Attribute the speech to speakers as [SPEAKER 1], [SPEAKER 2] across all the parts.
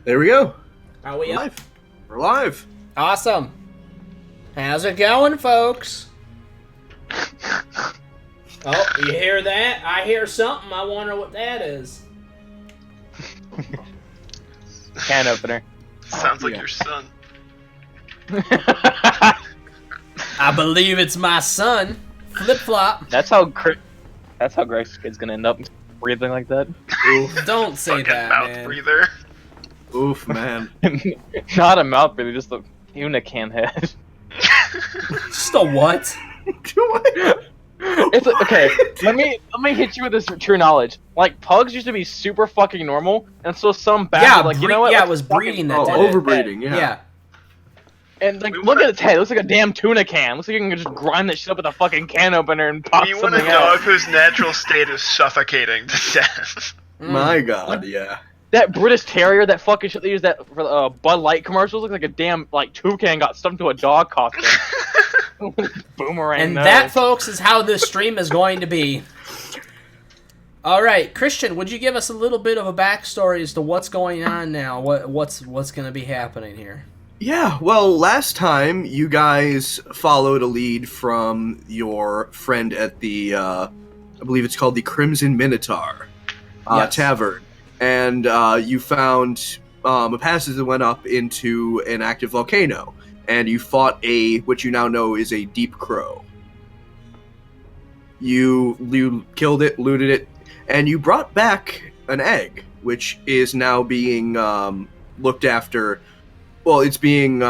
[SPEAKER 1] There we go.
[SPEAKER 2] Are we
[SPEAKER 1] We're
[SPEAKER 2] up?
[SPEAKER 1] live. We're live.
[SPEAKER 2] Awesome. How's it going, folks? Oh, you hear that? I hear something. I wonder what that is.
[SPEAKER 3] Can opener.
[SPEAKER 4] Sounds like your son.
[SPEAKER 2] I believe it's my son. Flip flop.
[SPEAKER 3] That's how Greg's kid's gonna end up breathing like that.
[SPEAKER 1] Oof.
[SPEAKER 2] Don't say
[SPEAKER 4] Fucking
[SPEAKER 2] that,
[SPEAKER 4] mouth
[SPEAKER 2] man.
[SPEAKER 4] breather.
[SPEAKER 1] Oof, man.
[SPEAKER 3] Not a mouth breather, just a tuna can head.
[SPEAKER 2] Just a what?
[SPEAKER 3] It's okay. Let me hit you with this true knowledge. Like pugs used to be super fucking normal, and so some bad like you know what?
[SPEAKER 2] Yeah, it
[SPEAKER 3] Let's
[SPEAKER 2] was breeding that.
[SPEAKER 1] Oh,
[SPEAKER 2] did it.
[SPEAKER 1] overbreeding, yeah.
[SPEAKER 2] Yeah.
[SPEAKER 3] And like, look at its head. It looks like a damn tuna can. Looks like you can just grind that shit up with a fucking can opener and pop
[SPEAKER 4] We want a
[SPEAKER 3] something
[SPEAKER 4] dog
[SPEAKER 3] out.
[SPEAKER 4] whose natural state is suffocating to death.
[SPEAKER 1] My God, yeah.
[SPEAKER 3] That British Terrier, that fucking shit they use that for Bud Light commercials, looks like a damn like toucan got stuffed into a dog costume. Boomerang.
[SPEAKER 2] And
[SPEAKER 3] nose.
[SPEAKER 2] that, folks, is how this stream is going to be. All right, Christian, would you give us a little bit of a backstory as to what's going on now? What's going to be happening here?
[SPEAKER 1] Yeah, well, last time you guys followed a lead from your friend at the, I believe it's called the Crimson Minotaur
[SPEAKER 2] Yes.
[SPEAKER 1] Tavern, and you found a passage that went up into an active volcano, and you fought what you now know is a deep crow. You killed it, looted it, and you brought back an egg, which is now being looked after. Well, it's being,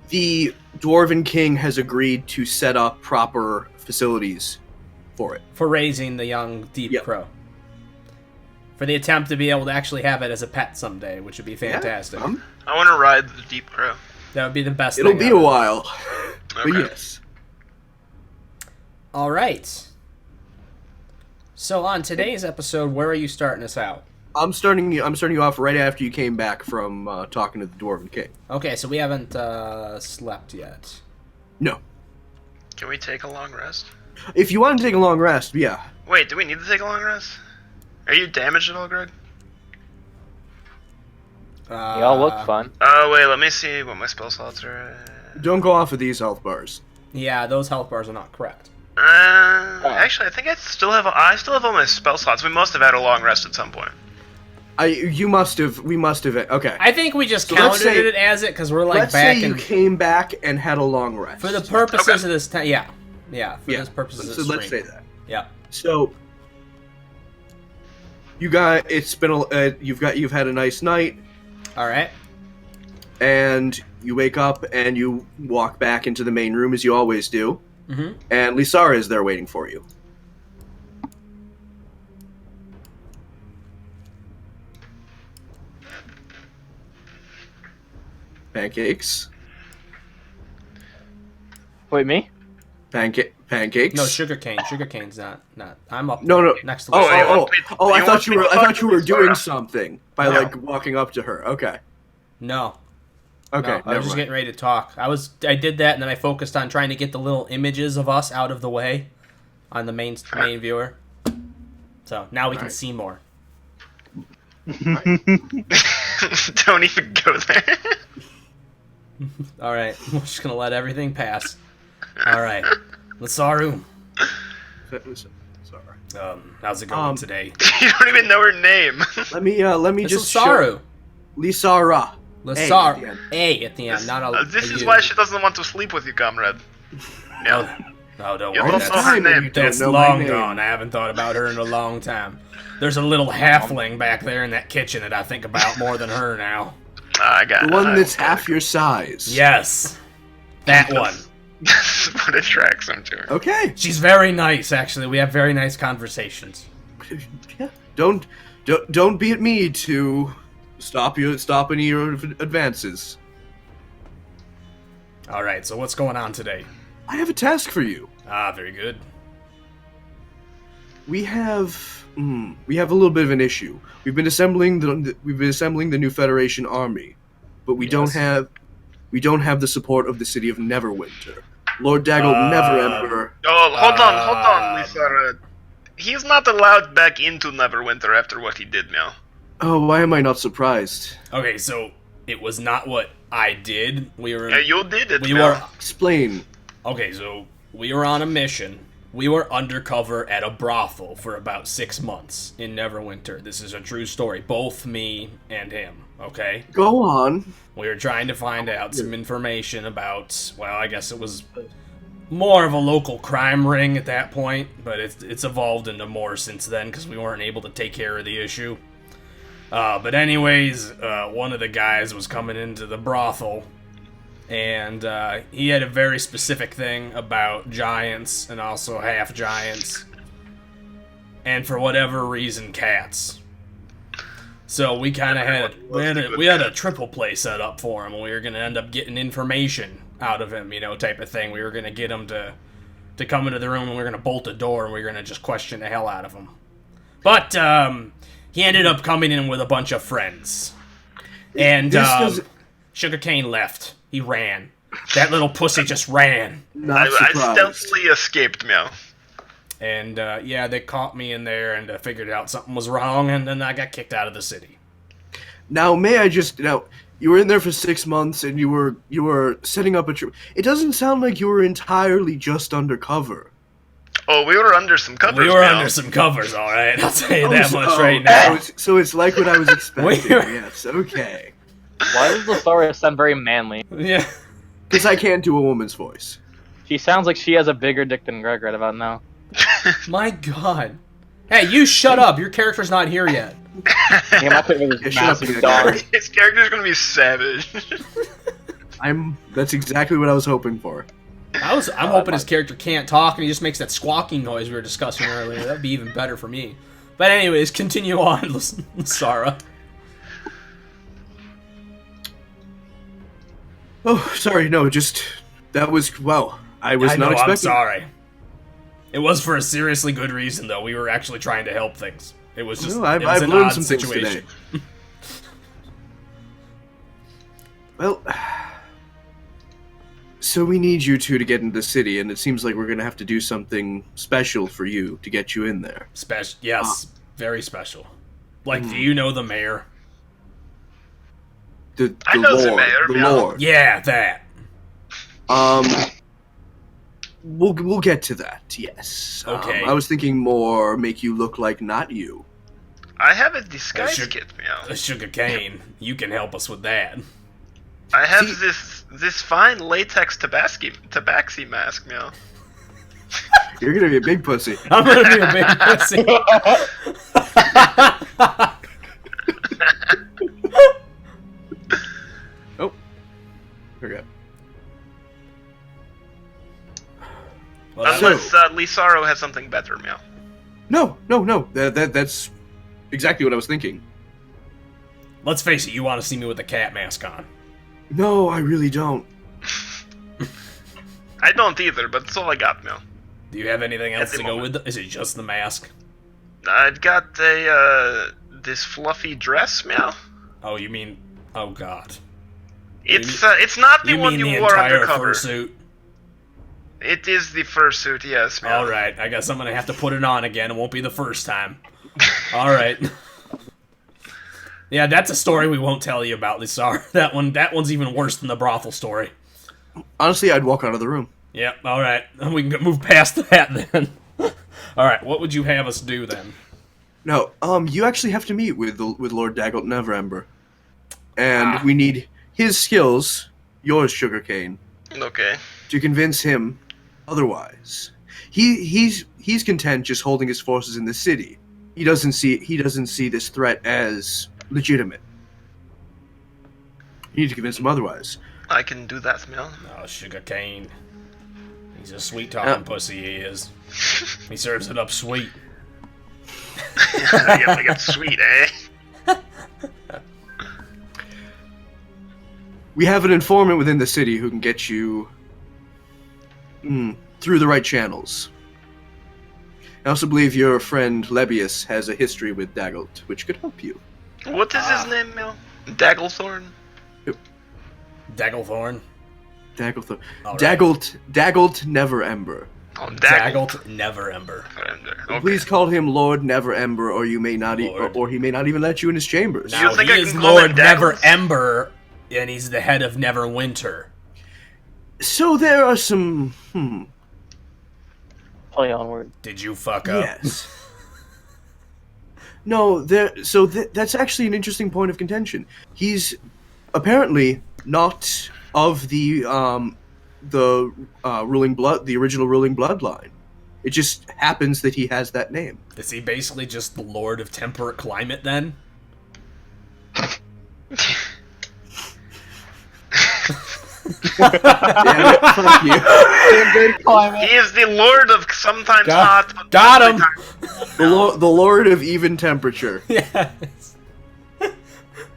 [SPEAKER 1] the Dwarven King has agreed to set up proper facilities for it.
[SPEAKER 2] For raising the young deep
[SPEAKER 1] Yep.
[SPEAKER 2] crow. For the attempt to be able to actually have it as a pet someday, which would be fantastic.
[SPEAKER 1] Yeah,
[SPEAKER 4] I want to ride the deep crow.
[SPEAKER 2] That would be the best
[SPEAKER 1] it'll
[SPEAKER 2] thing
[SPEAKER 1] be
[SPEAKER 2] ever.
[SPEAKER 1] a while, but
[SPEAKER 4] Okay.
[SPEAKER 1] yes.
[SPEAKER 2] All right. So on today's episode, where are you starting us out?
[SPEAKER 1] I'm starting you off right after you came back from talking to the Dwarven King.
[SPEAKER 2] Okay, so we haven't slept yet.
[SPEAKER 1] No.
[SPEAKER 4] Can we take a long rest?
[SPEAKER 1] If you want to take a long rest, yeah.
[SPEAKER 4] Wait, do we need to take a long rest? Are you damaged at all, Greg?
[SPEAKER 3] Y'all look fun.
[SPEAKER 4] Oh, wait, let me see what my spell slots are at.
[SPEAKER 1] Don't go off of these health bars.
[SPEAKER 2] Yeah, those health bars are not correct.
[SPEAKER 4] Actually, I think I still have all my spell slots. We must have had a long rest at some point.
[SPEAKER 1] We must have, okay.
[SPEAKER 2] I think we just
[SPEAKER 1] So let's
[SPEAKER 2] counted
[SPEAKER 1] say-
[SPEAKER 2] it as it because we're like
[SPEAKER 1] Let's
[SPEAKER 2] back
[SPEAKER 1] say you
[SPEAKER 2] in
[SPEAKER 1] came back and had a long rest.
[SPEAKER 2] for the purposes
[SPEAKER 4] Okay.
[SPEAKER 2] of this time. Yeah, for
[SPEAKER 1] Yeah,
[SPEAKER 2] this purposes
[SPEAKER 1] so
[SPEAKER 2] of the
[SPEAKER 1] let's
[SPEAKER 2] stream.
[SPEAKER 1] say that.
[SPEAKER 2] Yeah.
[SPEAKER 1] So, you got, it's been, you've had a nice night,
[SPEAKER 2] All right.
[SPEAKER 1] and you wake up and you walk back into the main room as you always do,
[SPEAKER 2] Mm-hmm.
[SPEAKER 1] and Lisara is there waiting for you. Pancakes.
[SPEAKER 3] Wait, me?
[SPEAKER 1] Pancakes.
[SPEAKER 2] No, sugarcane. Sugarcane's not. I'm up.
[SPEAKER 1] No, no.
[SPEAKER 2] Next to
[SPEAKER 1] Oh,
[SPEAKER 2] Lisara.
[SPEAKER 1] oh, oh! I
[SPEAKER 4] You
[SPEAKER 1] thought you
[SPEAKER 4] want
[SPEAKER 1] were.
[SPEAKER 4] me to
[SPEAKER 1] I
[SPEAKER 4] talk
[SPEAKER 1] thought you
[SPEAKER 4] to
[SPEAKER 1] were doing
[SPEAKER 4] Lisara?
[SPEAKER 1] something by
[SPEAKER 2] No.
[SPEAKER 1] like walking up to her. Okay.
[SPEAKER 2] No.
[SPEAKER 1] Okay.
[SPEAKER 2] No, I was
[SPEAKER 1] never
[SPEAKER 2] just
[SPEAKER 1] mind.
[SPEAKER 2] getting ready to talk. I did that, and then I focused on trying to get the little images of us out of the way on the main viewer. So now we can
[SPEAKER 1] Alright.
[SPEAKER 2] see more.
[SPEAKER 4] Don't even go there.
[SPEAKER 2] All right, we're just gonna let everything pass. All right, Lisaru,
[SPEAKER 1] Sorry.
[SPEAKER 2] how's it going today?
[SPEAKER 4] You don't even know her name.
[SPEAKER 1] Let me
[SPEAKER 2] It's
[SPEAKER 1] just show
[SPEAKER 2] Lisaru.
[SPEAKER 1] Lisara.
[SPEAKER 2] Lisaru. A at the end, not a.
[SPEAKER 4] This
[SPEAKER 2] a
[SPEAKER 4] is
[SPEAKER 2] U.
[SPEAKER 4] why she doesn't want to sleep with you, comrade. No.
[SPEAKER 2] Oh, don't
[SPEAKER 4] You
[SPEAKER 2] worry.
[SPEAKER 4] don't
[SPEAKER 1] That's
[SPEAKER 4] know
[SPEAKER 2] That's,
[SPEAKER 4] her
[SPEAKER 1] fine when
[SPEAKER 4] name.
[SPEAKER 1] you don't
[SPEAKER 2] that's
[SPEAKER 1] know my
[SPEAKER 2] long
[SPEAKER 1] name.
[SPEAKER 2] gone. I haven't thought about her in a long time. There's a little halfling back there in that kitchen that I think about more than her now.
[SPEAKER 4] I got
[SPEAKER 1] The one that's half your size.
[SPEAKER 2] Yes, that one.
[SPEAKER 4] That's what attracts him to her.
[SPEAKER 1] Okay.
[SPEAKER 2] She's very nice, actually. We have very nice conversations.
[SPEAKER 1] Yeah. Don't be at me to stop any of your advances.
[SPEAKER 2] All right, so what's going on today?
[SPEAKER 1] I have a task for you.
[SPEAKER 2] Ah, very good.
[SPEAKER 1] We have a little bit of an issue. We've been assembling the new Federation army, but we don't have the support of the city of Neverwinter. Lord Daggle Neverember.
[SPEAKER 4] Oh, hold on, Lisa. He's not allowed back into Neverwinter after what he did now.
[SPEAKER 1] Oh, why am I not surprised?
[SPEAKER 2] Okay, so it was not what I did. We were.
[SPEAKER 4] Yeah, you did it,
[SPEAKER 2] We
[SPEAKER 4] man.
[SPEAKER 2] were.
[SPEAKER 1] Explain.
[SPEAKER 2] Okay, so we were on a mission. We were undercover at a brothel for about 6 months in Neverwinter. This is a true story. Both me and him, okay?
[SPEAKER 1] Go on.
[SPEAKER 2] We were trying to find out some information about, well, I guess it was more of a local crime ring at that point, but it's evolved into more since then because we weren't able to take care of the issue. But anyways, one of the guys was coming into the brothel, and he had a very specific thing about giants and also half giants, and for whatever reason, cats. So we kind of had a triple play set up for him, and we were gonna end up getting information out of him, type of thing. We were gonna get him to come into the room, and we were gonna bolt the door, and we were gonna just question the hell out of him. But he ended up coming in with a bunch of friends, and Sugarcane left. He ran. That little pussy just ran.
[SPEAKER 1] Not
[SPEAKER 4] I
[SPEAKER 1] surprised.
[SPEAKER 4] stealthily escaped, meow.
[SPEAKER 2] And yeah, they caught me in there and figured out something was wrong, and then I got kicked out of the city.
[SPEAKER 1] Now, may I just you were in there for 6 months, and you were setting up a trip. It doesn't sound like you were entirely just undercover.
[SPEAKER 4] Oh, we were under some covers,
[SPEAKER 2] We were
[SPEAKER 4] meow.
[SPEAKER 2] under some covers, all right. I'll tell you that much right now.
[SPEAKER 1] So it's like what I was expecting.
[SPEAKER 2] Were-
[SPEAKER 1] Yes, okay.
[SPEAKER 3] Why does Lysaria sound very manly?
[SPEAKER 2] Yeah.
[SPEAKER 1] Because I can't do a woman's voice.
[SPEAKER 3] She sounds like she has a bigger dick than Greg right about now.
[SPEAKER 2] My God. Hey, you shut up. Your character's not here yet.
[SPEAKER 3] Came up with this
[SPEAKER 1] Yeah, shut up,
[SPEAKER 3] massive
[SPEAKER 1] you
[SPEAKER 3] dog.
[SPEAKER 4] His character's gonna be savage.
[SPEAKER 1] That's exactly what I was hoping for.
[SPEAKER 2] I'm hoping his character can't talk and he just makes that squawking noise we were discussing earlier. That'd be even better for me. But anyways, continue on, Sarah.
[SPEAKER 1] Oh, sorry, no, just that was I was
[SPEAKER 2] I
[SPEAKER 1] not
[SPEAKER 2] know,
[SPEAKER 1] expecting.
[SPEAKER 2] I'm sorry. It was for a seriously good reason, though. We were actually trying to help things. It was just
[SPEAKER 1] No, I've
[SPEAKER 2] it was an
[SPEAKER 1] learned
[SPEAKER 2] odd
[SPEAKER 1] some things
[SPEAKER 2] situation.
[SPEAKER 1] today. Well, so we need you two to get into the city, and it seems like we're gonna have to do something special for you to get you in there.
[SPEAKER 2] Special, yes, very special. Like, do you know the mayor?
[SPEAKER 1] The
[SPEAKER 4] I know the
[SPEAKER 1] Lord,
[SPEAKER 4] mayor,
[SPEAKER 1] the
[SPEAKER 4] yeah.
[SPEAKER 1] Lord.
[SPEAKER 2] Yeah, that.
[SPEAKER 1] We'll get to that. Yes.
[SPEAKER 2] Okay.
[SPEAKER 1] I was thinking more make you look like not you.
[SPEAKER 4] I have a disguise
[SPEAKER 2] should-
[SPEAKER 4] kit, meow.
[SPEAKER 2] The sugar cane. You can help us with that.
[SPEAKER 4] I have
[SPEAKER 1] See-
[SPEAKER 4] this fine latex tabaxi mask, meow.
[SPEAKER 1] You're gonna be a big pussy.
[SPEAKER 2] I'm gonna be a big pussy.
[SPEAKER 1] Oh, forgot.
[SPEAKER 2] Well,
[SPEAKER 4] Unless Lisaro has something better, meow.
[SPEAKER 1] No. That's exactly what I was thinking.
[SPEAKER 2] let's face it, you want to see me with a cat mask on.
[SPEAKER 1] No, I really don't.
[SPEAKER 4] I don't either, but it's all I got, meow.
[SPEAKER 2] Do you have anything else
[SPEAKER 4] the
[SPEAKER 2] to go
[SPEAKER 4] moment.
[SPEAKER 2] with? Is it just the mask?
[SPEAKER 4] I've got this fluffy dress, meow.
[SPEAKER 2] Oh, you mean? Oh God.
[SPEAKER 4] It's not the
[SPEAKER 2] You
[SPEAKER 4] one
[SPEAKER 2] mean
[SPEAKER 4] you
[SPEAKER 2] the
[SPEAKER 4] wore
[SPEAKER 2] entire
[SPEAKER 4] undercover.
[SPEAKER 2] fursuit?
[SPEAKER 4] It is the fursuit, yes, meow.
[SPEAKER 2] All right, I guess I'm gonna have to put it on again. It won't be the first time. All right. Yeah, that's a story we won't tell you about, Lissar. That one's even worse than the brothel story.
[SPEAKER 1] Honestly, I'd walk out of the room.
[SPEAKER 2] Yep. All right, we can move past that then. All right, what would you have us do then?
[SPEAKER 1] No, you actually have to meet with Lord Daggelt Neverember, and we need his skills, yours, Sugarcane,
[SPEAKER 4] Okay.
[SPEAKER 1] to convince him otherwise. He's content just holding his forces in the city. He doesn't see this threat as legitimate. You need to convince him otherwise.
[SPEAKER 4] I can do that, meow.
[SPEAKER 2] Oh, Sugar Cane. He's a sweet talking pussy. He is. He serves it up sweet.
[SPEAKER 4] Yeah, like it's sweet, eh?
[SPEAKER 1] We have an informant within the city who can get you through the right channels. I also believe your friend Lebius has a history with Daggelt, which could help you.
[SPEAKER 4] What is his name, meow? Dagglethorn?
[SPEAKER 2] Dagglethorn.
[SPEAKER 1] Daggelt,
[SPEAKER 2] All right.
[SPEAKER 1] Daggelt Neverember.
[SPEAKER 4] Oh, Daggle.
[SPEAKER 2] Daggled Never Ember.
[SPEAKER 4] Okay.
[SPEAKER 1] Please call him Lord Never Ember, or you may not,
[SPEAKER 2] Lord.
[SPEAKER 1] or he may not even let you in his chambers.
[SPEAKER 2] Now,
[SPEAKER 4] think
[SPEAKER 2] he
[SPEAKER 4] I
[SPEAKER 2] is
[SPEAKER 4] can call
[SPEAKER 2] Lord
[SPEAKER 4] him
[SPEAKER 2] Never
[SPEAKER 4] Daggles?
[SPEAKER 2] Ember, and he's the head of Neverwinter.
[SPEAKER 1] So there are some.
[SPEAKER 3] Play on word.
[SPEAKER 2] Did you fuck up?
[SPEAKER 1] Yes. No, there. So that's actually an interesting point of contention. He's apparently not of the ruling blood, the original ruling bloodline. It just happens that he has that name.
[SPEAKER 2] Is he basically just the Lord of Temperate Climate then?
[SPEAKER 1] Damn it, fuck you.
[SPEAKER 4] He is the lord of sometimes hot. but
[SPEAKER 2] Got
[SPEAKER 4] mostly
[SPEAKER 2] him!
[SPEAKER 4] time-
[SPEAKER 1] The Lord of even temperature.
[SPEAKER 2] Yes.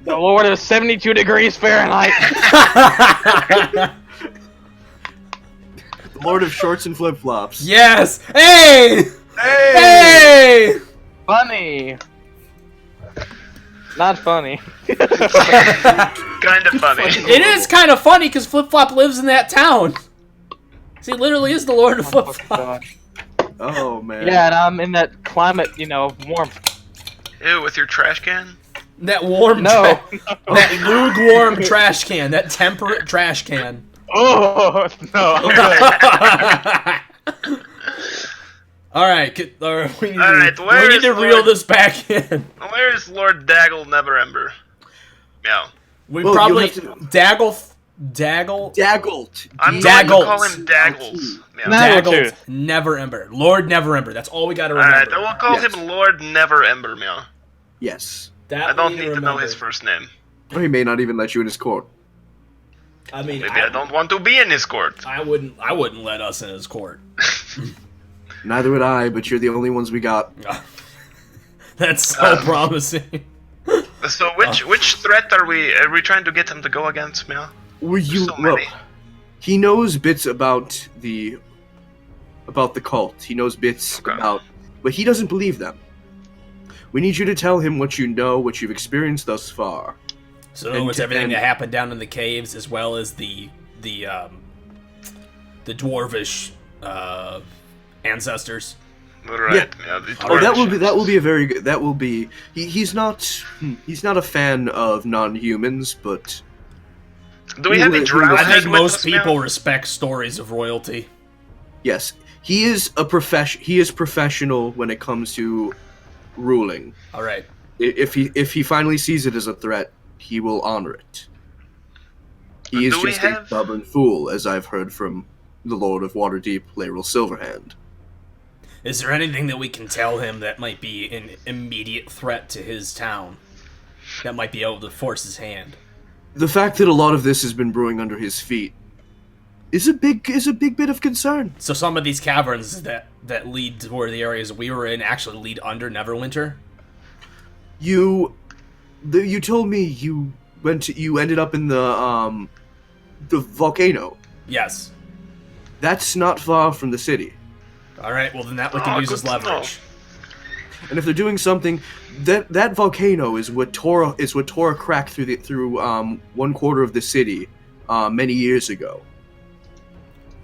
[SPEAKER 3] The Lord of 72 degrees Fahrenheit.
[SPEAKER 1] The Lord of shorts and flip flops.
[SPEAKER 2] Yes! Hey!
[SPEAKER 1] Hey!
[SPEAKER 2] Hey!
[SPEAKER 3] Funny. Not funny.
[SPEAKER 4] Kind of funny.
[SPEAKER 2] It is kind of funny because Flip Flop lives in that town. See, he literally is the Lord of Flip Flop.
[SPEAKER 1] Oh man.
[SPEAKER 3] Yeah, and I'm in that climate, warmth.
[SPEAKER 4] Ew, with your trash can?
[SPEAKER 2] That warm,
[SPEAKER 3] No.
[SPEAKER 2] that lukewarm trash can, that temperate trash can.
[SPEAKER 3] Oh, no.
[SPEAKER 2] All right, we need,
[SPEAKER 4] Alright,
[SPEAKER 2] we
[SPEAKER 4] where
[SPEAKER 2] need
[SPEAKER 4] is
[SPEAKER 2] to reel
[SPEAKER 4] Lord-
[SPEAKER 2] this back in.
[SPEAKER 4] Where is Lord Daggle Never Ember? Meow.
[SPEAKER 2] We
[SPEAKER 1] Well,
[SPEAKER 2] probably
[SPEAKER 1] you'll have
[SPEAKER 2] Daggle,
[SPEAKER 1] Daggled.
[SPEAKER 4] I'm
[SPEAKER 2] Daggles.
[SPEAKER 4] going to call him Daggles. Meow.
[SPEAKER 2] Daggled, Never Ember, Lord Never Ember. That's all we got to remember.
[SPEAKER 4] Alright, I will call
[SPEAKER 1] Yes.
[SPEAKER 4] him Lord Never Ember, meow.
[SPEAKER 1] Yes.
[SPEAKER 2] That
[SPEAKER 4] I don't
[SPEAKER 2] we
[SPEAKER 4] need to know
[SPEAKER 2] remember.
[SPEAKER 4] his first name.
[SPEAKER 1] Or he may not even let you in his court.
[SPEAKER 2] I mean,
[SPEAKER 4] Maybe I don't want to be in his court.
[SPEAKER 2] I wouldn't let us in his court.
[SPEAKER 1] Neither would I, but you're the only ones we got.
[SPEAKER 2] That's so promising.
[SPEAKER 4] So which threat are we trying to get him to go against, meow?
[SPEAKER 1] Were you?
[SPEAKER 4] so
[SPEAKER 1] Well,
[SPEAKER 4] many.
[SPEAKER 1] he knows bits about the cult. He knows bits
[SPEAKER 4] Okay.
[SPEAKER 1] about, but he doesn't believe them. We need you to tell him what you know, what you've experienced thus far.
[SPEAKER 2] So in other words,
[SPEAKER 1] And-
[SPEAKER 2] everything
[SPEAKER 1] and-
[SPEAKER 2] that happened down in the caves, as well as the dwarvish ancestors.
[SPEAKER 4] Right, yeah.
[SPEAKER 1] Oh, that will be a very good. That will be. He's not a fan of non-humans, but
[SPEAKER 4] Do we have any drow
[SPEAKER 2] I
[SPEAKER 4] heads
[SPEAKER 2] think
[SPEAKER 4] with
[SPEAKER 2] most
[SPEAKER 4] us,
[SPEAKER 2] people
[SPEAKER 4] meow?
[SPEAKER 2] respect stories of royalty.
[SPEAKER 1] yes, he is a He is professional when it comes to ruling.
[SPEAKER 2] All right.
[SPEAKER 1] If he finally sees it as a threat, he will honor it. He is
[SPEAKER 4] Do we
[SPEAKER 1] just a
[SPEAKER 4] have-
[SPEAKER 1] stubborn fool, as I've heard from the Lord of Waterdeep, Laeral Silverhand.
[SPEAKER 2] Is there anything that we can tell him that might be an immediate threat to his town? That might be able to force his hand?
[SPEAKER 1] The fact that a lot of this has been brewing under his feet is a big bit of concern.
[SPEAKER 2] So some of these caverns that lead toward the areas we were in actually lead under Neverwinter?
[SPEAKER 1] You told me you ended up in the volcano.
[SPEAKER 2] Yes.
[SPEAKER 1] That's not far from the city.
[SPEAKER 2] All right, well then that we can use as
[SPEAKER 4] good to know.
[SPEAKER 2] leverage.
[SPEAKER 1] And if they're doing something, that volcano is what tore a crack through one quarter of the city many years ago.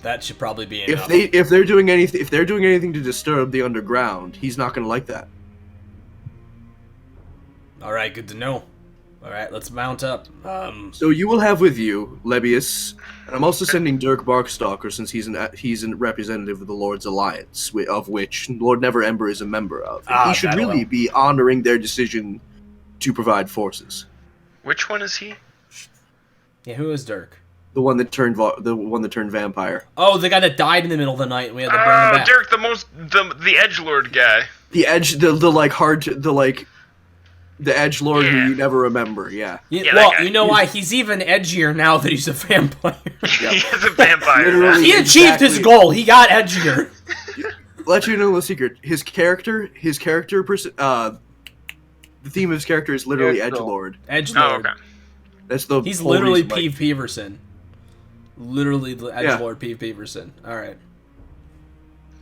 [SPEAKER 2] That should probably be enough.
[SPEAKER 1] If they're doing anything to disturb the underground, he's not going to like that.
[SPEAKER 2] All right, good to know. All right, let's mount up.
[SPEAKER 1] So you will have with you Lebius, and I'm also sending Dirk Barkstalker since he's a representative of the Lord's Alliance, of which Lord Never Ember is a member of. And he should
[SPEAKER 2] that'll
[SPEAKER 1] really
[SPEAKER 2] help.
[SPEAKER 1] be honoring their decision to provide forces.
[SPEAKER 4] Which one is he?
[SPEAKER 2] Yeah, who is Dirk?
[SPEAKER 1] The one that turned vampire.
[SPEAKER 2] Oh, the guy that died in the middle of the night, and we had to bring him
[SPEAKER 4] Oh,
[SPEAKER 2] back.
[SPEAKER 4] Dirk, the edgelord guy.
[SPEAKER 1] The edgelord who you never remember. Yeah.
[SPEAKER 4] Yeah,
[SPEAKER 2] Well,
[SPEAKER 4] that guy.
[SPEAKER 2] you know why? He's even edgier now that he's a vampire.
[SPEAKER 4] He is a vampire.
[SPEAKER 1] Literally.
[SPEAKER 2] He achieved his
[SPEAKER 1] Exactly.
[SPEAKER 2] goal. He got edgier.
[SPEAKER 1] Let you know a secret. The theme of his character is literally
[SPEAKER 3] Yeah, cool.
[SPEAKER 1] edgelord.
[SPEAKER 2] Edgelord.
[SPEAKER 4] Oh, okay.
[SPEAKER 1] That's the
[SPEAKER 2] He's
[SPEAKER 1] whole
[SPEAKER 2] literally
[SPEAKER 1] reason why-
[SPEAKER 2] Peeve Peverson. Literally the edgelord Peeve Peverson. All right.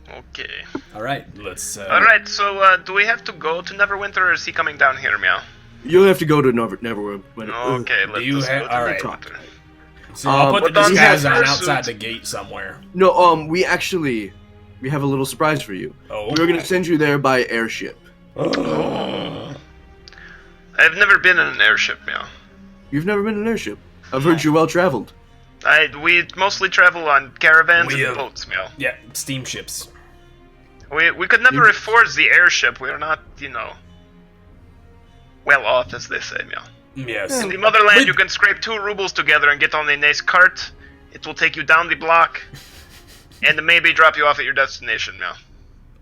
[SPEAKER 4] Okay.
[SPEAKER 2] All right. Let's.
[SPEAKER 4] Alright, so do we have to go to Neverwinter or is he coming down here, meow?
[SPEAKER 1] You'll have to go to Neverwinter.
[SPEAKER 4] Okay, let's
[SPEAKER 2] you
[SPEAKER 4] just go
[SPEAKER 2] have-
[SPEAKER 4] to
[SPEAKER 2] alright.
[SPEAKER 4] Neverwinter.
[SPEAKER 2] So I'll put the
[SPEAKER 4] But on
[SPEAKER 2] disguise
[SPEAKER 4] that
[SPEAKER 2] on
[SPEAKER 4] fursuit-
[SPEAKER 2] outside the gate somewhere.
[SPEAKER 1] No, we actually we have a little surprise for you.
[SPEAKER 2] Oh.
[SPEAKER 1] We're going to send you there by airship.
[SPEAKER 4] I've never been in an airship, meow.
[SPEAKER 1] You've never been in an airship. I've heard you're well traveled.
[SPEAKER 4] We mostly travel on caravans and boats, meow.
[SPEAKER 2] Yeah, steamships.
[SPEAKER 4] We could never afford the airship. We're not, well off, as they say, meow.
[SPEAKER 2] Yes.
[SPEAKER 4] In the motherland, you can scrape 2 rubles together and get on a nice cart. It will take you down the block, and maybe drop you off at your destination, meow.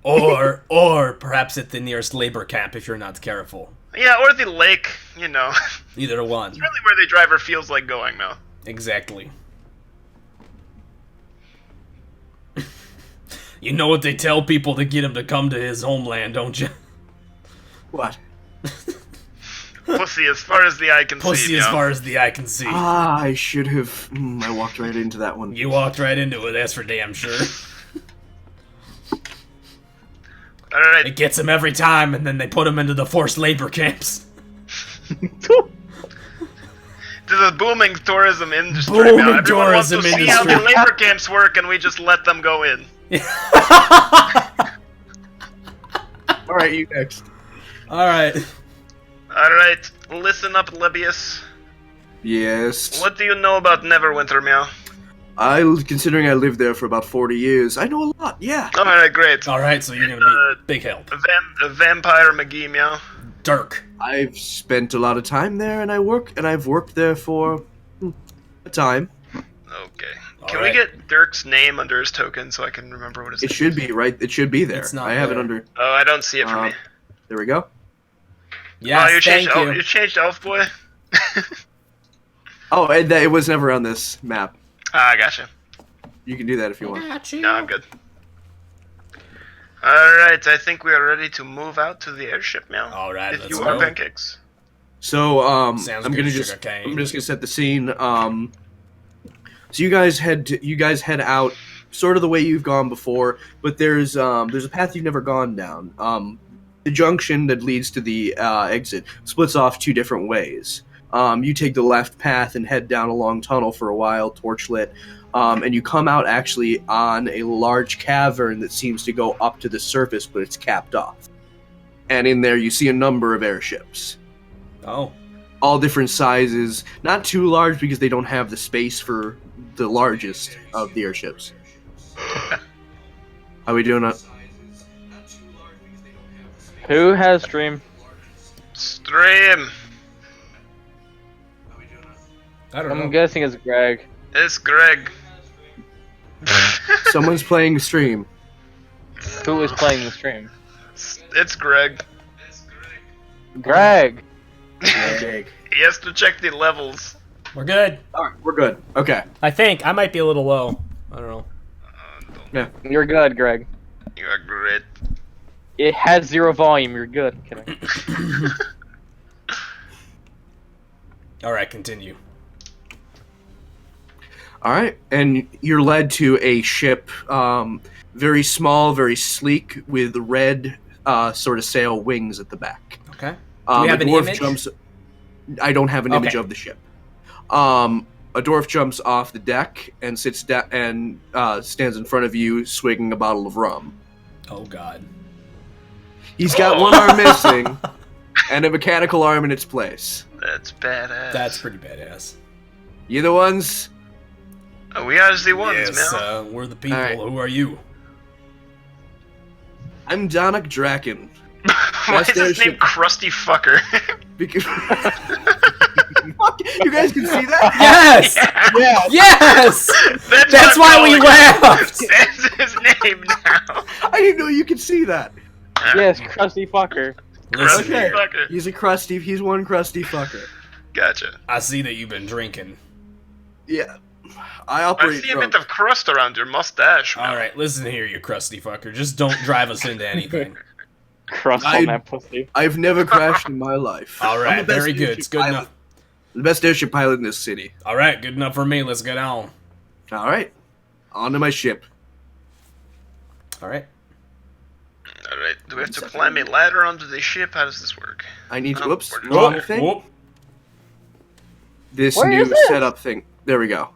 [SPEAKER 2] Or perhaps at the nearest labor camp if you're not careful.
[SPEAKER 4] Yeah, or the lake,
[SPEAKER 2] Either one.
[SPEAKER 4] It's really where the driver feels like going, meow.
[SPEAKER 2] Exactly. You know what they tell people to get him to come to his homeland, don't you?
[SPEAKER 1] What?
[SPEAKER 4] Pussy as far as the eye can see,
[SPEAKER 2] Pussy as
[SPEAKER 4] meow.
[SPEAKER 2] far as the eye can see.
[SPEAKER 1] Ah, I should have... I walked right into that one.
[SPEAKER 2] You walked right into it, that's for damn sure.
[SPEAKER 4] Alright.
[SPEAKER 2] It gets him every time, and then they put him into the forced labor camps.
[SPEAKER 4] To the booming tourism industry,
[SPEAKER 2] Booming
[SPEAKER 4] meow. Everyone wants to
[SPEAKER 2] tourism
[SPEAKER 4] see how the
[SPEAKER 2] industry.
[SPEAKER 4] labor camps work, and we just let them go in.
[SPEAKER 1] Alright, you next.
[SPEAKER 2] Alright.
[SPEAKER 4] Alright, listen up, Libius.
[SPEAKER 1] Yes.
[SPEAKER 4] What do you know about Neverwinter, meow?
[SPEAKER 1] Considering I lived there for about 40 years, I know a lot, yeah.
[SPEAKER 4] Alright, great.
[SPEAKER 2] Alright, so you're gonna be big help.
[SPEAKER 4] A vampire McGee, meow.
[SPEAKER 2] Dirk.
[SPEAKER 1] I've spent a lot of time there, and I've worked there for a time.
[SPEAKER 4] Okay.
[SPEAKER 2] All
[SPEAKER 4] Can
[SPEAKER 2] right.
[SPEAKER 4] we get Dirk's name under his token so I can remember what his
[SPEAKER 1] It
[SPEAKER 4] name
[SPEAKER 1] should
[SPEAKER 4] is?
[SPEAKER 1] be, right? It should be there.
[SPEAKER 2] It's not
[SPEAKER 1] I have
[SPEAKER 2] there.
[SPEAKER 1] it under...
[SPEAKER 4] Oh, I don't see it for me.
[SPEAKER 1] There we go.
[SPEAKER 2] Yes,
[SPEAKER 4] you
[SPEAKER 2] thank
[SPEAKER 4] changed,
[SPEAKER 2] you.
[SPEAKER 4] you changed Elf Boy?
[SPEAKER 1] Oh, it was never on this map.
[SPEAKER 4] Ah, gotcha.
[SPEAKER 1] You can do that if you want.
[SPEAKER 4] No, I'm good. Alright, I think we are ready to move out to the airship now.
[SPEAKER 2] Alright,
[SPEAKER 4] If
[SPEAKER 2] let's
[SPEAKER 4] you
[SPEAKER 2] go.
[SPEAKER 4] are pancakes.
[SPEAKER 1] So,
[SPEAKER 2] Sounds
[SPEAKER 1] I'm
[SPEAKER 2] good,
[SPEAKER 1] gonna just
[SPEAKER 2] sugarcane.
[SPEAKER 1] I'm just gonna set the scene. So you guys head out sort of the way you've gone before, but there's a path you've never gone down. The junction that leads to the exit splits off 2 different ways. You take the left path and head down a long tunnel for a while, torch lit, and you come out actually on a large cavern that seems to go up to the surface, but it's capped off. And in there you see a number of airships.
[SPEAKER 2] Oh.
[SPEAKER 1] All different sizes, not too large because they don't have the space for the largest of the airships. How we doing?
[SPEAKER 3] Who has stream?
[SPEAKER 4] Stream!
[SPEAKER 2] I don't know.
[SPEAKER 3] I'm guessing it's Greg.
[SPEAKER 4] It's Greg.
[SPEAKER 1] Someone's playing stream.
[SPEAKER 3] Who is playing the stream?
[SPEAKER 4] It's Greg.
[SPEAKER 3] Greg.
[SPEAKER 1] Jake.
[SPEAKER 4] He has to check the levels.
[SPEAKER 2] We're good.
[SPEAKER 1] All right, we're good. Okay.
[SPEAKER 2] I think. I might be a little low. I don't know.
[SPEAKER 1] Yeah.
[SPEAKER 3] You're good, Greg.
[SPEAKER 4] You are great.
[SPEAKER 3] It has 0 volume. You're good. Kidding.
[SPEAKER 2] Alright, continue.
[SPEAKER 1] All right, and you're led to a ship, very small, very sleek, with red sort of sail wings at the back.
[SPEAKER 2] Okay. Do we have
[SPEAKER 1] a
[SPEAKER 2] an
[SPEAKER 1] dwarf
[SPEAKER 2] image?
[SPEAKER 1] I don't have an
[SPEAKER 2] Okay.
[SPEAKER 1] image of the ship. A dwarf jumps off the deck and sits down and stands in front of you, swigging a bottle of rum.
[SPEAKER 2] Oh god.
[SPEAKER 1] He's got one arm missing and a mechanical arm in its place.
[SPEAKER 4] That's badass.
[SPEAKER 2] That's pretty badass.
[SPEAKER 1] You the ones?
[SPEAKER 4] We are the ones,
[SPEAKER 2] Yes,
[SPEAKER 4] man.
[SPEAKER 2] we're the people.
[SPEAKER 1] Alright.
[SPEAKER 2] Who are you?
[SPEAKER 1] I'm Donnock Draken.
[SPEAKER 4] Why is his
[SPEAKER 1] airship-
[SPEAKER 4] name Krusty Fucker?
[SPEAKER 1] Because you guys can see that?
[SPEAKER 2] Yes!
[SPEAKER 3] Yeah.
[SPEAKER 2] Yes!
[SPEAKER 4] That's
[SPEAKER 2] That's
[SPEAKER 4] what
[SPEAKER 2] why we
[SPEAKER 4] I'm calling
[SPEAKER 2] laughed!
[SPEAKER 4] him. That's his name now.
[SPEAKER 1] I didn't know you could see that.
[SPEAKER 3] Yes, crusty fucker.
[SPEAKER 2] Listen
[SPEAKER 4] Krusty
[SPEAKER 2] here.
[SPEAKER 4] Fucker.
[SPEAKER 1] He's one crusty fucker.
[SPEAKER 4] Gotcha.
[SPEAKER 2] I see that you've been drinking.
[SPEAKER 1] Yeah. I
[SPEAKER 4] I
[SPEAKER 1] operate
[SPEAKER 4] see a
[SPEAKER 1] drunk.
[SPEAKER 4] bit of crust around your mustache. man.
[SPEAKER 2] Alright, listen here, you crusty fucker. Just don't drive us into anything.
[SPEAKER 3] Crust
[SPEAKER 1] I-
[SPEAKER 3] on that pussy.
[SPEAKER 1] I've never crashed in my life. I'm
[SPEAKER 2] Alright,
[SPEAKER 1] the best
[SPEAKER 2] very good.
[SPEAKER 1] airship
[SPEAKER 2] It's good
[SPEAKER 1] pilot.
[SPEAKER 2] enough.
[SPEAKER 1] The best airship pilot in this city.
[SPEAKER 2] Alright, good enough for me. Let's get on.
[SPEAKER 1] Alright. On to my ship.
[SPEAKER 2] Alright.
[SPEAKER 4] Alright, do we have to climb a ladder onto the ship? How does this work?
[SPEAKER 1] I need to...
[SPEAKER 4] Oh,
[SPEAKER 1] Whoops.
[SPEAKER 4] where-
[SPEAKER 1] Wrong thing.
[SPEAKER 2] Whoop.
[SPEAKER 1] This
[SPEAKER 3] Where
[SPEAKER 1] new
[SPEAKER 3] is it?
[SPEAKER 1] setup thing. There we go.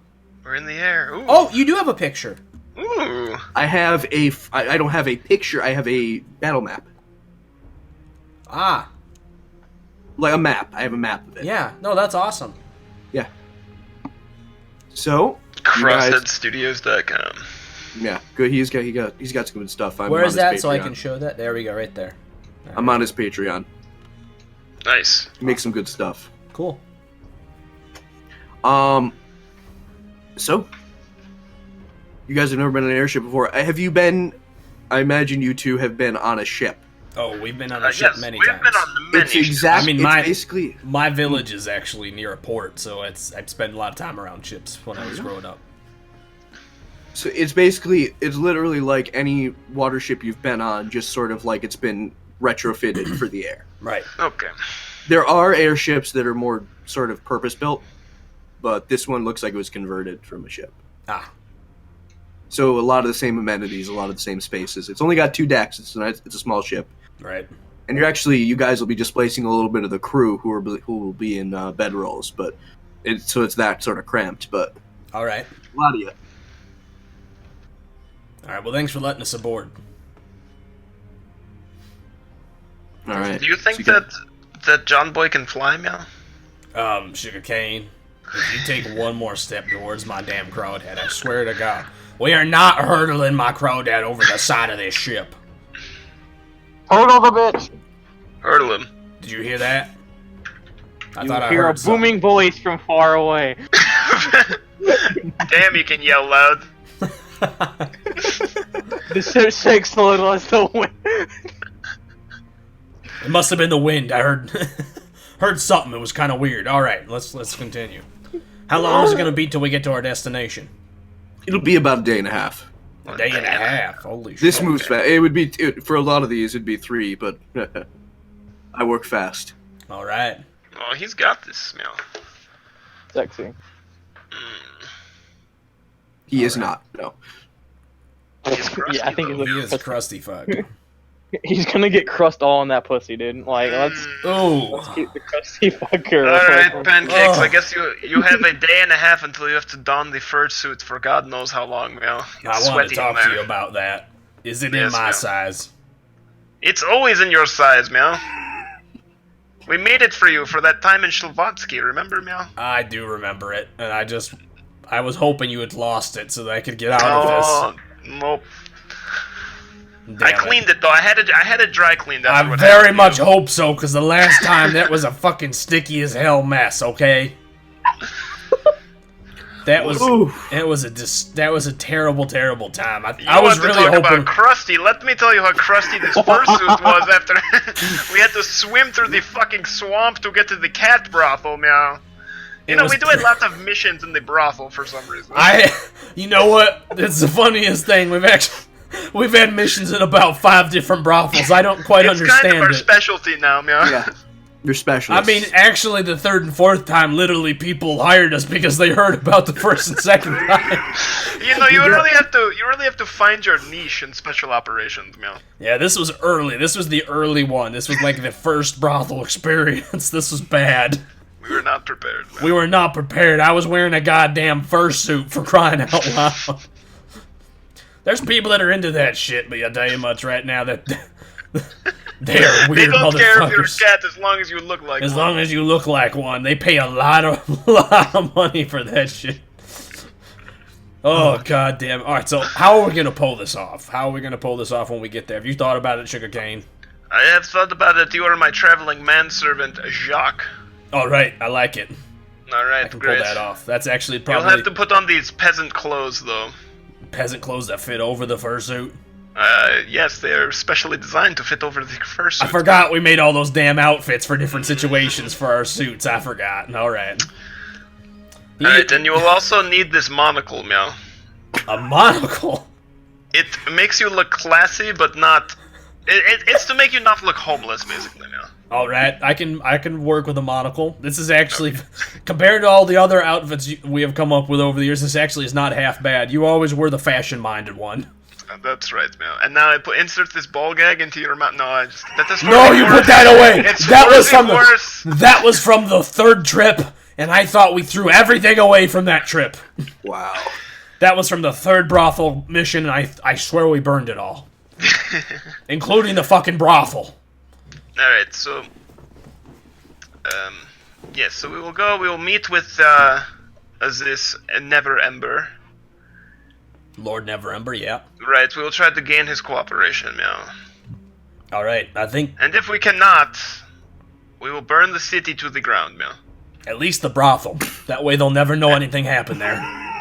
[SPEAKER 4] We're in the air. Ooh.
[SPEAKER 2] Oh, you do have a picture.
[SPEAKER 4] Ooh.
[SPEAKER 1] I have I don't have a picture. I have a battle map,
[SPEAKER 2] Ah,
[SPEAKER 1] like a map. I have a map of it.
[SPEAKER 2] yeah. No, that's awesome.
[SPEAKER 1] Yeah. So you guys-
[SPEAKER 4] CrossheadStudios.com.
[SPEAKER 1] yeah, good. He's got some good stuff. I'm
[SPEAKER 2] Where
[SPEAKER 1] on
[SPEAKER 2] is
[SPEAKER 1] his
[SPEAKER 2] that so I
[SPEAKER 1] Patreon.
[SPEAKER 2] can show that? There we go, right there.
[SPEAKER 1] I'm on his Patreon.
[SPEAKER 4] Nice.
[SPEAKER 1] He makes some good stuff.
[SPEAKER 2] Cool.
[SPEAKER 1] So you guys have never been in an airship before. Have you been? I imagine you two have been on a ship.
[SPEAKER 2] Oh, we've been on a ship
[SPEAKER 4] Yes,
[SPEAKER 2] many
[SPEAKER 4] we've
[SPEAKER 2] times.
[SPEAKER 4] been on many
[SPEAKER 1] It's exact.
[SPEAKER 2] I mean,
[SPEAKER 1] it's
[SPEAKER 2] my-
[SPEAKER 1] basically.
[SPEAKER 2] My village is actually near a port, so I've spent a lot of time around ships when I was growing up.
[SPEAKER 1] So it's literally like any water ship you've been on, just sort of like it's been retrofitted for the air.
[SPEAKER 2] Right.
[SPEAKER 4] Okay.
[SPEAKER 1] There are airships that are more sort of purpose built, but this one looks like it was converted from a ship.
[SPEAKER 2] Ah,
[SPEAKER 1] So a lot of the same amenities, a lot of the same spaces. It's only got 2 decks. It's a small ship,
[SPEAKER 2] right.
[SPEAKER 1] and you guys will be displacing a little bit of the crew who will be in bedrolls, but it's that sort of cramped. But
[SPEAKER 2] All right.
[SPEAKER 1] a lot of you.
[SPEAKER 2] All right. Well, thanks for letting us aboard.
[SPEAKER 1] All right.
[SPEAKER 4] Do you think
[SPEAKER 1] So
[SPEAKER 4] that John Boy can fly, meow?
[SPEAKER 2] Sugarcane, if you take one more step towards my damn crawdad, I swear to God, we are not hurdling my crawdad over the side of this ship.
[SPEAKER 3] Hurdle the bitch!
[SPEAKER 4] Hurdle him.
[SPEAKER 2] Did you hear that? I
[SPEAKER 3] You
[SPEAKER 2] thought I
[SPEAKER 3] hear a
[SPEAKER 2] heard something.
[SPEAKER 3] booming voice from far away.
[SPEAKER 4] Damn, you can yell loud.
[SPEAKER 3] The ship shakes a little as the wind.
[SPEAKER 2] It must have been the wind. I heard heard something. It was kind of weird. All right, let's continue. How long is it gonna be till we get to our destination?
[SPEAKER 1] It'll be about a day and a half.
[SPEAKER 2] A day and a half. Holy shit.
[SPEAKER 1] This moves fast. It would be for a lot of these. It'd be 3, but I work fast.
[SPEAKER 2] All right.
[SPEAKER 4] Oh, he's got this, meow.
[SPEAKER 3] Sexy.
[SPEAKER 1] He is not. No.
[SPEAKER 4] He's crusty,
[SPEAKER 3] Yeah, I think
[SPEAKER 4] though.
[SPEAKER 2] He
[SPEAKER 3] he's,
[SPEAKER 2] is crusty fuck.
[SPEAKER 3] he's gonna get crust all on that pussy, dude. Like, let's
[SPEAKER 2] Oh.
[SPEAKER 3] keep the crusty fucker.
[SPEAKER 4] Alright, Pancakes,
[SPEAKER 2] Oh.
[SPEAKER 4] I guess you have a day and a half until you have to don the fursuit for God knows how long, meow.
[SPEAKER 2] I
[SPEAKER 4] It's
[SPEAKER 2] want to
[SPEAKER 4] sweaty
[SPEAKER 2] talk
[SPEAKER 4] in
[SPEAKER 2] to
[SPEAKER 4] there.
[SPEAKER 2] you about that. Is it in
[SPEAKER 4] Yes,
[SPEAKER 2] my
[SPEAKER 4] ma'am.
[SPEAKER 2] size?
[SPEAKER 4] It's always in your size, meow. We made it for you for that time in Shlovatsky, remember, meow?
[SPEAKER 2] I do remember it, and I was hoping you had lost it so that I could get out
[SPEAKER 4] Oh, nope.
[SPEAKER 2] of this.
[SPEAKER 4] I
[SPEAKER 2] Damn it.
[SPEAKER 4] cleaned it though. I had it dry cleaned. After
[SPEAKER 2] I
[SPEAKER 4] what
[SPEAKER 2] very
[SPEAKER 4] happened to
[SPEAKER 2] much
[SPEAKER 4] you.
[SPEAKER 2] hope so, because the last time that was a fucking sticky as hell mess. Okay, that was
[SPEAKER 1] Oof.
[SPEAKER 2] it was that was a terrible, terrible time. I
[SPEAKER 4] You
[SPEAKER 2] was
[SPEAKER 4] want to
[SPEAKER 2] really
[SPEAKER 4] talk
[SPEAKER 2] hoping.
[SPEAKER 4] about crusty? Let me tell you how crusty this fursuit was after we had to swim through the fucking swamp to get to the cat brothel, meow. You
[SPEAKER 2] It
[SPEAKER 4] know,
[SPEAKER 2] was-
[SPEAKER 4] we do a lot of missions in the brothel for some reason.
[SPEAKER 2] You know what? It's the funniest thing. We've had missions in about 5 different brothels. I don't quite
[SPEAKER 4] it's
[SPEAKER 2] understand
[SPEAKER 4] kind of our
[SPEAKER 2] it.
[SPEAKER 4] specialty now, meow.
[SPEAKER 1] Yeah. You're
[SPEAKER 2] I
[SPEAKER 1] specialists.
[SPEAKER 2] mean, actually, the 3rd and 4th time, literally, people hired us because they heard about the 1st and 2nd time.
[SPEAKER 4] You know, you really have to find your niche in special operations, meow.
[SPEAKER 2] Yeah, this was early. This was the early one. This was like the first brothel experience. This was bad.
[SPEAKER 4] We were not prepared, meow.
[SPEAKER 2] We were not prepared. I was wearing a goddamn fursuit for crying out loud. There's people that are into that shit, but I tell you much right now that they are
[SPEAKER 4] They
[SPEAKER 2] weird
[SPEAKER 4] don't care if you're a
[SPEAKER 2] motherfuckers.
[SPEAKER 4] cat as long as you look like
[SPEAKER 2] As
[SPEAKER 4] one.
[SPEAKER 2] long as you look like one, they pay a lot of money for that shit. Oh god damn! All right, so how are we gonna pull this off? How are we gonna pull this off when we get there? Have you thought about it, Sugarcane?
[SPEAKER 4] I have thought about it. You are my traveling manservant, Jacques.
[SPEAKER 2] All right, I like it.
[SPEAKER 4] All right,
[SPEAKER 2] I can
[SPEAKER 4] great.
[SPEAKER 2] pull that off. That's actually
[SPEAKER 4] You'll
[SPEAKER 2] probably
[SPEAKER 4] have to put on these peasant clothes, though.
[SPEAKER 2] peasant clothes that fit over the fursuit.
[SPEAKER 4] Yes, they are specially designed to fit over the fursuit.
[SPEAKER 2] I forgot we made all those damn outfits for different situations for our suits. I forgot. All right.
[SPEAKER 4] Alright, and you will also need this monocle, meow.
[SPEAKER 2] A monocle.
[SPEAKER 4] It makes you look classy, but not... It's to make you not look homeless, basically, meow.
[SPEAKER 2] All right, I can work with a monocle. This is actually, compared to all the other outfits we have come up with over the years, this actually is not half bad. You always were the fashion-minded one.
[SPEAKER 4] That's right, meow. And now I insert this ball gag into your mouth. No, that is
[SPEAKER 2] No, you put that away.
[SPEAKER 4] It's
[SPEAKER 2] That was
[SPEAKER 4] for
[SPEAKER 2] from
[SPEAKER 4] the worse.
[SPEAKER 2] that was from the 3rd trip, and I thought we threw everything away from that trip.
[SPEAKER 1] wow.
[SPEAKER 2] That was from the third brothel mission, and I swear we burned it all. Including the fucking brothel.
[SPEAKER 4] Alright, so... yes, so we will meet with, this Never Ember.
[SPEAKER 2] Lord Never Ember, yeah.
[SPEAKER 4] Right, we will try to gain his cooperation, yeah.
[SPEAKER 2] Alright, I think
[SPEAKER 4] And if we cannot, we will burn the city to the ground, yeah.
[SPEAKER 2] at least the brothel. That way they'll never know anything happened there.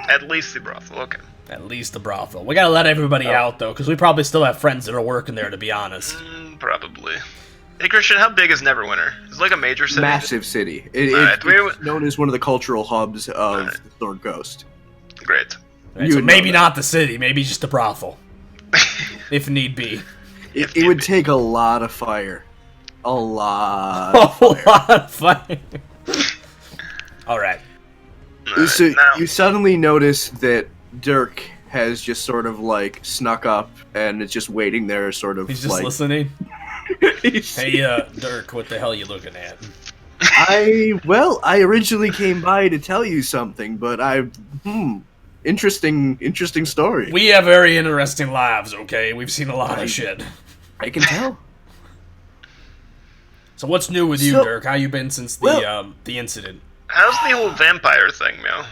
[SPEAKER 4] At least the brothel, okay.
[SPEAKER 2] At least the brothel. We gotta let everybody out, though, because we probably still have friends that are working there, to be honest.
[SPEAKER 4] Probably. Hey, Christian, how big is Neverwinter? Is it like a major city?
[SPEAKER 1] Massive city.
[SPEAKER 4] Alright,
[SPEAKER 1] It's known as one of the cultural hubs of the Sword Coast.
[SPEAKER 4] Great.
[SPEAKER 2] Right,
[SPEAKER 1] You
[SPEAKER 2] so
[SPEAKER 1] would
[SPEAKER 2] maybe
[SPEAKER 1] know
[SPEAKER 2] not the city, maybe just the brothel. If need be.
[SPEAKER 1] It would take a lot of fire. A lot.
[SPEAKER 2] A lot of fire. Alright.
[SPEAKER 1] So
[SPEAKER 4] now,
[SPEAKER 1] you suddenly notice that Dirk has just sort of like snuck up and is just waiting there, sort of
[SPEAKER 2] He's just
[SPEAKER 1] like.
[SPEAKER 2] listening.
[SPEAKER 1] He's-
[SPEAKER 2] Hey, Dirk, what the hell you looking at?
[SPEAKER 1] I originally came by to tell you something, but interesting story.
[SPEAKER 2] We have very interesting lives, okay? We've seen a lot of shit.
[SPEAKER 1] I can tell.
[SPEAKER 2] So what's new with you,
[SPEAKER 1] So-
[SPEAKER 2] Dirk? How you been since the incident?
[SPEAKER 4] how's the whole vampire thing, Mel?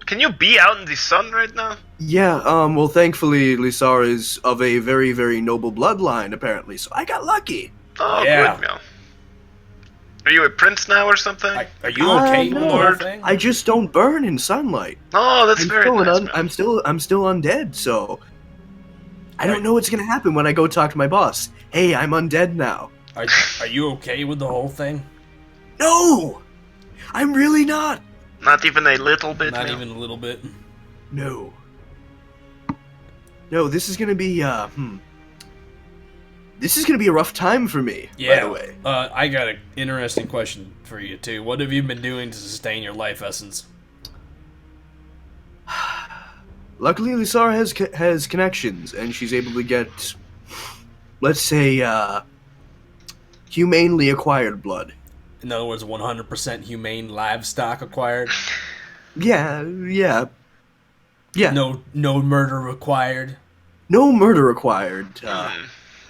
[SPEAKER 4] Can you be out in the sun right now?
[SPEAKER 1] Yeah, well, thankfully, Lisara is of a very, very noble bloodline, apparently, so I got lucky.
[SPEAKER 4] Oh,
[SPEAKER 2] Yeah.
[SPEAKER 4] good, Mel. Are you a prince now or something?
[SPEAKER 2] Are you okay with the whole
[SPEAKER 4] Lord.
[SPEAKER 2] thing?
[SPEAKER 1] I just don't burn in sunlight.
[SPEAKER 4] Oh, that's very nice, Mel.
[SPEAKER 1] I'm still undead, so I don't know what's gonna happen when I go talk to my boss. Hey, I'm undead now.
[SPEAKER 2] Are you okay with the whole thing?
[SPEAKER 1] No, I'm really not.
[SPEAKER 4] Not even a little bit,
[SPEAKER 2] Not
[SPEAKER 4] Mel?
[SPEAKER 2] even a little bit.
[SPEAKER 1] No, this is gonna be This is gonna be a rough time for me.
[SPEAKER 2] Yeah.
[SPEAKER 1] By the way,
[SPEAKER 2] I got an interesting question for you too. What have you been doing to sustain your life essence?
[SPEAKER 1] luckily Lisara has connections, and she's able to get, let's say, humanely acquired blood.
[SPEAKER 2] In other words, 100% humane livestock acquired.
[SPEAKER 1] Yeah.
[SPEAKER 2] No murder required.
[SPEAKER 1] No murder required.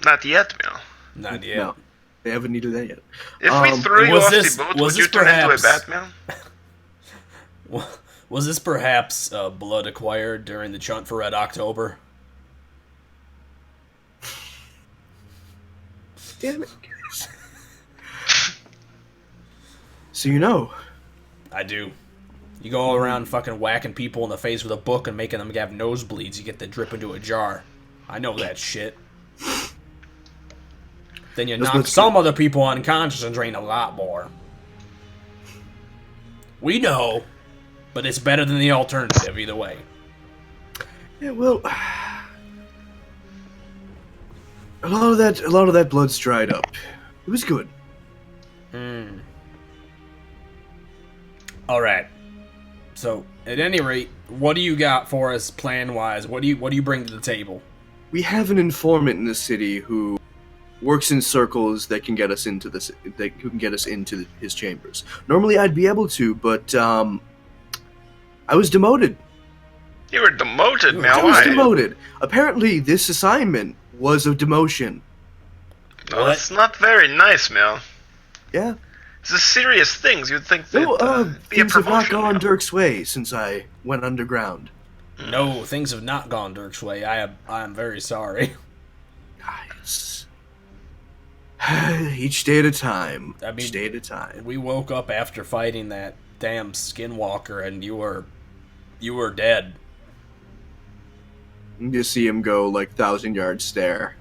[SPEAKER 4] Not yet, Mel.
[SPEAKER 2] Not yet.
[SPEAKER 1] No, they haven't needed that yet.
[SPEAKER 4] If we threw you
[SPEAKER 2] was
[SPEAKER 4] off
[SPEAKER 2] this-
[SPEAKER 4] the boat,
[SPEAKER 2] was
[SPEAKER 4] would you
[SPEAKER 2] this
[SPEAKER 4] turn into a
[SPEAKER 2] perhaps-
[SPEAKER 4] Batman?
[SPEAKER 2] Was this perhaps blood acquired during the Chunt for Red October?
[SPEAKER 1] Damn it. So you know.
[SPEAKER 2] I do. You go around fucking whacking people in the face with a book and making them have nosebleeds. You get the drip into a jar. I know that shit. Then you knock
[SPEAKER 1] what's
[SPEAKER 2] some other people unconscious and drain a lot more. We know, but it's better than the alternative either way.
[SPEAKER 1] Yeah, well, a lot of that blood's dried up. It was good.
[SPEAKER 2] All right. So, at any rate, what do you got for us plan-wise? What do you bring to the table?
[SPEAKER 1] We have an informant in the city who works in circles that can get us into his chambers. Normally, I'd be able to, but I was demoted.
[SPEAKER 4] You were demoted, Mel.
[SPEAKER 1] I was
[SPEAKER 4] Why?
[SPEAKER 1] demoted. Apparently, this assignment was a demotion.
[SPEAKER 4] No, that's not very nice, Mel.
[SPEAKER 1] Yeah.
[SPEAKER 4] This is serious things. You'd think that
[SPEAKER 1] No,
[SPEAKER 4] be a
[SPEAKER 1] things have not
[SPEAKER 4] promotion.
[SPEAKER 1] gone
[SPEAKER 4] Mel.
[SPEAKER 1] Dirk's way since I went underground.
[SPEAKER 2] No, things have not gone Dirk's way. I am very sorry.
[SPEAKER 1] It's each day at a time.
[SPEAKER 2] I mean-
[SPEAKER 1] each day at a time.
[SPEAKER 2] We woke up after fighting that damn skinwalker and you were dead.
[SPEAKER 1] You just see him go like 1,000-yard stare.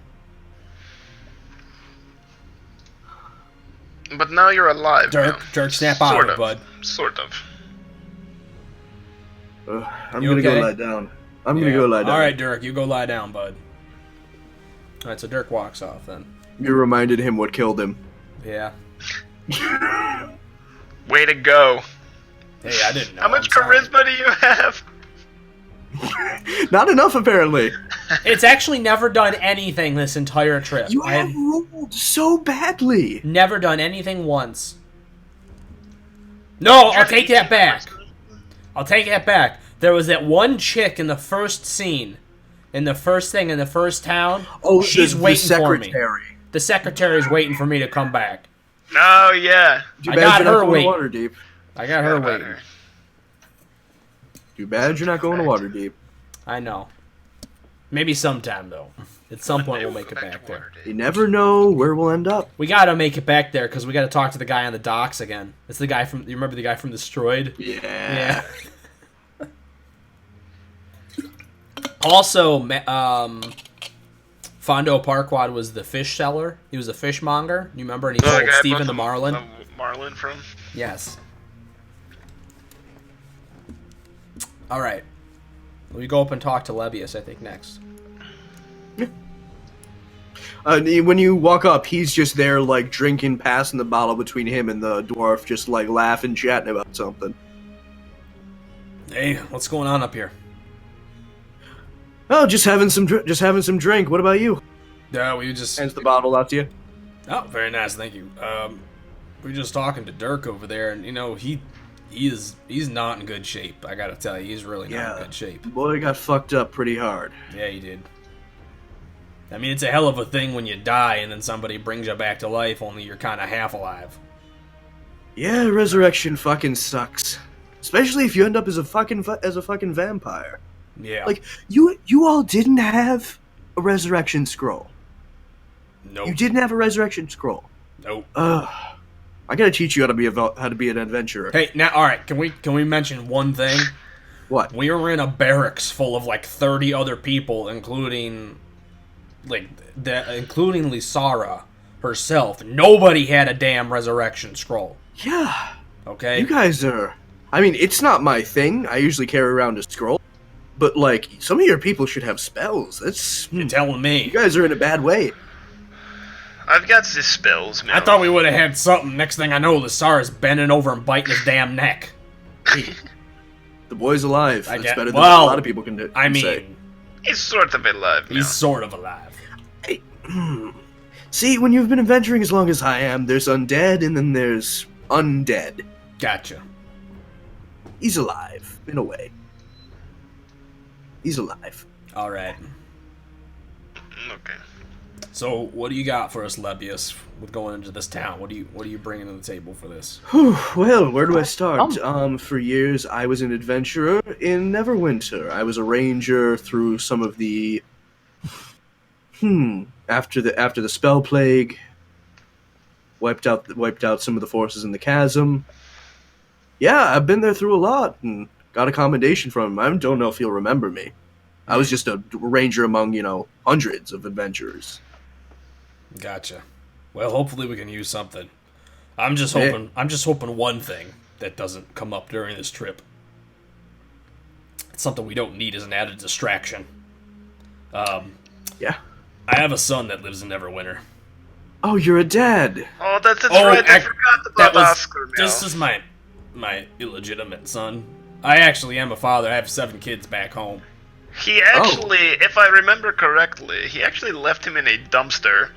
[SPEAKER 4] But now you're alive,
[SPEAKER 2] Dirk,
[SPEAKER 4] Mel.
[SPEAKER 2] Dirk, snap out of it, bud.
[SPEAKER 4] Sort of.
[SPEAKER 1] I'm
[SPEAKER 2] You
[SPEAKER 1] gonna
[SPEAKER 2] okay?
[SPEAKER 1] go lie down. I'm
[SPEAKER 2] Yeah.
[SPEAKER 1] gonna go lie down.
[SPEAKER 2] All right, Dirk, you go lie down, bud. All right, so Dirk walks off then.
[SPEAKER 1] You reminded him what killed him.
[SPEAKER 2] Yeah.
[SPEAKER 4] Way to go.
[SPEAKER 2] Hey, I didn't know.
[SPEAKER 4] How much
[SPEAKER 2] I'm sorry.
[SPEAKER 4] charisma do you have?
[SPEAKER 1] Not enough, apparently.
[SPEAKER 2] It's actually never done anything this entire trip.
[SPEAKER 1] You
[SPEAKER 2] I
[SPEAKER 1] have rolled so badly.
[SPEAKER 2] never done anything once. No, I'll take that back. I'll take that back. There was that one chick in the first scene, in the first thing in the first town.
[SPEAKER 1] Oh,
[SPEAKER 2] she's
[SPEAKER 1] the
[SPEAKER 2] waiting for me.
[SPEAKER 1] secretary.
[SPEAKER 2] The secretary's waiting for me to come back.
[SPEAKER 4] Oh, yeah.
[SPEAKER 1] Too
[SPEAKER 2] I
[SPEAKER 1] bad
[SPEAKER 2] got
[SPEAKER 1] you're not
[SPEAKER 2] her
[SPEAKER 1] going
[SPEAKER 2] waiting.
[SPEAKER 1] to Waterdeep.
[SPEAKER 2] I got her
[SPEAKER 4] About
[SPEAKER 2] waiting.
[SPEAKER 4] her.
[SPEAKER 1] Too bad you're not going to Waterdeep.
[SPEAKER 2] I know. Maybe sometime though. At some point we'll make it back there.
[SPEAKER 1] You never know where we'll end up.
[SPEAKER 2] We gotta make it back there because we gotta talk to the guy on the docks again. It's the guy from. You remember the guy from Destroyed?
[SPEAKER 1] Yeah.
[SPEAKER 2] Yeah. Also, Fondo Parquad was the fish seller. He was a fishmonger. You remember? And he
[SPEAKER 4] Oh, the
[SPEAKER 2] sold
[SPEAKER 4] guy
[SPEAKER 2] Stephen
[SPEAKER 4] bought
[SPEAKER 2] the Marlin.
[SPEAKER 4] Marlin from?
[SPEAKER 2] Yes. All right. We go up and talk to Lebius, I think, next.
[SPEAKER 1] When you walk up, he's just there, like, drinking, passing the bottle between him and the dwarf, just, like, laughing, chatting about something.
[SPEAKER 2] Hey, what's going on up here?
[SPEAKER 1] Oh, just having some drink. What about you?
[SPEAKER 2] Yeah, we just...
[SPEAKER 1] Hands the bottle out to you.
[SPEAKER 2] Oh, very nice, thank you. We were just talking to Dirk over there, and, you know, he's not in good shape. I gotta tell you, he's really not in good shape.
[SPEAKER 1] Boy got fucked up pretty hard.
[SPEAKER 2] Yeah, he did. I mean, it's a hell of a thing when you die and then somebody brings you back to life, only you're kind of half alive.
[SPEAKER 1] Yeah, resurrection fucking sucks. Especially if you end up as a fucking vampire.
[SPEAKER 2] Yeah.
[SPEAKER 1] Like, you all didn't have a resurrection scroll.
[SPEAKER 2] Nope.
[SPEAKER 1] You didn't have a resurrection scroll.
[SPEAKER 2] Nope.
[SPEAKER 1] I gotta teach you how to be an adventurer.
[SPEAKER 2] Hey, now, all right. Can we mention one thing?
[SPEAKER 1] What?
[SPEAKER 2] We were in a barracks full of like 30 other people, including Lysara herself. Nobody had a damn resurrection scroll.
[SPEAKER 1] Yeah.
[SPEAKER 2] Okay.
[SPEAKER 1] You guys are... I mean, it's not my thing. I usually carry around a scroll. But, like, some of your people should have spells. That's...
[SPEAKER 2] You're telling
[SPEAKER 1] You
[SPEAKER 2] me.
[SPEAKER 1] guys are in a bad way.
[SPEAKER 4] I've got the spells, man.
[SPEAKER 2] I thought we would have had something. Next thing I know, Lysara's bending over and biting his damn neck.
[SPEAKER 1] The boy's alive.
[SPEAKER 2] I
[SPEAKER 1] That's
[SPEAKER 2] get-
[SPEAKER 1] better than
[SPEAKER 2] well,
[SPEAKER 1] a lot of people can do.
[SPEAKER 2] I
[SPEAKER 1] say.
[SPEAKER 2] mean,
[SPEAKER 4] He's sort of alive now.
[SPEAKER 2] he's sort of alive.
[SPEAKER 1] See, when you've been adventuring as long as I am, there's undead and then there's undead.
[SPEAKER 2] Gotcha.
[SPEAKER 1] He's alive, in a way. He's alive.
[SPEAKER 2] All right.
[SPEAKER 4] Okay.
[SPEAKER 2] So, what do you got for us, Lebius, with going into this town? What are you bringing to the table for this?
[SPEAKER 1] Whew, well, where do I start? For years, I was an adventurer in Neverwinter. I was a ranger through some of the... After the spell plague, wiped out some of the forces in the chasm. Yeah, I've been there through a lot, and got a commendation from him. I don't know if he'll remember me. I was just a ranger among, hundreds of adventurers.
[SPEAKER 2] Gotcha. Well, hopefully we can use something. I'm just hoping one thing that doesn't come up during this trip. It's something we don't need as an added distraction.
[SPEAKER 1] Yeah.
[SPEAKER 2] I have a son that lives in Neverwinter.
[SPEAKER 1] Oh, you're a dad.
[SPEAKER 4] Oh, that's right. I forgot about Oscar, man.
[SPEAKER 2] This is my illegitimate son. I actually am a father. I have 7 kids back home.
[SPEAKER 4] He actually, if I remember correctly, he actually left him in a dumpster.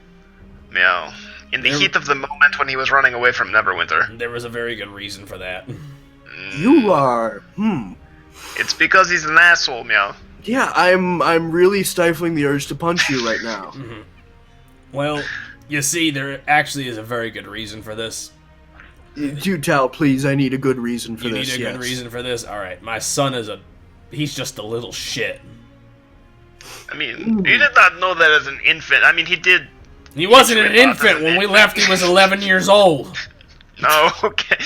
[SPEAKER 4] Meow. In the heat of the moment when he was running away from Neverwinter.
[SPEAKER 2] There was a very good reason for that.
[SPEAKER 1] You are...
[SPEAKER 4] It's because he's an asshole, meow.
[SPEAKER 1] Yeah, I'm really stifling the urge to punch you right now.
[SPEAKER 2] Well, you see, there actually is a very good reason for this.
[SPEAKER 1] Do tell, please. I need a good reason for this.
[SPEAKER 2] You need a good reason for this? Alright, my son he's just a little shit.
[SPEAKER 4] I mean, you did not know that as an infant. I mean, he did...
[SPEAKER 2] He wasn't an infant. When we left, he was 11 years old.
[SPEAKER 4] No, okay.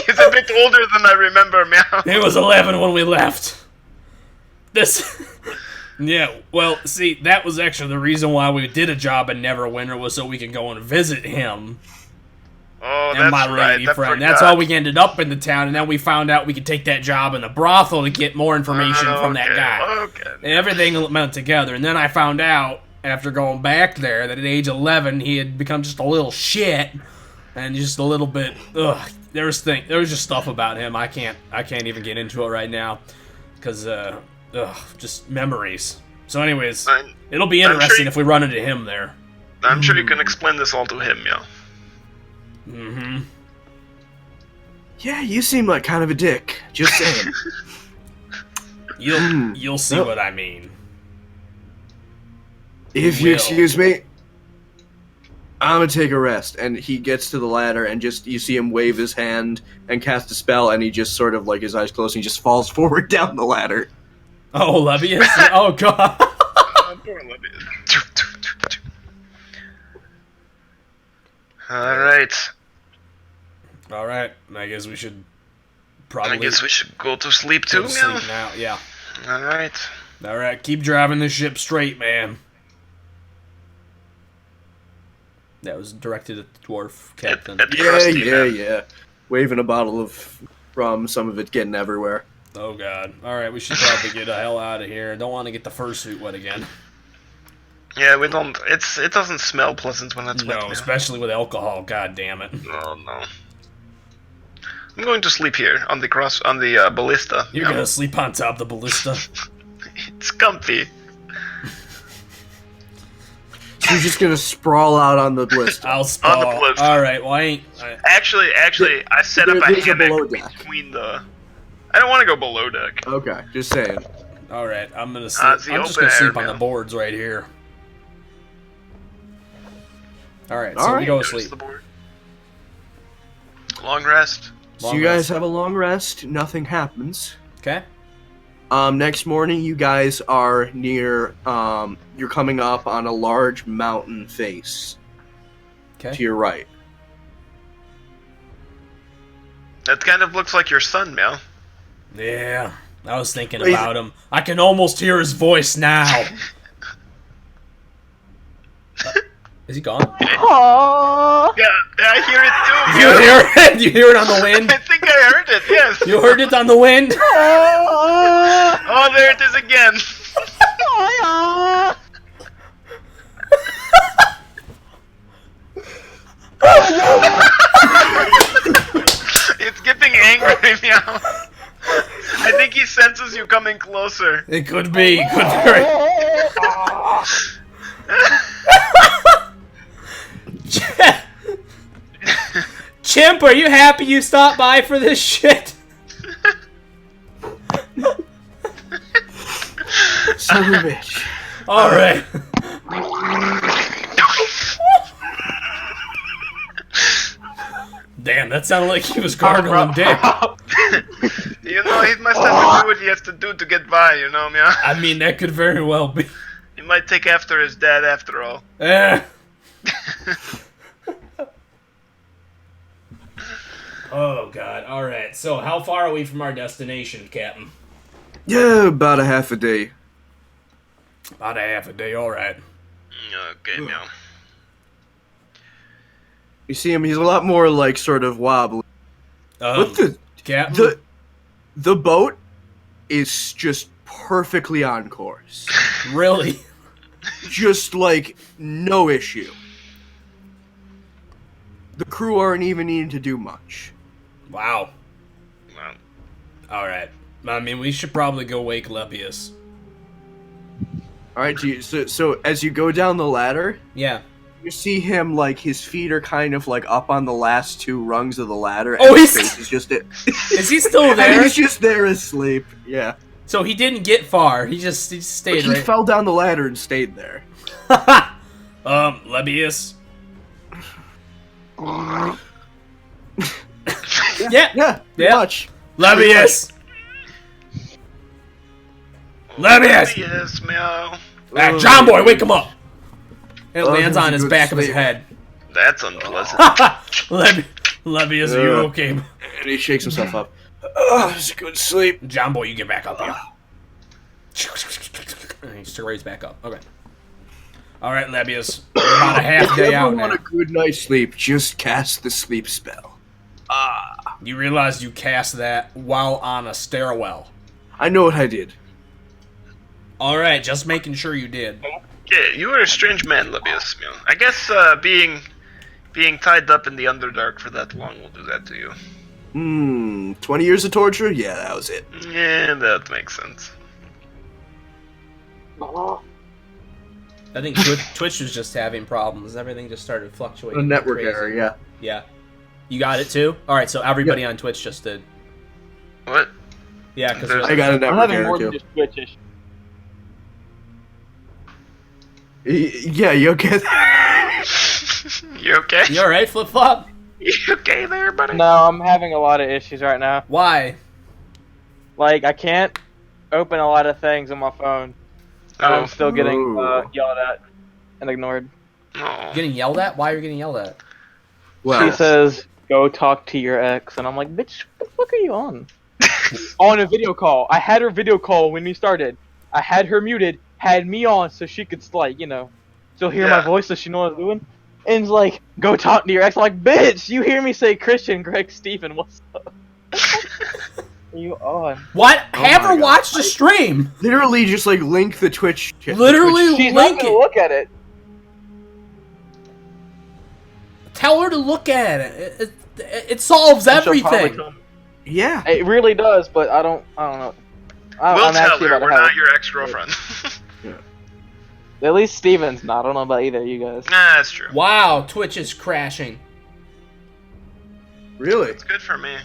[SPEAKER 4] He's a bit older than I remember, meow.
[SPEAKER 2] He was 11 when we left. Yeah, well, see, that was actually the reason why we did a job in Neverwinter, was so we could go and visit him.
[SPEAKER 4] Oh,
[SPEAKER 2] And my lady friend. That's how we ended up in the town, and then we found out we could take that job in the brothel to get more information from that guy.
[SPEAKER 4] Okay.
[SPEAKER 2] And everything went together. And then I found out, after going back there, that at age 11, he had become just a little shit. And just a little bit, there was just stuff about him. I can't even get into it right now. Because, just memories. So anyways, it'll be interesting if we run into him there.
[SPEAKER 4] I'm sure you can explain this all to him, yeah.
[SPEAKER 2] Mm-hmm.
[SPEAKER 1] Yeah, you seem like kind of a dick. Just saying.
[SPEAKER 2] You'll see
[SPEAKER 1] No.
[SPEAKER 2] what I mean.
[SPEAKER 1] If you
[SPEAKER 2] Will.
[SPEAKER 1] excuse me, I'm gonna take a rest. And he gets to the ladder, and just you see him wave his hand and cast a spell, and he just sort of like his eyes closed, and he just falls forward down the ladder.
[SPEAKER 2] Oh, Levius? Oh, God.
[SPEAKER 4] Poor Libby. Alright.
[SPEAKER 2] All right. I guess we should
[SPEAKER 4] I
[SPEAKER 2] probably
[SPEAKER 4] guess we should go to sleep
[SPEAKER 2] go
[SPEAKER 4] too,
[SPEAKER 2] to
[SPEAKER 4] meow.
[SPEAKER 2] sleep now. Yeah.
[SPEAKER 4] Alright.
[SPEAKER 2] All right. Keep driving this ship straight, man. That was directed at the dwarf captain.
[SPEAKER 4] At the
[SPEAKER 1] Yeah,
[SPEAKER 4] crusty
[SPEAKER 1] yeah,
[SPEAKER 4] man.
[SPEAKER 1] yeah. Waving a bottle of rum, some of it getting everywhere.
[SPEAKER 2] Oh, God. All right. We should probably get the hell out of here. Don't want to get the fursuit wet again.
[SPEAKER 4] Yeah, we don't. It doesn't smell pleasant when it's wet.
[SPEAKER 2] No,
[SPEAKER 4] meow.
[SPEAKER 2] especially with alcohol. God damn it.
[SPEAKER 4] Oh no. I'm going to sleep here on the ballista.
[SPEAKER 2] You're
[SPEAKER 4] meow.
[SPEAKER 2] gonna sleep on top of the ballista.
[SPEAKER 4] It's comfy.
[SPEAKER 1] So you're just gonna sprawl out on the blister.
[SPEAKER 2] I'll spell.
[SPEAKER 4] ballista.
[SPEAKER 2] All right. Well, I
[SPEAKER 4] Actually, I set up a
[SPEAKER 1] There's a below
[SPEAKER 4] hammock
[SPEAKER 1] deck.
[SPEAKER 4] between the. I don't want to go below deck.
[SPEAKER 1] Okay, just saying.
[SPEAKER 2] All right. I'm gonna sleep.
[SPEAKER 4] it's the
[SPEAKER 2] I'm just
[SPEAKER 4] open
[SPEAKER 2] gonna sleep
[SPEAKER 4] air,
[SPEAKER 2] on the
[SPEAKER 4] man.
[SPEAKER 2] boards right here. All right.
[SPEAKER 1] All
[SPEAKER 2] So we
[SPEAKER 1] right.
[SPEAKER 2] go to
[SPEAKER 4] There's
[SPEAKER 2] sleep.
[SPEAKER 4] the board. Long rest.
[SPEAKER 1] So
[SPEAKER 2] Long
[SPEAKER 1] you guys
[SPEAKER 2] rest.
[SPEAKER 1] have a long rest. Nothing happens.
[SPEAKER 2] Okay.
[SPEAKER 1] Next morning, you guys are near. You're coming up on a large mountain face
[SPEAKER 2] Okay.
[SPEAKER 1] to your right.
[SPEAKER 4] That kind of looks like your son, Mel.
[SPEAKER 2] Yeah. I was thinking
[SPEAKER 1] Wait.
[SPEAKER 2] about him. I can almost hear his voice now. Is he gone?
[SPEAKER 3] Aww.
[SPEAKER 4] Yeah, I hear it too.
[SPEAKER 2] You
[SPEAKER 4] Mel.
[SPEAKER 2] hear it? You hear it on the wind?
[SPEAKER 4] I think I heard it. Yes.
[SPEAKER 2] You heard it on the wind?
[SPEAKER 4] Oh, there it is again. It's getting angry now. I think he senses you coming closer.
[SPEAKER 2] It could be. Could very. Chimp, are you happy you stopped by for this shit?
[SPEAKER 1] Son of a bitch.
[SPEAKER 2] All right. Damn, that sounded like he was gargling dick.
[SPEAKER 4] You know, he must have to do what he has to do to get by, you know, Mia.
[SPEAKER 2] I mean, that could very well be.
[SPEAKER 4] He might take after his dad after all.
[SPEAKER 2] Eh. Oh, God. All right. So, how far are we from our destination, Captain?
[SPEAKER 1] Yeah, about a half a day.
[SPEAKER 2] About a half a day. All right.
[SPEAKER 4] Okay, Mia.
[SPEAKER 1] You see him; he's a lot more like sort of wobbly. But
[SPEAKER 2] Captain?
[SPEAKER 1] the boat is just perfectly on course.
[SPEAKER 2] Really?
[SPEAKER 1] Just like no issue. The crew aren't even needing to do much.
[SPEAKER 2] Wow.
[SPEAKER 4] Well,
[SPEAKER 2] All right. I mean, we should probably go wake Lepius.
[SPEAKER 1] All right, so as you go down the ladder,
[SPEAKER 2] Yeah.
[SPEAKER 1] you see him like his feet are kind of like up on the last two rungs of the ladder.
[SPEAKER 2] Oh,
[SPEAKER 1] and his
[SPEAKER 2] he's-
[SPEAKER 1] face is just it.
[SPEAKER 2] Is he still
[SPEAKER 1] And
[SPEAKER 2] there?
[SPEAKER 1] he's just there asleep. Yeah,
[SPEAKER 2] So he didn't get far. He just stayed
[SPEAKER 1] he
[SPEAKER 2] right.
[SPEAKER 1] fell down the ladder and stayed there.
[SPEAKER 2] Lepius. Yeah.
[SPEAKER 1] Yeah,
[SPEAKER 2] Yeah.
[SPEAKER 1] much.
[SPEAKER 2] Lepius. Lepius.
[SPEAKER 4] yes, Mia.
[SPEAKER 2] Ah, John Boy, wake him up. It
[SPEAKER 1] Oh,
[SPEAKER 2] lands
[SPEAKER 1] he was
[SPEAKER 2] on
[SPEAKER 1] a
[SPEAKER 2] his
[SPEAKER 1] good
[SPEAKER 2] back of his
[SPEAKER 1] sleep.
[SPEAKER 2] head.
[SPEAKER 4] That's unpleasant.
[SPEAKER 2] Lepius, are you
[SPEAKER 1] Yeah.
[SPEAKER 2] okay?
[SPEAKER 1] And he shakes himself up. Oh, it's a good sleep.
[SPEAKER 2] John Boy, you get back up here. And he strays back up. Okay. All right, Lepius. We're about a half
[SPEAKER 1] If you
[SPEAKER 2] day
[SPEAKER 1] ever
[SPEAKER 2] out
[SPEAKER 1] want
[SPEAKER 2] now.
[SPEAKER 1] a good night's sleep, just cast the sleep spell.
[SPEAKER 2] You realize you cast that while on a stairwell.
[SPEAKER 1] I know what I did.
[SPEAKER 2] All right, just making sure you did.
[SPEAKER 4] Yeah, you are a strange man, Lebius. Mia. I guess being tied up in the Underdark for that long will do that to you.
[SPEAKER 1] 20 years of torture? Yeah, that was it.
[SPEAKER 4] Yeah, that makes sense.
[SPEAKER 2] I think Twitch was just having problems. Everything just started fluctuating.
[SPEAKER 1] A network
[SPEAKER 2] crazy.
[SPEAKER 1] error, yeah.
[SPEAKER 2] Yeah. You got it too? Alright, so everybody on Twitch just did.
[SPEAKER 4] What?
[SPEAKER 2] Yeah, because
[SPEAKER 1] I got a
[SPEAKER 3] I'm
[SPEAKER 1] network
[SPEAKER 3] having
[SPEAKER 1] error
[SPEAKER 3] more than
[SPEAKER 1] too.
[SPEAKER 3] just Twitch issues.
[SPEAKER 1] Yeah, you okay?
[SPEAKER 4] You okay?
[SPEAKER 2] You alright, Flip Flop?
[SPEAKER 4] You okay there, buddy?
[SPEAKER 3] No, I'm having a lot of issues right now.
[SPEAKER 2] Why?
[SPEAKER 3] Like, I can't open a lot of things on my phone. And I'm
[SPEAKER 4] Oh.
[SPEAKER 3] still getting
[SPEAKER 1] Ooh.
[SPEAKER 3] yelled at and ignored.
[SPEAKER 4] Oh.
[SPEAKER 2] Getting yelled at? Why are you getting yelled at?
[SPEAKER 1] Well,
[SPEAKER 3] She says, go talk to your ex. And I'm like, bitch, what the fuck are you on? On a video call. I had her video call when we started. I had her muted, had me on so she could, like, you know, still hear my
[SPEAKER 4] Yeah.
[SPEAKER 3] voice so she know what I'm doing. And it's like, go talk to your ex. I'm like, bitch, you hear me say Christian, Greg, Steven, what's up? Are you on?
[SPEAKER 2] What?
[SPEAKER 1] Oh
[SPEAKER 2] Have
[SPEAKER 1] my
[SPEAKER 2] her
[SPEAKER 1] God.
[SPEAKER 2] watch the stream!
[SPEAKER 1] literally just like link the Twitch.
[SPEAKER 2] Literally
[SPEAKER 3] She's
[SPEAKER 2] link
[SPEAKER 3] not gonna
[SPEAKER 2] it!
[SPEAKER 3] look at it.
[SPEAKER 2] Tell her to look at it. It solves
[SPEAKER 3] She'll probably
[SPEAKER 2] everything.
[SPEAKER 3] tell me.
[SPEAKER 1] Yeah.
[SPEAKER 3] It really does, but I don't know.
[SPEAKER 4] We'll
[SPEAKER 3] I'm
[SPEAKER 4] tell
[SPEAKER 3] actually
[SPEAKER 4] her
[SPEAKER 3] about to
[SPEAKER 4] we're
[SPEAKER 3] have
[SPEAKER 4] not
[SPEAKER 3] it.
[SPEAKER 4] your ex-girlfriend.
[SPEAKER 3] At least Steven's not. I don't know about either of you guys.
[SPEAKER 4] Nah, that's true.
[SPEAKER 2] Wow, Twitch is crashing.
[SPEAKER 1] Really?
[SPEAKER 4] It's good for me.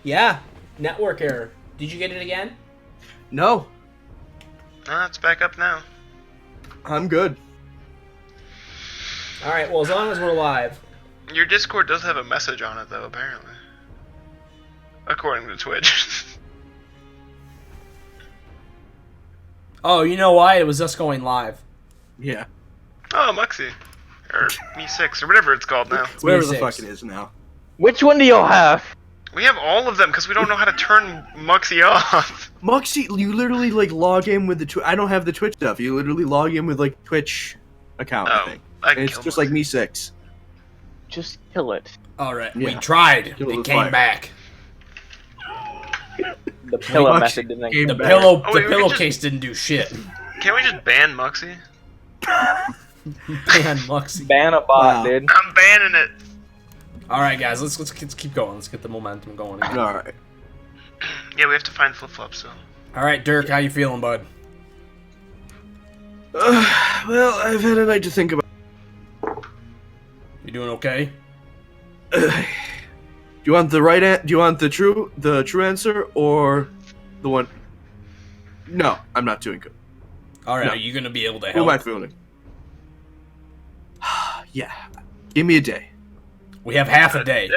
[SPEAKER 2] Yeah, network error. Did you get it again?
[SPEAKER 1] No,
[SPEAKER 4] Nah, it's back up now.
[SPEAKER 1] I'm good.
[SPEAKER 2] Alright, well, as long as we're live.
[SPEAKER 4] Your Discord does have a message on it, though, apparently. According to Twitch.
[SPEAKER 2] Oh, you know why? It was us going live.
[SPEAKER 1] Yeah.
[SPEAKER 4] Oh, Muxie. Or Me6, or whatever it's called now.
[SPEAKER 1] Whatever the
[SPEAKER 2] Me6.
[SPEAKER 1] fuck it is now.
[SPEAKER 3] Which one do y'all have?
[SPEAKER 4] We have all of them because we don't know how to turn Muxie off.
[SPEAKER 1] Muxie, you literally like log in with the I don't have the Twitch stuff. You literally log in with like Twitch account, I
[SPEAKER 4] Oh,
[SPEAKER 1] think.
[SPEAKER 4] I
[SPEAKER 1] And it's
[SPEAKER 4] killed
[SPEAKER 1] just
[SPEAKER 4] Muxie.
[SPEAKER 1] like Me6.
[SPEAKER 3] Just kill it.
[SPEAKER 2] Alright, we
[SPEAKER 1] Yeah.
[SPEAKER 2] tried.
[SPEAKER 1] Kill
[SPEAKER 2] It
[SPEAKER 1] the
[SPEAKER 2] came
[SPEAKER 1] fire.
[SPEAKER 2] back.
[SPEAKER 3] The pillow
[SPEAKER 1] Muxie
[SPEAKER 3] method didn't
[SPEAKER 1] came
[SPEAKER 2] The
[SPEAKER 1] back.
[SPEAKER 2] pillow,
[SPEAKER 4] Oh,
[SPEAKER 2] the
[SPEAKER 4] wait, we could
[SPEAKER 2] pillowcase didn't do shit.
[SPEAKER 4] Can't we just ban Muxie?
[SPEAKER 2] Man, Muxie.
[SPEAKER 3] ban a bot,
[SPEAKER 1] Wow.
[SPEAKER 3] dude.
[SPEAKER 4] I'm banning it.
[SPEAKER 2] Alright, guys, let's keep going. Let's get the momentum going again.
[SPEAKER 1] Alright.
[SPEAKER 4] Yeah, we have to find flip-flops, so.
[SPEAKER 2] Alright, Dirk, how you feeling, bud?
[SPEAKER 1] Well, I've had a night to think about.
[SPEAKER 2] You doing okay?
[SPEAKER 1] Do you want the do you want the true answer or the one? No, I'm not doing good.
[SPEAKER 2] Alright,
[SPEAKER 1] No.
[SPEAKER 2] are you gonna be able to
[SPEAKER 1] Who am I
[SPEAKER 2] help?
[SPEAKER 1] feeling? Yeah. Give me a day.
[SPEAKER 2] We have half a day.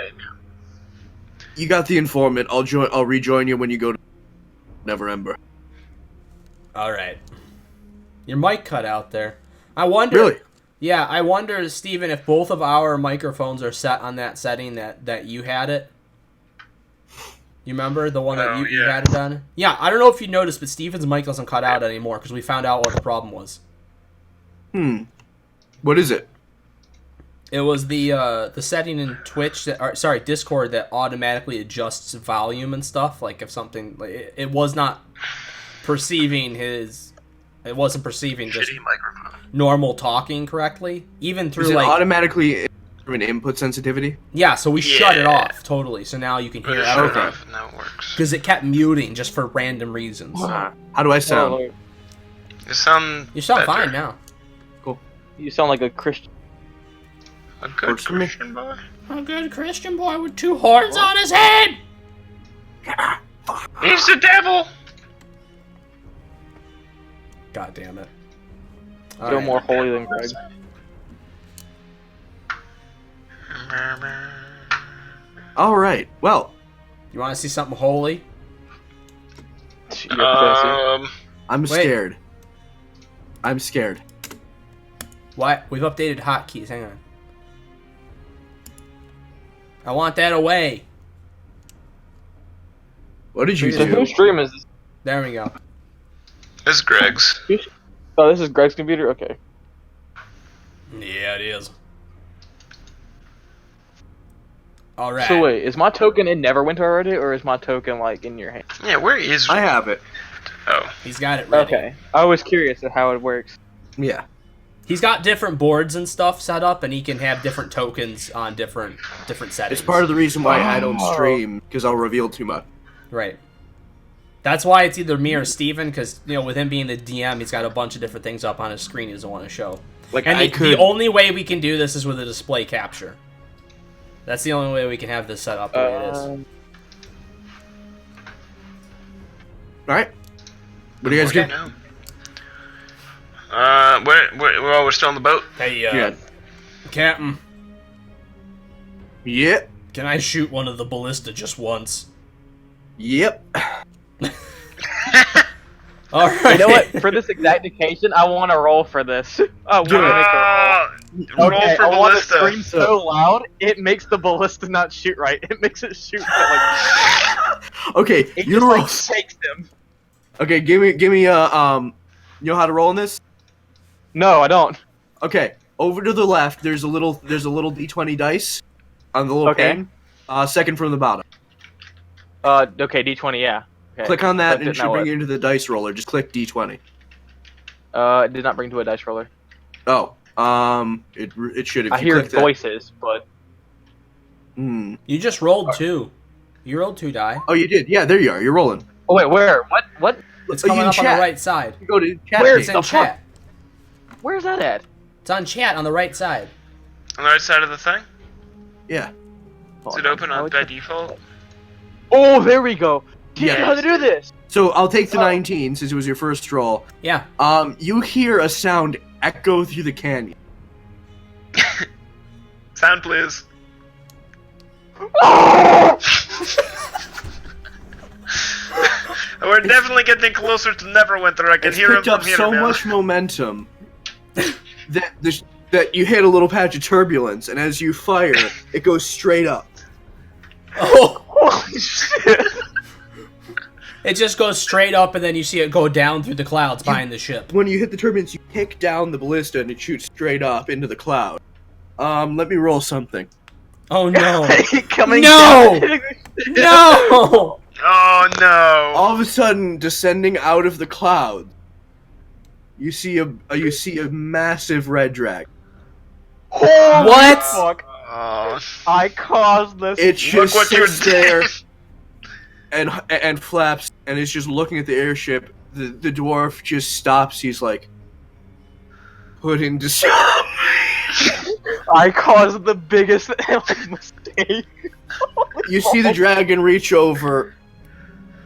[SPEAKER 1] You got the informant. I'll rejoin you when you go to Neverember.
[SPEAKER 2] Alright. Your mic cut out there. I wonder...
[SPEAKER 1] Really?
[SPEAKER 2] Yeah, I wonder, Steven, if both of our microphones are set on that setting that you had it. You remember the one that
[SPEAKER 4] Oh,
[SPEAKER 2] you
[SPEAKER 4] yeah.
[SPEAKER 2] had it done? Yeah, I don't know if you noticed, but Steven's mic doesn't cut out anymore because we found out what the problem was.
[SPEAKER 1] What is it?
[SPEAKER 2] It was the setting in Twitch Discord that automatically adjusts volume and stuff. Like if something like it was not perceiving it wasn't perceiving just
[SPEAKER 4] Shitty microphone.
[SPEAKER 2] normal talking correctly. Even through
[SPEAKER 1] Is it
[SPEAKER 2] like
[SPEAKER 1] automatically an input sensitivity?
[SPEAKER 2] yeah, so we shut it
[SPEAKER 4] Yeah.
[SPEAKER 2] off totally. So now you can
[SPEAKER 4] But
[SPEAKER 2] hear
[SPEAKER 4] it's
[SPEAKER 2] everything
[SPEAKER 4] off, and now it works.
[SPEAKER 2] because it kept muting just for random reasons.
[SPEAKER 1] How do I
[SPEAKER 3] Oh,
[SPEAKER 1] sound?
[SPEAKER 3] Lord.
[SPEAKER 4] You sound
[SPEAKER 2] You sound
[SPEAKER 4] better.
[SPEAKER 2] fine now.
[SPEAKER 3] You sound like a Christian.
[SPEAKER 4] A good
[SPEAKER 1] Works for me.
[SPEAKER 4] Christian boy.
[SPEAKER 2] A good Christian boy with two horns on his head.
[SPEAKER 4] He's the devil!
[SPEAKER 2] God damn it.
[SPEAKER 3] Still
[SPEAKER 2] Alright.
[SPEAKER 3] more holy than Greg.
[SPEAKER 1] All right. Well,
[SPEAKER 2] You want to see something holy?
[SPEAKER 3] You're pussy.
[SPEAKER 1] I'm
[SPEAKER 2] Wait.
[SPEAKER 1] scared. I'm scared.
[SPEAKER 2] What? We've updated hotkeys. Hang on. I want that away.
[SPEAKER 1] What did you
[SPEAKER 3] So
[SPEAKER 1] do?
[SPEAKER 3] whose stream is this?
[SPEAKER 2] There we go.
[SPEAKER 4] This is Greg's.
[SPEAKER 3] Oh, this is Greg's computer? Okay.
[SPEAKER 2] Yeah, it is. Alright.
[SPEAKER 3] So wait, is my token in Neverwinter already, or is my token, like, in your hand?
[SPEAKER 4] Yeah, where is...
[SPEAKER 1] I have it.
[SPEAKER 4] Oh.
[SPEAKER 2] He's got it ready.
[SPEAKER 3] Okay. I was curious at how it works.
[SPEAKER 1] Yeah.
[SPEAKER 2] He's got different boards and stuff set up, and he can have different tokens on different settings.
[SPEAKER 1] It's part of the reason why I don't
[SPEAKER 3] Oh.
[SPEAKER 1] stream, because I'll reveal too much.
[SPEAKER 2] Right. That's why it's either me or Steven, because, you know, with him being the DM, he's got a bunch of different things up on his screen he doesn't want to show.
[SPEAKER 1] Like,
[SPEAKER 2] And
[SPEAKER 1] I
[SPEAKER 2] the
[SPEAKER 1] could...
[SPEAKER 2] only way we can do this is with a display capture. That's the only way we can have this set up the way it is.
[SPEAKER 1] All right. What do you guys do?
[SPEAKER 4] No. We're still on the boat.
[SPEAKER 2] Hey,
[SPEAKER 1] Yeah.
[SPEAKER 2] Captain,
[SPEAKER 1] Yep.
[SPEAKER 2] can I shoot one of the ballista just once?
[SPEAKER 1] Yep.
[SPEAKER 2] All right.
[SPEAKER 3] You know what? For this exact occasion, I want to roll for this. I want to make a roll.
[SPEAKER 4] Roll
[SPEAKER 3] Okay,
[SPEAKER 4] for
[SPEAKER 3] I want to
[SPEAKER 4] ballista.
[SPEAKER 3] scream so loud, it makes the ballista not shoot right. It makes it shoot like
[SPEAKER 1] Okay,
[SPEAKER 3] it
[SPEAKER 1] you
[SPEAKER 3] just
[SPEAKER 1] roll.
[SPEAKER 3] like shakes them.
[SPEAKER 1] Okay, give me a You know how to roll in this?
[SPEAKER 3] No, I don't.
[SPEAKER 1] Okay, over to the left. There's a little D20 dice on the little
[SPEAKER 3] Okay.
[SPEAKER 1] pane. Second from the bottom.
[SPEAKER 3] Okay, D20, yeah. Okay.
[SPEAKER 1] Click on that, and it
[SPEAKER 3] Clicked
[SPEAKER 1] should bring you into the dice roller. Just click D20.
[SPEAKER 3] It did not bring to a dice roller.
[SPEAKER 1] Oh, it should. If
[SPEAKER 3] I
[SPEAKER 1] you
[SPEAKER 3] hear
[SPEAKER 1] click that.
[SPEAKER 3] voices, but
[SPEAKER 1] Hmm.
[SPEAKER 2] You just rolled 2. You rolled 2 die.
[SPEAKER 1] Oh, you did. Yeah, there you are. You're rolling.
[SPEAKER 3] oh wait, where? What?
[SPEAKER 2] It's
[SPEAKER 1] You
[SPEAKER 2] coming
[SPEAKER 1] in
[SPEAKER 2] up on
[SPEAKER 1] chat.
[SPEAKER 2] the right side.
[SPEAKER 1] You go to chat.
[SPEAKER 3] Where's
[SPEAKER 2] It's
[SPEAKER 1] page.
[SPEAKER 2] in
[SPEAKER 3] the fuck?
[SPEAKER 2] chat.
[SPEAKER 3] Where's that at?
[SPEAKER 2] It's on chat on the right side.
[SPEAKER 4] On the right side of the thing?
[SPEAKER 1] Yeah.
[SPEAKER 4] Is it open on by default?
[SPEAKER 3] Oh, there we go. Teach
[SPEAKER 1] Yeah.
[SPEAKER 3] me how to do this.
[SPEAKER 1] So I'll take the
[SPEAKER 3] Oh.
[SPEAKER 1] 19 since it was your first roll.
[SPEAKER 2] Yeah.
[SPEAKER 1] You hear a sound echo through the canyon.
[SPEAKER 4] Sound, please. We're definitely getting closer to Neverwinter. I can
[SPEAKER 1] It's
[SPEAKER 4] hear him
[SPEAKER 1] picked up
[SPEAKER 4] from here
[SPEAKER 1] so
[SPEAKER 4] now.
[SPEAKER 1] much momentum that you hit a little patch of turbulence, and as you fire, it goes straight up.
[SPEAKER 2] Oh,
[SPEAKER 3] Holy shit.
[SPEAKER 2] it just goes straight up, and then you see it go down through the clouds behind the ship.
[SPEAKER 1] When you hit the turbulence, you kick down the ballista, and it shoots straight up into the cloud. Let me roll something.
[SPEAKER 2] Oh no!
[SPEAKER 3] Coming
[SPEAKER 2] No!
[SPEAKER 3] down.
[SPEAKER 2] No!
[SPEAKER 4] Oh no!
[SPEAKER 1] All of a sudden, descending out of the cloud, you see a massive red dragon.
[SPEAKER 3] Holy
[SPEAKER 2] What?
[SPEAKER 3] Fuck.
[SPEAKER 4] Oh.
[SPEAKER 3] I caused this.
[SPEAKER 1] It just
[SPEAKER 4] what you
[SPEAKER 1] sits there
[SPEAKER 4] did.
[SPEAKER 1] and flaps, and is just looking at the airship. The dwarf just stops. He's like, "Put into
[SPEAKER 3] I caused the biggest mistake.
[SPEAKER 1] You see the dragon reach over,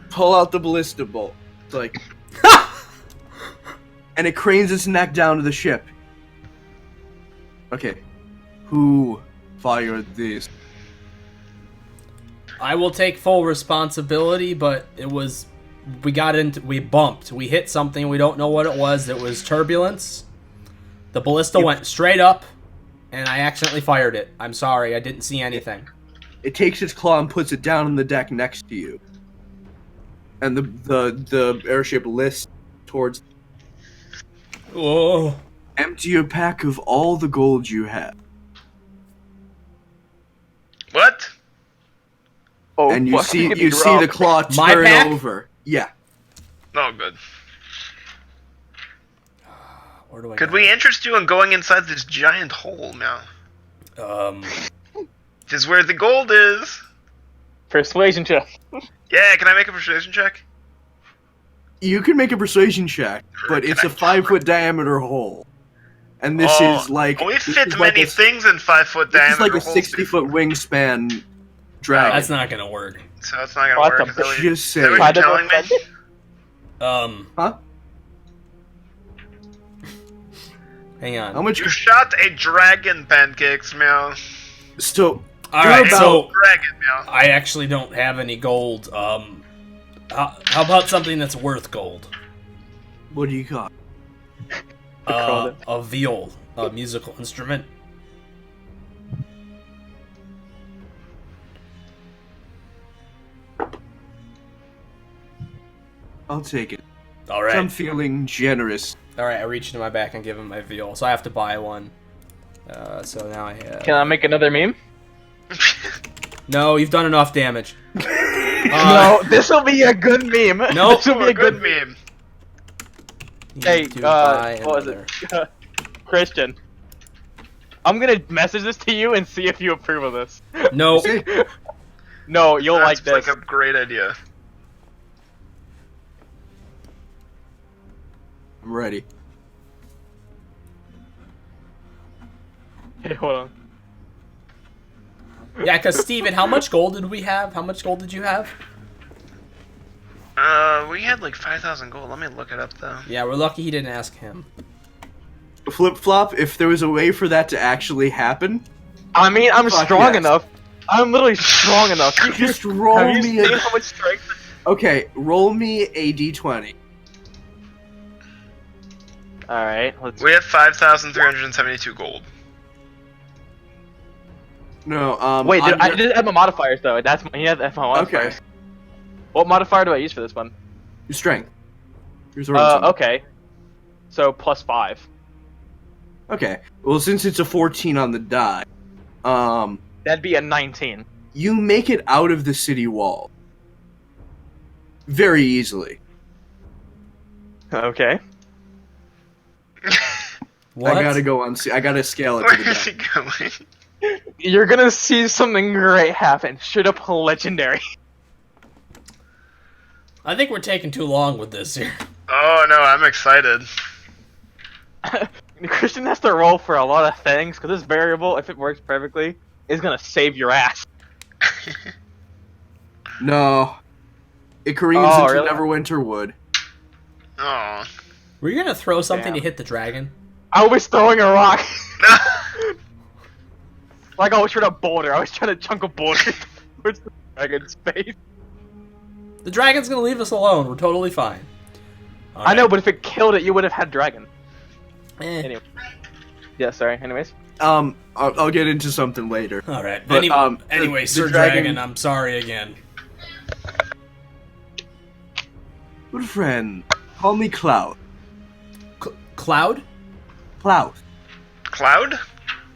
[SPEAKER 1] pull out the ballista bolt. It's like, and it cranes its neck down to the ship. Okay, who fired this?
[SPEAKER 2] I will take full responsibility, but we bumped. We hit something, we don't know what it was. It was turbulence. The ballista went straight up, and I accidentally fired it. I'm sorry, I didn't see anything.
[SPEAKER 1] It takes its claw and puts it down on the deck next to you. And the airship lists towards.
[SPEAKER 2] Oh.
[SPEAKER 1] Empty your pack of all the gold you have.
[SPEAKER 4] What?
[SPEAKER 3] Oh,
[SPEAKER 1] And you
[SPEAKER 3] fuck,
[SPEAKER 1] see
[SPEAKER 3] could be
[SPEAKER 1] the
[SPEAKER 3] wrong.
[SPEAKER 1] claw
[SPEAKER 2] My
[SPEAKER 1] turn
[SPEAKER 2] pack?
[SPEAKER 1] over. Yeah.
[SPEAKER 4] Oh, good.
[SPEAKER 2] Where do I
[SPEAKER 4] Could
[SPEAKER 2] go?
[SPEAKER 4] we interest you in going inside this giant hole now? This is where the gold is.
[SPEAKER 3] Persuasion check.
[SPEAKER 4] Yeah, can I make a persuasion check?
[SPEAKER 1] You can make a persuasion check, but it's a 5-foot diameter hole. And this is like
[SPEAKER 4] we
[SPEAKER 1] this
[SPEAKER 4] fit
[SPEAKER 1] is like
[SPEAKER 4] many
[SPEAKER 1] a-
[SPEAKER 4] things in 5-foot
[SPEAKER 1] This
[SPEAKER 4] diameter
[SPEAKER 1] is like a
[SPEAKER 4] holes
[SPEAKER 1] 60-foot wingspan dragon.
[SPEAKER 2] That's not gonna work.
[SPEAKER 4] So that's not gonna
[SPEAKER 3] What
[SPEAKER 4] work.
[SPEAKER 3] the
[SPEAKER 4] Is that what
[SPEAKER 1] Just
[SPEAKER 4] you-
[SPEAKER 1] say.
[SPEAKER 4] is that what
[SPEAKER 3] Try to
[SPEAKER 4] you're telling me?
[SPEAKER 3] defend it?
[SPEAKER 1] Huh?
[SPEAKER 2] Hang on.
[SPEAKER 1] How much?
[SPEAKER 4] You shot a dragon, Pancakes, meow.
[SPEAKER 1] So
[SPEAKER 2] Alright,
[SPEAKER 1] about-
[SPEAKER 2] so
[SPEAKER 4] Dragon, meow.
[SPEAKER 2] I actually don't have any gold. How about something that's worth gold?
[SPEAKER 1] what do you got?
[SPEAKER 2] A viol, a musical instrument.
[SPEAKER 1] I'll take it.
[SPEAKER 2] All
[SPEAKER 1] I'm
[SPEAKER 2] right,
[SPEAKER 1] feeling generous.
[SPEAKER 2] all right. I reach into my back and give him my viol, so I have to buy one. So now I have.
[SPEAKER 3] Can I make another meme?
[SPEAKER 2] No, you've done enough damage.
[SPEAKER 3] No, this will be a good meme.
[SPEAKER 2] Nope.
[SPEAKER 3] This will be
[SPEAKER 4] Oh,
[SPEAKER 3] a good meme.
[SPEAKER 4] meme.
[SPEAKER 2] You
[SPEAKER 3] Hey,
[SPEAKER 2] need to buy
[SPEAKER 3] what was
[SPEAKER 2] another.
[SPEAKER 3] it? Christian. I'm gonna message this to you and see if you approve of this.
[SPEAKER 2] No.
[SPEAKER 1] See?
[SPEAKER 3] No, you'll
[SPEAKER 4] That's
[SPEAKER 3] like this.
[SPEAKER 4] like a great idea.
[SPEAKER 1] I'm ready.
[SPEAKER 3] Hey, hold on.
[SPEAKER 2] Yeah, because Steven, how much gold did we have? How much gold did you have?
[SPEAKER 4] We had like 5,000 gold. Let me look it up though.
[SPEAKER 2] Yeah, we're lucky he didn't ask him.
[SPEAKER 1] Flip flop. If there was a way for that to actually happen,
[SPEAKER 3] I mean, I'm
[SPEAKER 1] Fuck
[SPEAKER 3] strong
[SPEAKER 1] yes.
[SPEAKER 3] enough. I'm literally strong enough.
[SPEAKER 1] just roll
[SPEAKER 3] Have you
[SPEAKER 1] me
[SPEAKER 3] seen
[SPEAKER 1] a.
[SPEAKER 3] how much strength?
[SPEAKER 1] Okay, roll me a d20.
[SPEAKER 3] All right, let's.
[SPEAKER 4] We have 5,372 gold.
[SPEAKER 1] No,
[SPEAKER 3] Wait,
[SPEAKER 1] on
[SPEAKER 3] I
[SPEAKER 1] your-
[SPEAKER 3] didn't have my modifiers though. That's my, that's my modifiers.
[SPEAKER 1] Okay.
[SPEAKER 3] What modifier do I use for this one?
[SPEAKER 1] your strength. Here's the roll.
[SPEAKER 3] Okay. So +5.
[SPEAKER 1] Okay. Well, since it's a 14 on the die,
[SPEAKER 3] That'd be a 19.
[SPEAKER 1] you make it out of the city wall very easily.
[SPEAKER 3] Okay.
[SPEAKER 2] What?
[SPEAKER 1] I gotta go on. I gotta scale it to
[SPEAKER 4] Where
[SPEAKER 1] the
[SPEAKER 4] is
[SPEAKER 1] die.
[SPEAKER 4] he going?
[SPEAKER 3] You're gonna see something great happen. Straight up legendary.
[SPEAKER 2] I think we're taking too long with this here.
[SPEAKER 4] Oh no, I'm excited.
[SPEAKER 3] Christian has to roll for a lot of things because this variable, if it works perfectly, is gonna save your ass.
[SPEAKER 1] No, it careens
[SPEAKER 3] Oh,
[SPEAKER 1] into
[SPEAKER 3] really?
[SPEAKER 1] Neverwinter Wood.
[SPEAKER 4] Oh.
[SPEAKER 2] Were you gonna throw something
[SPEAKER 3] Damn.
[SPEAKER 2] to hit the dragon?
[SPEAKER 3] I was throwing a rock. Like I was trying to boulder. I was trying to chunk a boulder towards the dragon's face.
[SPEAKER 2] The dragon's gonna leave us alone. We're totally fine. All
[SPEAKER 3] I know,
[SPEAKER 2] right.
[SPEAKER 3] but if it killed it, you would have had dragon.
[SPEAKER 2] Eh.
[SPEAKER 3] Anyway. Yeah, sorry. Anyways.
[SPEAKER 1] I'll get into something later.
[SPEAKER 2] All right.
[SPEAKER 1] But,
[SPEAKER 2] Anyway,
[SPEAKER 1] the
[SPEAKER 2] Sir Dragon, I'm sorry again.
[SPEAKER 1] Good friend, call me Cloud.
[SPEAKER 2] Cloud?
[SPEAKER 1] Cloud.
[SPEAKER 4] Cloud?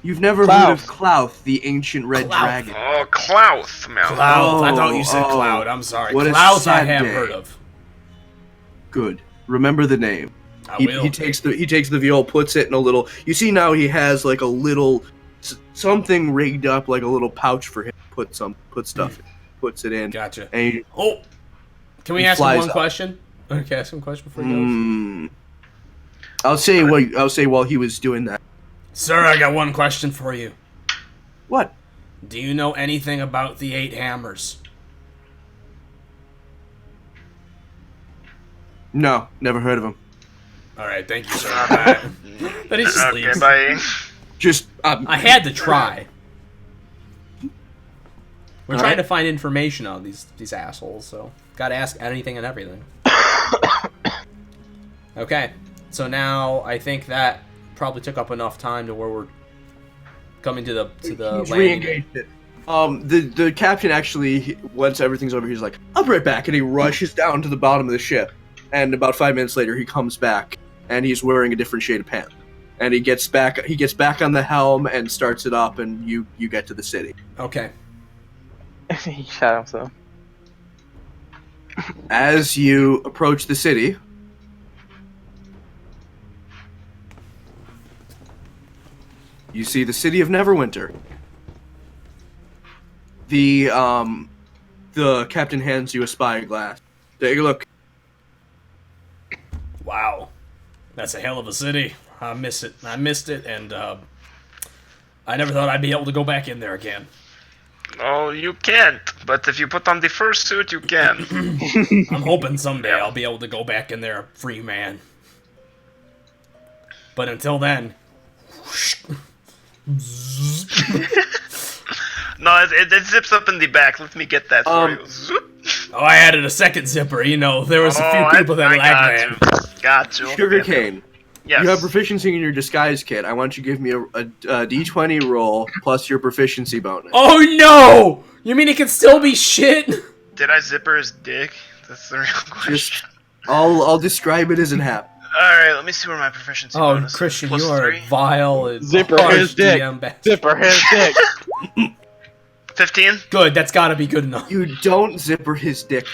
[SPEAKER 1] You've never heard of Clouth, the ancient red
[SPEAKER 2] Clouth.
[SPEAKER 1] dragon.
[SPEAKER 4] Oh, Clouth, man.
[SPEAKER 2] Cloud. I thought you said
[SPEAKER 1] Oh,
[SPEAKER 2] Cloud. I'm sorry.
[SPEAKER 1] what a
[SPEAKER 2] Cloud I
[SPEAKER 1] sad
[SPEAKER 2] have
[SPEAKER 1] day.
[SPEAKER 2] heard of.
[SPEAKER 1] Good. Remember the name.
[SPEAKER 2] I
[SPEAKER 1] He,
[SPEAKER 2] will.
[SPEAKER 1] he takes the viol, puts it in a little. You see now he has like a little something rigged up, like a little pouch for him. Put stuff, in, puts it in.
[SPEAKER 2] Gotcha.
[SPEAKER 1] And he,
[SPEAKER 2] Oh, can we
[SPEAKER 1] He
[SPEAKER 2] ask him
[SPEAKER 1] flies
[SPEAKER 2] one
[SPEAKER 1] up.
[SPEAKER 2] question? Okay, ask him a question before he goes.
[SPEAKER 1] I'll say while he was doing that.
[SPEAKER 2] Sir, I got one question for you.
[SPEAKER 1] What?
[SPEAKER 2] Do you know anything about the 8 hammers?
[SPEAKER 1] No, never heard of him.
[SPEAKER 2] All right, thank you, sir. But he just
[SPEAKER 4] Okay,
[SPEAKER 2] leaves.
[SPEAKER 4] bye.
[SPEAKER 1] Just
[SPEAKER 2] I had to try. We're
[SPEAKER 1] All
[SPEAKER 2] trying
[SPEAKER 1] right.
[SPEAKER 2] to find information on these assholes, so gotta ask anything and everything. Okay, so now I think that probably took up enough time to where we're coming to the
[SPEAKER 1] he's
[SPEAKER 2] landing.
[SPEAKER 1] re-engaged it. The captain actually, once everything's over, he's like, "I'll be right back," and he rushes down to the bottom of the ship. And about 5 minutes later, he comes back, and he's wearing a different shade of pants. And he gets back on the helm and starts it up, and you get to the city.
[SPEAKER 2] Okay.
[SPEAKER 3] He shot himself.
[SPEAKER 1] As you approach the city, you see the city of Neverwinter. The captain hands you a spyglass. Take a look.
[SPEAKER 2] Wow, that's a hell of a city. I miss it. I missed it, and I never thought I'd be able to go back in there again.
[SPEAKER 4] Oh, you can't. But if you put on the first suit, you can.
[SPEAKER 2] I'm hoping someday I'll be able to go back in there a free man. But until then,
[SPEAKER 4] No, it zips up in the back. Let me get that for you. Zoop.
[SPEAKER 2] oh, I added a second zipper. You know, there was a few people that lagged, man.
[SPEAKER 4] Got you.
[SPEAKER 1] Sugarcane.
[SPEAKER 4] Yes.
[SPEAKER 1] You have proficiency in your disguise kit. I want you to give me a d20 roll plus your proficiency bonus.
[SPEAKER 2] Oh no! You mean it can still be shit?
[SPEAKER 4] Did I zipper his dick? That's the real question.
[SPEAKER 1] Just, I'll describe it as it happened.
[SPEAKER 4] Alright, let me see where my proficiency
[SPEAKER 2] Oh,
[SPEAKER 4] bonus is.
[SPEAKER 2] Christian,
[SPEAKER 4] Plus
[SPEAKER 2] you are
[SPEAKER 4] 3.
[SPEAKER 2] vile and
[SPEAKER 3] Zipper
[SPEAKER 2] harsh
[SPEAKER 3] his dick.
[SPEAKER 2] DM bastard.
[SPEAKER 3] Zipper his dick.
[SPEAKER 4] 15?
[SPEAKER 2] Good, that's gotta be good enough.
[SPEAKER 1] You don't zipper his dick.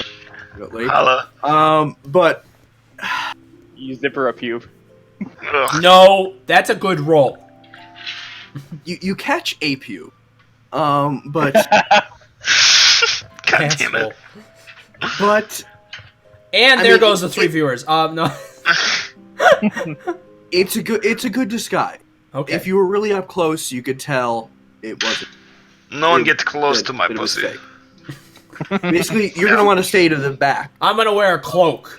[SPEAKER 4] Holla.
[SPEAKER 1] But
[SPEAKER 3] You zipper a pube.
[SPEAKER 4] Ugh.
[SPEAKER 2] No, that's a good roll.
[SPEAKER 1] you catch a pew. But
[SPEAKER 4] God damn it.
[SPEAKER 1] but
[SPEAKER 2] And
[SPEAKER 1] I
[SPEAKER 2] there
[SPEAKER 1] mean,
[SPEAKER 2] goes the 3 viewers. No.
[SPEAKER 1] it's a good disguise.
[SPEAKER 2] Okay.
[SPEAKER 1] If you were really up close, you could tell it wasn't.
[SPEAKER 4] No one gets close to my
[SPEAKER 1] that it was
[SPEAKER 4] pussy.
[SPEAKER 1] fake. Basically, you're gonna want to stay to the back.
[SPEAKER 2] I'm gonna wear a cloak.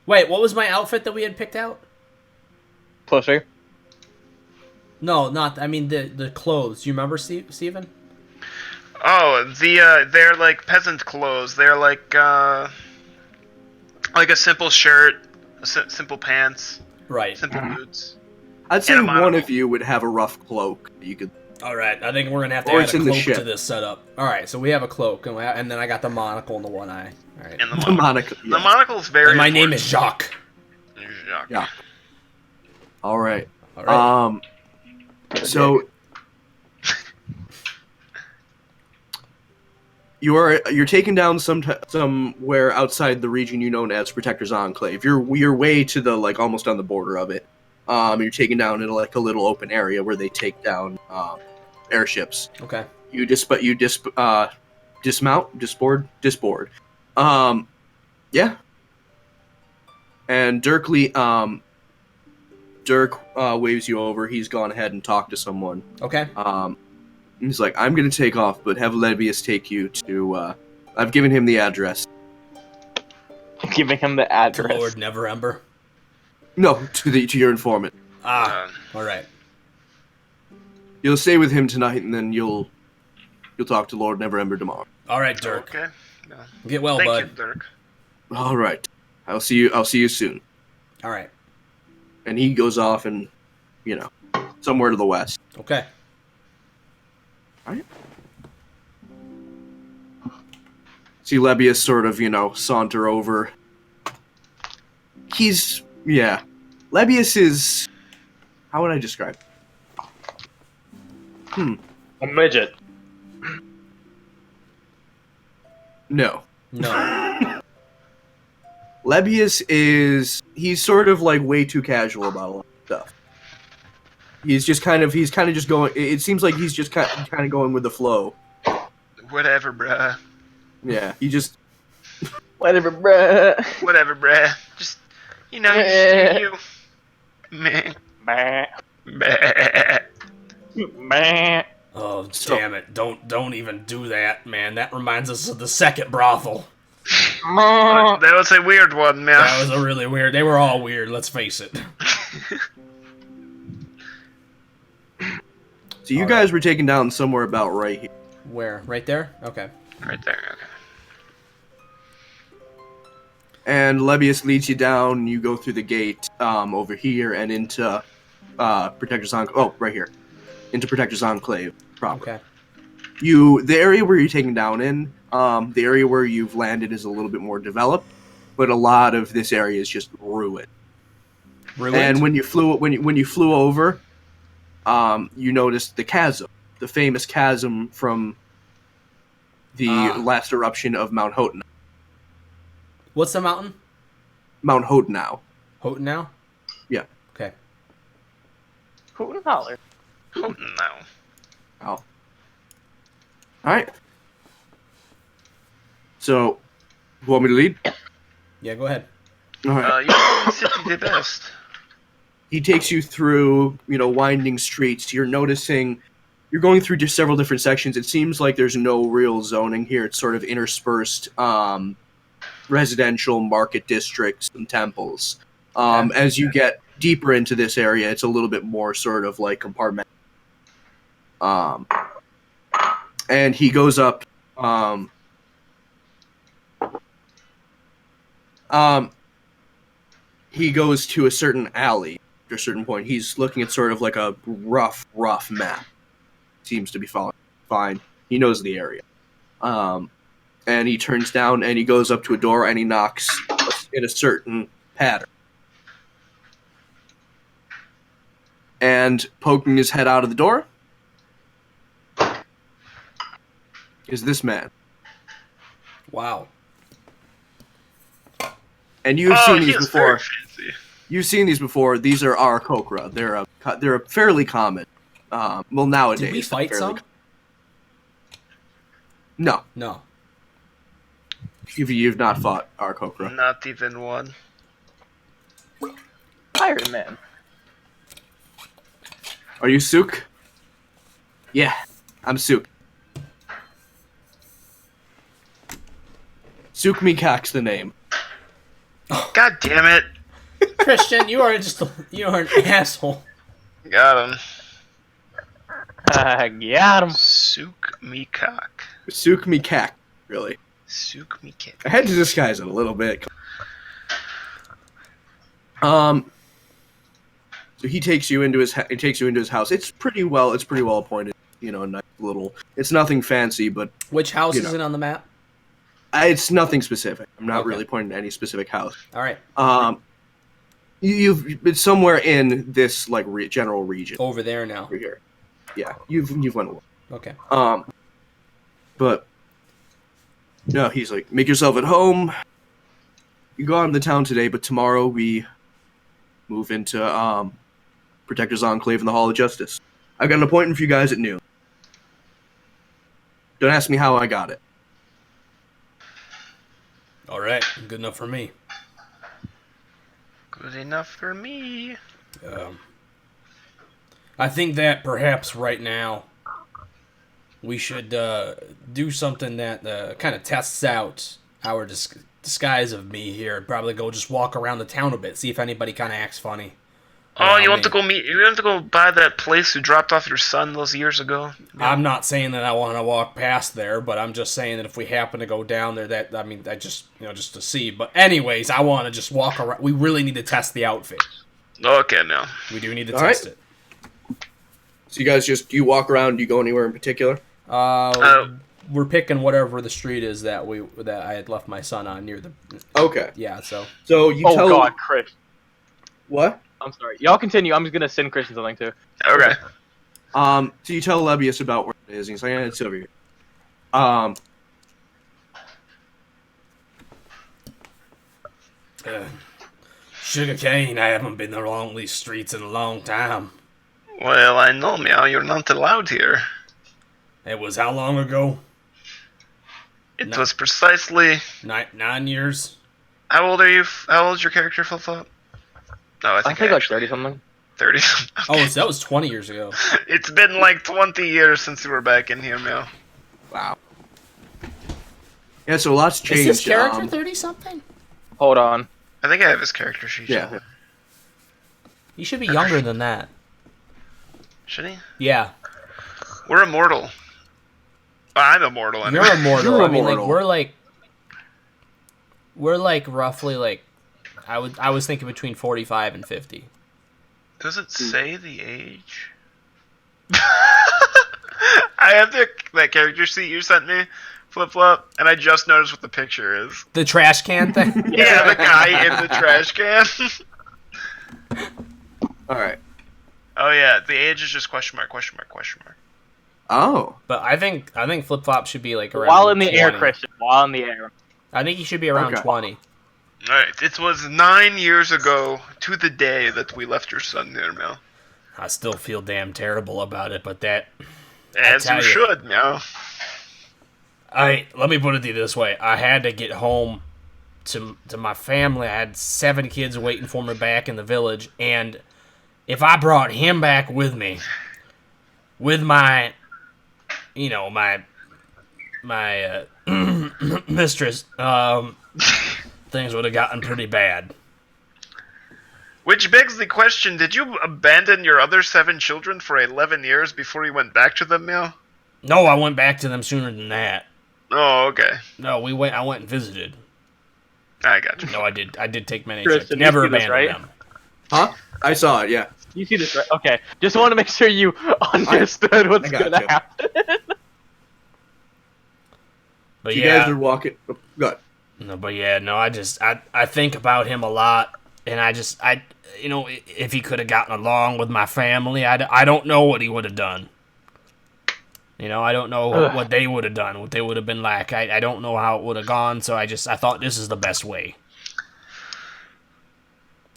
[SPEAKER 2] Wait, what was my outfit that we had picked out?
[SPEAKER 3] Pussy.
[SPEAKER 2] No, not. I mean the clothes. You remember, Steven?
[SPEAKER 4] Oh, they're like peasant clothes. They're like a simple shirt, simple pants,
[SPEAKER 2] Right.
[SPEAKER 4] simple boots.
[SPEAKER 1] I'd say
[SPEAKER 4] And a
[SPEAKER 1] one
[SPEAKER 4] monocle.
[SPEAKER 1] of you would have a rough cloak. You could.
[SPEAKER 2] All right. I think we're gonna have to
[SPEAKER 1] Or
[SPEAKER 2] add
[SPEAKER 1] it's
[SPEAKER 2] a
[SPEAKER 1] in the
[SPEAKER 2] cloak
[SPEAKER 1] ship.
[SPEAKER 2] to this setup. All right. So we have a cloak, and then I got the monocle and the one eye. All right.
[SPEAKER 4] And the
[SPEAKER 1] The
[SPEAKER 4] monocle.
[SPEAKER 1] monocle.
[SPEAKER 4] The
[SPEAKER 1] Yeah.
[SPEAKER 4] monocle's very.
[SPEAKER 2] And my name
[SPEAKER 4] important.
[SPEAKER 2] is Jacques.
[SPEAKER 4] Jacques.
[SPEAKER 1] Yeah. All right.
[SPEAKER 2] All right.
[SPEAKER 1] So you're taken down somewhere outside the region you know as Protector's Enclave. You're way to the like almost on the border of it. You're taken down into like a little open area where they take down airships.
[SPEAKER 2] Okay.
[SPEAKER 1] You dismount, disboard. Yeah. And Dirk waves you over. He's gone ahead and talked to someone.
[SPEAKER 2] Okay.
[SPEAKER 1] He's like, I'm going to take off, but have Levius take you to... I've given him the address.
[SPEAKER 3] Giving him the
[SPEAKER 2] To
[SPEAKER 3] address.
[SPEAKER 2] Lord Neverember.
[SPEAKER 1] No, to your informant.
[SPEAKER 2] Ah. All right.
[SPEAKER 1] You'll stay with him tonight, and then you'll talk to Lord Neverember tomorrow.
[SPEAKER 2] All right, Dirk.
[SPEAKER 4] Okay. No.
[SPEAKER 2] Get well,
[SPEAKER 4] Thank
[SPEAKER 2] bud.
[SPEAKER 4] you, Dirk.
[SPEAKER 1] All right. I'll see you soon.
[SPEAKER 2] All right.
[SPEAKER 1] And he goes off and, somewhere to the west.
[SPEAKER 2] Okay.
[SPEAKER 1] All right. See Lebius sort of, saunter over. Lebius is... How would I describe it?
[SPEAKER 3] A midget.
[SPEAKER 1] No.
[SPEAKER 2] No.
[SPEAKER 1] Lebius he's sort of like way too casual about a lot of stuff. He's kind of just going, it seems like he's just kind of going with the flow.
[SPEAKER 4] Whatever, bruh.
[SPEAKER 1] Yeah, he just,
[SPEAKER 3] Whatever, bruh.
[SPEAKER 4] Whatever, bruh. Just, you just do you. Meh.
[SPEAKER 3] Meh.
[SPEAKER 4] Meh.
[SPEAKER 3] Meh.
[SPEAKER 2] Oh, damn it. Don't even do that, man. That reminds us of the second brothel.
[SPEAKER 4] That was a weird one, man.
[SPEAKER 2] That was a really weird. They were all weird, let's face it.
[SPEAKER 1] so you guys were taken down somewhere about right here.
[SPEAKER 2] Where? Right there? Okay.
[SPEAKER 4] Right there, okay.
[SPEAKER 1] And Lebius leads you down, you go through the gate, over here and into, Protector's Enclave, oh, right here. Into Protector's Enclave proper.
[SPEAKER 2] Okay.
[SPEAKER 1] The area where you're taken down in, the area where you've landed is a little bit more developed, but a lot of this area is just ruined.
[SPEAKER 2] Ruined?
[SPEAKER 1] And when you flew over, you noticed the chasm, the famous chasm from the last eruption of Mount Hotenau.
[SPEAKER 2] What's the mountain?
[SPEAKER 1] Mount Hotenau.
[SPEAKER 2] Houghton now?
[SPEAKER 1] Yeah.
[SPEAKER 2] Okay.
[SPEAKER 3] Hoot and holler.
[SPEAKER 4] No.
[SPEAKER 1] Oh. All right. So, you want me to lead?
[SPEAKER 2] Yeah, go ahead.
[SPEAKER 1] All right.
[SPEAKER 4] You know the city the best.
[SPEAKER 1] He takes you through, winding streets. You're going through just several different sections. It seems like there's no real zoning here. It's sort of interspersed residential market districts and temples. As you get deeper into this area, it's a little bit more sort of like compartment. And he goes up. He goes to a certain alley. At a certain point, he's looking at sort of like a rough map. Seems to be following fine. He knows the area. And he turns down and he goes up to a door and he knocks in a certain pattern. And poking his head out of the door is this man.
[SPEAKER 2] Wow.
[SPEAKER 1] And you've seen these
[SPEAKER 4] he was
[SPEAKER 1] before.
[SPEAKER 4] very fancy.
[SPEAKER 1] You've seen these before. These are our Kokra. They're a fairly common. Well, nowadays.
[SPEAKER 2] Did we fight
[SPEAKER 1] fairly
[SPEAKER 2] some?
[SPEAKER 1] No,
[SPEAKER 2] No.
[SPEAKER 1] you've not fought our Kokra.
[SPEAKER 4] Not even one.
[SPEAKER 3] Iron Man.
[SPEAKER 1] Are you Sook? Yeah, I'm Suk. Suk Mikak's the name.
[SPEAKER 4] God damn it.
[SPEAKER 2] Christian, you are an asshole.
[SPEAKER 4] Got him.
[SPEAKER 3] Got him.
[SPEAKER 4] Suk Mikak.
[SPEAKER 1] Suk Mikak, really.
[SPEAKER 4] Suk Mikak.
[SPEAKER 1] I had to disguise it a little bit. So he takes you into his house. It's pretty well appointed. You know, nice little. It's nothing fancy, but
[SPEAKER 2] Which house
[SPEAKER 1] You
[SPEAKER 2] is
[SPEAKER 1] know.
[SPEAKER 2] it on the map?
[SPEAKER 1] it's nothing specific. I'm not
[SPEAKER 2] Okay.
[SPEAKER 1] really pointing to any specific house.
[SPEAKER 2] All right,
[SPEAKER 1] It's somewhere in this like general region
[SPEAKER 2] over there now.
[SPEAKER 1] over here. Yeah, you've went away.
[SPEAKER 2] Okay.
[SPEAKER 1] But no, he's like, make yourself at home. You go out in the town today, but tomorrow we move into Protector's Enclave in the Hall of Justice. I've got an appointment for you guys at noon. Don't ask me how I got it.
[SPEAKER 2] All right. Good enough for me.
[SPEAKER 4] Good enough for me.
[SPEAKER 2] I think that perhaps right now we should do something that kind of tests out our disguise of me here. Probably go just walk around the town a bit, see if anybody kind of acts funny.
[SPEAKER 4] Oh, you
[SPEAKER 2] around
[SPEAKER 4] want
[SPEAKER 2] me.
[SPEAKER 4] to go meet? You want to go by that place who dropped off your son those years ago?
[SPEAKER 2] I'm not saying that I want to walk past there, but I'm just saying that if we happen to go down there, I just to see. But anyways, I want to just walk around. We really need to test the outfit.
[SPEAKER 4] Okay, now.
[SPEAKER 2] We do need to
[SPEAKER 1] All
[SPEAKER 2] test
[SPEAKER 1] right.
[SPEAKER 2] it.
[SPEAKER 1] So you guys do you walk around? Do you go anywhere in particular?
[SPEAKER 2] We're picking whatever the street is that I had left my son on near the.
[SPEAKER 1] Okay.
[SPEAKER 2] Yeah. So.
[SPEAKER 1] So you
[SPEAKER 3] Oh
[SPEAKER 1] tell
[SPEAKER 3] God, Chris.
[SPEAKER 1] what?
[SPEAKER 3] I'm sorry. Y'all continue. I'm just gonna send Christian something too.
[SPEAKER 4] Okay.
[SPEAKER 1] So you tell Lebius about where it is, and he's like, yeah, it's over here.
[SPEAKER 2] Sugarcane, I haven't been along these streets in a long time.
[SPEAKER 4] Well, I know, Meow, you're not allowed here.
[SPEAKER 2] It was how long ago?
[SPEAKER 4] It
[SPEAKER 2] No.
[SPEAKER 4] was precisely...
[SPEAKER 2] 9 years?
[SPEAKER 4] How old are you? How old is your character, Flip Flop? No, I
[SPEAKER 3] I
[SPEAKER 4] think
[SPEAKER 3] think like
[SPEAKER 4] actually...
[SPEAKER 3] 30 something.
[SPEAKER 4] 30.
[SPEAKER 2] Oh, that was 20 years ago.
[SPEAKER 4] It's been like 20 years since you were back in here, Meow.
[SPEAKER 1] Wow. Yeah, so lots changed.
[SPEAKER 2] Is this character 30-something?
[SPEAKER 3] Hold on.
[SPEAKER 4] I think I have his character sheet.
[SPEAKER 1] Yeah.
[SPEAKER 2] He should be younger than that.
[SPEAKER 4] Should he?
[SPEAKER 2] Yeah.
[SPEAKER 4] We're immortal. I'm immortal anyway.
[SPEAKER 2] You're immortal.
[SPEAKER 1] You're
[SPEAKER 2] I mean,
[SPEAKER 1] immortal.
[SPEAKER 2] we're like roughly like, I was thinking between 45 and 50.
[SPEAKER 4] Does it say the age? I have that character sheet you sent me, Flip Flop, and I just noticed what the picture is.
[SPEAKER 2] The trash can thing?
[SPEAKER 4] Yeah, the guy in the trash can.
[SPEAKER 1] All right.
[SPEAKER 4] Oh yeah, the age is just question mark, question mark, question mark.
[SPEAKER 1] Oh.
[SPEAKER 2] But I think Flip Flop should be like around
[SPEAKER 3] While in the
[SPEAKER 2] 20.
[SPEAKER 3] air, Christian. While in the air.
[SPEAKER 2] I think he should be around
[SPEAKER 1] Okay.
[SPEAKER 2] 20.
[SPEAKER 4] Alright, it was 9 years ago to the day that we left your son there, Mel.
[SPEAKER 2] I still feel damn terrible about it, but that...
[SPEAKER 4] As
[SPEAKER 2] tell
[SPEAKER 4] you
[SPEAKER 2] you.
[SPEAKER 4] should, Mel.
[SPEAKER 2] Let me put it to you this way. I had to get home to my family. I had 7 kids waiting for me back in the village, and if I brought him back with me, with my, my mistress, things would have gotten pretty bad.
[SPEAKER 4] Which begs the question, did you abandon your other 7 children for 11 years before you went back to them, Mel?
[SPEAKER 2] No, I went back to them sooner than that.
[SPEAKER 4] Oh, okay.
[SPEAKER 2] No, I went and visited.
[SPEAKER 4] I got you.
[SPEAKER 2] No, I did take many
[SPEAKER 3] Chris,
[SPEAKER 2] trips.
[SPEAKER 3] did you
[SPEAKER 2] Never
[SPEAKER 3] see this,
[SPEAKER 2] abandoned
[SPEAKER 3] right?
[SPEAKER 2] them.
[SPEAKER 1] Huh? I saw it. Yeah.
[SPEAKER 3] You see this, right? Okay. Just want to make sure you understood what's
[SPEAKER 1] I gotcha.
[SPEAKER 3] gonna happen.
[SPEAKER 2] But
[SPEAKER 1] You
[SPEAKER 2] yeah,
[SPEAKER 1] guys are walking. Oh, good.
[SPEAKER 2] no, but yeah, no. I think about him a lot, and if he could have gotten along with my family, I don't know what he would have done. I don't know what they would have done, what they would have been like. I don't know how it would have gone, so I thought this is the best way.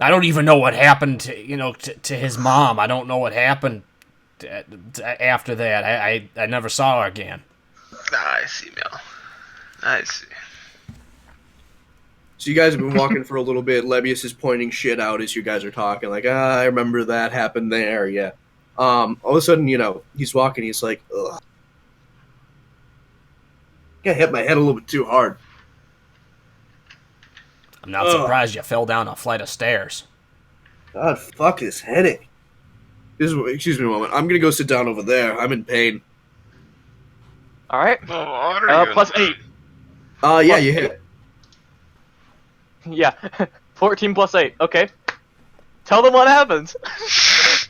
[SPEAKER 2] I don't even know what happened to his mom. I don't know what happened after that. I never saw her again.
[SPEAKER 4] I see, Mel. I see.
[SPEAKER 1] So you guys have been walking for a little bit. Lebius is pointing shit out as you guys are talking. Like, I remember that happened there. Yeah. All of a sudden, he's walking. He's like, ugh. I hit my head a little bit too hard.
[SPEAKER 2] I'm not surprised you fell down a flight of stairs.
[SPEAKER 1] God, fuck this headache. Excuse me a moment. I'm gonna go sit down over there. I'm in pain.
[SPEAKER 3] All right.
[SPEAKER 4] Oh,
[SPEAKER 3] Plus 8.
[SPEAKER 1] Yeah, you hit.
[SPEAKER 3] Yeah. 14 plus 8. Okay. Tell them what happens.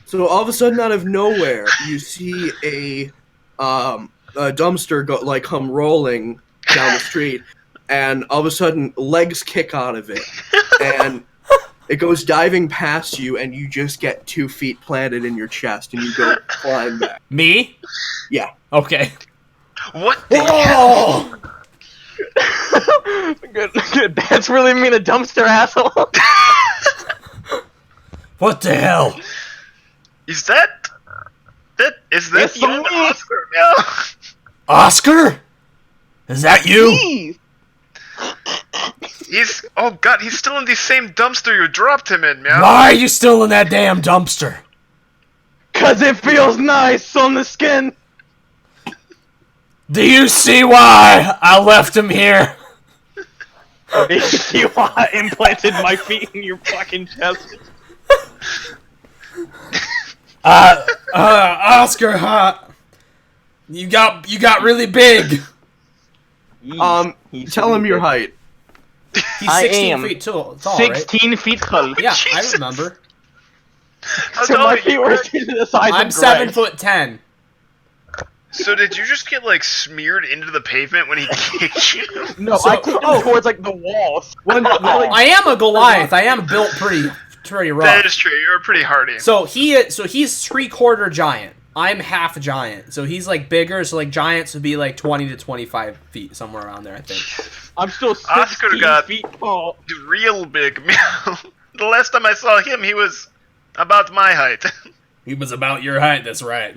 [SPEAKER 1] So all of a sudden, out of nowhere, you see a dumpster come rolling down the street, and all of a sudden, legs kick out of it, and it goes diving past you, and you just get 2 feet planted in your chest, and you go flying back.
[SPEAKER 2] Me?
[SPEAKER 1] Yeah.
[SPEAKER 2] Okay.
[SPEAKER 4] What the
[SPEAKER 2] Oh!
[SPEAKER 3] Good. That's really mean a dumpster asshole.
[SPEAKER 2] What the hell?
[SPEAKER 4] Is that
[SPEAKER 3] Yes,
[SPEAKER 4] young
[SPEAKER 3] me.
[SPEAKER 4] Oscar now?
[SPEAKER 2] Oscar? Is that you?
[SPEAKER 4] He's still in the same dumpster you dropped him in, man.
[SPEAKER 2] Why are you still in that damn dumpster?
[SPEAKER 3] Cause it feels nice on the skin.
[SPEAKER 2] Do you see why I left him here?
[SPEAKER 3] Do you see why I implanted my feet in your fucking chest?
[SPEAKER 2] Oscar, you got really big.
[SPEAKER 1] Tell him your height.
[SPEAKER 2] He's
[SPEAKER 3] I
[SPEAKER 2] 16
[SPEAKER 3] am
[SPEAKER 2] feet tall, right?
[SPEAKER 3] 16 feet tall.
[SPEAKER 2] Yeah,
[SPEAKER 4] Jesus.
[SPEAKER 2] I remember.
[SPEAKER 3] So my feet were the size
[SPEAKER 2] I'm
[SPEAKER 3] of Greg.
[SPEAKER 2] 7'10".
[SPEAKER 4] So did you just get smeared into the pavement when he kicked you?
[SPEAKER 3] No,
[SPEAKER 2] So-
[SPEAKER 3] I kicked him towards the walls.
[SPEAKER 2] I am a Goliath. I am built pretty rough.
[SPEAKER 4] That is true. You're pretty hardy.
[SPEAKER 2] So he's 3/4 giant. I'm half giant. So he's bigger. So giants would be 20 to 25 feet, somewhere around there, I think.
[SPEAKER 3] I'm still
[SPEAKER 4] Oscar
[SPEAKER 3] 16
[SPEAKER 4] got-
[SPEAKER 3] feet tall.
[SPEAKER 4] Real big. The last time I saw him, he was about my height.
[SPEAKER 2] He was about your height. That's right.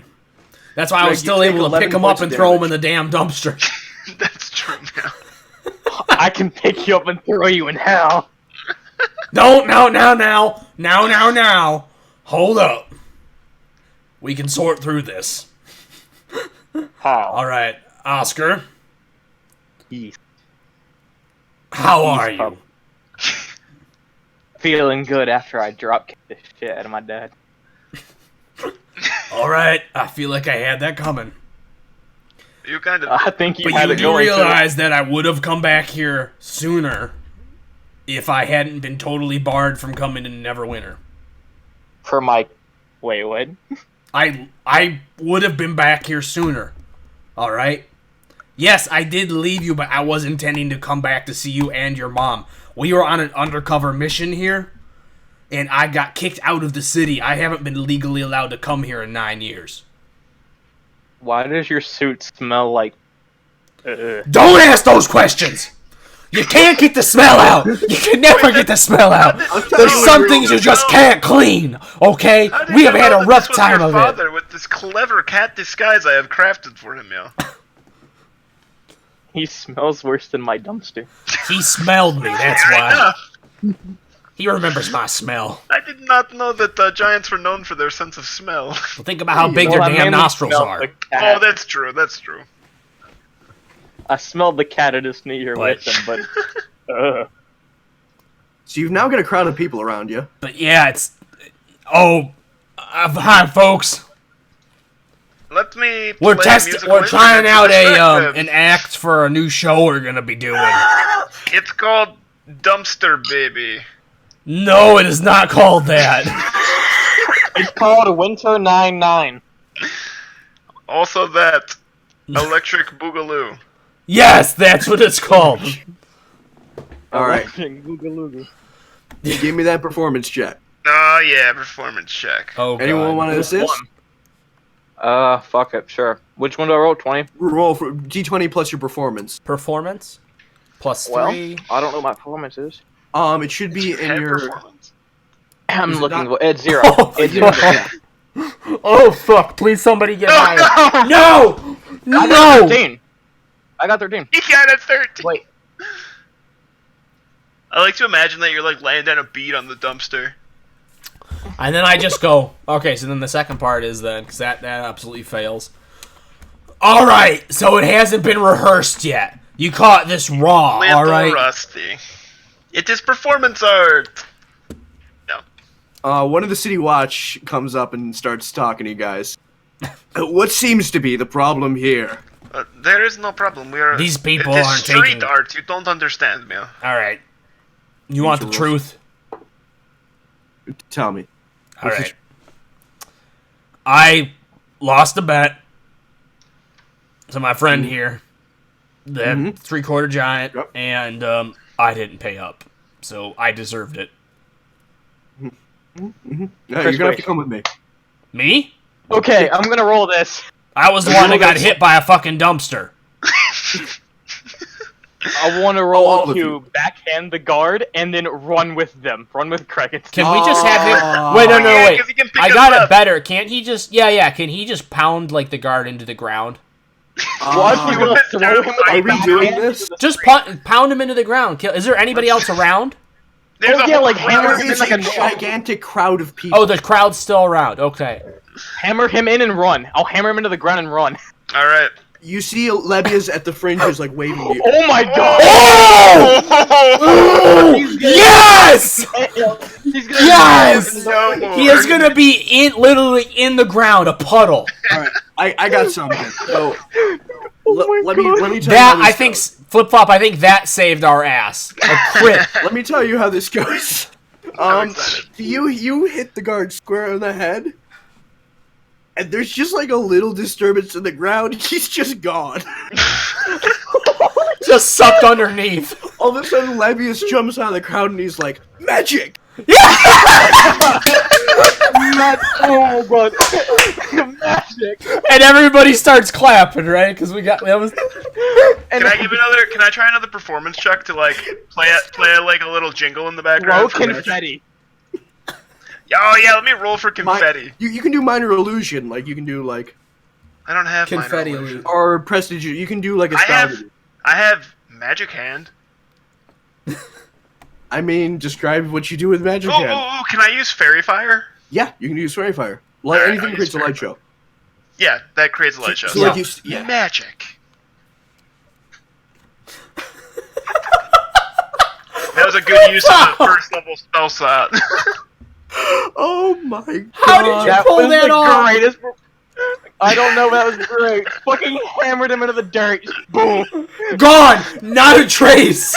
[SPEAKER 2] That's why I
[SPEAKER 1] Greg,
[SPEAKER 2] was
[SPEAKER 1] you
[SPEAKER 2] still
[SPEAKER 1] take
[SPEAKER 2] able to
[SPEAKER 1] 11
[SPEAKER 2] pick him up
[SPEAKER 1] points
[SPEAKER 2] and
[SPEAKER 1] of
[SPEAKER 2] throw him
[SPEAKER 1] damage.
[SPEAKER 2] in the damn dumpster.
[SPEAKER 4] That's true now.
[SPEAKER 3] I can pick you up and throw you in hell.
[SPEAKER 2] No, now. Hold up. We can sort through this.
[SPEAKER 3] How?
[SPEAKER 2] All right, Oscar.
[SPEAKER 3] Yes.
[SPEAKER 2] How are you?
[SPEAKER 3] pup. Feeling good after I drop kicked the shit out of my dad.
[SPEAKER 2] All right, I feel like I had that coming.
[SPEAKER 4] You kind of.
[SPEAKER 3] I think you
[SPEAKER 2] But
[SPEAKER 3] had
[SPEAKER 2] you
[SPEAKER 3] it
[SPEAKER 2] do
[SPEAKER 3] going
[SPEAKER 2] realize that I would have come back here sooner if I hadn't been totally barred from coming to Neverwinter.
[SPEAKER 3] for my. Wait, what?
[SPEAKER 2] I would have been back here sooner. All right? Yes, I did leave you, but I was intending to come back to see you and your mom. We were on an undercover mission here, and I got kicked out of the city. I haven't been legally allowed to come here in 9 years.
[SPEAKER 3] Why does your suit smell like?
[SPEAKER 2] Don't ask those questions! You can't get the smell out! You can never get the smell out! There's some things you just can't clean, okay?
[SPEAKER 4] How did
[SPEAKER 2] We
[SPEAKER 4] you
[SPEAKER 2] have had
[SPEAKER 4] know
[SPEAKER 2] a
[SPEAKER 4] that
[SPEAKER 2] rough
[SPEAKER 4] this was
[SPEAKER 2] time
[SPEAKER 4] your
[SPEAKER 2] of it.
[SPEAKER 4] father with this clever cat disguise I have crafted for him, yo.
[SPEAKER 3] He smells worse than my dumpster.
[SPEAKER 2] He smelled me, that's why. He remembers my smell.
[SPEAKER 4] I did not know that giants were known for their sense of smell.
[SPEAKER 2] Well, think about how big
[SPEAKER 3] Well,
[SPEAKER 2] your
[SPEAKER 3] I
[SPEAKER 2] damn
[SPEAKER 3] mainly
[SPEAKER 2] nostrils
[SPEAKER 3] smelled
[SPEAKER 2] are.
[SPEAKER 3] the cat.
[SPEAKER 4] Oh, that's true. That's true.
[SPEAKER 3] I smelled the cat I just knew you're with him, but.
[SPEAKER 1] So you've now got a crowd of people around you.
[SPEAKER 2] But yeah, it's... Oh, hi, folks.
[SPEAKER 4] Let me.
[SPEAKER 2] We're
[SPEAKER 4] play
[SPEAKER 2] testing.
[SPEAKER 4] musical
[SPEAKER 2] We're trying
[SPEAKER 4] instruments
[SPEAKER 2] out
[SPEAKER 4] to distract them.
[SPEAKER 2] an act for a new show we're gonna be doing.
[SPEAKER 4] It's called Dumpster Baby.
[SPEAKER 2] No, it is not called that.
[SPEAKER 3] It's called Winter 99.
[SPEAKER 4] Also, that Electric Boogaloo.
[SPEAKER 2] Yes, that's what it's called.
[SPEAKER 1] All right,
[SPEAKER 3] Googaloo.
[SPEAKER 1] give me that performance check.
[SPEAKER 4] Oh yeah, performance check.
[SPEAKER 2] Oh,
[SPEAKER 1] Anyone
[SPEAKER 2] God.
[SPEAKER 1] want to assist?
[SPEAKER 3] Fuck it, sure. Which one do I roll? 20?
[SPEAKER 1] Roll for D20 plus your performance.
[SPEAKER 2] Performance? Plus
[SPEAKER 3] Well,
[SPEAKER 2] 3.
[SPEAKER 3] I don't know what my performance is.
[SPEAKER 1] It should be
[SPEAKER 4] You
[SPEAKER 1] in
[SPEAKER 4] have
[SPEAKER 1] your.
[SPEAKER 4] performance?
[SPEAKER 3] I'm
[SPEAKER 1] Is it
[SPEAKER 3] looking.
[SPEAKER 1] not-
[SPEAKER 3] It's 0.
[SPEAKER 2] Oh,
[SPEAKER 3] It's
[SPEAKER 2] no.
[SPEAKER 3] 0.
[SPEAKER 2] Oh, fuck. Please, somebody get higher.
[SPEAKER 4] No!
[SPEAKER 2] No!
[SPEAKER 3] I got
[SPEAKER 2] No!
[SPEAKER 3] 13. I got 13.
[SPEAKER 4] He got a 13.
[SPEAKER 3] Wait.
[SPEAKER 4] I like to imagine that you're laying down a beat on the dumpster.
[SPEAKER 2] And then I just go, okay, so then the second part is then, because that absolutely fails. All right, so it hasn't been rehearsed yet. You caught this raw,
[SPEAKER 4] Little
[SPEAKER 2] all right?
[SPEAKER 4] rusty. It is performance art. No.
[SPEAKER 1] One of the City Watch comes up and starts talking to you guys. What seems to be the problem here?
[SPEAKER 4] There is no problem. We are.
[SPEAKER 2] These people
[SPEAKER 4] it is
[SPEAKER 2] aren't
[SPEAKER 4] street
[SPEAKER 2] taking-
[SPEAKER 4] art. You don't understand me.
[SPEAKER 2] All right. You want the truth?
[SPEAKER 1] Tell me.
[SPEAKER 2] All right. I lost a bet to my friend here, the 3/4 giant,
[SPEAKER 1] Yep.
[SPEAKER 2] and I didn't pay up, so I deserved it.
[SPEAKER 1] Yeah, you're gonna have to come with me.
[SPEAKER 2] Me?
[SPEAKER 3] Okay, I'm gonna roll this.
[SPEAKER 2] I was the one that got hit by a fucking dumpster.
[SPEAKER 3] I want to
[SPEAKER 1] all
[SPEAKER 3] roll
[SPEAKER 1] of
[SPEAKER 3] to
[SPEAKER 1] you.
[SPEAKER 3] backhand the guard and then run with them. Run with Crickets.
[SPEAKER 2] Can we just have him? Wait, no,
[SPEAKER 4] Yeah,
[SPEAKER 2] wait.
[SPEAKER 4] 'cause he can pick
[SPEAKER 2] I
[SPEAKER 4] us
[SPEAKER 2] got it
[SPEAKER 4] up.
[SPEAKER 2] better. Can't he just? Yeah. Can he just pound like the guard into the ground?
[SPEAKER 3] Well, if you will throw him with
[SPEAKER 1] Are
[SPEAKER 3] a
[SPEAKER 1] we doing
[SPEAKER 3] backhand
[SPEAKER 1] this?
[SPEAKER 3] to the
[SPEAKER 2] Just
[SPEAKER 3] street.
[SPEAKER 2] pound him into the ground. Is there anybody else around?
[SPEAKER 4] There's
[SPEAKER 3] Oh,
[SPEAKER 4] a
[SPEAKER 3] yeah,
[SPEAKER 4] whole
[SPEAKER 3] like
[SPEAKER 4] crowd.
[SPEAKER 3] hammer
[SPEAKER 1] There
[SPEAKER 3] him in
[SPEAKER 1] is
[SPEAKER 3] like
[SPEAKER 1] a
[SPEAKER 3] a
[SPEAKER 1] gigantic crowd of people.
[SPEAKER 2] Oh, the crowd's still around. Okay.
[SPEAKER 3] Hammer him in and run. I'll hammer him into the ground and run.
[SPEAKER 4] All right.
[SPEAKER 1] You see Lebius at the fringes, like, waving you.
[SPEAKER 3] Oh my god!
[SPEAKER 2] Oh! Yes!
[SPEAKER 3] He's gonna
[SPEAKER 2] Yes!
[SPEAKER 4] No more.
[SPEAKER 2] He is gonna be literally in the ground, a puddle.
[SPEAKER 1] Alright, I got something. So,
[SPEAKER 3] my
[SPEAKER 1] let me
[SPEAKER 3] God.
[SPEAKER 1] tell you
[SPEAKER 2] That
[SPEAKER 1] how this
[SPEAKER 2] I think
[SPEAKER 1] goes.
[SPEAKER 2] Flip Flop. I think that saved our ass. A crit.
[SPEAKER 1] Let me tell you how this goes.
[SPEAKER 4] excited.
[SPEAKER 1] You hit the guard square in the head, and there's just like a little disturbance in the ground. He's just gone.
[SPEAKER 2] Just sucked underneath.
[SPEAKER 1] All of a sudden, Lebius jumps out of the crowd and he's like, "Magic!"
[SPEAKER 3] Oh god. Magic.
[SPEAKER 2] And everybody starts clapping, right? Because we got that was.
[SPEAKER 3] And
[SPEAKER 4] Can I try another performance check to like play like a little jingle in the
[SPEAKER 3] throw
[SPEAKER 4] background? for magic?
[SPEAKER 3] confetti.
[SPEAKER 4] Oh yeah, let me roll for confetti.
[SPEAKER 1] You can do minor illusion, like you can do like
[SPEAKER 4] I don't have
[SPEAKER 2] Confetti
[SPEAKER 4] minor
[SPEAKER 2] illusion.
[SPEAKER 4] illusion.
[SPEAKER 1] or prestige. You can do like a
[SPEAKER 4] I
[SPEAKER 1] style.
[SPEAKER 4] have magic hand.
[SPEAKER 1] I mean, describe what you do with magic
[SPEAKER 4] Oh,
[SPEAKER 1] hand.
[SPEAKER 4] oh, can I use fairy fire?
[SPEAKER 1] Yeah, you can use fairy fire. Like
[SPEAKER 4] Alright,
[SPEAKER 1] anything
[SPEAKER 4] I'll
[SPEAKER 1] creates a
[SPEAKER 4] use
[SPEAKER 1] light
[SPEAKER 4] fairy
[SPEAKER 1] show.
[SPEAKER 4] Yeah, that creates a light show.
[SPEAKER 1] So like you, yeah.
[SPEAKER 4] Magic. That was a good use of the first level spell slot.
[SPEAKER 1] Oh my god.
[SPEAKER 2] How did you pull
[SPEAKER 3] was
[SPEAKER 2] that
[SPEAKER 3] the
[SPEAKER 2] off?
[SPEAKER 3] greatest. I don't know, that was great. Fucking hammered him into the dirt. Boom.
[SPEAKER 2] Gone. Not a trace.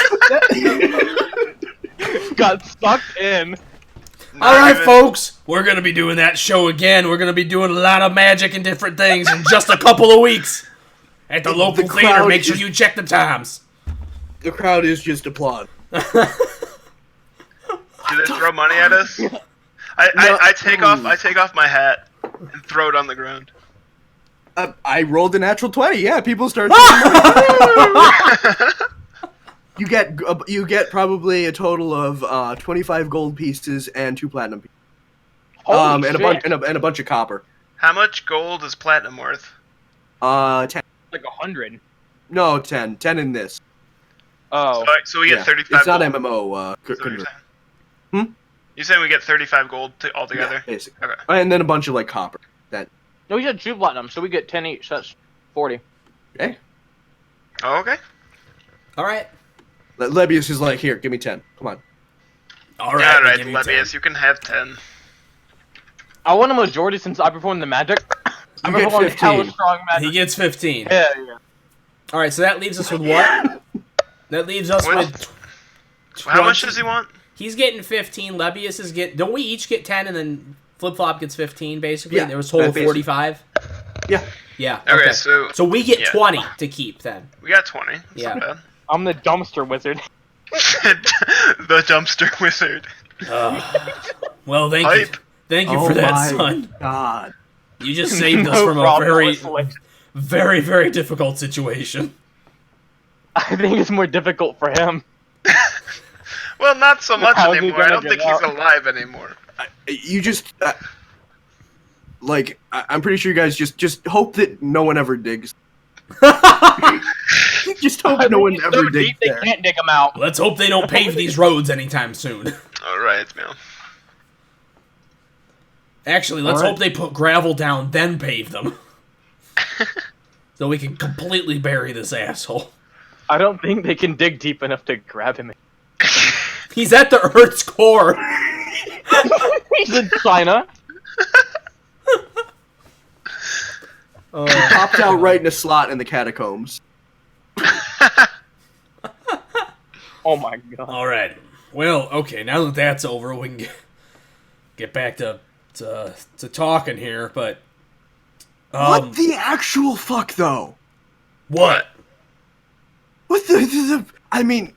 [SPEAKER 3] Got sucked in.
[SPEAKER 2] All right,
[SPEAKER 4] even-
[SPEAKER 2] folks. We're gonna be doing that show again. We're gonna be doing a lot of magic and different things in just a couple of weeks at the local
[SPEAKER 1] The
[SPEAKER 2] theater.
[SPEAKER 1] crowd
[SPEAKER 2] Make sure
[SPEAKER 1] is-
[SPEAKER 2] you check the times.
[SPEAKER 1] The crowd is just applaud.
[SPEAKER 4] Do they throw money at us? I take off my hat and throw it on the ground.
[SPEAKER 1] I rolled a natural 20. Yeah, people start. You get probably a total of 25 gold pieces and 2 platinum pieces.
[SPEAKER 3] Holy
[SPEAKER 1] And
[SPEAKER 3] shit.
[SPEAKER 1] a bunch of copper.
[SPEAKER 4] How much gold is platinum worth?
[SPEAKER 1] 10.
[SPEAKER 3] Like 100.
[SPEAKER 1] No, 10. 10 in this.
[SPEAKER 3] Oh.
[SPEAKER 4] So we get
[SPEAKER 1] Yeah,
[SPEAKER 4] 35
[SPEAKER 1] It's not
[SPEAKER 4] gold.
[SPEAKER 1] MMO.
[SPEAKER 4] Is that what you're
[SPEAKER 1] convert.
[SPEAKER 4] saying? You saying we get 35 gold altogether?
[SPEAKER 1] Yeah, basically.
[SPEAKER 4] Okay.
[SPEAKER 1] And then a bunch of like copper.
[SPEAKER 3] No, we got 2 platinum, so we get 10 each. So that's 40.
[SPEAKER 1] Okay.
[SPEAKER 4] Oh, okay.
[SPEAKER 2] All right.
[SPEAKER 1] Lebius is like, here, give me 10. Come on.
[SPEAKER 2] All right.
[SPEAKER 4] Yeah,
[SPEAKER 2] I'll
[SPEAKER 4] right,
[SPEAKER 2] give you
[SPEAKER 4] Lebius,
[SPEAKER 2] 10.
[SPEAKER 4] you can have 10.
[SPEAKER 3] I want a majority since I performed the magic. I
[SPEAKER 1] You get
[SPEAKER 3] performed
[SPEAKER 1] 15.
[SPEAKER 3] hella strong magic.
[SPEAKER 2] He gets 15.
[SPEAKER 3] Yeah, yeah.
[SPEAKER 2] All right. So that leaves us with what? That leaves us
[SPEAKER 4] What?
[SPEAKER 2] with.
[SPEAKER 4] How much
[SPEAKER 2] 20.
[SPEAKER 4] does he want?
[SPEAKER 2] He's getting 15. Lebius is get. Don't we each get 10 and then Flip Flop gets 15 basically?
[SPEAKER 1] Yeah,
[SPEAKER 2] And there was a total of
[SPEAKER 1] basically.
[SPEAKER 2] 45.
[SPEAKER 1] Yeah.
[SPEAKER 2] Yeah.
[SPEAKER 4] Okay, so
[SPEAKER 2] we get
[SPEAKER 4] yeah.
[SPEAKER 2] 20 to keep then.
[SPEAKER 4] we got 20. That's
[SPEAKER 2] Yeah.
[SPEAKER 4] not
[SPEAKER 3] I'm the dumpster wizard.
[SPEAKER 4] bad. The dumpster wizard.
[SPEAKER 2] Well, thank you.
[SPEAKER 4] Hype.
[SPEAKER 2] Thank you
[SPEAKER 1] Oh
[SPEAKER 2] for that,
[SPEAKER 1] my
[SPEAKER 2] son.
[SPEAKER 1] God.
[SPEAKER 2] You just saved us
[SPEAKER 3] No
[SPEAKER 2] from a
[SPEAKER 3] problem,
[SPEAKER 2] very,
[SPEAKER 3] honestly.
[SPEAKER 2] very, very difficult situation.
[SPEAKER 3] I think it's more difficult for him.
[SPEAKER 4] Well, not so much
[SPEAKER 3] How's he
[SPEAKER 4] anymore. I
[SPEAKER 3] gonna
[SPEAKER 4] don't
[SPEAKER 3] get
[SPEAKER 4] think he's
[SPEAKER 3] out?
[SPEAKER 4] alive anymore.
[SPEAKER 1] You just. I'm pretty sure you guys just hope that no one ever digs. Just hope no one
[SPEAKER 3] It's
[SPEAKER 1] ever
[SPEAKER 3] so
[SPEAKER 1] digs
[SPEAKER 3] deep, they
[SPEAKER 1] there.
[SPEAKER 3] can't dig him out.
[SPEAKER 2] Let's hope they don't pave these roads anytime soon.
[SPEAKER 4] Alright, man.
[SPEAKER 2] Actually, let's
[SPEAKER 1] Alright.
[SPEAKER 2] hope they put gravel down, then pave them. So we can completely bury this asshole.
[SPEAKER 3] I don't think they can dig deep enough to grab him.
[SPEAKER 2] He's at the Earth's core.
[SPEAKER 3] He's in China.
[SPEAKER 1] Popped out right in a slot in the catacombs.
[SPEAKER 3] Oh my god.
[SPEAKER 2] All right. Well, okay. Now that that's over, we can get back to talking here. But
[SPEAKER 1] What the actual fuck, though?
[SPEAKER 2] what?
[SPEAKER 1] What the I mean,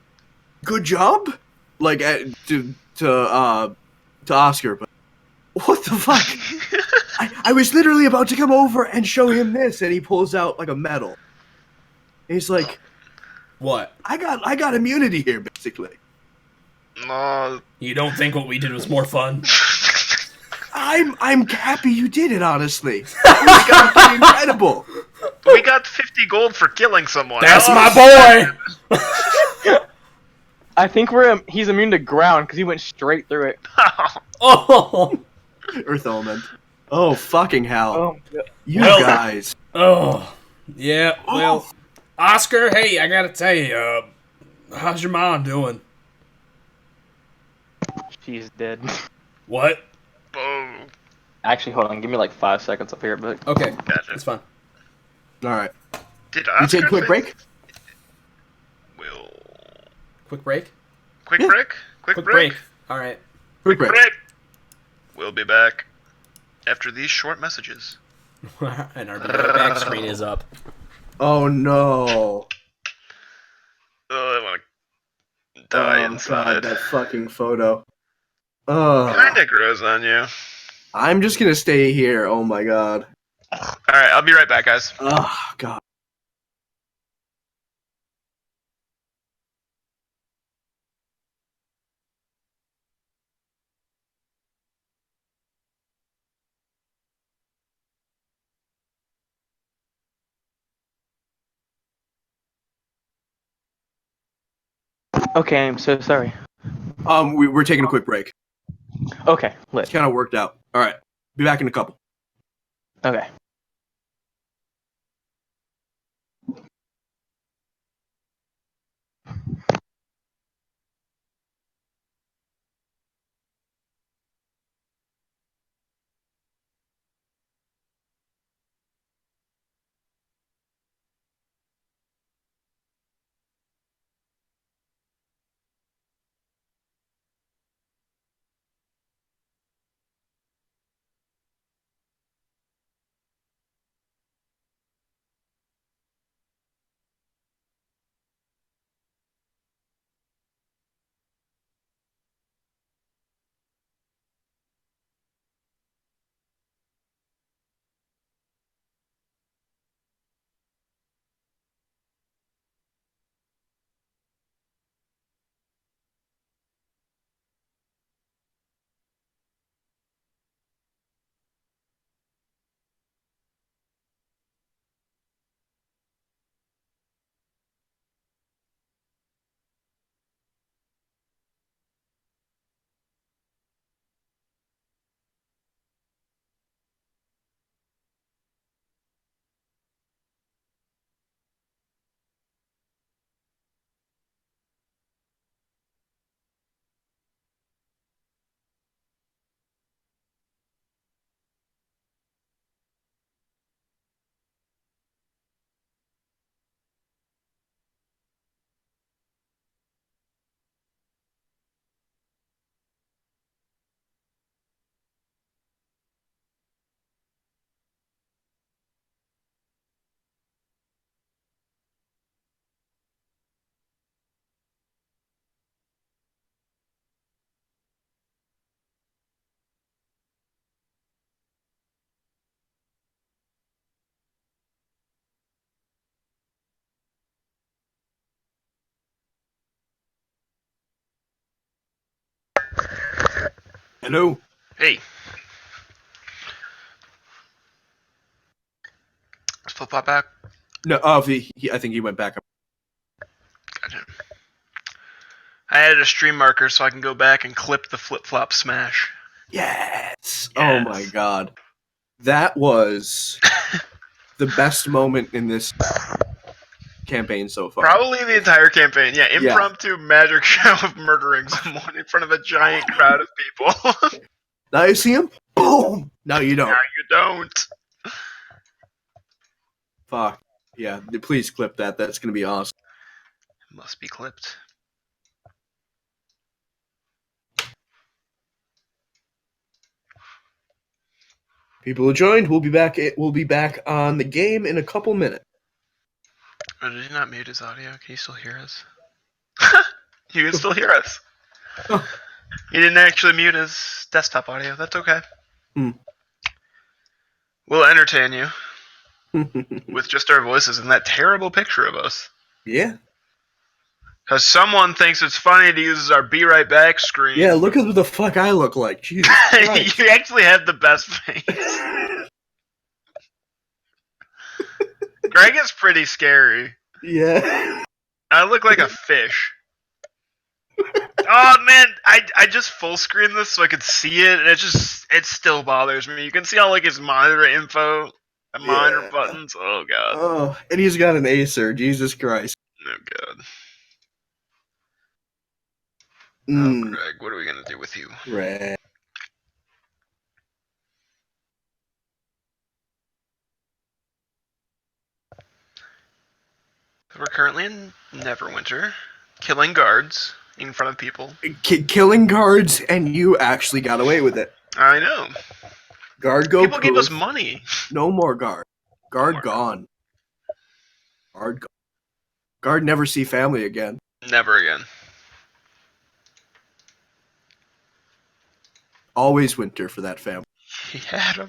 [SPEAKER 1] good job, like to Oscar, but what the fuck? I was literally about to come over and show him this, and he pulls out like a medal. And he's like,
[SPEAKER 2] What?
[SPEAKER 1] I got immunity here, basically.
[SPEAKER 4] No.
[SPEAKER 2] You don't think what we did was more fun?
[SPEAKER 1] I'm happy you did it, honestly. It was fucking incredible.
[SPEAKER 4] We got 50 gold for killing someone.
[SPEAKER 2] That's
[SPEAKER 4] Oh,
[SPEAKER 2] my boy.
[SPEAKER 3] I think he's immune to ground because he went straight through it.
[SPEAKER 2] Oh.
[SPEAKER 1] Earth element. Oh fucking hell!
[SPEAKER 3] Oh, God.
[SPEAKER 1] You
[SPEAKER 2] Well-
[SPEAKER 1] guys.
[SPEAKER 2] Oh. Yeah. Well, Oscar. Hey, I gotta tell you. How's your mom doing?
[SPEAKER 3] She's dead.
[SPEAKER 2] What?
[SPEAKER 4] Oh,
[SPEAKER 3] Actually, hold on. Give me like 5 seconds up here, but
[SPEAKER 2] Okay.
[SPEAKER 4] gotcha.
[SPEAKER 2] That's fine.
[SPEAKER 1] All right.
[SPEAKER 4] Did
[SPEAKER 1] You
[SPEAKER 4] Oscar
[SPEAKER 1] take a quick
[SPEAKER 4] say-
[SPEAKER 1] break.
[SPEAKER 4] Will.
[SPEAKER 2] Quick break.
[SPEAKER 4] Quick
[SPEAKER 1] Yeah.
[SPEAKER 4] break? Quick break.
[SPEAKER 2] All right.
[SPEAKER 1] Quick break.
[SPEAKER 4] Break. We'll be back after these short messages.
[SPEAKER 2] And our back screen is up.
[SPEAKER 1] Oh no.
[SPEAKER 4] Oh, I want to die
[SPEAKER 1] Oh,
[SPEAKER 4] inside.
[SPEAKER 1] God, that fucking photo. Oh.
[SPEAKER 4] Kinda grows on you.
[SPEAKER 1] I'm just gonna stay here. Oh my god.
[SPEAKER 4] Alright, I'll be right back, guys.
[SPEAKER 1] Oh god.
[SPEAKER 3] okay. I'm so sorry.
[SPEAKER 1] We're taking a quick break.
[SPEAKER 3] Okay, lit.
[SPEAKER 1] Kind of worked out. All right. Be back in a couple.
[SPEAKER 3] Okay.
[SPEAKER 1] Hello.
[SPEAKER 4] Hey. Is Flip Flop back?
[SPEAKER 1] No. I think he went back up.
[SPEAKER 4] Gotcha. I added a stream marker so I can go back and clip the flip flop smash.
[SPEAKER 1] Yes. Oh my
[SPEAKER 4] Yes.
[SPEAKER 1] god. That was the best moment in this campaign so far.
[SPEAKER 4] Probably the entire campaign. Yeah, impromptu magic show of murdering someone in front of a giant crowd of people.
[SPEAKER 1] Now you see him? Boom! No, you
[SPEAKER 4] now
[SPEAKER 1] don't.
[SPEAKER 4] you don't.
[SPEAKER 1] Fuck. Yeah, please clip that. That's gonna be awesome.
[SPEAKER 4] Must be clipped.
[SPEAKER 1] People who joined, we'll be back. We'll be back on the game in a couple minutes.
[SPEAKER 4] Oh, did he not mute his audio? Can you still hear us? You can still hear us.
[SPEAKER 1] Oh.
[SPEAKER 4] He didn't actually mute his desktop audio. That's okay. We'll entertain you with just our voices and that terrible picture of us.
[SPEAKER 1] Yeah.
[SPEAKER 4] Because someone thinks it's funny to use our Be Right Back screen.
[SPEAKER 1] Yeah, look at what the fuck I look like. Jesus Christ.
[SPEAKER 4] You actually have the best face. Greg is pretty scary.
[SPEAKER 1] Yeah.
[SPEAKER 4] I look like a fish. Oh man, I just full screen this so I could see it, and it still bothers me. You can see all like his monitor info and monitor buttons. Oh god.
[SPEAKER 1] Oh, and he's got an Acer. Jesus Christ.
[SPEAKER 4] Oh god.
[SPEAKER 1] Mm.
[SPEAKER 4] Oh Greg, what are we gonna do with you?
[SPEAKER 1] Right.
[SPEAKER 4] We're currently in Neverwinter, killing guards in front of people.
[SPEAKER 1] Killing guards, and you actually got away with it.
[SPEAKER 4] I know.
[SPEAKER 1] Guard go.
[SPEAKER 4] People give us
[SPEAKER 1] poof.
[SPEAKER 4] money.
[SPEAKER 1] No more guard. Guard
[SPEAKER 4] more.
[SPEAKER 1] gone. Guard gone. Guard never see family again.
[SPEAKER 4] Never again.
[SPEAKER 1] Always winter for that family.
[SPEAKER 4] He had a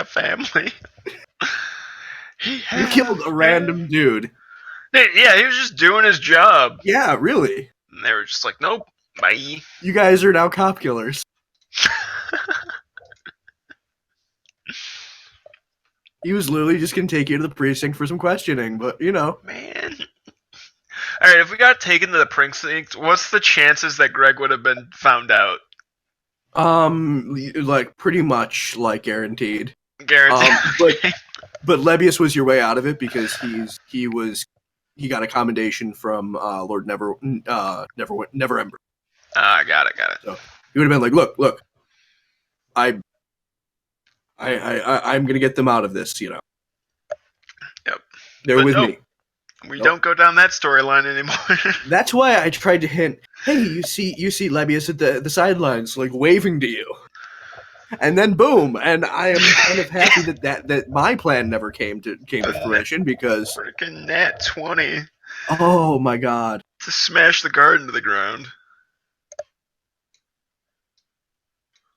[SPEAKER 4] family.
[SPEAKER 1] You killed a random dude.
[SPEAKER 4] Yeah, he was just doing his job.
[SPEAKER 1] Yeah, really.
[SPEAKER 4] And they were just like, nope, bye.
[SPEAKER 1] You guys are now cop killers. He was literally just gonna take you to the precinct for some questioning, but you know.
[SPEAKER 4] Man. Alright, if we got taken to the precinct, what's the chances that Greg would have been found out?
[SPEAKER 1] Like pretty much like guaranteed.
[SPEAKER 4] Guaranteed.
[SPEAKER 1] But Lebius was your way out of it because he got a commendation from Lord Neverember.
[SPEAKER 4] Got it.
[SPEAKER 1] So he would have been like, look, I'm gonna get them out of this, you know.
[SPEAKER 4] Yep.
[SPEAKER 1] They're with me.
[SPEAKER 4] We don't go down that storyline anymore.
[SPEAKER 1] That's why I tried to hint, hey, you see Lebius at the sidelines, like waving to you. And then boom, and I am kind of happy that my plan never came to fruition because
[SPEAKER 4] freaking nat 20.
[SPEAKER 1] Oh my god.
[SPEAKER 4] To smash the guard into the ground.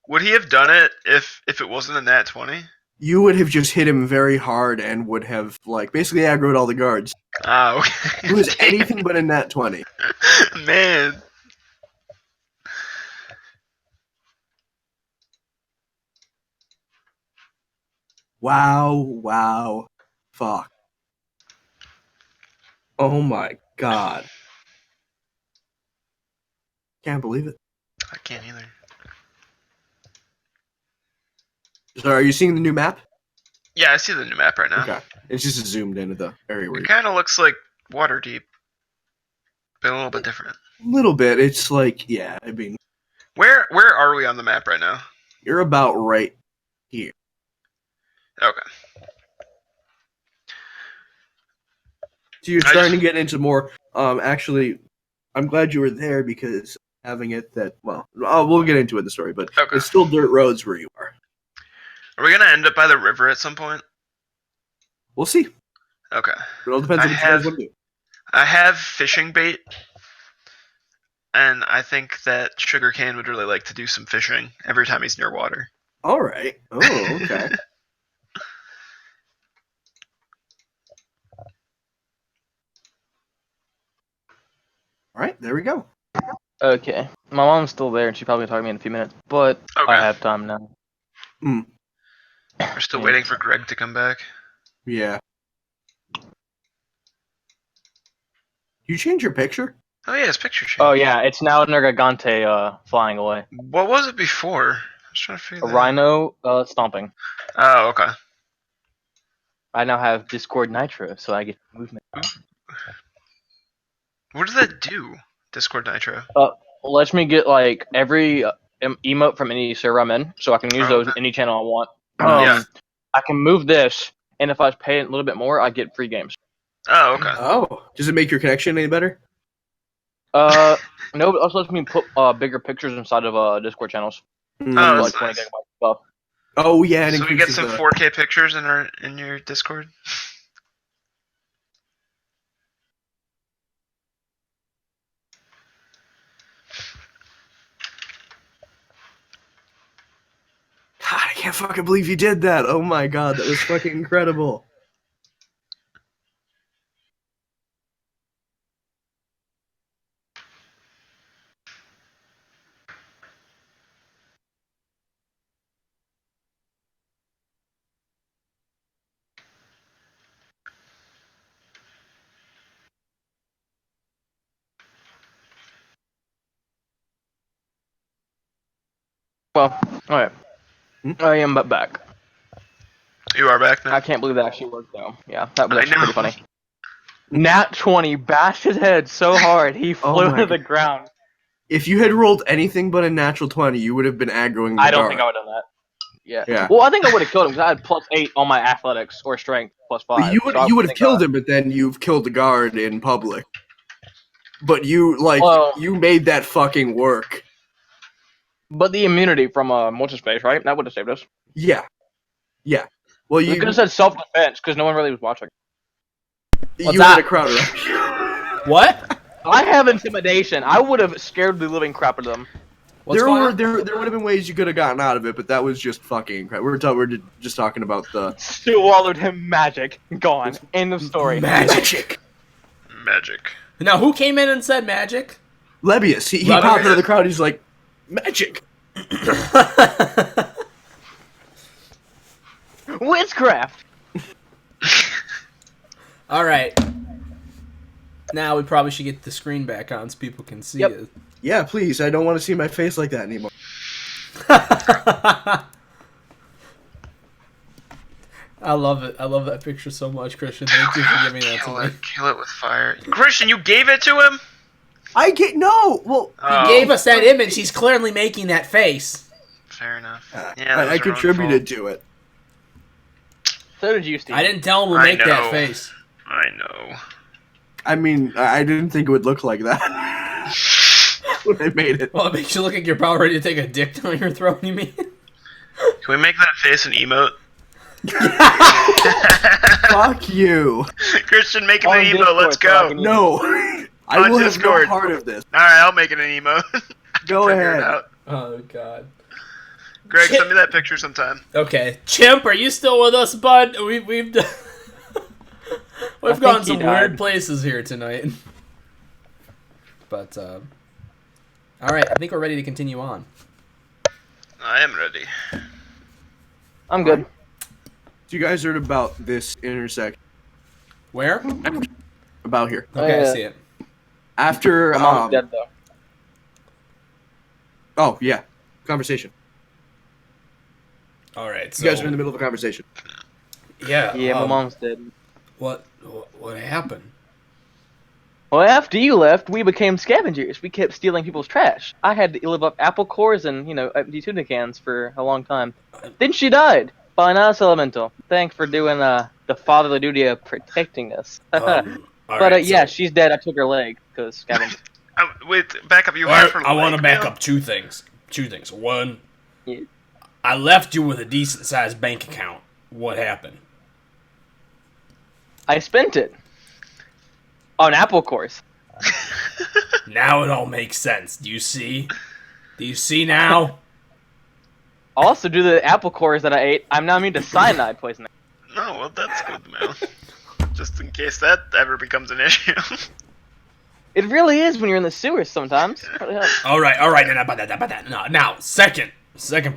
[SPEAKER 4] Would he have done it if it wasn't a nat 20?
[SPEAKER 1] You would have just hit him very hard and would have like basically aggroed all the guards.
[SPEAKER 4] Okay.
[SPEAKER 1] It was anything but a nat 20.
[SPEAKER 4] Man.
[SPEAKER 1] Wow. Fuck. Oh my god. Can't believe it.
[SPEAKER 4] I can't either.
[SPEAKER 1] So are you seeing the new map?
[SPEAKER 4] Yeah, I see the new map right now.
[SPEAKER 1] Okay. It's just zoomed into the area where
[SPEAKER 4] it kind of looks like Waterdeep, but a little bit different.
[SPEAKER 1] A little bit. It's like, yeah, I mean...
[SPEAKER 4] Where are we on the map right now?
[SPEAKER 1] You're about right here.
[SPEAKER 4] Okay.
[SPEAKER 1] So you're starting to get into more... actually, I'm glad you were there because having it that... Well, we'll get into it in the story, but it's still dirt roads where you are.
[SPEAKER 4] Are we going to end up by the river at some point?
[SPEAKER 1] We'll see.
[SPEAKER 4] Okay.
[SPEAKER 1] It all depends on what you guys want to do.
[SPEAKER 4] I have fishing bait, and I think that Sugarcane would really like to do some fishing every time he's near water.
[SPEAKER 1] All right. Oh, okay. All right, there we go.
[SPEAKER 3] Okay. My mom's still there, and she's probably talking to me in a few minutes, but I have time now.
[SPEAKER 4] We're still waiting for Greg to come back.
[SPEAKER 1] Yeah. You change your picture?
[SPEAKER 4] Oh yeah, his picture changed.
[SPEAKER 3] Oh yeah, it's now Nergigante flying away.
[SPEAKER 4] What was it before? I was trying to figure
[SPEAKER 3] A
[SPEAKER 4] that
[SPEAKER 3] rhino stomping.
[SPEAKER 4] out. Oh, okay.
[SPEAKER 3] I now have Discord Nitro, so I get movement.
[SPEAKER 4] What does that do? Discord Nitro.
[SPEAKER 3] Lets me get like every emote from any server I'm in, so I can use
[SPEAKER 4] Oh,
[SPEAKER 3] those
[SPEAKER 4] okay.
[SPEAKER 3] any channel I want.
[SPEAKER 4] Yeah.
[SPEAKER 3] I can move this, and if I pay a little bit more, I get free games.
[SPEAKER 4] Oh, okay.
[SPEAKER 1] Oh, does it make your connection any better?
[SPEAKER 3] No, it also lets me put bigger pictures inside of Discord channels.
[SPEAKER 4] Oh,
[SPEAKER 1] Mm.
[SPEAKER 3] Like
[SPEAKER 4] that's
[SPEAKER 3] 20
[SPEAKER 4] nice.
[SPEAKER 3] gigabyte stuff.
[SPEAKER 1] Oh yeah, it
[SPEAKER 4] So we get
[SPEAKER 1] increases
[SPEAKER 4] some
[SPEAKER 1] the.
[SPEAKER 4] 4K pictures in your Discord.
[SPEAKER 1] God, I can't fucking believe you did that. Oh my god, that was fucking incredible.
[SPEAKER 3] Well, alright.
[SPEAKER 1] Hmm?
[SPEAKER 3] I am but back.
[SPEAKER 4] You are back now.
[SPEAKER 3] I can't believe that actually worked though. Yeah, that was
[SPEAKER 4] I
[SPEAKER 3] actually
[SPEAKER 4] know.
[SPEAKER 3] pretty funny. Nat 20 bashed his head so hard he flew
[SPEAKER 1] my
[SPEAKER 3] to the
[SPEAKER 1] God.
[SPEAKER 3] ground.
[SPEAKER 1] If you had rolled anything but a natural 20, you would have been aggroing the
[SPEAKER 3] I don't
[SPEAKER 1] guard.
[SPEAKER 3] think I would have done that. Yeah.
[SPEAKER 1] Yeah.
[SPEAKER 3] Well, I think I would have killed him because I had +8 on my athletics or strength +5.
[SPEAKER 1] But you would
[SPEAKER 3] so I
[SPEAKER 1] you would have
[SPEAKER 3] think,
[SPEAKER 1] killed him, but then you've killed the guard in public. But you
[SPEAKER 3] Well-
[SPEAKER 1] you made that fucking work.
[SPEAKER 3] But the immunity from what's his face, right? That would have saved us.
[SPEAKER 1] Yeah. Yeah. Well,
[SPEAKER 3] We
[SPEAKER 1] you
[SPEAKER 3] could have said self-defense because no one really was watching.
[SPEAKER 2] What's
[SPEAKER 1] you had
[SPEAKER 2] that?
[SPEAKER 1] a crowd around.
[SPEAKER 2] What?
[SPEAKER 3] I have intimidation. I would have scared the living crap out of them.
[SPEAKER 2] What's going on?
[SPEAKER 1] There would have been ways you could have gotten out of it, but that was just fucking incredible. We're just talking about the
[SPEAKER 3] Swallowed him magic. Gone. End of story.
[SPEAKER 1] magic.
[SPEAKER 4] Magic.
[SPEAKER 2] Now, who came in and said magic?
[SPEAKER 1] Lebius, he
[SPEAKER 2] Lebius.
[SPEAKER 1] popped out of the crowd. He's like, magic.
[SPEAKER 3] Witchcraft.
[SPEAKER 2] All right. Now we probably should get the screen back on so people can see
[SPEAKER 3] Yep.
[SPEAKER 2] it.
[SPEAKER 1] Yeah, please. I don't want to see my face like that anymore.
[SPEAKER 2] I love it. I love that picture so much, Christian. Thank you for giving that to me.
[SPEAKER 4] Kill it with fire. Christian, you gave it to him?
[SPEAKER 1] I get no. Well,
[SPEAKER 4] Oh,
[SPEAKER 2] He gave us that image. He's clearly making that face.
[SPEAKER 4] fair enough.
[SPEAKER 1] I
[SPEAKER 4] that was your own
[SPEAKER 1] contributed to it.
[SPEAKER 3] So did you, Steve.
[SPEAKER 2] I didn't tell him to
[SPEAKER 4] I
[SPEAKER 2] make that
[SPEAKER 4] know.
[SPEAKER 2] face.
[SPEAKER 4] fault. I know.
[SPEAKER 1] I mean, I didn't think it would look like that when I made it.
[SPEAKER 2] Well, it makes you look like you're about ready to take a dick down your throat, you mean?
[SPEAKER 4] Can we make that face an emote?
[SPEAKER 1] Fuck you.
[SPEAKER 4] Christian, make it
[SPEAKER 3] On
[SPEAKER 4] an emote.
[SPEAKER 3] Discord,
[SPEAKER 4] Let's
[SPEAKER 3] so I
[SPEAKER 4] go.
[SPEAKER 3] can-
[SPEAKER 1] No, I
[SPEAKER 4] On
[SPEAKER 1] will have
[SPEAKER 4] Discord.
[SPEAKER 1] no part of this.
[SPEAKER 4] Alright, I'll make it an emote.
[SPEAKER 1] Go
[SPEAKER 4] Figure it
[SPEAKER 1] ahead.
[SPEAKER 4] out.
[SPEAKER 2] Oh, God.
[SPEAKER 4] Greg, send me that picture sometime.
[SPEAKER 2] Okay. Chimp, are you still with us, bud? We've done... We've
[SPEAKER 3] think
[SPEAKER 2] gone
[SPEAKER 3] he
[SPEAKER 2] some
[SPEAKER 3] died.
[SPEAKER 2] weird places here tonight. But, alright, I think we're ready to continue on.
[SPEAKER 4] I am ready.
[SPEAKER 3] I'm good.
[SPEAKER 1] So you guys heard about this intersection?
[SPEAKER 2] Where?
[SPEAKER 1] About here.
[SPEAKER 2] Okay, I
[SPEAKER 3] Yeah.
[SPEAKER 2] see it.
[SPEAKER 1] After,
[SPEAKER 3] My mom's dead though.
[SPEAKER 1] oh yeah, conversation.
[SPEAKER 2] Alright, so...
[SPEAKER 1] You guys are in the middle of a conversation.
[SPEAKER 2] Yeah,
[SPEAKER 3] Yeah, my mom's dead.
[SPEAKER 2] What happened?
[SPEAKER 3] Well, after you left, we became scavengers. We kept stealing people's trash. I had to live up apple cores and, empty tuna cans for a long time. Then she died by an ice elemental. Thanks for doing the fatherly duty of protecting us. But yeah, she's dead. I took her leg because scavenged.
[SPEAKER 4] Wait, back up. You hired for
[SPEAKER 2] I want to
[SPEAKER 4] leg
[SPEAKER 2] back
[SPEAKER 4] mail?
[SPEAKER 2] up two things. One,
[SPEAKER 3] Yeah.
[SPEAKER 2] I left you with a decent sized bank account. What happened?
[SPEAKER 3] I spent it on apple cores.
[SPEAKER 2] Now it all makes sense. Do you see? Do you see now?
[SPEAKER 3] Also, due to the apple cores that I ate, I'm now immune to cyanide poisoning.
[SPEAKER 4] No, well, that's good, man. Just in case that ever becomes an issue.
[SPEAKER 3] It really is when you're in the sewers sometimes.
[SPEAKER 2] All right. Then about that. Now, second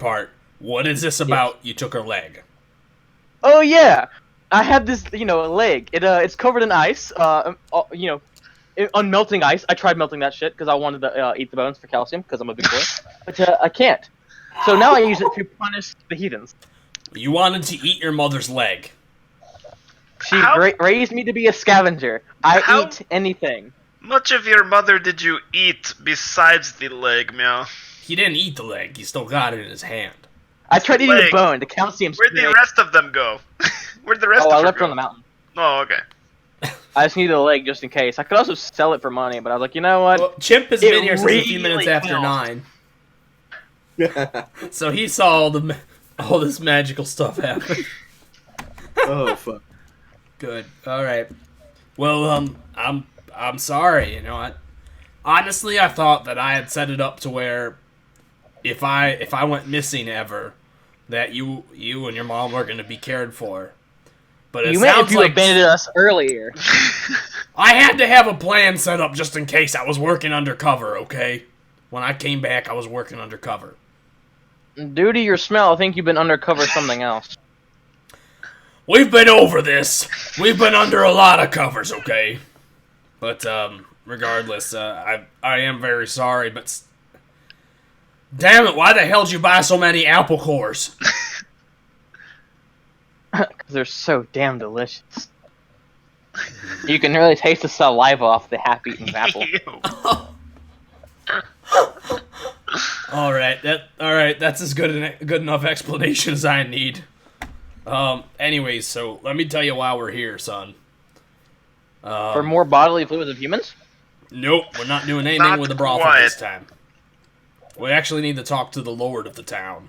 [SPEAKER 2] part. What is this about? You took her leg.
[SPEAKER 3] Oh yeah, I have this, leg. It's covered in ice. on melting ice. I tried melting that shit because I wanted to eat the bones for calcium because I'm a big boy, but I can't. So now I use it to punish the heathens.
[SPEAKER 2] You wanted to eat your mother's leg.
[SPEAKER 3] She
[SPEAKER 4] How-
[SPEAKER 3] raised me to be a scavenger. I
[SPEAKER 4] How-
[SPEAKER 3] eat anything.
[SPEAKER 4] Much of your mother did you eat besides the leg, meow?
[SPEAKER 2] He didn't eat the leg. He still got it in his hand.
[SPEAKER 3] I tried eating the
[SPEAKER 4] Leg.
[SPEAKER 3] bone. The calcium's
[SPEAKER 4] Where'd the
[SPEAKER 3] great.
[SPEAKER 4] rest of them go? Where'd the rest
[SPEAKER 3] Oh,
[SPEAKER 4] of
[SPEAKER 3] I
[SPEAKER 4] them
[SPEAKER 3] left it
[SPEAKER 4] go?
[SPEAKER 3] on the mountain.
[SPEAKER 4] Oh, okay.
[SPEAKER 3] I just needed a leg just in case. I could also sell it for money, but I was like, you know what?
[SPEAKER 2] Well, Chimp has
[SPEAKER 3] It
[SPEAKER 2] been here since a few minutes
[SPEAKER 3] really
[SPEAKER 2] after
[SPEAKER 3] helped.
[SPEAKER 2] 9. So he saw all this magical stuff happen.
[SPEAKER 1] Oh fuck.
[SPEAKER 2] Good. All right. Well, I'm sorry. You know, honestly, I thought that I had set it up to where if I went missing ever, that you and your mom were going to be cared for. But it
[SPEAKER 3] You meant
[SPEAKER 2] sounds
[SPEAKER 3] if you
[SPEAKER 2] like
[SPEAKER 3] abandoned us earlier.
[SPEAKER 2] I had to have a plan set up just in case I was working undercover. Okay. When I came back, I was working undercover.
[SPEAKER 3] Due to your smell, I think you've been undercover something else.
[SPEAKER 2] We've been over this. We've been under a lot of covers, okay? But, regardless, I am very sorry, but... Damn it, why the hell did you buy so many apple cores?
[SPEAKER 3] Because they're so damn delicious. You can really taste the saliva off the half-eaten apple.
[SPEAKER 4] Ew.
[SPEAKER 2] Alright, that's as good enough explanation as I need. Anyways, so let me tell you why we're here, son.
[SPEAKER 3] For more bodily fluids of humans?
[SPEAKER 2] Nope, we're not doing anything
[SPEAKER 4] Not
[SPEAKER 2] with the brothel
[SPEAKER 4] quite.
[SPEAKER 2] this time. We actually need to talk to the lord of the town.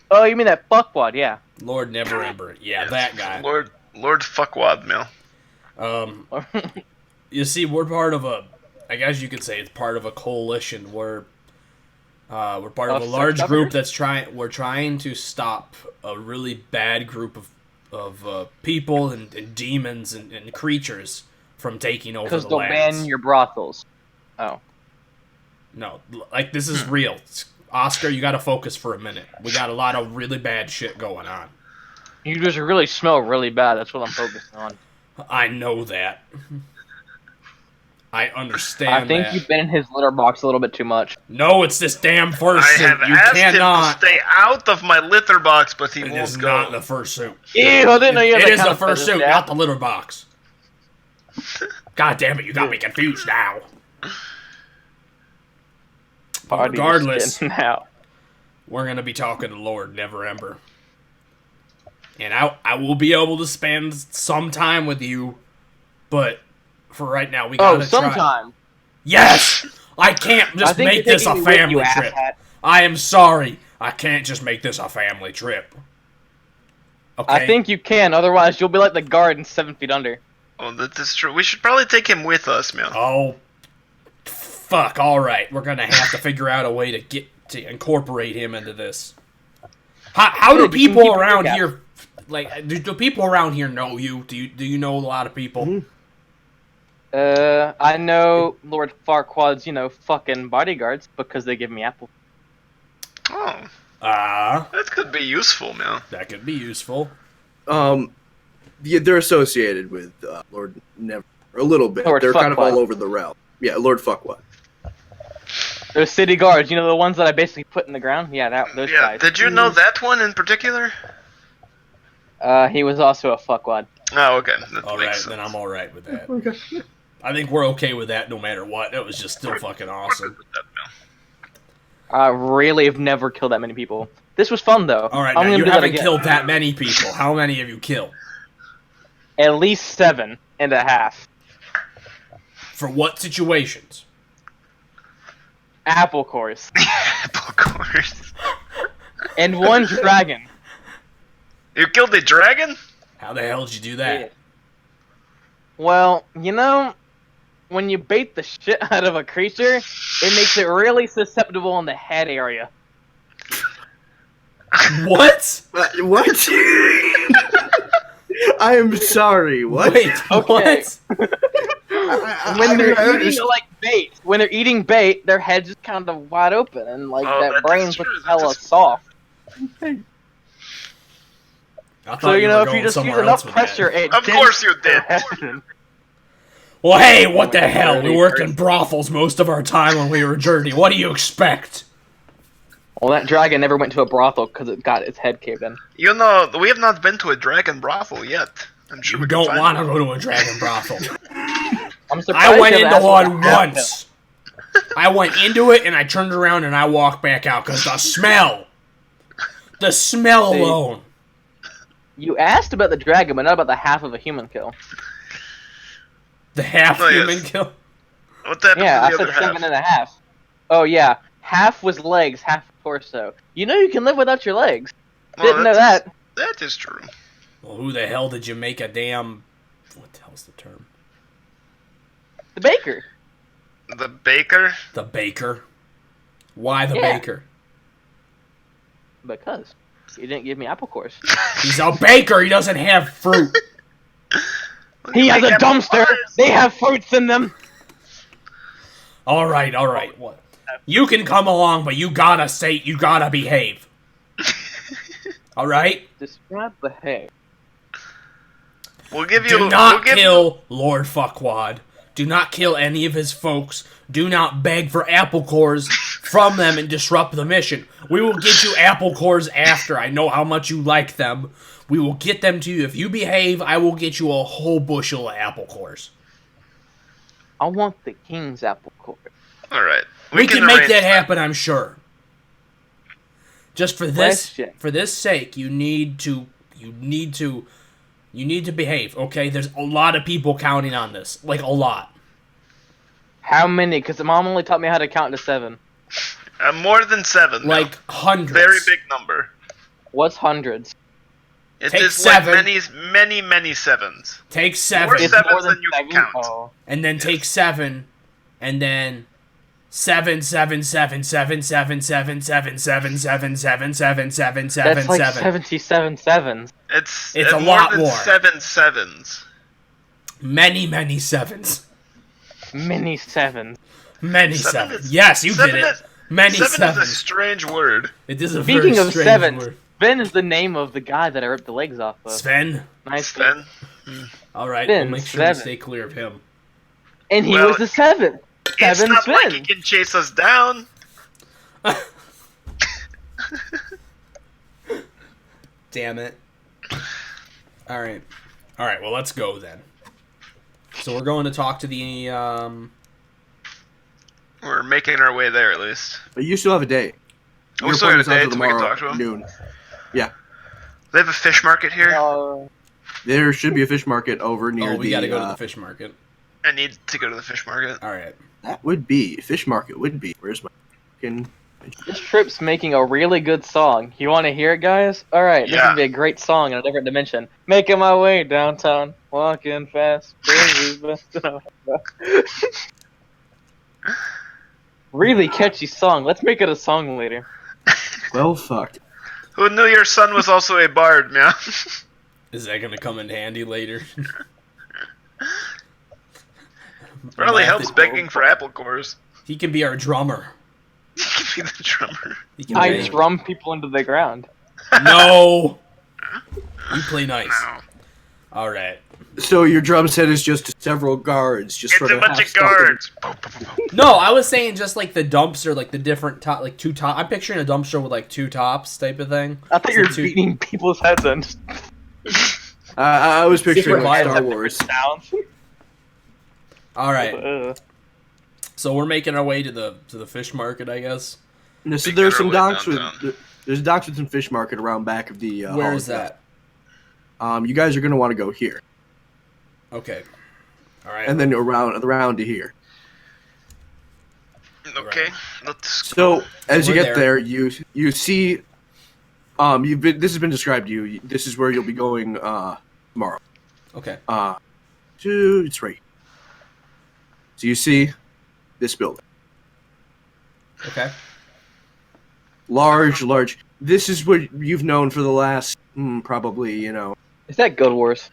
[SPEAKER 3] Oh, you mean that fuckwad, yeah.
[SPEAKER 2] Lord Never Ember. Yeah, that guy.
[SPEAKER 4] Lord Fuckwad, meow.
[SPEAKER 2] You see, we're part of I guess you could say it's part of a coalition. We're part of a
[SPEAKER 3] Of
[SPEAKER 2] large
[SPEAKER 3] sex
[SPEAKER 2] group
[SPEAKER 3] traffickers?
[SPEAKER 2] we're trying to stop a really bad group of people and demons and creatures from taking over
[SPEAKER 3] Because
[SPEAKER 2] the
[SPEAKER 3] they'll
[SPEAKER 2] lands.
[SPEAKER 3] ban your brothels. Oh.
[SPEAKER 2] No, like this is real. Oscar, you gotta focus for a minute. We got a lot of really bad shit going on.
[SPEAKER 3] You just really smell really bad, that's what I'm focusing on.
[SPEAKER 2] I know that. I understand
[SPEAKER 3] I think
[SPEAKER 2] that.
[SPEAKER 3] you've been in his litter box a little bit too much.
[SPEAKER 2] No, it's this damn
[SPEAKER 4] I
[SPEAKER 2] fursuit.
[SPEAKER 4] have
[SPEAKER 2] You
[SPEAKER 4] asked
[SPEAKER 2] cannot.
[SPEAKER 4] him to stay out of my litter box, but he
[SPEAKER 2] It
[SPEAKER 4] won't
[SPEAKER 2] is
[SPEAKER 4] go.
[SPEAKER 2] not the fursuit.
[SPEAKER 3] Ew, I didn't know you had
[SPEAKER 2] It
[SPEAKER 3] that
[SPEAKER 2] is
[SPEAKER 3] kind
[SPEAKER 2] the
[SPEAKER 3] of fetish,
[SPEAKER 2] fursuit,
[SPEAKER 3] Dad.
[SPEAKER 2] not the litter box. God damn it, you got me confused now.
[SPEAKER 3] Body
[SPEAKER 2] Regardless,
[SPEAKER 3] skin now.
[SPEAKER 2] we're gonna be talking to Lord Never Ember. And I will be able to spend some time with you, but for right now we gotta
[SPEAKER 3] Oh, sometime.
[SPEAKER 2] Yes! I can't
[SPEAKER 3] I
[SPEAKER 2] just
[SPEAKER 3] think
[SPEAKER 2] make
[SPEAKER 3] you're
[SPEAKER 2] this a
[SPEAKER 3] taking me with
[SPEAKER 2] family
[SPEAKER 3] you,
[SPEAKER 2] trip.
[SPEAKER 3] asshat.
[SPEAKER 2] I am sorry. I can't just make this a family trip. Okay?
[SPEAKER 3] I think you can, otherwise you'll be like the guard in 7 Feet Under.
[SPEAKER 4] Oh, that is true. We should probably take him with us, meow.
[SPEAKER 2] Oh, fuck! All right, we're gonna have to figure out a way to incorporate him into this. How do
[SPEAKER 3] Good, you can
[SPEAKER 2] people
[SPEAKER 3] keep a
[SPEAKER 2] around
[SPEAKER 3] recap.
[SPEAKER 2] here, like, do people around here know you? Do you know a lot of people?
[SPEAKER 3] I know Lord Farquaad's, fucking bodyguards because they give me apple.
[SPEAKER 4] Oh,
[SPEAKER 2] Ah,
[SPEAKER 4] that could be useful, meow.
[SPEAKER 2] that could be useful.
[SPEAKER 1] Yeah, they're associated with Lord Never a little bit.
[SPEAKER 3] Lord
[SPEAKER 1] They're kind of
[SPEAKER 3] Fuckwad.
[SPEAKER 1] all over the realm. Yeah, Lord Fuckwad.
[SPEAKER 3] Those city guards, the ones that I basically put in the ground? Yeah, those
[SPEAKER 4] Yeah,
[SPEAKER 3] guys.
[SPEAKER 4] did you know that one in particular?
[SPEAKER 3] He was also a fuckwad.
[SPEAKER 4] Oh, okay. That
[SPEAKER 2] All
[SPEAKER 4] makes
[SPEAKER 2] right,
[SPEAKER 4] sense.
[SPEAKER 2] then I'm all right with that.
[SPEAKER 1] Okay.
[SPEAKER 2] I think we're okay with that no matter what. It was just still fucking awesome.
[SPEAKER 4] With that, meow.
[SPEAKER 3] I really have never killed that many people. This was fun, though.
[SPEAKER 2] All right,
[SPEAKER 3] I'm
[SPEAKER 2] now
[SPEAKER 3] gonna
[SPEAKER 2] you
[SPEAKER 3] do that
[SPEAKER 2] haven't
[SPEAKER 3] again.
[SPEAKER 2] killed that many people. How many have you killed?
[SPEAKER 3] At least 7.5.
[SPEAKER 2] For what situations?
[SPEAKER 3] Apple cores.
[SPEAKER 4] Apple cores.
[SPEAKER 3] And one dragon.
[SPEAKER 4] You killed the dragon?
[SPEAKER 2] How the hell did you do that?
[SPEAKER 3] Well, when you bait the shit out of a creature, it makes it really susceptible in the head area.
[SPEAKER 2] What?
[SPEAKER 1] What? I am sorry. What?
[SPEAKER 2] Wait,
[SPEAKER 3] Okay.
[SPEAKER 2] what?
[SPEAKER 3] When they're
[SPEAKER 1] I
[SPEAKER 3] eating bait, when they're eating bait, their head's just kind of wide open, and
[SPEAKER 4] Oh,
[SPEAKER 3] that
[SPEAKER 4] that
[SPEAKER 3] brain's
[SPEAKER 4] is true,
[SPEAKER 3] looks
[SPEAKER 4] that
[SPEAKER 3] hella
[SPEAKER 4] is-
[SPEAKER 3] soft.
[SPEAKER 2] I thought
[SPEAKER 3] So
[SPEAKER 2] were
[SPEAKER 3] if you
[SPEAKER 2] going
[SPEAKER 3] just use
[SPEAKER 2] somewhere
[SPEAKER 3] enough
[SPEAKER 2] else with that.
[SPEAKER 3] pressure, it
[SPEAKER 4] Of
[SPEAKER 3] dents
[SPEAKER 4] course you did.
[SPEAKER 3] their head.
[SPEAKER 2] Well, hey, what the hell? We worked in brothels most of our time when we were journey. What do you expect?
[SPEAKER 3] Well, that dragon never went to a brothel because it got its head caved in.
[SPEAKER 4] You know, we have not been to a dragon brothel yet. I'm sure
[SPEAKER 2] You
[SPEAKER 4] we can
[SPEAKER 2] don't
[SPEAKER 4] find
[SPEAKER 2] want to
[SPEAKER 4] one.
[SPEAKER 2] go to a dragon brothel.
[SPEAKER 3] I'm surprised
[SPEAKER 2] I went
[SPEAKER 3] you haven't
[SPEAKER 2] into
[SPEAKER 3] asked
[SPEAKER 2] one
[SPEAKER 3] what happened.
[SPEAKER 2] once. I went into it and I turned around and I walked back out because the smell. The smell
[SPEAKER 3] See,
[SPEAKER 2] alone.
[SPEAKER 3] You asked about the dragon, but not about the half of a human kill.
[SPEAKER 2] The half
[SPEAKER 4] Oh, yes.
[SPEAKER 2] human kill.
[SPEAKER 4] What happened
[SPEAKER 3] Yeah, I
[SPEAKER 4] to the
[SPEAKER 3] said
[SPEAKER 4] other half?
[SPEAKER 3] 7.5. Oh yeah, half was legs, half torso. You know you can live without your legs.
[SPEAKER 4] Well,
[SPEAKER 3] Didn't know that.
[SPEAKER 4] That is true.
[SPEAKER 2] Well, who the hell did you make a damn... What the hell's the term?
[SPEAKER 3] The baker.
[SPEAKER 4] The baker?
[SPEAKER 2] The baker. Why the
[SPEAKER 3] Yeah.
[SPEAKER 2] baker?
[SPEAKER 3] Because you didn't give me apple cores.
[SPEAKER 2] He's a baker. He doesn't have fruit.
[SPEAKER 3] He has a
[SPEAKER 4] Make apple
[SPEAKER 3] dumpster.
[SPEAKER 4] pies.
[SPEAKER 3] They have fruits in them.
[SPEAKER 2] All right. What? You can come along, but you gotta behave. All right.
[SPEAKER 3] Describe the hay.
[SPEAKER 4] We'll give you.
[SPEAKER 2] Do not
[SPEAKER 4] we'll give
[SPEAKER 2] kill Lord Fuckwad. Do not kill any of his folks. Do not beg for apple cores from them and disrupt the mission. We will get you apple cores after. I know how much you like them. We will get them to you. If you behave, I will get you a whole bushel of apple cores.
[SPEAKER 3] I want the king's apple core.
[SPEAKER 4] All right.
[SPEAKER 2] We can make
[SPEAKER 4] arrange
[SPEAKER 2] that happen, I'm sure. Just for this
[SPEAKER 3] Question.
[SPEAKER 2] sake, you need to behave, okay? There's a lot of people counting on this. Like, a lot.
[SPEAKER 3] How many? Because mom only taught me how to count to 7.
[SPEAKER 4] More than 7. now.
[SPEAKER 2] Like, hundreds.
[SPEAKER 4] Very big number.
[SPEAKER 3] What's hundreds?
[SPEAKER 4] It
[SPEAKER 2] Take
[SPEAKER 4] is
[SPEAKER 2] 7.
[SPEAKER 4] like many sevens.
[SPEAKER 2] Take
[SPEAKER 4] More
[SPEAKER 2] 7,
[SPEAKER 4] It's sevens than you can count.
[SPEAKER 3] Oh.
[SPEAKER 2] and then take 7, and then 7, 7, 7, 7, 7, 7, 7, 7, 7, 7, 7, 7, 7,
[SPEAKER 3] That's like
[SPEAKER 2] 7.
[SPEAKER 3] 77 sevens.
[SPEAKER 4] It's
[SPEAKER 2] a
[SPEAKER 4] more
[SPEAKER 2] lot
[SPEAKER 4] than
[SPEAKER 2] more.
[SPEAKER 4] 7 sevens.
[SPEAKER 2] Many 7s.
[SPEAKER 3] Mini sevens.
[SPEAKER 2] Many
[SPEAKER 4] Seven
[SPEAKER 2] 7s.
[SPEAKER 4] is-
[SPEAKER 2] Yes, you did
[SPEAKER 4] seven
[SPEAKER 2] it.
[SPEAKER 4] is-
[SPEAKER 2] Many
[SPEAKER 4] 7 is a
[SPEAKER 2] 7s.
[SPEAKER 4] strange word.
[SPEAKER 2] It is a
[SPEAKER 3] Speaking
[SPEAKER 2] very
[SPEAKER 3] of
[SPEAKER 2] strange
[SPEAKER 3] sevens,
[SPEAKER 2] word.
[SPEAKER 3] Sven is the name of the guy that I ripped the legs off of.
[SPEAKER 2] Sven?
[SPEAKER 3] Nice.
[SPEAKER 4] Sven.
[SPEAKER 2] All right,
[SPEAKER 3] Sven,
[SPEAKER 2] we'll make sure we
[SPEAKER 3] Sven.
[SPEAKER 2] stay clear of him.
[SPEAKER 3] And he
[SPEAKER 4] Well,
[SPEAKER 3] was the 7th.
[SPEAKER 4] It's
[SPEAKER 3] 7
[SPEAKER 4] not like he
[SPEAKER 3] Sven.
[SPEAKER 4] can chase us down.
[SPEAKER 2] Damn it. All right. Well, let's go then. So we're going to talk to the
[SPEAKER 4] We're making our way there at least.
[SPEAKER 1] But you still have a day.
[SPEAKER 4] We
[SPEAKER 1] Your
[SPEAKER 4] still got a
[SPEAKER 1] appointment's not
[SPEAKER 4] day
[SPEAKER 1] till
[SPEAKER 4] till we can
[SPEAKER 1] tomorrow
[SPEAKER 4] talk to him.
[SPEAKER 1] noon.
[SPEAKER 4] They have a fish market here.
[SPEAKER 1] There should be a fish market over near
[SPEAKER 2] we
[SPEAKER 1] the.
[SPEAKER 2] got to go to the fish market.
[SPEAKER 4] I need to go to the fish market.
[SPEAKER 2] All right.
[SPEAKER 1] That would be fish market. Would be. Where's my fucking?
[SPEAKER 3] This trip's making a really good song. You want to hear it, guys? Alright, this
[SPEAKER 4] Yeah.
[SPEAKER 3] would be a great song in a different dimension. Making my way downtown, walking fast. Really catchy song. Let's make it a song later.
[SPEAKER 1] Well, fucked.
[SPEAKER 4] Who knew your son was also a bard, man?
[SPEAKER 2] Is that going to come in handy later?
[SPEAKER 4] Probably helps begging for apple cores.
[SPEAKER 2] He can be our drummer.
[SPEAKER 4] He can be the drummer.
[SPEAKER 2] He can
[SPEAKER 3] I
[SPEAKER 2] bang.
[SPEAKER 3] drum people into the ground.
[SPEAKER 2] No. You play nice.
[SPEAKER 4] No.
[SPEAKER 2] All right.
[SPEAKER 1] So your drum set is just several guards, just
[SPEAKER 4] It's
[SPEAKER 1] sort
[SPEAKER 4] a
[SPEAKER 1] of
[SPEAKER 4] bunch of
[SPEAKER 1] half-stuffed.
[SPEAKER 4] guards.
[SPEAKER 2] No, I was saying just like the dumpster, like the different top, like 2 top. I'm picturing a dumpster with like 2 tops type of thing.
[SPEAKER 3] I thought you were
[SPEAKER 2] So
[SPEAKER 3] beating people's heads in.
[SPEAKER 1] I was picturing
[SPEAKER 2] Different
[SPEAKER 1] like
[SPEAKER 2] violence.
[SPEAKER 1] Star Wars.
[SPEAKER 3] Sounds.
[SPEAKER 2] All right.
[SPEAKER 3] Ugh.
[SPEAKER 2] So we're making our way to the fish market, I guess.
[SPEAKER 1] No, so
[SPEAKER 4] Big
[SPEAKER 1] there's some
[SPEAKER 4] general
[SPEAKER 1] docks
[SPEAKER 4] downtown.
[SPEAKER 1] with there's docks with some fish market around back of the.
[SPEAKER 2] Where is
[SPEAKER 1] holocaust.
[SPEAKER 2] that?
[SPEAKER 1] You guys are gonna want to go here,
[SPEAKER 2] Okay. All right.
[SPEAKER 1] and then around to here.
[SPEAKER 4] Okay, let's.
[SPEAKER 1] So as you
[SPEAKER 2] we're
[SPEAKER 1] get there, you see, this has been described to you. This is where you'll be going tomorrow.
[SPEAKER 2] Okay.
[SPEAKER 1] It's right. So you see this building,
[SPEAKER 2] Okay.
[SPEAKER 1] large. This is what you've known for the last probably
[SPEAKER 3] Is that Guild Wars?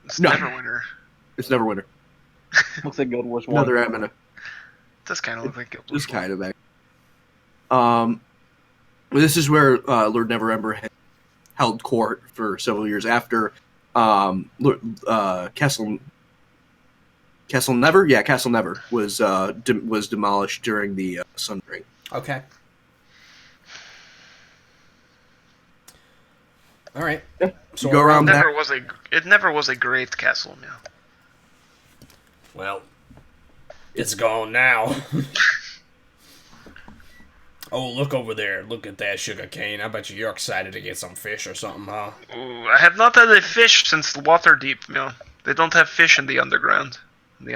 [SPEAKER 4] It's
[SPEAKER 1] No.
[SPEAKER 4] Neverwinter.
[SPEAKER 1] it's Neverwinter.
[SPEAKER 3] Looks like Guild Wars 1.
[SPEAKER 1] Another Emina.
[SPEAKER 4] It does kind of look like Guild
[SPEAKER 1] Just
[SPEAKER 4] Wars.
[SPEAKER 1] kind of back. This is where Lord Neverember had held court for several years after Kessel Castle Never? Yeah, Castle Never was was demolished during the Sun Ring.
[SPEAKER 2] Okay. All right.
[SPEAKER 1] Yeah.
[SPEAKER 2] So
[SPEAKER 1] You go around back.
[SPEAKER 4] It never was a great castle, yeah.
[SPEAKER 2] Well, it's gone now. Oh, look over there. Look at that sugar cane. I bet you're excited to get some fish or something, huh?
[SPEAKER 4] Ooh, I have not had a fish since Waterdeep, you know. They don't have fish in the underground. In the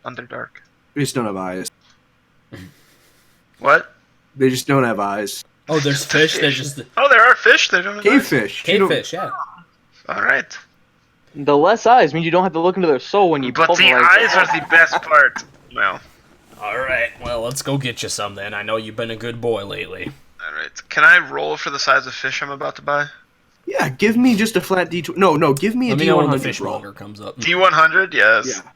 [SPEAKER 4] Underdark.
[SPEAKER 1] They just don't have eyes.
[SPEAKER 4] What?
[SPEAKER 1] They just don't have eyes.
[SPEAKER 2] Oh, there's fish. They're just
[SPEAKER 4] Oh, there are fish. They don't have
[SPEAKER 1] Cave
[SPEAKER 4] eyes.
[SPEAKER 1] fish.
[SPEAKER 2] cave fish, yeah.
[SPEAKER 4] All right.
[SPEAKER 3] The less eyes means you don't have to look into their soul when you
[SPEAKER 4] But the
[SPEAKER 3] pulverize
[SPEAKER 4] eyes
[SPEAKER 3] them.
[SPEAKER 4] are the best part. Well,
[SPEAKER 2] All right. Well, let's go get you some then. I know you've been a good boy lately.
[SPEAKER 4] all right. Can I roll for the size of fish I'm about to buy?
[SPEAKER 1] Yeah, give me just a flat D20. No, give me a
[SPEAKER 2] Let me know when the
[SPEAKER 1] D100 roll.
[SPEAKER 2] fishmonger comes up.
[SPEAKER 4] D100, yes.
[SPEAKER 1] Yeah.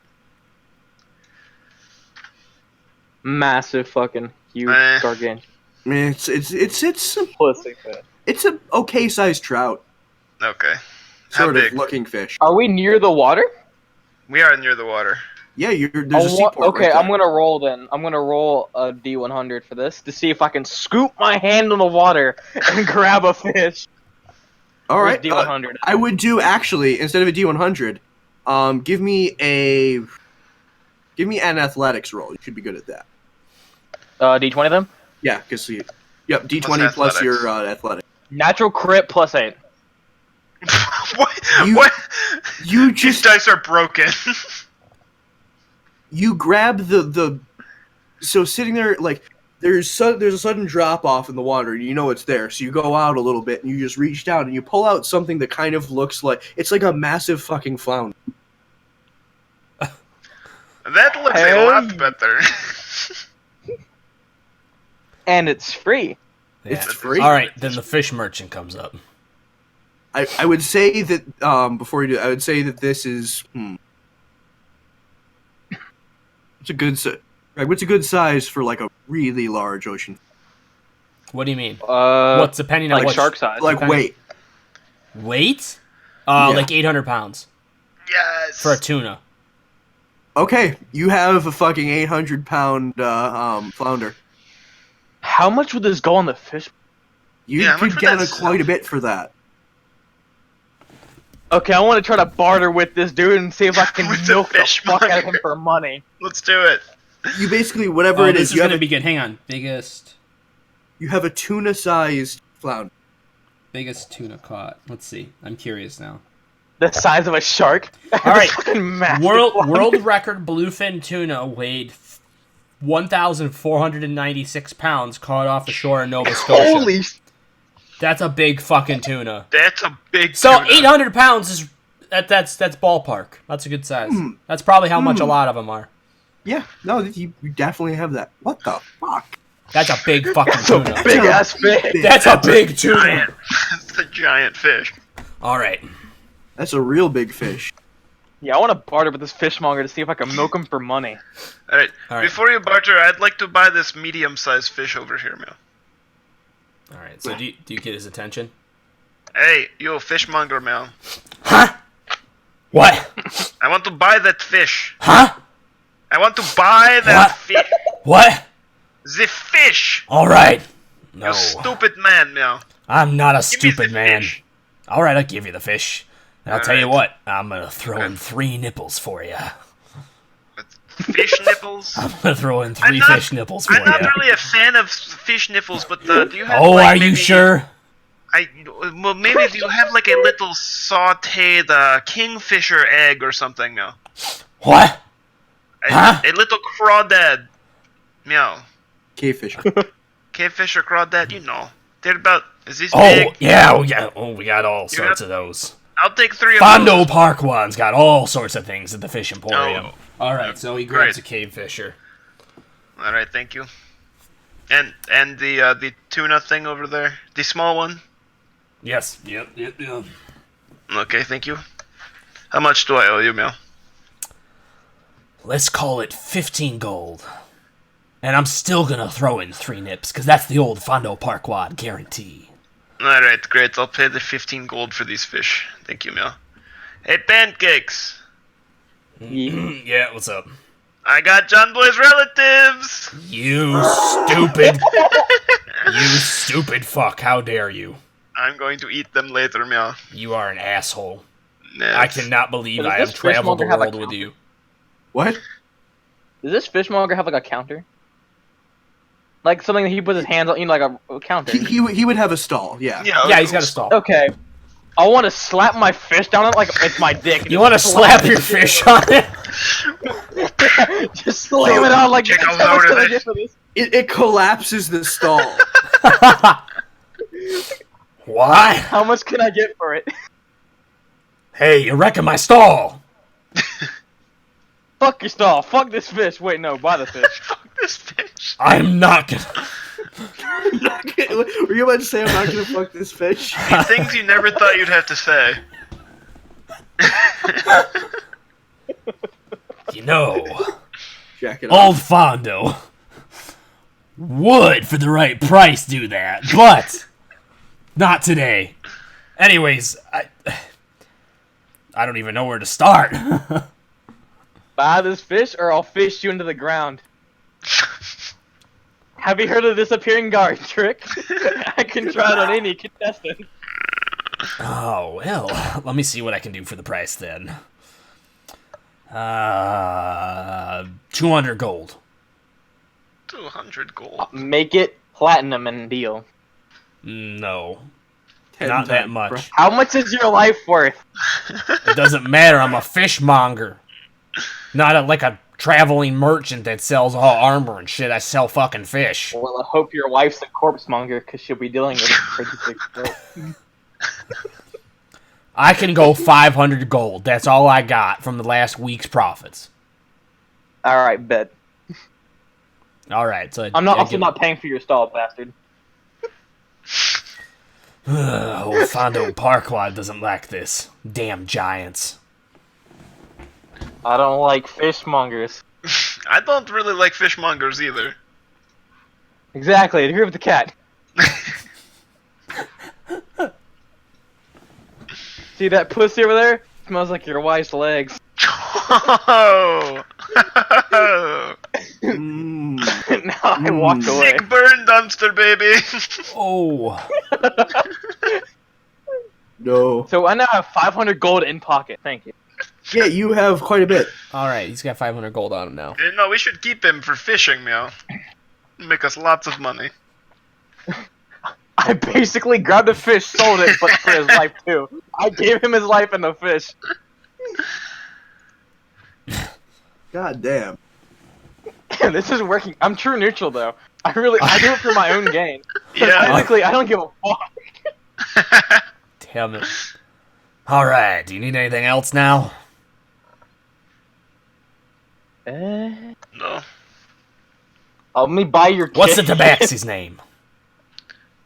[SPEAKER 3] Massive fucking huge gargantuan
[SPEAKER 1] I mean, it's
[SPEAKER 3] pussy fish.
[SPEAKER 1] it's a okay sized trout,
[SPEAKER 4] Okay. How
[SPEAKER 1] sort
[SPEAKER 4] big?
[SPEAKER 1] of looking fish.
[SPEAKER 3] Are we near the water?
[SPEAKER 4] We are near the water.
[SPEAKER 1] Yeah, there's a seaport.
[SPEAKER 3] Okay,
[SPEAKER 1] right
[SPEAKER 3] I'm
[SPEAKER 1] there.
[SPEAKER 3] gonna roll then. I'm gonna roll a D100 for this to see if I can scoop my hand in the water and grab a fish.
[SPEAKER 1] All right.
[SPEAKER 3] Where's D100?
[SPEAKER 1] I would do actually instead of a D100, give me an athletics roll. You should be good at that.
[SPEAKER 3] D20 then?
[SPEAKER 1] Yeah, because yep, D20
[SPEAKER 4] Plus
[SPEAKER 1] plus
[SPEAKER 4] athletics.
[SPEAKER 1] your athletic.
[SPEAKER 3] Natural crit plus 8.
[SPEAKER 4] What?
[SPEAKER 1] You-
[SPEAKER 4] What?
[SPEAKER 1] You
[SPEAKER 4] These
[SPEAKER 1] just
[SPEAKER 4] dice are broken.
[SPEAKER 1] you grab the so sitting there like there's a sudden drop off in the water and you know it's there, so you go out a little bit and you just reach down and you pull out something that kind of looks like it's like a massive fucking flounder.
[SPEAKER 4] That looks a
[SPEAKER 3] Hey.
[SPEAKER 4] lot better.
[SPEAKER 3] And it's free.
[SPEAKER 1] It's
[SPEAKER 2] Yeah.
[SPEAKER 1] free.
[SPEAKER 2] All right, then the fish merchant comes up.
[SPEAKER 1] I would say that before you do, I would say that this is it's a good like what's a good size for like a really large ocean,
[SPEAKER 2] What do you mean?
[SPEAKER 3] What's
[SPEAKER 2] What's depending on
[SPEAKER 3] like
[SPEAKER 2] what
[SPEAKER 3] shark size?
[SPEAKER 1] like
[SPEAKER 2] Okay.
[SPEAKER 1] weight.
[SPEAKER 2] weight?
[SPEAKER 1] Yeah.
[SPEAKER 2] Like 800 pounds
[SPEAKER 4] Yes.
[SPEAKER 2] for a tuna.
[SPEAKER 1] Okay, you have a fucking 800-pound flounder.
[SPEAKER 3] How much would this go on the fish?
[SPEAKER 1] You
[SPEAKER 4] Yeah, how much
[SPEAKER 1] could
[SPEAKER 4] would
[SPEAKER 1] get
[SPEAKER 4] that
[SPEAKER 1] quite a
[SPEAKER 4] sell?
[SPEAKER 1] bit for that.
[SPEAKER 3] Okay, I want to try to barter with this dude and see if I can
[SPEAKER 4] With the
[SPEAKER 3] milk the fuck out of him
[SPEAKER 4] fishmonger.
[SPEAKER 3] for money.
[SPEAKER 4] Let's do it.
[SPEAKER 1] You basically whatever
[SPEAKER 2] Oh,
[SPEAKER 1] it
[SPEAKER 2] this
[SPEAKER 1] is,
[SPEAKER 2] is
[SPEAKER 1] you have
[SPEAKER 2] gonna
[SPEAKER 1] a,
[SPEAKER 2] be good. Hang on. Biggest
[SPEAKER 1] tuna-sized flounder.
[SPEAKER 2] tuna caught. Let's see. I'm curious now.
[SPEAKER 3] The size of a shark.
[SPEAKER 2] All right.
[SPEAKER 3] Fucking massive
[SPEAKER 2] World
[SPEAKER 3] flounder.
[SPEAKER 2] record bluefin tuna weighed 1,496 pounds, caught off the shore in Nova Scotia.
[SPEAKER 3] Holy
[SPEAKER 2] That's a big fucking tuna.
[SPEAKER 4] That's a big
[SPEAKER 2] So
[SPEAKER 4] tuna.
[SPEAKER 2] 800 pounds is that's ballpark. That's a good size. That's probably how much a lot of them are.
[SPEAKER 1] Yeah, no, you definitely have that. What the fuck?
[SPEAKER 2] That's a big fucking
[SPEAKER 3] That's a
[SPEAKER 2] tuna.
[SPEAKER 3] big ass fish.
[SPEAKER 2] That's a big tuna.
[SPEAKER 4] Giant. That's a giant fish.
[SPEAKER 2] All right.
[SPEAKER 1] That's a real big fish.
[SPEAKER 3] Yeah, I want to barter with this fishmonger to see if I can milk him for money.
[SPEAKER 4] Alright,
[SPEAKER 2] All right.
[SPEAKER 4] before you barter, I'd like to buy this medium-sized fish over here, Mel.
[SPEAKER 2] All right. So do you get his attention?
[SPEAKER 4] Hey, you fishmonger, Mel.
[SPEAKER 2] Huh? What?
[SPEAKER 4] I want to buy that fish.
[SPEAKER 2] Huh?
[SPEAKER 4] I want to buy that
[SPEAKER 2] What?
[SPEAKER 4] fish.
[SPEAKER 2] What?
[SPEAKER 4] The fish!
[SPEAKER 2] All right. No,
[SPEAKER 4] You stupid man, Mel.
[SPEAKER 2] I'm not a
[SPEAKER 4] Give me
[SPEAKER 2] stupid
[SPEAKER 4] the
[SPEAKER 2] man.
[SPEAKER 4] fish.
[SPEAKER 2] All right, I'll give you the fish. And I'll
[SPEAKER 4] All
[SPEAKER 2] tell you
[SPEAKER 4] right.
[SPEAKER 2] what, I'm gonna throw in 3 nipples for you.
[SPEAKER 4] Fish nipples?
[SPEAKER 2] I'm gonna throw in 3
[SPEAKER 4] not-
[SPEAKER 2] fish nipples for
[SPEAKER 4] I'm not
[SPEAKER 2] you.
[SPEAKER 4] really a fan of fish nipples, but do you have
[SPEAKER 2] Oh,
[SPEAKER 4] like,
[SPEAKER 2] are you
[SPEAKER 4] maybe-
[SPEAKER 2] sure?
[SPEAKER 4] Well, maybe do you have like a little sautéed kingfisher egg or something, Mel?
[SPEAKER 2] What?
[SPEAKER 4] A little crawdad. Meow.
[SPEAKER 1] Cave fish.
[SPEAKER 4] Cavefish or crawdad, you know. They're about, is this
[SPEAKER 2] Oh,
[SPEAKER 4] big?
[SPEAKER 2] yeah, we got all sorts
[SPEAKER 4] got-
[SPEAKER 2] of those.
[SPEAKER 4] I'll take 3 of
[SPEAKER 2] Fondo
[SPEAKER 4] those.
[SPEAKER 2] Parkwan's got all sorts of things at the Fish Emporium.
[SPEAKER 4] Oh.
[SPEAKER 2] All right, so he grabs
[SPEAKER 4] Great.
[SPEAKER 2] a cave fisher.
[SPEAKER 4] Alright, thank you. And the tuna thing over there? The small one?
[SPEAKER 2] Yes, yep.
[SPEAKER 4] Okay, thank you. How much do I owe you, Mel?
[SPEAKER 2] Let's call it 15 gold. And I'm still gonna throw in 3 nips, because that's the old Fondo Parkwad guarantee.
[SPEAKER 4] Alright, great. I'll pay the 15 gold for these fish. Thank you, Mel. Hey, pancakes!
[SPEAKER 2] Yeah, what's up?
[SPEAKER 4] I got John Boy's relatives.
[SPEAKER 2] You stupid. You stupid fuck. How dare you?
[SPEAKER 4] I'm going to eat them later, meow.
[SPEAKER 2] You are an asshole.
[SPEAKER 4] Yes.
[SPEAKER 2] I cannot believe
[SPEAKER 3] Does
[SPEAKER 2] I
[SPEAKER 3] this
[SPEAKER 2] have traveled the
[SPEAKER 3] fishmonger have a
[SPEAKER 2] world with
[SPEAKER 3] counter?
[SPEAKER 2] you.
[SPEAKER 1] What?
[SPEAKER 3] Does this fishmonger have like a counter? Like something that he puts his hands on, like a counter.
[SPEAKER 1] He would have a stall. Yeah.
[SPEAKER 2] Yeah, he's got a stall.
[SPEAKER 3] Okay. I want to slap my fish down on it like it's my dick. and
[SPEAKER 2] You
[SPEAKER 3] just
[SPEAKER 2] want to slap your fish on it?
[SPEAKER 3] Just slam it on like
[SPEAKER 4] Take a
[SPEAKER 3] how much
[SPEAKER 4] load of
[SPEAKER 3] can I
[SPEAKER 4] it.
[SPEAKER 3] get for this?
[SPEAKER 1] It collapses the stall.
[SPEAKER 2] Why?
[SPEAKER 3] How much can I get for it?
[SPEAKER 2] Hey, you're wrecking my stall.
[SPEAKER 3] Fuck your stall. Fuck this fish. Wait, no, buy the fish.
[SPEAKER 4] Fuck this fish.
[SPEAKER 2] I'm not gonna.
[SPEAKER 1] Were you about to say I'm not gonna fuck this fish?
[SPEAKER 4] Things you never thought you'd have to say.
[SPEAKER 2] You know,
[SPEAKER 1] Jack it off.
[SPEAKER 2] old Fondo would, for the right price, do that, but not today. Anyways, I don't even know where to start.
[SPEAKER 3] Buy this fish or I'll fish you into the ground. Have you heard of the disappearing guard trick? I can try it on any contestant.
[SPEAKER 2] Oh, well, let me see what I can do for the price then. 200 gold.
[SPEAKER 4] 200 gold.
[SPEAKER 3] Make it platinum and deal.
[SPEAKER 2] No,
[SPEAKER 1] 10
[SPEAKER 2] not that
[SPEAKER 1] times,
[SPEAKER 2] much.
[SPEAKER 1] bro.
[SPEAKER 3] How much is your life worth?
[SPEAKER 2] It doesn't matter, I'm a fishmonger. Not like a traveling merchant that sells all armor and shit. I sell fucking fish.
[SPEAKER 3] Well, I hope your wife's a corpse monger because she'll be dealing with it for 36 days.
[SPEAKER 2] I can go 500 gold. That's all I got from the last week's profits.
[SPEAKER 3] Alright, bet.
[SPEAKER 2] Alright, so
[SPEAKER 3] I'm not also not paying for your stall, bastard.
[SPEAKER 2] Old Fondo Parkwad doesn't like this. Damn giants.
[SPEAKER 3] I don't like fishmongers.
[SPEAKER 4] I don't really like fishmongers either.
[SPEAKER 3] Exactly, I agree with the cat. See that pussy over there? Smells like your wife's legs.
[SPEAKER 4] Oh.
[SPEAKER 1] Mm.
[SPEAKER 3] Now I walked away.
[SPEAKER 4] Sick burn dumpster, baby.
[SPEAKER 2] Oh.
[SPEAKER 1] No.
[SPEAKER 3] So I now have 500 gold in pocket. Thank you.
[SPEAKER 1] Yeah, you have quite a bit.
[SPEAKER 2] Alright, he's got 500 gold on him now.
[SPEAKER 4] No, we should keep him for fishing, meow. Make us lots of money.
[SPEAKER 3] I basically grabbed a fish, sold it, but for his life too. I gave him his life and the fish.
[SPEAKER 1] God damn.
[SPEAKER 3] This is working. I'm true neutral though. I do it for my own gain. 'Cause
[SPEAKER 4] Yeah.
[SPEAKER 3] Basically, I don't give a fuck.
[SPEAKER 2] Damn it. Alright, do you need anything else now?
[SPEAKER 4] No.
[SPEAKER 3] Let me buy your
[SPEAKER 2] What's the
[SPEAKER 3] kid.
[SPEAKER 2] tabaxi's name?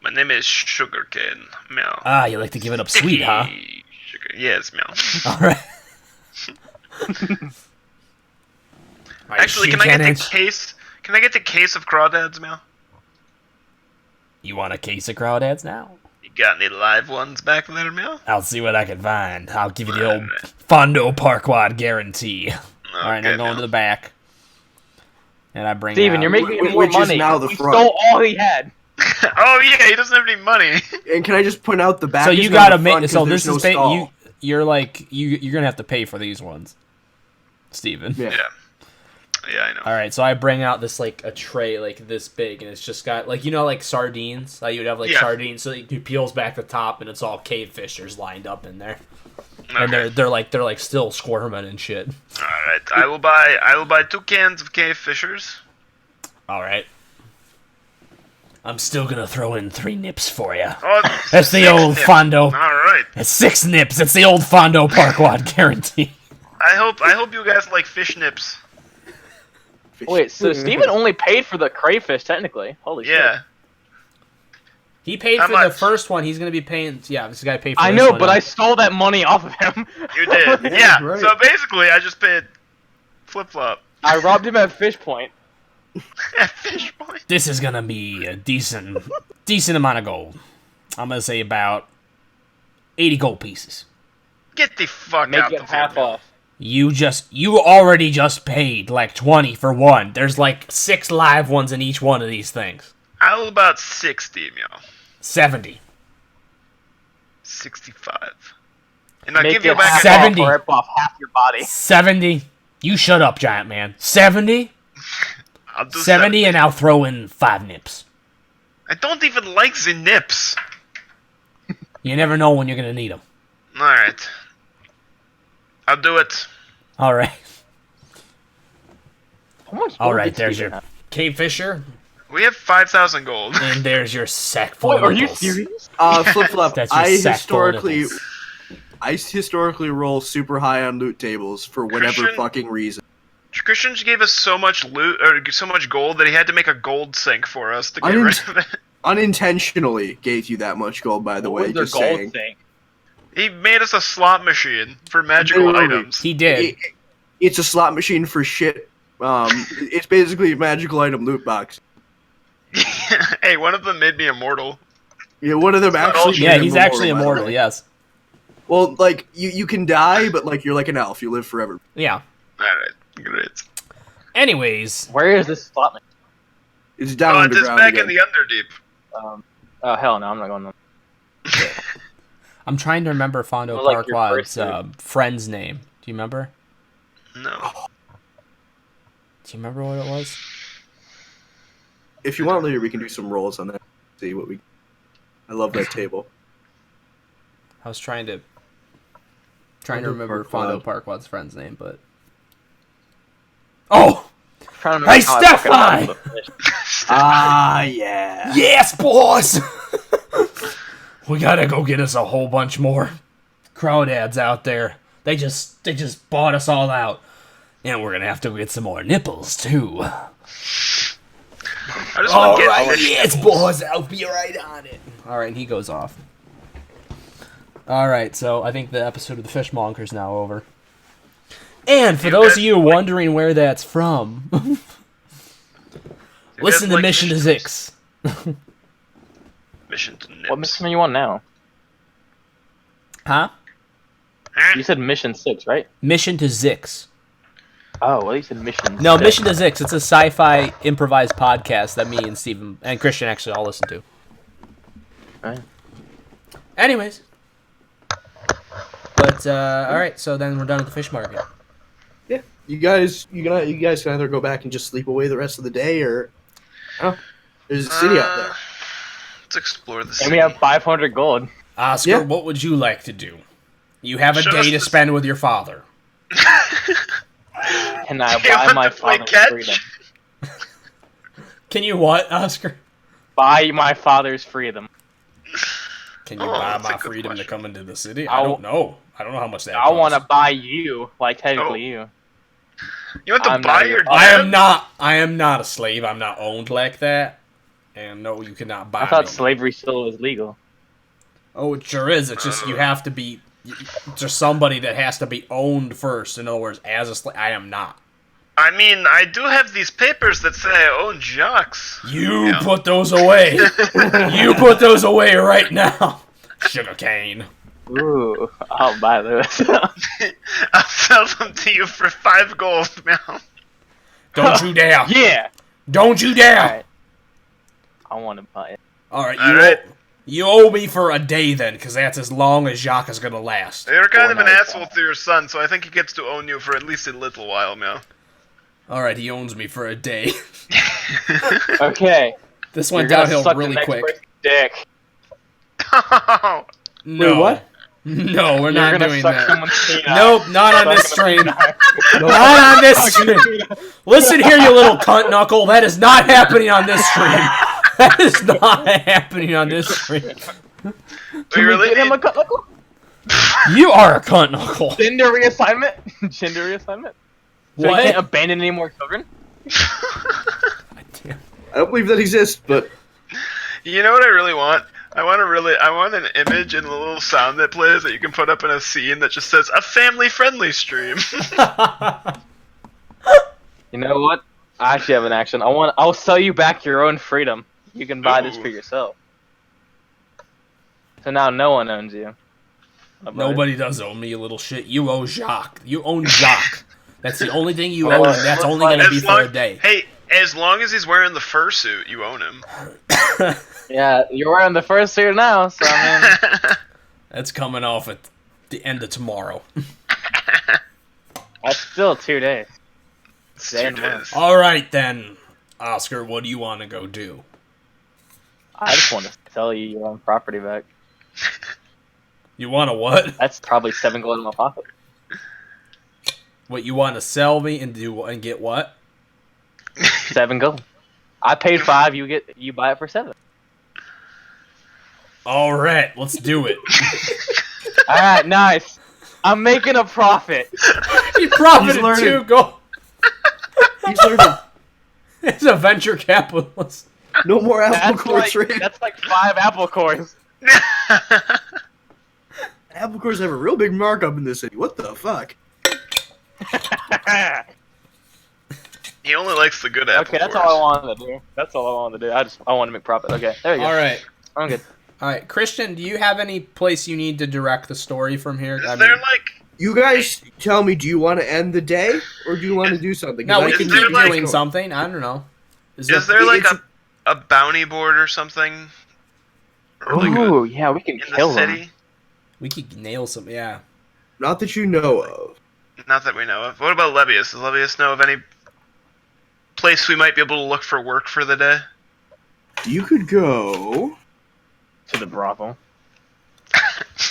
[SPEAKER 4] My name is Sugarcane. Meow.
[SPEAKER 2] Ah, you like to give it up sweet, huh?
[SPEAKER 4] Sugar. Yes, meow.
[SPEAKER 2] Alright.
[SPEAKER 4] Actually, can I get the case? Can I get the case of crawdads, meow?
[SPEAKER 2] You want a case of crawdads now?
[SPEAKER 4] You got any live ones back there, meow?
[SPEAKER 2] I'll see what I can find. I'll give you the old Fondo Parkwad guarantee. Alright, now
[SPEAKER 4] Okay,
[SPEAKER 2] go into
[SPEAKER 4] meow.
[SPEAKER 2] the back. And I bring
[SPEAKER 3] Steven,
[SPEAKER 2] out...
[SPEAKER 3] you're making him more
[SPEAKER 1] Which is
[SPEAKER 3] money.
[SPEAKER 1] now the
[SPEAKER 3] He
[SPEAKER 1] front.
[SPEAKER 3] stole all he had.
[SPEAKER 4] Oh yeah, he doesn't have any money.
[SPEAKER 1] And can I just point out the back?
[SPEAKER 2] So
[SPEAKER 1] is
[SPEAKER 2] you
[SPEAKER 1] now
[SPEAKER 2] gotta
[SPEAKER 1] the
[SPEAKER 2] make...
[SPEAKER 1] front 'cause
[SPEAKER 2] So
[SPEAKER 1] there's
[SPEAKER 2] this is...
[SPEAKER 1] no stall.
[SPEAKER 2] You're gonna have to pay for these ones. Steven.
[SPEAKER 1] Yeah.
[SPEAKER 4] Yeah, I know.
[SPEAKER 2] Alright, so I bring out this, like, a tray, like, this big, and it's just got, like, you know, like, sardines? Like, you'd have, like,
[SPEAKER 4] Yeah.
[SPEAKER 2] sardines, so he peels back the top, and it's all cave fishers lined up in there. And
[SPEAKER 4] Okay.
[SPEAKER 2] they're like still squirming and shit.
[SPEAKER 4] All right, I will buy 2 cans of cave fishers.
[SPEAKER 2] Alright. I'm still gonna throw in 3 nips for you.
[SPEAKER 4] Oh,
[SPEAKER 2] That's the
[SPEAKER 4] 6
[SPEAKER 2] old
[SPEAKER 4] nips.
[SPEAKER 2] Fondo.
[SPEAKER 4] All right.
[SPEAKER 2] It's 6 nips. It's the old Fondo Parkwad guarantee.
[SPEAKER 4] I hope you guys like fish nips.
[SPEAKER 3] Wait, so Steven only paid for the crayfish, technically. Holy shit.
[SPEAKER 4] Yeah.
[SPEAKER 2] He paid
[SPEAKER 4] How
[SPEAKER 2] for the
[SPEAKER 4] much?
[SPEAKER 2] first one. He's gonna be paying. Yeah, this guy paid for.
[SPEAKER 3] I
[SPEAKER 2] this
[SPEAKER 3] know,
[SPEAKER 2] one
[SPEAKER 3] but
[SPEAKER 2] now.
[SPEAKER 3] I stole that money off of him.
[SPEAKER 4] You did. Yeah.
[SPEAKER 1] right.
[SPEAKER 4] So basically, I just paid flip flop.
[SPEAKER 3] I robbed him at Fish Point.
[SPEAKER 4] Fish point.
[SPEAKER 2] This is gonna be a decent amount of gold. I'm gonna say about 80 gold pieces.
[SPEAKER 4] Get the fuck
[SPEAKER 3] Make
[SPEAKER 4] out
[SPEAKER 3] it
[SPEAKER 4] of
[SPEAKER 3] half
[SPEAKER 4] here.
[SPEAKER 3] off.
[SPEAKER 2] You already just paid like 20 for one. There's like 6 live ones in each one of these things.
[SPEAKER 4] How about 60, meow?
[SPEAKER 2] 70.
[SPEAKER 4] 65. And I'll
[SPEAKER 3] Make
[SPEAKER 4] give you
[SPEAKER 3] it
[SPEAKER 4] back
[SPEAKER 3] half
[SPEAKER 2] 70.
[SPEAKER 3] off or rip off half your body.
[SPEAKER 2] 70. You shut up, giant man. 70?
[SPEAKER 4] I'll do
[SPEAKER 2] 70 and I'll throw in 5 nips.
[SPEAKER 4] I don't even like the nips.
[SPEAKER 2] You never know when you're gonna need them.
[SPEAKER 4] Alright. I'll do it.
[SPEAKER 2] Alright.
[SPEAKER 3] How much gold
[SPEAKER 2] Alright,
[SPEAKER 3] did
[SPEAKER 2] there's
[SPEAKER 3] Steven
[SPEAKER 2] your
[SPEAKER 3] have?
[SPEAKER 2] Cave Fisher,
[SPEAKER 4] We have 5,000 gold.
[SPEAKER 2] and there's your sack full
[SPEAKER 3] Wait,
[SPEAKER 2] of
[SPEAKER 3] are you
[SPEAKER 2] nipples.
[SPEAKER 3] serious?
[SPEAKER 1] Flip flop.
[SPEAKER 2] That's your sack full of nipples.
[SPEAKER 1] I historically roll super high on loot tables for whatever
[SPEAKER 4] Christian?
[SPEAKER 1] fucking reason.
[SPEAKER 4] Christian gave us so much loot, or so much gold, that he had to make a gold sink for us to get rid of it.
[SPEAKER 1] Unintentionally gave you that much gold, by the
[SPEAKER 3] What
[SPEAKER 1] way.
[SPEAKER 3] was
[SPEAKER 1] Just
[SPEAKER 3] their gold
[SPEAKER 1] saying.
[SPEAKER 3] thing?
[SPEAKER 4] He made us a slot machine for magical
[SPEAKER 1] Literally.
[SPEAKER 4] items.
[SPEAKER 2] He did.
[SPEAKER 1] It's a slot machine for shit. It's basically a magical item loot box.
[SPEAKER 4] Hey, one of them made me immortal.
[SPEAKER 1] Yeah, one of them actually.
[SPEAKER 2] Yeah,
[SPEAKER 1] made
[SPEAKER 2] he's
[SPEAKER 1] him
[SPEAKER 2] actually
[SPEAKER 1] by the
[SPEAKER 2] immortal,
[SPEAKER 1] way.
[SPEAKER 2] yes.
[SPEAKER 1] Well, like you can die, but like you're like an elf. You live forever.
[SPEAKER 2] Yeah.
[SPEAKER 4] Alright, great.
[SPEAKER 2] Anyways,
[SPEAKER 3] Where is this slot machine?
[SPEAKER 1] It's down
[SPEAKER 4] Oh, it's
[SPEAKER 1] underground
[SPEAKER 4] back
[SPEAKER 1] again.
[SPEAKER 4] in the Underdeep.
[SPEAKER 3] Oh hell no, I'm not going.
[SPEAKER 2] I'm trying to remember Fondo
[SPEAKER 3] Well, like your
[SPEAKER 2] Parkwad's
[SPEAKER 3] first
[SPEAKER 2] friend's name. Do you remember?
[SPEAKER 4] No.
[SPEAKER 2] Do you remember what it was?
[SPEAKER 1] If you want later, we can do some rolls on that. See what we. I love that table.
[SPEAKER 2] I was trying to
[SPEAKER 1] Fondo
[SPEAKER 2] remember
[SPEAKER 1] Parkwad.
[SPEAKER 2] Fondo Parkwad's friend's name, but oh,
[SPEAKER 3] Trying to
[SPEAKER 2] Hey,
[SPEAKER 3] remember how I fucking
[SPEAKER 2] Stefan!
[SPEAKER 3] left the fish.
[SPEAKER 1] Ah, yeah.
[SPEAKER 2] yes, boss! We gotta go get us a whole bunch more crawdads out there. They just bought us all out, and we're gonna have to get some more nipples too.
[SPEAKER 4] I just want to get fish
[SPEAKER 2] yes,
[SPEAKER 4] nipples.
[SPEAKER 2] boss, I'll be right on it. All right, and he goes off. All right, so I think the episode of the Fishmonger's now over. And for those of you wondering where that's from, listen to
[SPEAKER 4] like
[SPEAKER 2] Mission to
[SPEAKER 4] fish
[SPEAKER 2] Zix.
[SPEAKER 4] Mission to nips.
[SPEAKER 3] What mission are you on now?
[SPEAKER 2] Huh?
[SPEAKER 4] Huh?
[SPEAKER 3] You said mission 6, right?
[SPEAKER 2] Mission to Zix.
[SPEAKER 3] Oh, well, you said mission.
[SPEAKER 2] No,
[SPEAKER 3] 6.
[SPEAKER 2] Mission to Zix. It's a sci-fi improvised podcast that me and Steven and Christian actually all listen to.
[SPEAKER 3] Right.
[SPEAKER 2] Anyways. But, alright, so then we're done at the fish market.
[SPEAKER 1] Yeah. You guys can either go back and just sleep away the rest of the day, or there's a city out there.
[SPEAKER 4] Let's explore the city.
[SPEAKER 3] And we have 500 gold.
[SPEAKER 2] Oscar,
[SPEAKER 1] Yeah.
[SPEAKER 2] what would you like to do? You have a
[SPEAKER 4] Show us
[SPEAKER 2] day to
[SPEAKER 4] the-
[SPEAKER 2] spend with your father.
[SPEAKER 3] Can I
[SPEAKER 4] Do you
[SPEAKER 3] buy
[SPEAKER 4] want
[SPEAKER 3] my
[SPEAKER 4] to play
[SPEAKER 3] father's
[SPEAKER 4] catch?
[SPEAKER 3] freedom?
[SPEAKER 2] Can you what, Oscar?
[SPEAKER 3] Buy my father's freedom.
[SPEAKER 2] Can you
[SPEAKER 4] Oh,
[SPEAKER 2] buy
[SPEAKER 4] that's a
[SPEAKER 2] my
[SPEAKER 4] good
[SPEAKER 2] freedom to
[SPEAKER 4] question.
[SPEAKER 2] come into the city?
[SPEAKER 3] I'll-
[SPEAKER 2] I don't know. I don't know how much that
[SPEAKER 3] I
[SPEAKER 2] costs.
[SPEAKER 3] want to buy you, like technically you.
[SPEAKER 4] You want to
[SPEAKER 3] I'm
[SPEAKER 4] buy
[SPEAKER 3] not
[SPEAKER 4] your
[SPEAKER 3] your
[SPEAKER 4] dad?
[SPEAKER 2] I am not a slave. I'm not owned like that. And no, you cannot buy
[SPEAKER 3] I thought
[SPEAKER 2] me.
[SPEAKER 3] slavery still was legal.
[SPEAKER 2] Oh, it sure is. It's just you have to be just somebody that has to be owned first. In other words, as a slave, I am not.
[SPEAKER 4] I mean, I do have these papers that say I own jocks.
[SPEAKER 2] You
[SPEAKER 4] Yeah.
[SPEAKER 2] put those away. You put those away right now. Sugarcane.
[SPEAKER 3] Ooh, I'll buy those.
[SPEAKER 4] I'll sell them to you for 5 gold now.
[SPEAKER 2] Don't you dare.
[SPEAKER 3] Yeah.
[SPEAKER 2] Don't you dare.
[SPEAKER 3] Alright. I want to buy it.
[SPEAKER 2] All
[SPEAKER 4] All right.
[SPEAKER 2] You owe me for a day then, because that's as long as Jacques is gonna last.
[SPEAKER 4] You're kind of an
[SPEAKER 3] 4.95.
[SPEAKER 4] asshole to your son, so I think he gets to own you for at least a little while now.
[SPEAKER 2] All right, he owns me for a day.
[SPEAKER 3] Okay.
[SPEAKER 2] This
[SPEAKER 3] You're
[SPEAKER 2] went
[SPEAKER 3] gonna
[SPEAKER 2] downhill
[SPEAKER 3] suck the
[SPEAKER 2] really
[SPEAKER 3] next
[SPEAKER 2] quick.
[SPEAKER 3] person's dick.
[SPEAKER 2] No.
[SPEAKER 1] Wait, what?
[SPEAKER 2] No, we're
[SPEAKER 3] You're
[SPEAKER 2] not
[SPEAKER 3] gonna
[SPEAKER 2] doing
[SPEAKER 3] suck
[SPEAKER 2] that.
[SPEAKER 3] someone's peanut.
[SPEAKER 2] Nope, not on this
[SPEAKER 3] Suck
[SPEAKER 2] stream.
[SPEAKER 3] someone's peanut.
[SPEAKER 2] Not on this stream. Listen here, you little cunt knuckle. That is not happening on this stream. That is not happening on this stream.
[SPEAKER 4] We
[SPEAKER 3] Can we
[SPEAKER 4] really
[SPEAKER 3] get him
[SPEAKER 4] need-
[SPEAKER 3] a cut knuckle?
[SPEAKER 2] You are a cunt knuckle.
[SPEAKER 3] Gender reassignment? Gender reassignment? So
[SPEAKER 2] What?
[SPEAKER 3] you can't abandon any more children?
[SPEAKER 2] Damn.
[SPEAKER 1] I don't believe that exists, but
[SPEAKER 4] You know what I really want? I want an image and a little sound that plays that you can put up in a scene that just says a family-friendly stream.
[SPEAKER 3] You know what? I actually have an action. I'll sell you back your own freedom. You can buy this
[SPEAKER 4] Ooh.
[SPEAKER 3] for yourself. So now no one owns you.
[SPEAKER 2] Nobody does owe me, you little shit. You owe Jacques. You own Jacques. That's the only thing you owe him. That's only going to be for a day.
[SPEAKER 4] Hey, as long as he's wearing the fursuit, you own him.
[SPEAKER 3] Yeah, you're wearing the fursuit now, so I mean...
[SPEAKER 2] That's coming off at the end of tomorrow.
[SPEAKER 3] That's still 2 days.
[SPEAKER 4] It's 2 days.
[SPEAKER 2] All right, then. Oscar, what do you want to go do?
[SPEAKER 3] I just want to sell you your own property back.
[SPEAKER 2] You want to what?
[SPEAKER 3] That's probably 7 gold in my pocket.
[SPEAKER 2] What, you want to sell me and get what?
[SPEAKER 3] 7 gold. I paid 5. You buy it for 7.
[SPEAKER 2] All right, let's do it.
[SPEAKER 3] All right, nice. I'm making a profit.
[SPEAKER 2] He profited 2 gold.
[SPEAKER 1] He's learning.
[SPEAKER 2] He's a venture capitalist.
[SPEAKER 1] No more apple cores.
[SPEAKER 3] That's like 5 apple cores.
[SPEAKER 1] Apple cores have a real big markup in this city. What the fuck?
[SPEAKER 4] He only likes the good apple
[SPEAKER 3] Okay, that's
[SPEAKER 4] cores.
[SPEAKER 3] all I wanted to do. That's all I wanted to do. I want to make profit. Okay, there you go.
[SPEAKER 2] All right.
[SPEAKER 3] I'm good.
[SPEAKER 2] All right, Christian, do you have any place you need to direct the story from here?
[SPEAKER 4] Is there like...
[SPEAKER 1] You guys tell me, do you want to end the day, or do you want to do something? 'Cause
[SPEAKER 2] No,
[SPEAKER 1] I
[SPEAKER 2] we
[SPEAKER 1] can
[SPEAKER 2] can
[SPEAKER 4] there,
[SPEAKER 2] keep
[SPEAKER 4] like-
[SPEAKER 2] doing something. I don't know.
[SPEAKER 4] Is there like
[SPEAKER 1] it's-
[SPEAKER 4] a bounty board or something? Or like
[SPEAKER 3] Ooh, yeah, we can
[SPEAKER 4] in
[SPEAKER 3] kill
[SPEAKER 4] the
[SPEAKER 3] them.
[SPEAKER 4] city?
[SPEAKER 2] We could nail some, yeah.
[SPEAKER 1] Not that you know of.
[SPEAKER 4] Not that we know of. What about Levius? Does Levius know of any place we might be able to look for work for the day?
[SPEAKER 1] You could go.
[SPEAKER 3] To the brothel.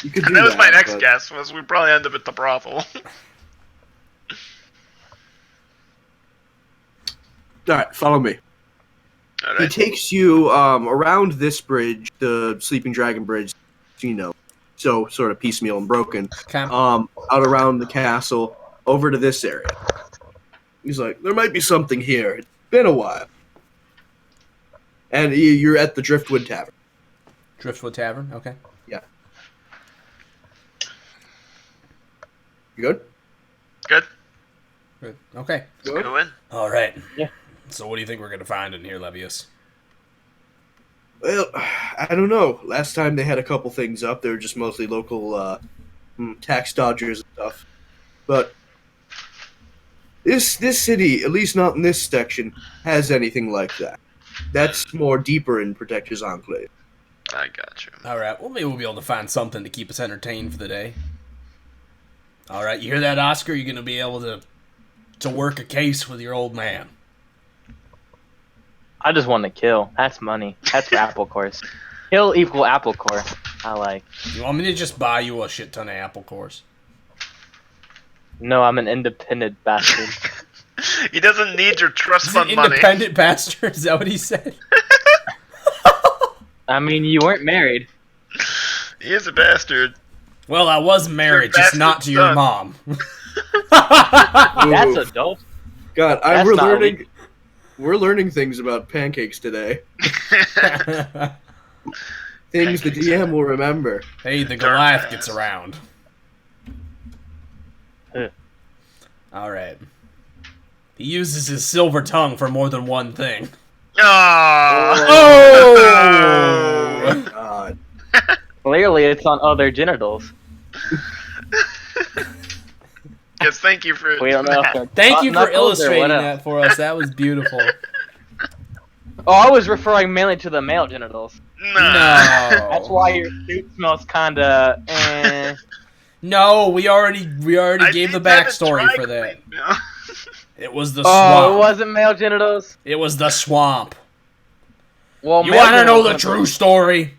[SPEAKER 1] You could do
[SPEAKER 4] That was my next
[SPEAKER 1] but-
[SPEAKER 4] guess, was we'd probably end up at the brothel.
[SPEAKER 1] Alright, follow me. He
[SPEAKER 4] Alright.
[SPEAKER 1] takes you around this bridge, the Sleeping Dragon Bridge, you know, so sort of piecemeal and broken,
[SPEAKER 2] Okay.
[SPEAKER 1] out around the castle, over to this area. He's like, there might be something here. It's been a while. And you're at the Driftwood Tavern.
[SPEAKER 2] Driftwood Tavern, okay.
[SPEAKER 1] You good?
[SPEAKER 4] Good.
[SPEAKER 2] Good. Okay.
[SPEAKER 1] Good.
[SPEAKER 4] Go in.
[SPEAKER 2] All right.
[SPEAKER 3] Yeah.
[SPEAKER 2] So what do you think we're going to find in here, Levius?
[SPEAKER 1] Well, I don't know. Last time they had a couple things up. They were just mostly local tax dodgers and stuff. But this city, at least not in this section, has anything like that. That's more deeper in Protector's Enclave.
[SPEAKER 4] I got you.
[SPEAKER 2] All right. Well, maybe we'll be able to find something to keep us entertained for the day. All right. You hear that, Oscar? You're going to be able to work a case with your old man.
[SPEAKER 3] I just want to kill. That's money. That's apple cores. Kill equal apple core. I like.
[SPEAKER 2] You want me to just buy you a shit ton of apple cores?
[SPEAKER 3] No, I'm an independent bastard.
[SPEAKER 4] He doesn't need your trust
[SPEAKER 2] He's an
[SPEAKER 4] fund money.
[SPEAKER 2] independent bastard? Is that what he said?
[SPEAKER 3] I mean, you weren't married.
[SPEAKER 4] He is a bastard.
[SPEAKER 2] Well, I was married, just not to your
[SPEAKER 4] bastard
[SPEAKER 2] mom.
[SPEAKER 3] That's
[SPEAKER 1] Ooh.
[SPEAKER 3] adult.
[SPEAKER 1] God,
[SPEAKER 3] That's
[SPEAKER 1] we're
[SPEAKER 3] not
[SPEAKER 1] learning. We're learning things about pancakes today. Things the DM will remember.
[SPEAKER 2] Hey, the
[SPEAKER 4] Dark
[SPEAKER 2] Goliath
[SPEAKER 4] ass.
[SPEAKER 2] gets around. All right. He uses his silver tongue for more than one thing.
[SPEAKER 4] Oh.
[SPEAKER 2] Oh!
[SPEAKER 1] God.
[SPEAKER 3] Clearly, it's on other genitals.
[SPEAKER 4] Yes, thank you for.
[SPEAKER 3] We don't know if they're
[SPEAKER 2] Thank you for
[SPEAKER 3] knuckles or
[SPEAKER 2] illustrating
[SPEAKER 3] what else.
[SPEAKER 2] that for us. That was beautiful.
[SPEAKER 3] Oh, I was referring mainly to the male genitals.
[SPEAKER 4] No.
[SPEAKER 3] That's why your suit smells kinda.
[SPEAKER 2] No, we already
[SPEAKER 4] I
[SPEAKER 2] gave the
[SPEAKER 4] did have it
[SPEAKER 2] backstory
[SPEAKER 4] dry
[SPEAKER 2] for that.
[SPEAKER 4] cleaned, no.
[SPEAKER 2] It was the
[SPEAKER 3] Oh,
[SPEAKER 2] swamp.
[SPEAKER 3] it wasn't male genitals.
[SPEAKER 2] It was the swamp.
[SPEAKER 3] Well,
[SPEAKER 2] You
[SPEAKER 3] male
[SPEAKER 2] want to know the
[SPEAKER 3] genitals-
[SPEAKER 2] true story?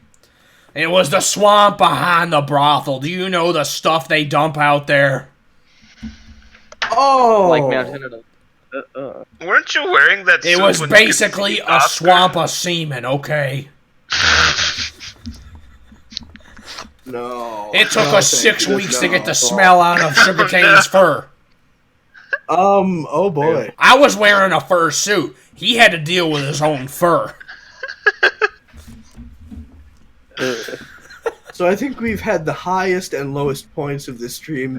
[SPEAKER 2] It was the swamp behind the brothel. Do you know the stuff they dump out there?
[SPEAKER 1] Oh,
[SPEAKER 3] Like male genitals.
[SPEAKER 4] Weren't you wearing that
[SPEAKER 2] It
[SPEAKER 4] suit
[SPEAKER 2] was
[SPEAKER 4] when you could
[SPEAKER 2] basically
[SPEAKER 4] see
[SPEAKER 2] a
[SPEAKER 4] Oscar?
[SPEAKER 2] swamp of semen, okay?
[SPEAKER 1] no.
[SPEAKER 2] It took
[SPEAKER 1] No,
[SPEAKER 2] us
[SPEAKER 1] thank
[SPEAKER 2] 6
[SPEAKER 1] you.
[SPEAKER 2] weeks
[SPEAKER 1] No.
[SPEAKER 2] to get the smell out of Sugarcane's fur.
[SPEAKER 1] Oh boy.
[SPEAKER 2] I was wearing a fur suit. He had to deal with his own fur.
[SPEAKER 1] So I think we've had the highest and lowest points of this stream.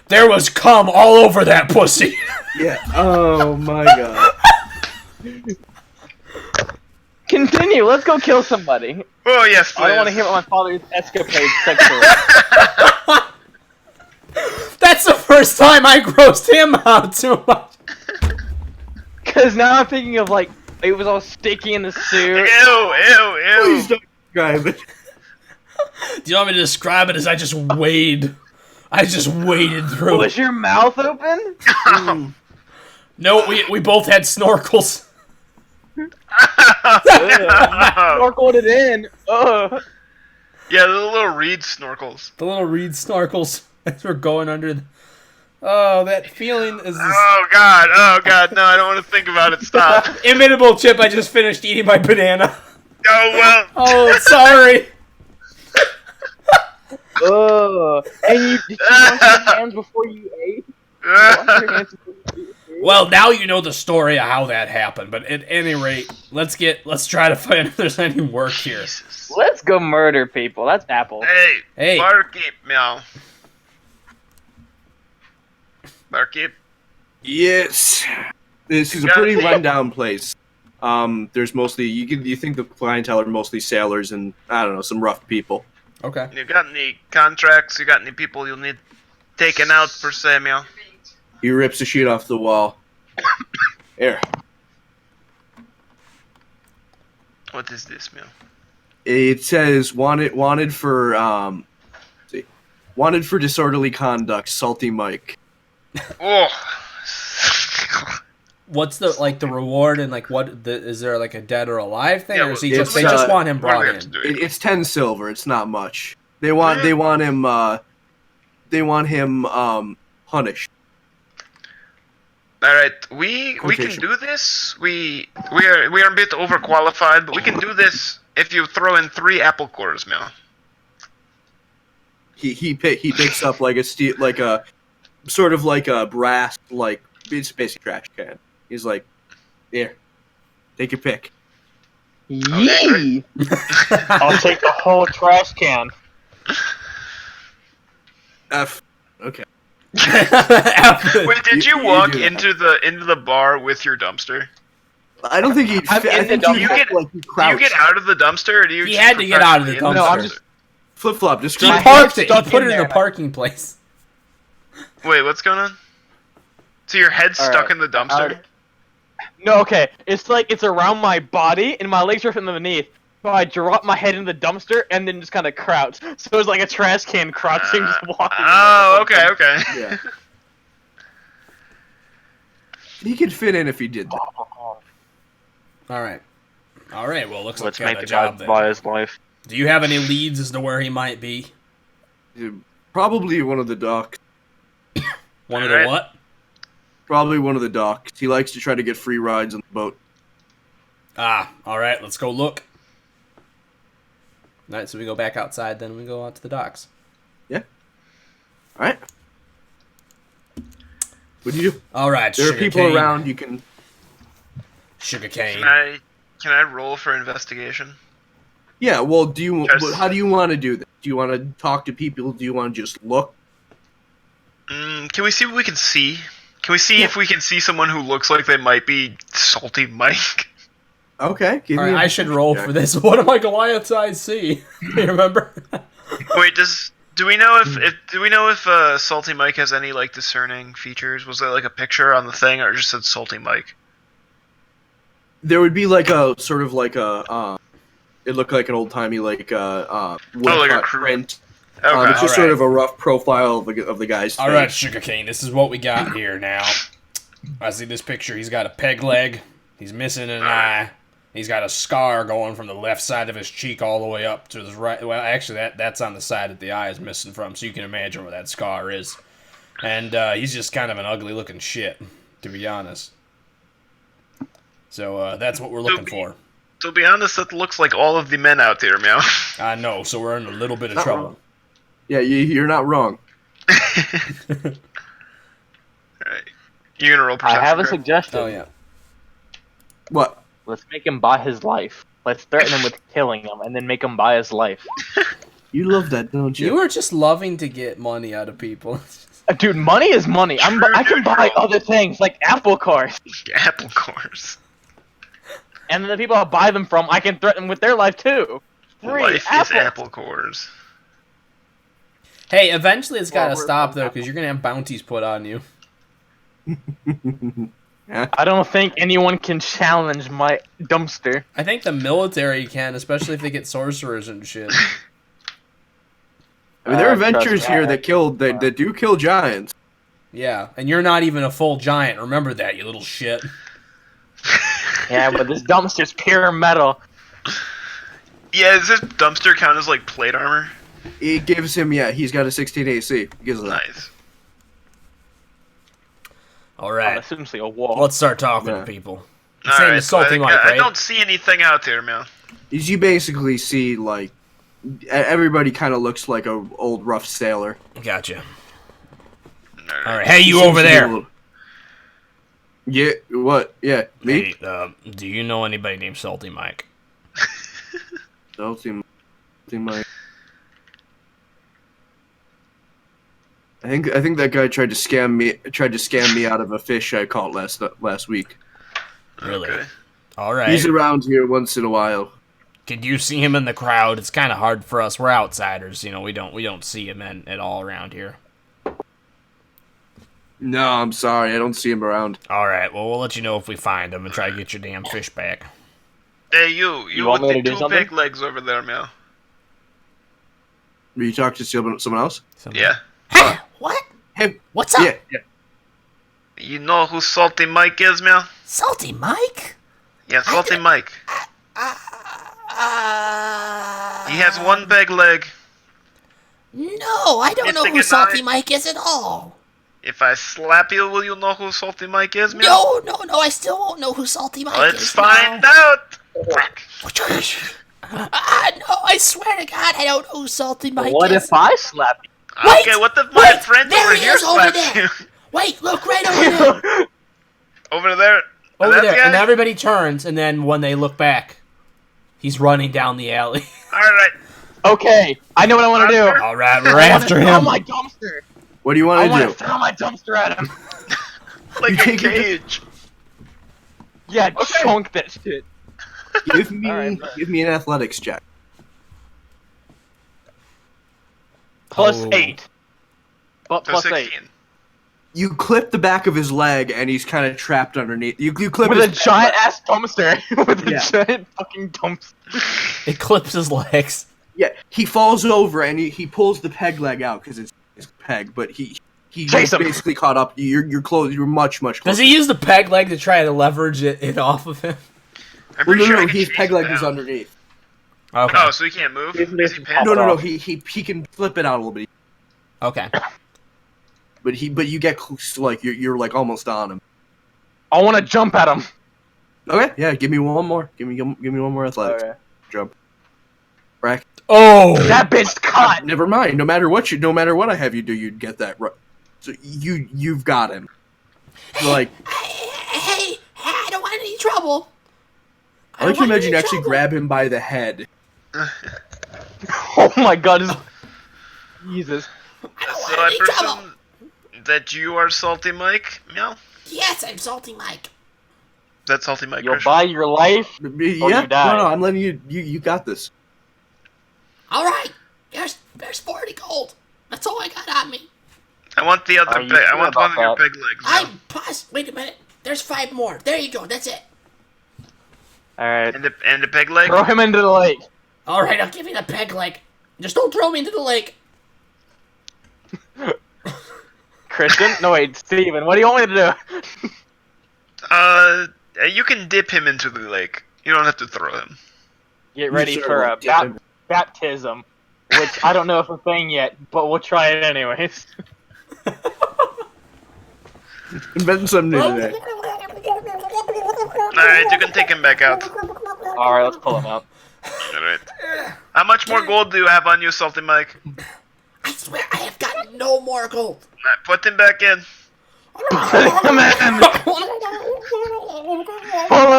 [SPEAKER 2] There was cum all over that pussy.
[SPEAKER 1] Yeah. Oh my god.
[SPEAKER 3] Can Continue. Let's go kill somebody.
[SPEAKER 4] Oh yes, please.
[SPEAKER 3] I don't want to hear about my father's escapade sexually.
[SPEAKER 2] That's the first time I grossed him out too much.
[SPEAKER 3] Because now I'm thinking of like it was all sticky in the suit.
[SPEAKER 4] Ew.
[SPEAKER 1] Please don't describe it.
[SPEAKER 2] Do you want me to describe it as I just waded through?
[SPEAKER 3] Was your mouth open?
[SPEAKER 2] No, we both had snorkels.
[SPEAKER 3] Snorkeled it in. Ugh.
[SPEAKER 4] Yeah, the little reed snorkels.
[SPEAKER 2] The little reed snorkels as we're going under. Oh, that feeling is this
[SPEAKER 4] Oh god, no, I don't want to think about it. Stop.
[SPEAKER 2] imitable chip. I just finished eating my banana.
[SPEAKER 4] Oh well.
[SPEAKER 2] Oh, sorry.
[SPEAKER 3] Ugh. And did you wash your hands before you ate? Wash your hands before you ate?
[SPEAKER 2] Well, now you know the story of how that happened. But at any rate, let's try to find if there's any work here.
[SPEAKER 4] Jesus.
[SPEAKER 3] Let's go murder people. That's Apple.
[SPEAKER 4] Hey,
[SPEAKER 2] Hey.
[SPEAKER 4] barkeep, meow. Barkeep.
[SPEAKER 1] Yes. This is a pretty rundown place. There's mostly you think the clientele are mostly sailors and I don't know, some rough people.
[SPEAKER 2] Okay.
[SPEAKER 4] You got any contracts? You got any people you'll need taken out per se, meow?
[SPEAKER 1] He rips a sheet off the wall. Here.
[SPEAKER 4] What is this, meow?
[SPEAKER 1] It says wanted for wanted for disorderly conduct, Salty Mike.
[SPEAKER 4] Oh.
[SPEAKER 2] What's the reward and is there like a dead or alive thing,
[SPEAKER 4] Yeah,
[SPEAKER 2] or is he
[SPEAKER 1] it's,
[SPEAKER 2] just they just want him
[SPEAKER 4] What do
[SPEAKER 2] brought
[SPEAKER 4] we have to
[SPEAKER 2] in?
[SPEAKER 4] do?
[SPEAKER 1] It's 10 silver. It's not much. They want him punished.
[SPEAKER 4] All right, we can do this. We are a bit overqualified, but we can do this if you throw in 3 apple cores, meow.
[SPEAKER 1] He picks up like a steel, like a sort of like a brass, like it's basically trash can. He's like, here, take your pick.
[SPEAKER 3] Yee! I'll take the whole trash can.
[SPEAKER 1] F. Okay.
[SPEAKER 4] Wait, did you
[SPEAKER 1] You
[SPEAKER 4] walk
[SPEAKER 1] do that.
[SPEAKER 4] into the bar with your dumpster?
[SPEAKER 1] I don't think he'd.
[SPEAKER 3] I'm
[SPEAKER 1] Fit, I
[SPEAKER 3] in the
[SPEAKER 1] think
[SPEAKER 3] dumpster.
[SPEAKER 1] he'd
[SPEAKER 4] You
[SPEAKER 1] have
[SPEAKER 4] get-
[SPEAKER 1] to, like,
[SPEAKER 4] Do you
[SPEAKER 1] crouch.
[SPEAKER 4] get out of the dumpster, or do you?
[SPEAKER 2] He
[SPEAKER 4] just
[SPEAKER 2] had to get out of the
[SPEAKER 4] professionally in
[SPEAKER 3] No, I'm
[SPEAKER 2] dumpster.
[SPEAKER 3] just
[SPEAKER 1] Flip flop.
[SPEAKER 2] He
[SPEAKER 1] Describe.
[SPEAKER 3] My
[SPEAKER 2] parked
[SPEAKER 3] head's
[SPEAKER 2] it. He
[SPEAKER 3] stuck
[SPEAKER 2] put
[SPEAKER 3] in
[SPEAKER 2] it in
[SPEAKER 3] there.
[SPEAKER 2] the parking place.
[SPEAKER 4] Wait, what's going on? So your head's
[SPEAKER 3] All
[SPEAKER 4] stuck
[SPEAKER 3] right.
[SPEAKER 4] in the dumpster?
[SPEAKER 3] No, okay. It's like it's around my body and my legs are from underneath. So I drop my head in the dumpster and then just kind of crouch. So it's like a trash can crouching, just walking.
[SPEAKER 4] Oh, okay.
[SPEAKER 1] Yeah. He could fit in if he did that.
[SPEAKER 2] All right. Well, looks
[SPEAKER 3] Let's
[SPEAKER 2] like we
[SPEAKER 3] make
[SPEAKER 2] got a
[SPEAKER 3] the
[SPEAKER 2] job
[SPEAKER 3] guy
[SPEAKER 2] there.
[SPEAKER 3] buy his life.
[SPEAKER 2] Do you have any leads as to where he might be?
[SPEAKER 1] Probably one of the docks.
[SPEAKER 2] One of the
[SPEAKER 4] Alright.
[SPEAKER 2] what?
[SPEAKER 1] Probably one of the docks. He likes to try to get free rides on the boat.
[SPEAKER 2] Ah, all right. Let's go look. All right, so we go back outside, then we go out to the docks.
[SPEAKER 1] All right. What do you do?
[SPEAKER 2] All right.
[SPEAKER 1] There are people
[SPEAKER 2] sugarcane.
[SPEAKER 1] around. You can.
[SPEAKER 2] Sugarcane.
[SPEAKER 4] Can I roll for investigation?
[SPEAKER 1] Yeah. Well, do you?
[SPEAKER 4] Just-
[SPEAKER 1] How do you want to do this? Do you want to talk to people? Do you want to just look?
[SPEAKER 4] Can we see what we can see? Can we see if we can see someone who looks like they might be Salty Mike?
[SPEAKER 1] Okay. Give
[SPEAKER 2] All
[SPEAKER 1] me
[SPEAKER 2] right,
[SPEAKER 1] a
[SPEAKER 2] I should roll
[SPEAKER 1] check.
[SPEAKER 2] for this. What do my Goliath's eyes see? You remember?
[SPEAKER 4] Wait, do we know if Salty Mike has any like discerning features? Was there like a picture on the thing, or it just said Salty Mike?
[SPEAKER 1] There would be like a sort of like a. It looked like an old timey like
[SPEAKER 4] like a
[SPEAKER 1] woodcut
[SPEAKER 4] crew-
[SPEAKER 1] print.
[SPEAKER 4] Okay.
[SPEAKER 1] It's just sort of a rough profile of the guy's
[SPEAKER 2] All
[SPEAKER 1] face.
[SPEAKER 2] right, Sugarcane. This is what we got here now. I see this picture. He's got a peg leg. He's missing an eye. He's got a scar going from the left side of his cheek all the way up to his right. Well, actually, that's on the side that the eye is missing from, so you can imagine where that scar is. And he's just kind of an ugly-looking shit, to be honest. So that's what we're looking for.
[SPEAKER 4] To be honest, that looks like all of the men out here, meow.
[SPEAKER 2] I know, so we're in a little bit of
[SPEAKER 1] Not
[SPEAKER 2] trouble.
[SPEAKER 1] wrong. Yeah, you're not wrong.
[SPEAKER 4] Alright. You're gonna roll
[SPEAKER 3] I
[SPEAKER 4] perception.
[SPEAKER 3] have a
[SPEAKER 4] Greg?
[SPEAKER 3] suggestion.
[SPEAKER 2] Oh, yeah.
[SPEAKER 1] What?
[SPEAKER 3] Let's make him buy his life. Let's threaten him with killing him, and then make him buy his life.
[SPEAKER 1] You love that, don't you?
[SPEAKER 2] You are just loving to get money out of people.
[SPEAKER 3] Dude, money is money. I can buy other things like apple cores.
[SPEAKER 4] Apple cores.
[SPEAKER 3] and then the people I buy them from, I can threaten with their life too. Free
[SPEAKER 4] Life
[SPEAKER 3] apples.
[SPEAKER 4] is apple cores.
[SPEAKER 2] Hey, eventually it's gotta
[SPEAKER 3] Well,
[SPEAKER 2] stop though, because you're gonna have bounties put on you.
[SPEAKER 3] I don't think anyone can challenge my dumpster.
[SPEAKER 2] I think the military can, especially if they get sorcerers and shit.
[SPEAKER 1] I mean, there are
[SPEAKER 3] Trust
[SPEAKER 1] adventures
[SPEAKER 3] me,
[SPEAKER 1] here that do kill giants.
[SPEAKER 2] Yeah, and you're not even a full giant. Remember that, you little shit.
[SPEAKER 3] Yeah, but this dumpster's pure metal.
[SPEAKER 4] Yeah, does this dumpster count as like plate armor?
[SPEAKER 1] It gives him, he's got a 16 AC. It gives him that.
[SPEAKER 4] Nice.
[SPEAKER 2] All
[SPEAKER 3] Oh,
[SPEAKER 2] right,
[SPEAKER 3] that's essentially a wall.
[SPEAKER 2] let's start talking
[SPEAKER 1] Yeah.
[SPEAKER 2] to people. His name
[SPEAKER 4] Alright,
[SPEAKER 2] is Salty
[SPEAKER 4] so
[SPEAKER 2] Mike,
[SPEAKER 4] I
[SPEAKER 2] right?
[SPEAKER 4] don't see anything out here, man.
[SPEAKER 1] Is you basically see, like, everybody kind of looks like a old rough sailor.
[SPEAKER 2] Gotcha.
[SPEAKER 4] Alright.
[SPEAKER 2] All right, hey, you
[SPEAKER 1] Seems
[SPEAKER 2] over
[SPEAKER 1] to be a
[SPEAKER 2] there.
[SPEAKER 1] little- Yeah, what? Yeah, me?
[SPEAKER 2] Hey, do you know anybody named Salty Mike?
[SPEAKER 1] Salty Mike. I think that guy tried to scam me out of a fish I caught last week.
[SPEAKER 2] Really?
[SPEAKER 4] Okay.
[SPEAKER 2] All right.
[SPEAKER 1] He's around here once in a while.
[SPEAKER 2] Could you see him in the crowd? It's kind of hard for us. We're outsiders, you know. We don't see him at all around here.
[SPEAKER 1] No, I'm sorry, I don't see him around.
[SPEAKER 2] All right. Well, we'll let you know if we find him and try to get your damn fish back.
[SPEAKER 4] Hey, you
[SPEAKER 3] want
[SPEAKER 4] with
[SPEAKER 3] me
[SPEAKER 4] the
[SPEAKER 3] to do
[SPEAKER 4] two
[SPEAKER 3] something?
[SPEAKER 4] big legs over there, man.
[SPEAKER 1] Will you talk to someone else?
[SPEAKER 4] Yeah.
[SPEAKER 2] Hey, what?
[SPEAKER 1] Hey,
[SPEAKER 2] What's up?
[SPEAKER 1] yeah.
[SPEAKER 4] You know who Salty Mike is, man?
[SPEAKER 2] Salty Mike?
[SPEAKER 4] Yeah, Salty Mike. He has one big leg.
[SPEAKER 5] No, I don't know
[SPEAKER 4] Missing
[SPEAKER 5] who
[SPEAKER 4] an
[SPEAKER 5] Salty
[SPEAKER 4] eye.
[SPEAKER 5] Mike is at all.
[SPEAKER 4] If I slap you, will you know who Salty Mike is, man?
[SPEAKER 5] No, I still won't know who Salty Mike is.
[SPEAKER 4] Let's find out.
[SPEAKER 5] No, I swear to God, I don't know who Salty Mike
[SPEAKER 3] What
[SPEAKER 5] is.
[SPEAKER 3] if I slap you?
[SPEAKER 5] Wait,
[SPEAKER 4] Okay, what if my
[SPEAKER 5] wait,
[SPEAKER 4] friend
[SPEAKER 5] there
[SPEAKER 4] over
[SPEAKER 5] he
[SPEAKER 4] here
[SPEAKER 5] is over
[SPEAKER 4] slaps
[SPEAKER 5] there.
[SPEAKER 4] you?
[SPEAKER 5] Wait, look right over there.
[SPEAKER 4] Over there?
[SPEAKER 2] Over
[SPEAKER 4] That
[SPEAKER 2] there.
[SPEAKER 4] guy?
[SPEAKER 2] And everybody turns, and then when they look back, he's running down the alley.
[SPEAKER 4] Alright.
[SPEAKER 3] Okay, I know what I want to do.
[SPEAKER 2] All right, we're
[SPEAKER 3] I wanna
[SPEAKER 2] after
[SPEAKER 3] throw
[SPEAKER 2] him.
[SPEAKER 3] my dumpster.
[SPEAKER 1] What do you
[SPEAKER 3] I
[SPEAKER 1] want
[SPEAKER 3] want
[SPEAKER 1] to
[SPEAKER 3] to
[SPEAKER 1] do?
[SPEAKER 3] throw my dumpster at him.
[SPEAKER 4] Like
[SPEAKER 1] You
[SPEAKER 4] a
[SPEAKER 1] take your-
[SPEAKER 4] cage.
[SPEAKER 3] Yeah, chunk that shit.
[SPEAKER 1] Give me
[SPEAKER 3] Alright,
[SPEAKER 1] an athletics check.
[SPEAKER 3] Plus
[SPEAKER 2] Oh.
[SPEAKER 3] 8. But
[SPEAKER 4] So
[SPEAKER 3] plus
[SPEAKER 4] 16.
[SPEAKER 3] 8.
[SPEAKER 1] You clip the back of his leg, and he's kind of trapped underneath. You clip
[SPEAKER 3] With
[SPEAKER 1] his
[SPEAKER 3] a giant ass dumpster. With a
[SPEAKER 1] Yeah.
[SPEAKER 3] giant fucking dumpster.
[SPEAKER 2] It clips his legs.
[SPEAKER 1] Yeah, he falls over and he pulls the peg leg out because it's his peg, but he
[SPEAKER 3] Chase him.
[SPEAKER 1] basically caught up. You're close. You're much closer.
[SPEAKER 2] Does he use the peg leg to try to leverage it off of him?
[SPEAKER 4] I'm
[SPEAKER 1] Well,
[SPEAKER 4] pretty
[SPEAKER 1] no,
[SPEAKER 4] sure I
[SPEAKER 1] no,
[SPEAKER 4] can
[SPEAKER 1] his
[SPEAKER 4] chase
[SPEAKER 1] peg
[SPEAKER 4] him
[SPEAKER 1] leg is
[SPEAKER 4] down.
[SPEAKER 1] underneath.
[SPEAKER 2] Okay.
[SPEAKER 4] Oh, so he can't move?
[SPEAKER 3] His
[SPEAKER 4] Is he
[SPEAKER 3] legs
[SPEAKER 4] pinned?
[SPEAKER 1] No, no, no.
[SPEAKER 3] off.
[SPEAKER 1] He can flip it out a little bit,
[SPEAKER 2] Okay.
[SPEAKER 1] but you get close, like you're like almost on him.
[SPEAKER 3] I want to jump at him.
[SPEAKER 1] Okay, yeah. Give me one more. Give me one more athletics
[SPEAKER 3] Okay.
[SPEAKER 1] jump. Rack.
[SPEAKER 2] Oh!
[SPEAKER 3] That bitch caught.
[SPEAKER 1] Never mind. No matter what I have you do, you'd get that right. So you've got him. Like
[SPEAKER 5] Hey, I don't want any trouble.
[SPEAKER 1] I like to imagine you actually grab him by the head.
[SPEAKER 3] Oh my god. Jesus.
[SPEAKER 5] I don't
[SPEAKER 4] So
[SPEAKER 5] want
[SPEAKER 4] I
[SPEAKER 5] any trouble.
[SPEAKER 4] presume that you are Salty Mike? Meow?
[SPEAKER 5] Yes, I'm Salty Mike.
[SPEAKER 4] That's Salty Mike.
[SPEAKER 3] You'll
[SPEAKER 4] Christian.
[SPEAKER 3] buy your life.
[SPEAKER 1] Yeah,
[SPEAKER 3] you die.
[SPEAKER 1] no, I'm letting you got this.
[SPEAKER 5] All right, there's 40 gold. That's all I got on me.
[SPEAKER 4] I want the other
[SPEAKER 3] Are you
[SPEAKER 4] peg. I
[SPEAKER 3] sure
[SPEAKER 4] want one
[SPEAKER 3] about
[SPEAKER 4] of your
[SPEAKER 3] that?
[SPEAKER 4] peg legs. Meow.
[SPEAKER 5] I'm plus. Wait a minute. There's 5 more. There you go. That's it.
[SPEAKER 3] Alright.
[SPEAKER 4] And the peg leg?
[SPEAKER 3] Throw him into the lake.
[SPEAKER 5] All right, I'll give you the peg leg. Just don't throw me into the lake.
[SPEAKER 3] Christian? No, wait, Steven. What do you want me to do?
[SPEAKER 4] You can dip him into the lake. You don't have to throw him.
[SPEAKER 3] Get ready
[SPEAKER 1] sure
[SPEAKER 3] for
[SPEAKER 1] will
[SPEAKER 3] a
[SPEAKER 1] dip him.
[SPEAKER 3] baptism. Which I don't know if a thing yet, but we'll try it anyways.
[SPEAKER 1] Inventing something new today.
[SPEAKER 4] Alright, you can take him back out.
[SPEAKER 3] Alright, let's pull him out.
[SPEAKER 4] Alright. How much more gold do you have on you, Salty Mike?
[SPEAKER 5] I swear I have got no more gold.
[SPEAKER 4] Alright, put him back in.
[SPEAKER 3] Come in! Pull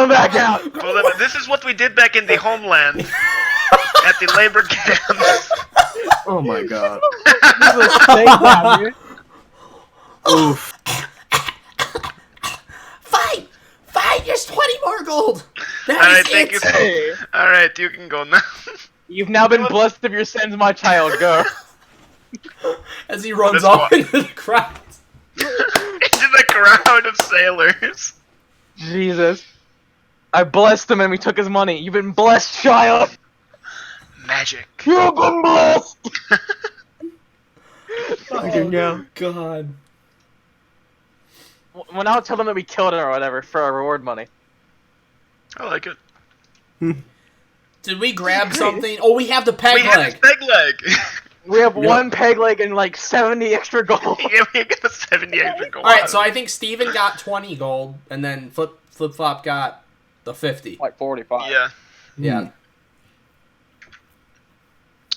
[SPEAKER 3] him back out!
[SPEAKER 4] Well, then, this is what we did back in the homeland. At the labor camps.
[SPEAKER 1] Oh my god.
[SPEAKER 3] This is a snake down here.
[SPEAKER 1] Oof.
[SPEAKER 5] Fine, there's 20 more gold.
[SPEAKER 4] Alright, thank you.
[SPEAKER 5] it.
[SPEAKER 3] Hey,
[SPEAKER 4] Alright, you can go now.
[SPEAKER 3] you've now been blessed of your sins, my child. Go.
[SPEAKER 2] As he runs
[SPEAKER 4] Let's
[SPEAKER 2] off
[SPEAKER 4] go.
[SPEAKER 2] into the crowd.
[SPEAKER 4] Into the crowd of sailors.
[SPEAKER 3] Jesus. I blessed him and we took his money. You've been blessed, child.
[SPEAKER 4] Magic.
[SPEAKER 3] You've been blessed.
[SPEAKER 2] Oh, God.
[SPEAKER 3] Well, now tell them that we killed him or whatever for our reward money.
[SPEAKER 4] I like it.
[SPEAKER 2] Did we grab something? Oh, we have the peg
[SPEAKER 4] We have
[SPEAKER 2] leg.
[SPEAKER 4] his peg leg.
[SPEAKER 3] We have
[SPEAKER 2] Yep.
[SPEAKER 3] one peg leg and like 70 extra gold.
[SPEAKER 4] Yeah, we got 70 extra gold.
[SPEAKER 2] Alright, so I think Steven got 20 gold, and then Flip Flop got the 50.
[SPEAKER 3] Like 45.
[SPEAKER 4] Yeah,
[SPEAKER 2] Yeah.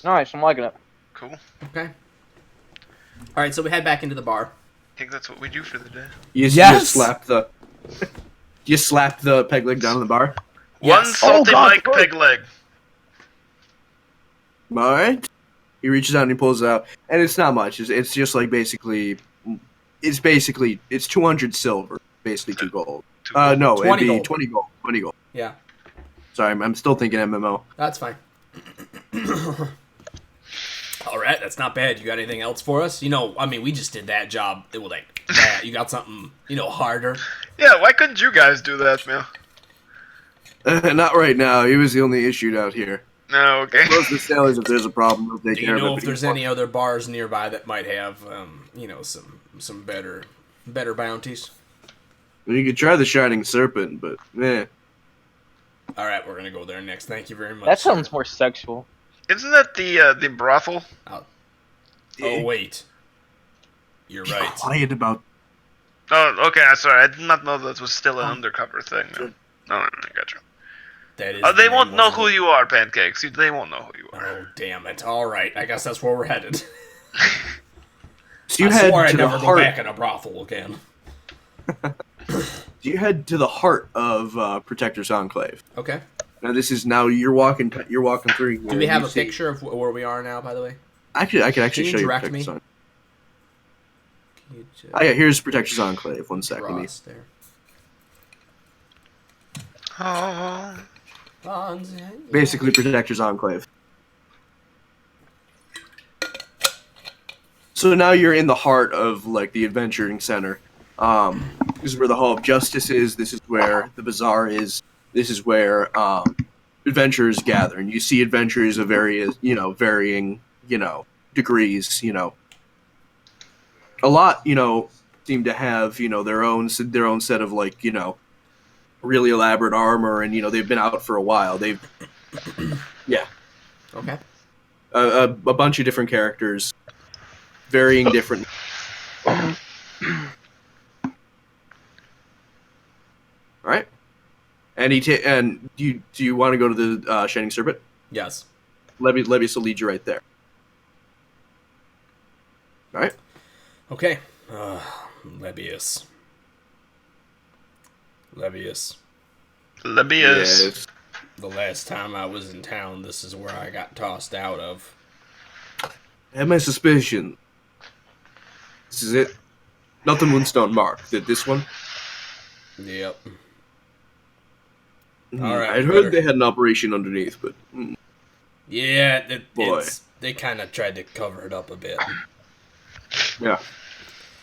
[SPEAKER 3] Nice, I'm liking it.
[SPEAKER 4] cool.
[SPEAKER 2] Okay. Alright, so we head back into the bar.
[SPEAKER 4] I think that's what we do for the day.
[SPEAKER 1] You
[SPEAKER 2] Yes!
[SPEAKER 1] slap the. You slap the peg leg down on the bar.
[SPEAKER 4] One
[SPEAKER 2] Yes.
[SPEAKER 4] salty
[SPEAKER 3] Oh, God,
[SPEAKER 4] Mike
[SPEAKER 3] good.
[SPEAKER 4] peg leg.
[SPEAKER 1] All right. He reaches out and he pulls it out, and it's not much. It's just like basically, it's 200 silver, basically 2 gold. No,
[SPEAKER 2] 20
[SPEAKER 1] it'd be
[SPEAKER 2] gold.
[SPEAKER 1] 20 gold. 20 gold.
[SPEAKER 2] Yeah,
[SPEAKER 1] Sorry, I'm still thinking MMO.
[SPEAKER 2] that's fine. Alright, that's not bad. You got anything else for us? You know, I mean, we just did that job. It was like, that. You got something, harder?
[SPEAKER 4] Yeah, why couldn't you guys do that, man?
[SPEAKER 1] Not right now. He was the only issue out here.
[SPEAKER 4] No, okay.
[SPEAKER 1] Most of the sailors, if there's a problem, they'll take
[SPEAKER 2] Do
[SPEAKER 1] care
[SPEAKER 2] you
[SPEAKER 1] of it.
[SPEAKER 2] know if
[SPEAKER 1] but
[SPEAKER 2] there's
[SPEAKER 1] he-
[SPEAKER 2] any other bars nearby that might have, some better bounties?
[SPEAKER 1] You could try the Shining Serpent, but
[SPEAKER 2] All right, we're gonna go there next. Thank you very much.
[SPEAKER 3] That
[SPEAKER 2] sir.
[SPEAKER 3] sounds more sexual.
[SPEAKER 4] Isn't that the brothel?
[SPEAKER 2] Oh wait, you're
[SPEAKER 1] be
[SPEAKER 2] right.
[SPEAKER 1] quiet about.
[SPEAKER 4] Oh, okay. I'm sorry. I did not know that was still an undercover thing. No, I gotcha.
[SPEAKER 2] That is.
[SPEAKER 4] Oh, they
[SPEAKER 2] the
[SPEAKER 4] won't
[SPEAKER 2] name,
[SPEAKER 4] know
[SPEAKER 2] wasn't
[SPEAKER 4] who
[SPEAKER 2] it?
[SPEAKER 4] you are, Pancakes. They won't know who you are.
[SPEAKER 2] Oh damn it! All right, I guess that's where we're headed.
[SPEAKER 1] So you
[SPEAKER 2] I
[SPEAKER 1] head
[SPEAKER 2] swore
[SPEAKER 1] to
[SPEAKER 2] I'd
[SPEAKER 1] the
[SPEAKER 2] never go
[SPEAKER 1] heart.
[SPEAKER 2] back in a brothel again.
[SPEAKER 1] You head to the heart of Protector's Enclave.
[SPEAKER 2] Okay.
[SPEAKER 1] Now this is you're walking through. Here,
[SPEAKER 2] Do we have
[SPEAKER 1] you
[SPEAKER 2] a
[SPEAKER 1] see-
[SPEAKER 2] picture of where we are now? By the way.
[SPEAKER 1] Actually, I can
[SPEAKER 2] Can
[SPEAKER 1] actually
[SPEAKER 2] you
[SPEAKER 1] show you
[SPEAKER 2] direct
[SPEAKER 1] Protector's
[SPEAKER 2] me?
[SPEAKER 1] Enclave.
[SPEAKER 2] Can you just
[SPEAKER 1] Oh yeah, here's Protector's Enclave. One second.
[SPEAKER 2] cross there.
[SPEAKER 4] Oh.
[SPEAKER 1] Basically, Protector's Enclave. So now you're in the heart of like the adventuring center. This is where the Hall of Justice is. This is where the bazaar is. This is where adventurers gather, and you see adventurers of various, varying, degrees. A lot, seem to have, their own set of like, really elaborate armor, and they've been out for a while. They've, yeah,
[SPEAKER 2] Okay.
[SPEAKER 1] a bunch of different characters, varying different. All right, and do you want to go to the Shining Serpent?
[SPEAKER 2] Yes.
[SPEAKER 1] Levius will lead you right there. All right.
[SPEAKER 2] Okay. Levius. Levius.
[SPEAKER 4] Lebius.
[SPEAKER 1] Yes.
[SPEAKER 2] The last time I was in town, this is where I got tossed out of.
[SPEAKER 1] I have my suspicion. This is it. Not the Moonstone Mark. This one.
[SPEAKER 2] Yep.
[SPEAKER 1] All
[SPEAKER 2] right,
[SPEAKER 1] I'd heard
[SPEAKER 2] better.
[SPEAKER 1] they had an operation underneath, but
[SPEAKER 2] Yeah,
[SPEAKER 1] Boy.
[SPEAKER 2] they kind of tried to cover it up a bit.
[SPEAKER 1] yeah,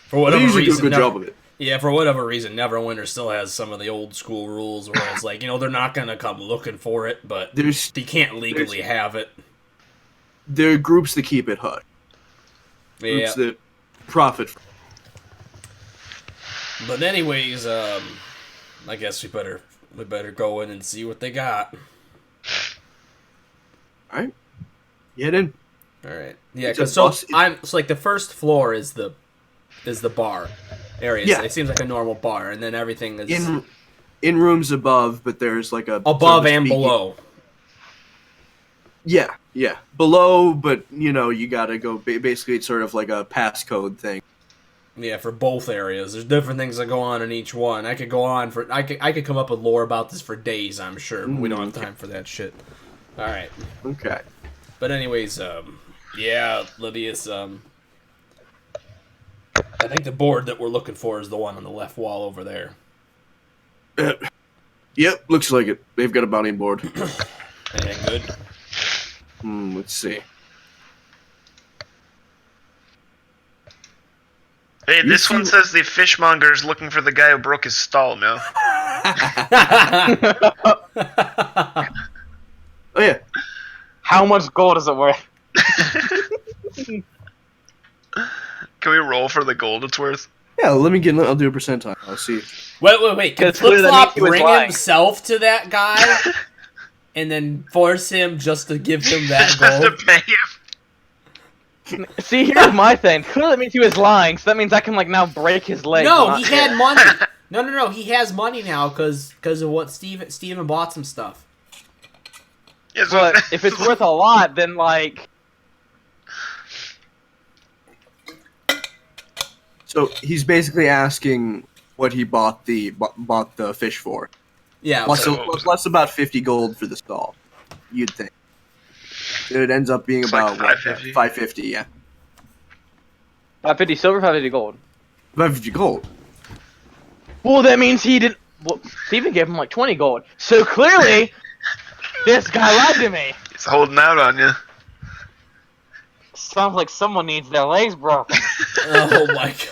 [SPEAKER 2] For
[SPEAKER 1] they
[SPEAKER 2] whatever
[SPEAKER 1] usually do a
[SPEAKER 2] reason,
[SPEAKER 1] good job of it.
[SPEAKER 2] Yeah, for whatever reason, Neverwinter still has some of the old school rules where it's like, they're not going to come looking for it, but
[SPEAKER 1] There's
[SPEAKER 2] you can't legally have it.
[SPEAKER 1] there are groups that keep it hush.
[SPEAKER 2] Yeah.
[SPEAKER 1] Groups that profit.
[SPEAKER 2] But anyways, I guess we better go in and see what they got.
[SPEAKER 1] All right, get in.
[SPEAKER 2] All right. Yeah,
[SPEAKER 1] It's a
[SPEAKER 2] because
[SPEAKER 1] bus-
[SPEAKER 2] so like the first floor is the bar area.
[SPEAKER 1] Yeah.
[SPEAKER 2] So it seems like a normal bar, and then everything is
[SPEAKER 1] In rooms above, but there's like a
[SPEAKER 2] above
[SPEAKER 1] sort of a
[SPEAKER 2] and
[SPEAKER 1] speaking-
[SPEAKER 2] below.
[SPEAKER 1] Yeah, below, but you gotta go. Basically, it's sort of like a passcode thing.
[SPEAKER 2] Yeah, for both areas. There's different things that go on in each one. I could go on for I could come up with lore about this for days, I'm sure. But we don't have time for that shit. All right.
[SPEAKER 1] Okay.
[SPEAKER 2] But anyways, yeah, Livius, I think the board that we're looking for is the one on the left wall over there.
[SPEAKER 1] Yep, looks like it. They've got a bounty board.
[SPEAKER 2] Yeah, good.
[SPEAKER 1] Let's see.
[SPEAKER 4] Hey,
[SPEAKER 1] You
[SPEAKER 4] this one
[SPEAKER 1] see-
[SPEAKER 4] says the fishmonger's looking for the guy who broke his stall, Meow.
[SPEAKER 1] Oh yeah.
[SPEAKER 3] How much gold is it worth?
[SPEAKER 4] Can we roll for the gold it's worth?
[SPEAKER 1] Yeah, I'll do a percentile. I'll see.
[SPEAKER 2] Wait. Can
[SPEAKER 3] Because clearly that
[SPEAKER 2] Flip-Flop
[SPEAKER 3] means he was
[SPEAKER 2] bring
[SPEAKER 3] lying.
[SPEAKER 2] himself to that guy and then force him just to give him that
[SPEAKER 4] Just to
[SPEAKER 2] gold?
[SPEAKER 4] pay him.
[SPEAKER 3] See, here's my thing. Clearly that means he was lying, so that means I can, like, now break his leg.
[SPEAKER 2] No, he had money. No. He has money now because of what Steven bought some stuff.
[SPEAKER 4] Yeah, so
[SPEAKER 3] But if it's worth a lot, then, like...
[SPEAKER 1] So he's basically asking what he bought the fish for.
[SPEAKER 2] Yeah.
[SPEAKER 1] Plus,
[SPEAKER 4] so-
[SPEAKER 1] plus about 50 gold for the stall. You'd think. It ends up being
[SPEAKER 4] It's like
[SPEAKER 1] about what,
[SPEAKER 4] 550.
[SPEAKER 1] 550, yeah.
[SPEAKER 3] 550 silver, 550 gold.
[SPEAKER 1] 550 gold.
[SPEAKER 3] Well, that means he didn't... Well, Steven gave him, like, 20 gold. So clearly, this guy lied to me.
[SPEAKER 4] he's holding out on you.
[SPEAKER 3] Sounds like someone needs their legs broken.
[SPEAKER 2] Oh my god.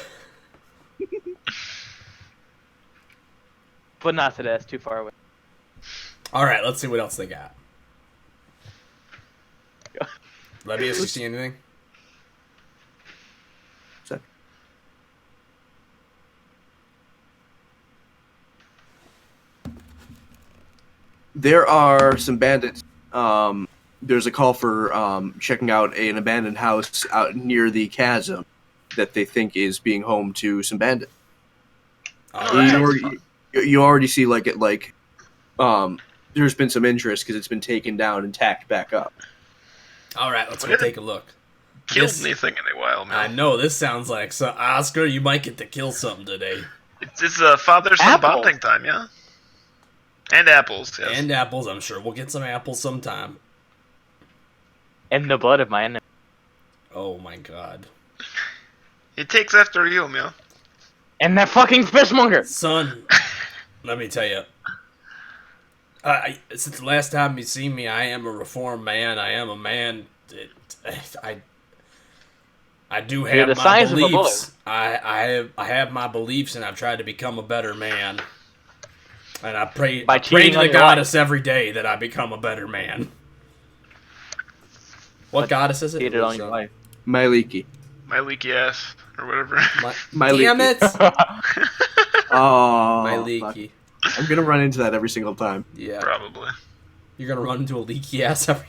[SPEAKER 3] But not today, that's too far away.
[SPEAKER 2] All right, let's see what else they got. Let me see anything.
[SPEAKER 1] So- There are some bandits. There's a call for checking out an abandoned house out near the chasm that they think is being home to some bandits.
[SPEAKER 2] All right.
[SPEAKER 1] You already see there's been some interest because it's been taken down and tacked back up.
[SPEAKER 2] All right, let's go take a look.
[SPEAKER 4] Killed
[SPEAKER 2] This-
[SPEAKER 4] anything in a while,
[SPEAKER 2] I
[SPEAKER 4] man.
[SPEAKER 2] know this sounds like so. Oscar, you might get to kill something today.
[SPEAKER 4] It's father-son
[SPEAKER 3] Apples.
[SPEAKER 4] bonding time, yeah? And apples, yes.
[SPEAKER 2] And apples, I'm sure. We'll get some apples sometime.
[SPEAKER 3] In the blood of my enemy.
[SPEAKER 2] Oh my god.
[SPEAKER 4] He takes after you, Meow.
[SPEAKER 3] And that fucking fishmonger!
[SPEAKER 2] Son, let me tell you. Since the last time you see me, I am a reformed man. I am a man. I do
[SPEAKER 3] You're
[SPEAKER 2] have
[SPEAKER 3] the
[SPEAKER 2] my
[SPEAKER 3] size of a
[SPEAKER 2] beliefs. I have my beliefs, and I've tried to become a better man. And I pray
[SPEAKER 3] By
[SPEAKER 2] I pray
[SPEAKER 3] cheating
[SPEAKER 2] to
[SPEAKER 3] on
[SPEAKER 2] the
[SPEAKER 3] your
[SPEAKER 2] goddess every day that I become a better man. What goddess is it?
[SPEAKER 3] Cheated on your wife.
[SPEAKER 1] Myliki.
[SPEAKER 4] My leaky ass, or whatever.
[SPEAKER 1] My
[SPEAKER 2] Damn
[SPEAKER 1] leaky.
[SPEAKER 2] it!
[SPEAKER 1] Oh,
[SPEAKER 2] My
[SPEAKER 1] fuck.
[SPEAKER 2] leaky.
[SPEAKER 1] I'm gonna run into that every single time.
[SPEAKER 2] Yeah.
[SPEAKER 4] Probably.
[SPEAKER 2] You're gonna run into a leaky ass every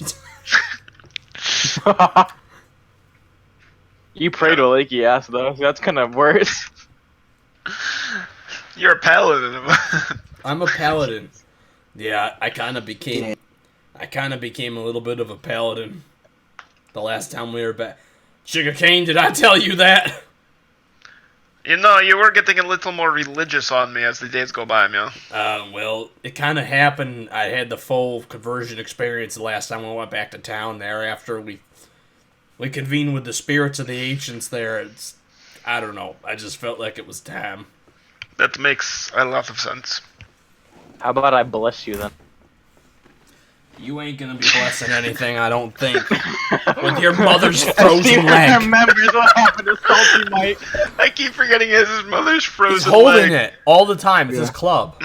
[SPEAKER 2] time.
[SPEAKER 3] You pray to a leaky ass, though. That's kind of worse.
[SPEAKER 4] You're a paladin.
[SPEAKER 2] I'm a paladin. Yeah, I kind of became a little bit of a paladin the last time we were back. Sugarcane, did I tell you that?
[SPEAKER 4] You know, you were getting a little more religious on me as the days go by, Meow.
[SPEAKER 2] Well, it kind of happened. I had the full conversion experience the last time we went back to town there after we convened with the spirits of the ancients there. I don't know. I just felt like it was time.
[SPEAKER 4] That makes a lot of sense.
[SPEAKER 3] How about I bless you, then?
[SPEAKER 2] You ain't gonna be blessing anything, I don't think. With your mother's frozen leg.
[SPEAKER 3] remembers what happened to Salty Mike.
[SPEAKER 4] I keep forgetting his mother's frozen
[SPEAKER 2] He's holding
[SPEAKER 4] leg.
[SPEAKER 2] it all the time. It's his club.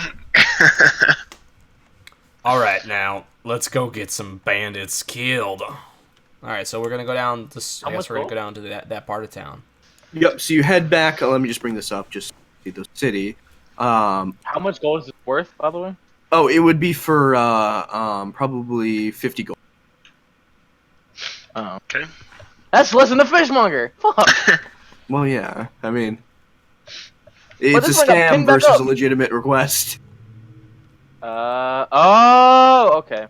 [SPEAKER 2] Alright, now, let's go get some bandits killed. Alright, so we're gonna go down this. I
[SPEAKER 3] How
[SPEAKER 2] guess
[SPEAKER 3] much
[SPEAKER 2] we're gonna
[SPEAKER 3] gold?
[SPEAKER 2] go down to that part of town.
[SPEAKER 1] Yep. So you head back. Let me just bring this up. Just see the city.
[SPEAKER 3] How much gold is it worth, by the way?
[SPEAKER 1] Oh, it would be for probably 50 gold.
[SPEAKER 3] Oh.
[SPEAKER 4] Okay.
[SPEAKER 3] That's less than the fishmonger! Fuck!
[SPEAKER 1] Well, yeah. I mean, it's a
[SPEAKER 3] this one got
[SPEAKER 1] scam
[SPEAKER 3] pinned back
[SPEAKER 1] versus
[SPEAKER 3] up.
[SPEAKER 1] a legitimate request.
[SPEAKER 3] Oh, okay.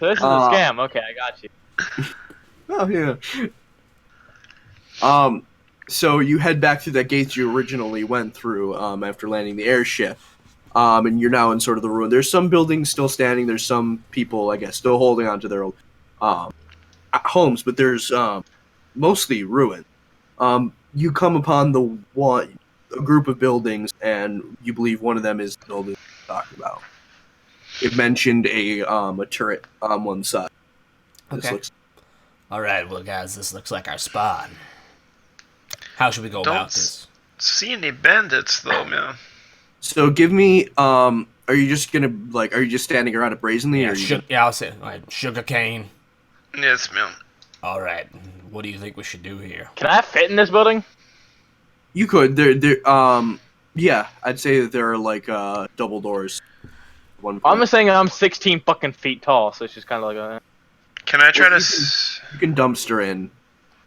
[SPEAKER 3] So this is a scam. Okay, I got you.
[SPEAKER 1] Oh yeah. So you head back through that gate you originally went through after landing the airship, and you're now in sort of the ruin. There's some buildings still standing. There's some people, I guess, still holding on to their homes, but there's mostly ruin. You come upon the one a group of buildings, and you believe one of them is the building we talked about. It mentioned a turret on one side.
[SPEAKER 2] Okay. All right, well, guys, this looks like our spot. How should we go about this?
[SPEAKER 4] See any bandits though, man?
[SPEAKER 1] So give me. Are you just gonna Are you just standing around it brazenly?
[SPEAKER 2] Yeah,
[SPEAKER 1] or are you gonna-
[SPEAKER 2] I'll say sugar cane.
[SPEAKER 4] Yes, man.
[SPEAKER 2] All right, what do you think we should do here?
[SPEAKER 3] Can I fit in this building?
[SPEAKER 1] You could. Yeah, I'd say that there are double doors.
[SPEAKER 3] I'm just saying I'm 16 fucking feet tall, so it's just kind of like a.
[SPEAKER 4] Can I try to?
[SPEAKER 1] You can dumpster in.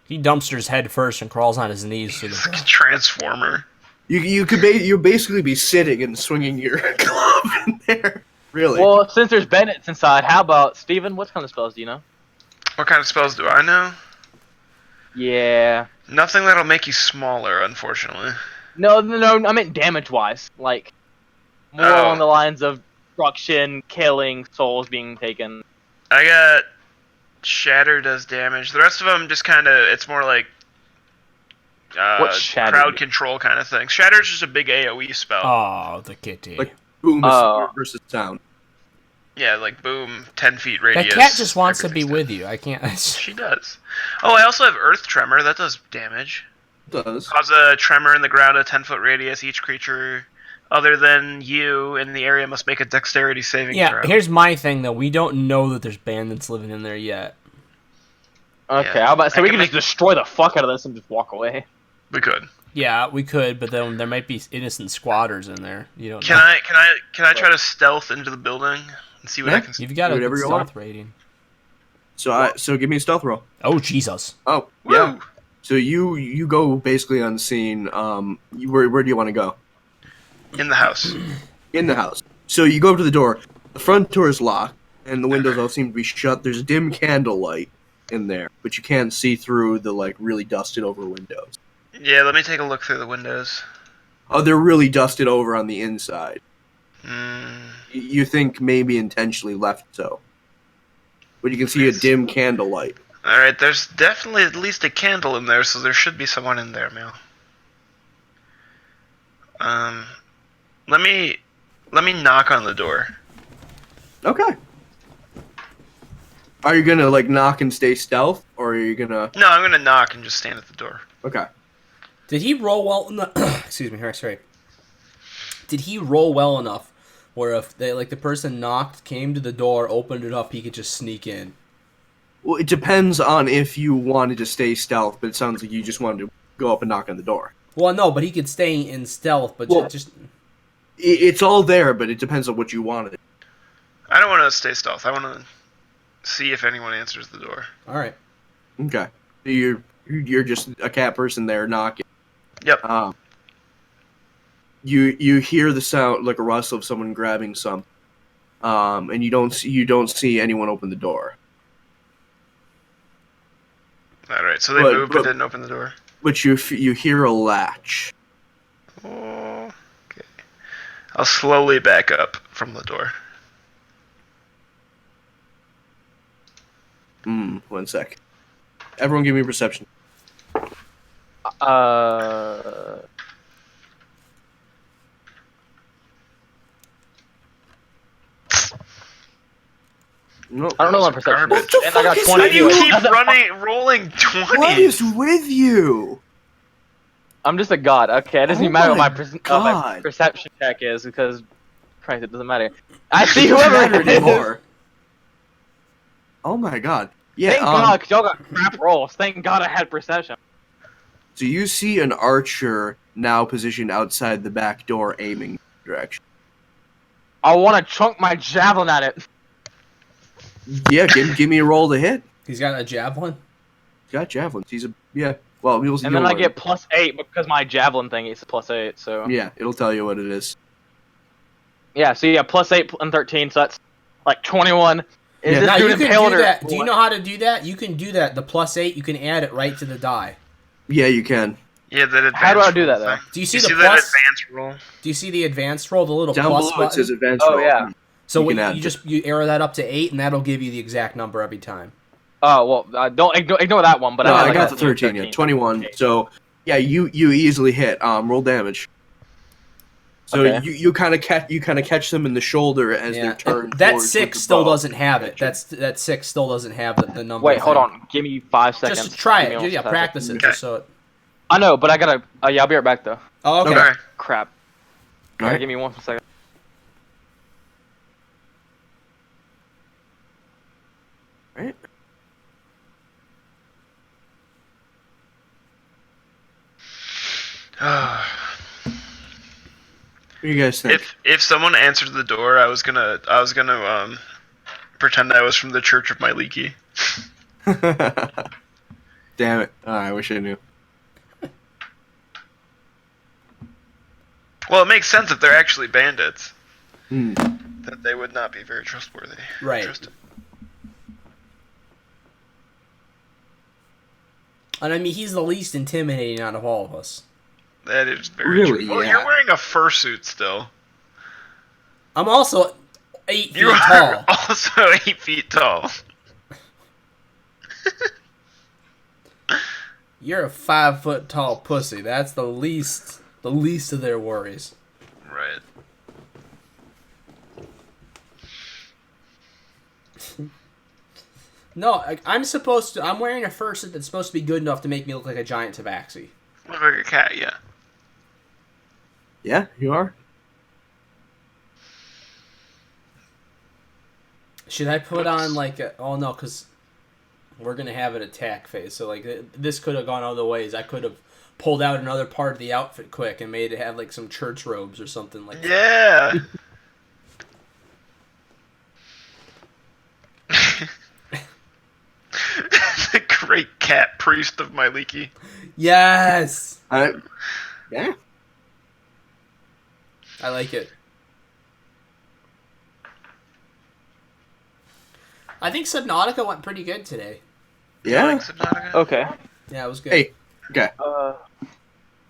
[SPEAKER 2] He dumpsters head first and crawls on his knees to
[SPEAKER 4] It's like a
[SPEAKER 2] the.
[SPEAKER 4] transformer.
[SPEAKER 1] You basically be sitting and swinging your glove in there. Really?
[SPEAKER 3] Well, since there's bandits inside, how about Steven? What kind of spells do you know?
[SPEAKER 4] What kind of spells do I know?
[SPEAKER 3] Yeah.
[SPEAKER 4] Nothing that'll make you smaller, unfortunately.
[SPEAKER 3] No, I meant damage-wise. Like, more
[SPEAKER 4] Oh.
[SPEAKER 3] along the lines of destruction, killing, souls being taken.
[SPEAKER 4] I got Shatter does damage. The rest of them just kind of, it's more like
[SPEAKER 3] What's Shatter?
[SPEAKER 4] crowd control kind of thing. Shatter's just a big AoE spell.
[SPEAKER 2] Oh, the kitty.
[SPEAKER 1] Like boom
[SPEAKER 3] Oh.
[SPEAKER 1] versus sound.
[SPEAKER 4] Yeah, like boom, 10 feet
[SPEAKER 2] That
[SPEAKER 4] radius.
[SPEAKER 2] cat just wants to be
[SPEAKER 4] everything's
[SPEAKER 2] with you. I can't.
[SPEAKER 4] dead. She does. Oh, I also have Earth Tremor. That does damage.
[SPEAKER 1] It does.
[SPEAKER 4] Cause a tremor in the ground, a 10-foot radius. Each creature other than you in the area must make a dexterity saving
[SPEAKER 2] Yeah,
[SPEAKER 4] throw.
[SPEAKER 2] here's my thing though. We don't know that there's bandits living in there yet.
[SPEAKER 3] Okay,
[SPEAKER 4] Yeah.
[SPEAKER 3] how about so
[SPEAKER 4] I
[SPEAKER 3] we
[SPEAKER 4] can
[SPEAKER 3] can just destroy the fuck out of this and just walk away.
[SPEAKER 4] We could.
[SPEAKER 2] Yeah, we could, but then there might be innocent squatters in there. You don't
[SPEAKER 4] Can
[SPEAKER 2] know.
[SPEAKER 4] I try to stealth into the building and see what
[SPEAKER 1] Yeah.
[SPEAKER 4] I can see?
[SPEAKER 2] You've got a
[SPEAKER 1] Whatever
[SPEAKER 2] good
[SPEAKER 1] you want.
[SPEAKER 2] stealth rating.
[SPEAKER 1] So give me a stealth roll.
[SPEAKER 2] Oh Jesus!
[SPEAKER 1] Oh, yeah. So you go basically unseen. Where do you want to go?
[SPEAKER 4] In the house.
[SPEAKER 1] In the house. So you go up to the door. The front door is locked, and the windows all seem to be shut. There's a dim candlelight in there, but you can't see through the really dusted over windows.
[SPEAKER 4] Yeah, let me take a look through the windows.
[SPEAKER 1] Oh, they're really dusted over on the inside.
[SPEAKER 4] Mm,
[SPEAKER 1] You think maybe intentionally left so. But you can see a dim candlelight.
[SPEAKER 4] Alright, there's definitely at least a candle in there, so there should be someone in there, Mel. Let me knock on the door.
[SPEAKER 1] Okay. Are you gonna knock and stay stealth, or are you gonna?
[SPEAKER 4] No, I'm gonna knock and just stand at the door.
[SPEAKER 1] Okay.
[SPEAKER 2] Did he roll well enough? Excuse me. Sorry. Did he roll well enough where if they the person knocked, came to the door, opened it up, he could just sneak in?
[SPEAKER 1] Well, it depends on if you wanted to stay stealth, but it sounds like you just wanted to go up and knock on the door.
[SPEAKER 2] Well, no, but he could stay in stealth, but
[SPEAKER 1] Well-
[SPEAKER 2] just
[SPEAKER 1] It's all there, but it depends on what you wanted.
[SPEAKER 4] I don't want to stay stealth. I want to see if anyone answers the door.
[SPEAKER 2] all right.
[SPEAKER 1] Okay. You're just a cat person there knocking.
[SPEAKER 4] Yep.
[SPEAKER 1] You hear the sound like a rustle of someone grabbing some, and you don't see anyone open the door.
[SPEAKER 4] Alright, so they
[SPEAKER 1] But-
[SPEAKER 4] moved but didn't open the door.
[SPEAKER 1] But you hear a latch.
[SPEAKER 4] Oh, okay. I'll slowly back up from the door.
[SPEAKER 1] 1 sec. Everyone, give me a perception. No.
[SPEAKER 3] I don't know my perception.
[SPEAKER 4] Garbage.
[SPEAKER 3] is. And I got
[SPEAKER 1] What the
[SPEAKER 3] 20.
[SPEAKER 1] fuck is
[SPEAKER 4] You
[SPEAKER 1] that?
[SPEAKER 4] keep
[SPEAKER 3] That's a-
[SPEAKER 4] rolling 20s.
[SPEAKER 1] What is with you?
[SPEAKER 3] I'm just a god. Okay, it doesn't
[SPEAKER 1] Oh
[SPEAKER 3] even matter what
[SPEAKER 1] my
[SPEAKER 3] my
[SPEAKER 1] God.
[SPEAKER 3] perception check is because, Christ, it doesn't matter. I see
[SPEAKER 1] It doesn't
[SPEAKER 3] whoever
[SPEAKER 1] matter
[SPEAKER 3] it is.
[SPEAKER 1] anymore. Oh my god. Yeah.
[SPEAKER 3] Thank God, 'cause y'all got crap rolls. Thank God I had perception.
[SPEAKER 1] So you see an archer now positioned outside the back door, aiming direction.
[SPEAKER 3] I want to chunk my javelin at it.
[SPEAKER 1] Yeah, give me a roll to hit.
[SPEAKER 2] He's got a javelin.
[SPEAKER 1] He's got javelins. He's a yeah. Well, you'll
[SPEAKER 3] And then I
[SPEAKER 1] learn.
[SPEAKER 3] get +8 because my javelin thing is +8. So
[SPEAKER 1] Yeah, it'll tell you what it is.
[SPEAKER 3] yeah, so yeah, +8 and 13, so that's like 21. Is
[SPEAKER 1] Yeah.
[SPEAKER 3] this
[SPEAKER 2] Now
[SPEAKER 3] dude
[SPEAKER 2] you can
[SPEAKER 3] impaled
[SPEAKER 2] do
[SPEAKER 3] or
[SPEAKER 2] that. Do you
[SPEAKER 3] what?
[SPEAKER 2] know how to do that? You can do that. The +8, you can add it right to the die.
[SPEAKER 1] Yeah, you can.
[SPEAKER 4] Yeah, that advanced
[SPEAKER 3] How do I do
[SPEAKER 4] roll
[SPEAKER 3] that, though?
[SPEAKER 4] thing.
[SPEAKER 2] Do you see
[SPEAKER 4] You
[SPEAKER 2] the
[SPEAKER 4] see that
[SPEAKER 2] plus?
[SPEAKER 4] advanced roll?
[SPEAKER 2] Do you see the advanced roll, the little
[SPEAKER 1] Down
[SPEAKER 2] plus
[SPEAKER 1] below it
[SPEAKER 2] button?
[SPEAKER 1] says advanced
[SPEAKER 3] Oh,
[SPEAKER 1] roll.
[SPEAKER 3] yeah.
[SPEAKER 2] So
[SPEAKER 1] you
[SPEAKER 2] when
[SPEAKER 1] can add
[SPEAKER 2] you
[SPEAKER 1] it.
[SPEAKER 2] just you arrow that up to 8, and that'll give you the exact number every time.
[SPEAKER 3] Oh well, don't ignore that one. But
[SPEAKER 1] No,
[SPEAKER 3] I,
[SPEAKER 1] I
[SPEAKER 3] had,
[SPEAKER 1] got
[SPEAKER 3] like,
[SPEAKER 1] the 13. Yeah, 21.
[SPEAKER 3] Okay.
[SPEAKER 1] So yeah, you easily hit. Roll damage. So
[SPEAKER 3] Okay.
[SPEAKER 1] you kind of catch them in the shoulder as
[SPEAKER 2] Yeah,
[SPEAKER 1] they're turned.
[SPEAKER 2] and that
[SPEAKER 1] towards with
[SPEAKER 2] 6
[SPEAKER 1] the
[SPEAKER 2] still
[SPEAKER 1] bow.
[SPEAKER 2] doesn't have it. That 6 still doesn't have the number.
[SPEAKER 3] Wait, hold
[SPEAKER 2] thing.
[SPEAKER 3] on. Give me 5 seconds.
[SPEAKER 2] Just try
[SPEAKER 3] Give me
[SPEAKER 2] it.
[SPEAKER 3] almost
[SPEAKER 2] Yeah,
[SPEAKER 3] 5
[SPEAKER 2] practice
[SPEAKER 3] seconds.
[SPEAKER 2] it just so it.
[SPEAKER 3] I know, but I gotta. Yeah, I'll be right back though.
[SPEAKER 2] Oh, okay.
[SPEAKER 1] Okay.
[SPEAKER 3] Crap.
[SPEAKER 1] All right.
[SPEAKER 3] Give me 1 second.
[SPEAKER 1] All right. What do you guys think?
[SPEAKER 4] If someone answered the door, I was gonna pretend I was from the Church of My Leaky.
[SPEAKER 1] Damn it! Oh, I wish I knew.
[SPEAKER 4] Well, it makes sense if they're actually bandits.
[SPEAKER 1] Hmm.
[SPEAKER 4] That they would not be very trustworthy.
[SPEAKER 2] Right.
[SPEAKER 4] Trusted.
[SPEAKER 2] And I mean, he's the least intimidating out of all of us.
[SPEAKER 4] That is very
[SPEAKER 1] Really,
[SPEAKER 4] true. Well,
[SPEAKER 1] yeah.
[SPEAKER 4] you're wearing a fursuit still.
[SPEAKER 2] I'm also 8 feet
[SPEAKER 4] You are
[SPEAKER 2] tall.
[SPEAKER 4] also 8 feet tall.
[SPEAKER 2] You're a 5 foot tall pussy. That's the least of their worries.
[SPEAKER 4] Right.
[SPEAKER 2] No, I'm wearing a fursuit that's supposed to be good enough to make me look like a giant tabaxi.
[SPEAKER 4] Look like a cat, yeah.
[SPEAKER 1] Yeah, you are.
[SPEAKER 2] Should I put on like oh no, because we're gonna have an attack phase. So like this could have gone other ways. I could have pulled out another part of the outfit quick and made it have like some church robes or something like that.
[SPEAKER 4] Yeah. The great cat priest of my leaky.
[SPEAKER 2] Yes,
[SPEAKER 1] Yeah.
[SPEAKER 2] I like it. I think Subnautica went pretty good today.
[SPEAKER 1] Yeah.
[SPEAKER 3] Okay.
[SPEAKER 2] Yeah, it was good.
[SPEAKER 1] Hey. Okay.
[SPEAKER 3] All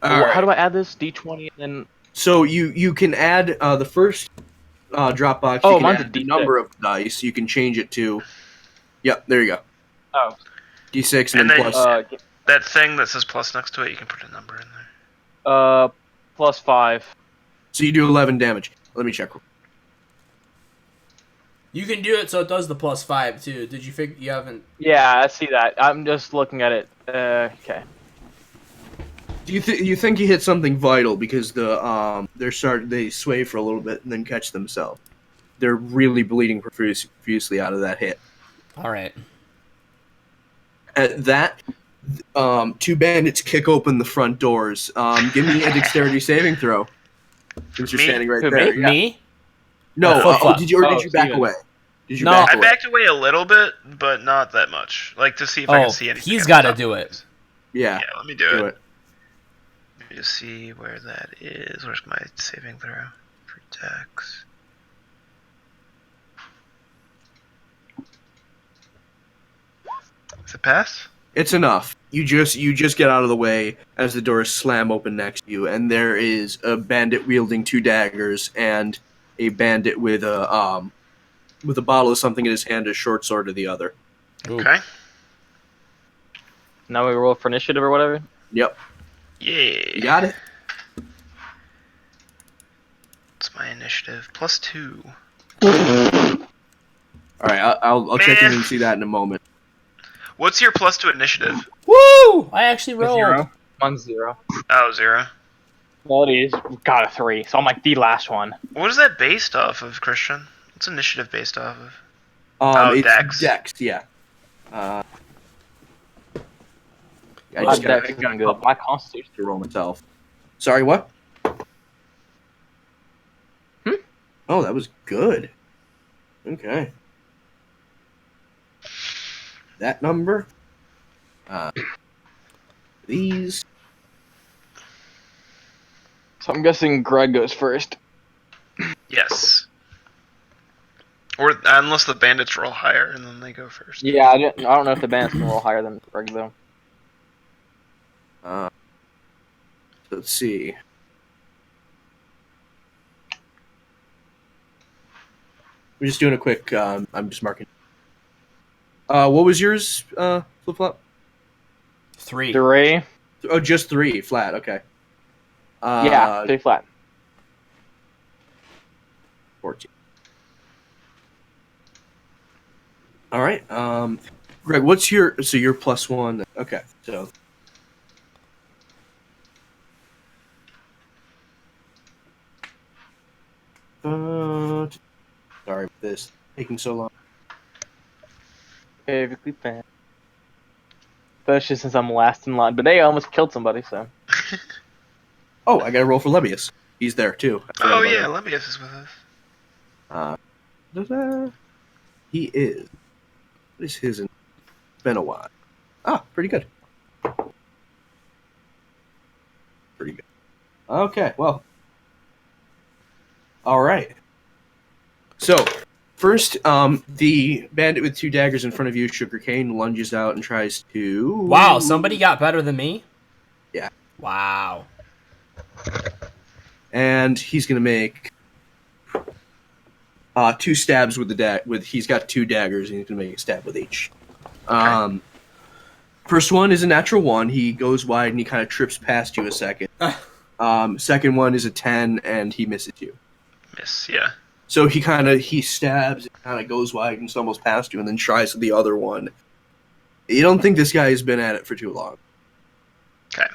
[SPEAKER 1] All right.
[SPEAKER 3] How do I add this? D20 and then.
[SPEAKER 1] So you can add the first drop box.
[SPEAKER 3] Oh,
[SPEAKER 1] You can
[SPEAKER 3] mine's a
[SPEAKER 1] add the
[SPEAKER 3] D6.
[SPEAKER 1] number of dice. You can change it to. Yep. There you go.
[SPEAKER 3] Oh.
[SPEAKER 1] D6 and
[SPEAKER 4] And
[SPEAKER 1] then
[SPEAKER 4] then-
[SPEAKER 1] plus.
[SPEAKER 4] That thing that says plus next to it, you can put a number in there.
[SPEAKER 3] Plus 5.
[SPEAKER 1] So you do 11 damage. Let me check.
[SPEAKER 2] You can do it so it does the +5 too. Did you figure you haven't?
[SPEAKER 3] Yeah, I see that. I'm just looking at it. Okay.
[SPEAKER 1] Do you think you hit something vital because they sway for a little bit and then catch themselves? They're really bleeding profusely out of that hit.
[SPEAKER 2] All right.
[SPEAKER 1] At that, 2 bandits kick open the front doors. Give me a dexterity saving throw. Since you're
[SPEAKER 4] Me?
[SPEAKER 1] standing right
[SPEAKER 3] Who,
[SPEAKER 1] there.
[SPEAKER 3] me?
[SPEAKER 1] Yeah.
[SPEAKER 2] Me?
[SPEAKER 1] No,
[SPEAKER 2] Flip-flop.
[SPEAKER 1] did you back
[SPEAKER 3] Steven.
[SPEAKER 1] away? Did you
[SPEAKER 2] No.
[SPEAKER 1] back
[SPEAKER 4] I
[SPEAKER 1] away?
[SPEAKER 4] backed away a little bit, but not that much. Like to see if I
[SPEAKER 2] Oh,
[SPEAKER 4] can see anything.
[SPEAKER 2] he's
[SPEAKER 4] at the
[SPEAKER 2] got to
[SPEAKER 4] top.
[SPEAKER 2] do it.
[SPEAKER 1] Yeah,
[SPEAKER 4] Yeah, let me do
[SPEAKER 1] do
[SPEAKER 4] it.
[SPEAKER 1] it.
[SPEAKER 4] Let me just see where that is. Where's my saving throw for dex? Does it pass?
[SPEAKER 1] It's enough. You just get out of the way as the doors slam open next to you, and there is a bandit wielding 2 daggers and a bandit with a bottle of something in his hand, a short sword in the other.
[SPEAKER 2] Ooh.
[SPEAKER 4] Okay.
[SPEAKER 3] Now we roll for initiative or whatever.
[SPEAKER 1] Yep,
[SPEAKER 4] Yeah.
[SPEAKER 1] you got it.
[SPEAKER 4] What's my initiative? +2.
[SPEAKER 1] All right, I'll check in
[SPEAKER 4] Man.
[SPEAKER 1] and see that in a moment.
[SPEAKER 4] What's your +2 initiative?
[SPEAKER 2] Woo! I actually rolled.
[SPEAKER 3] 0. Mine's 0.
[SPEAKER 4] Oh, 0.
[SPEAKER 3] Well, it is. Got a 3. So I'm like the last one.
[SPEAKER 4] What is that based off of, Christian? What's initiative based off of?
[SPEAKER 1] It's
[SPEAKER 4] Dex.
[SPEAKER 1] Dex, yeah. I
[SPEAKER 3] My
[SPEAKER 1] just
[SPEAKER 3] dex
[SPEAKER 1] got
[SPEAKER 3] is doing good. My constitution.
[SPEAKER 1] to roll myself. Sorry, what? Oh, that was good. Okay. That number. These.
[SPEAKER 3] So I'm guessing Greg goes first.
[SPEAKER 4] Yes. Or unless the bandits roll higher and then they go first.
[SPEAKER 3] Yeah, I don't know if the bandits can roll higher than Greg though.
[SPEAKER 1] Let's see. We're just doing a quick. I'm just marking. What was yours, Flip Flop?
[SPEAKER 2] 3.
[SPEAKER 3] 3.
[SPEAKER 1] Oh, just 3 flat. Okay.
[SPEAKER 3] Yeah, 3 flat.
[SPEAKER 1] 14. All right. Greg, what's your you're +1. Okay. So sorry for this taking so long.
[SPEAKER 3] Perfectly fine. Especially since I'm last in line. But they almost killed somebody, so.
[SPEAKER 1] Oh, I got to roll for Lebius. He's there too. I forgot
[SPEAKER 4] Oh
[SPEAKER 1] about
[SPEAKER 4] yeah,
[SPEAKER 1] him.
[SPEAKER 4] Lembius is with us.
[SPEAKER 1] Da-da. He is. What is his? It's been a while. Ah, pretty good. Pretty good. Okay, well. All right. So, first, the bandit with 2 daggers in front of you, Sugarcane, lunges out and tries to.
[SPEAKER 2] Wow, somebody got better than me?
[SPEAKER 1] Yeah.
[SPEAKER 2] Wow.
[SPEAKER 1] And he's gonna make 2 stabs with the he's got 2 daggers and he's gonna make a stab with each. First one is a natural 1. He goes wide and he kind of trips past you a second. Second one is a 10 and he misses you.
[SPEAKER 4] Miss, yeah.
[SPEAKER 1] So he stabs, and kind of goes wide and stumbles past you, and then tries the other one. You don't think this guy has been at it for too long.
[SPEAKER 4] Okay.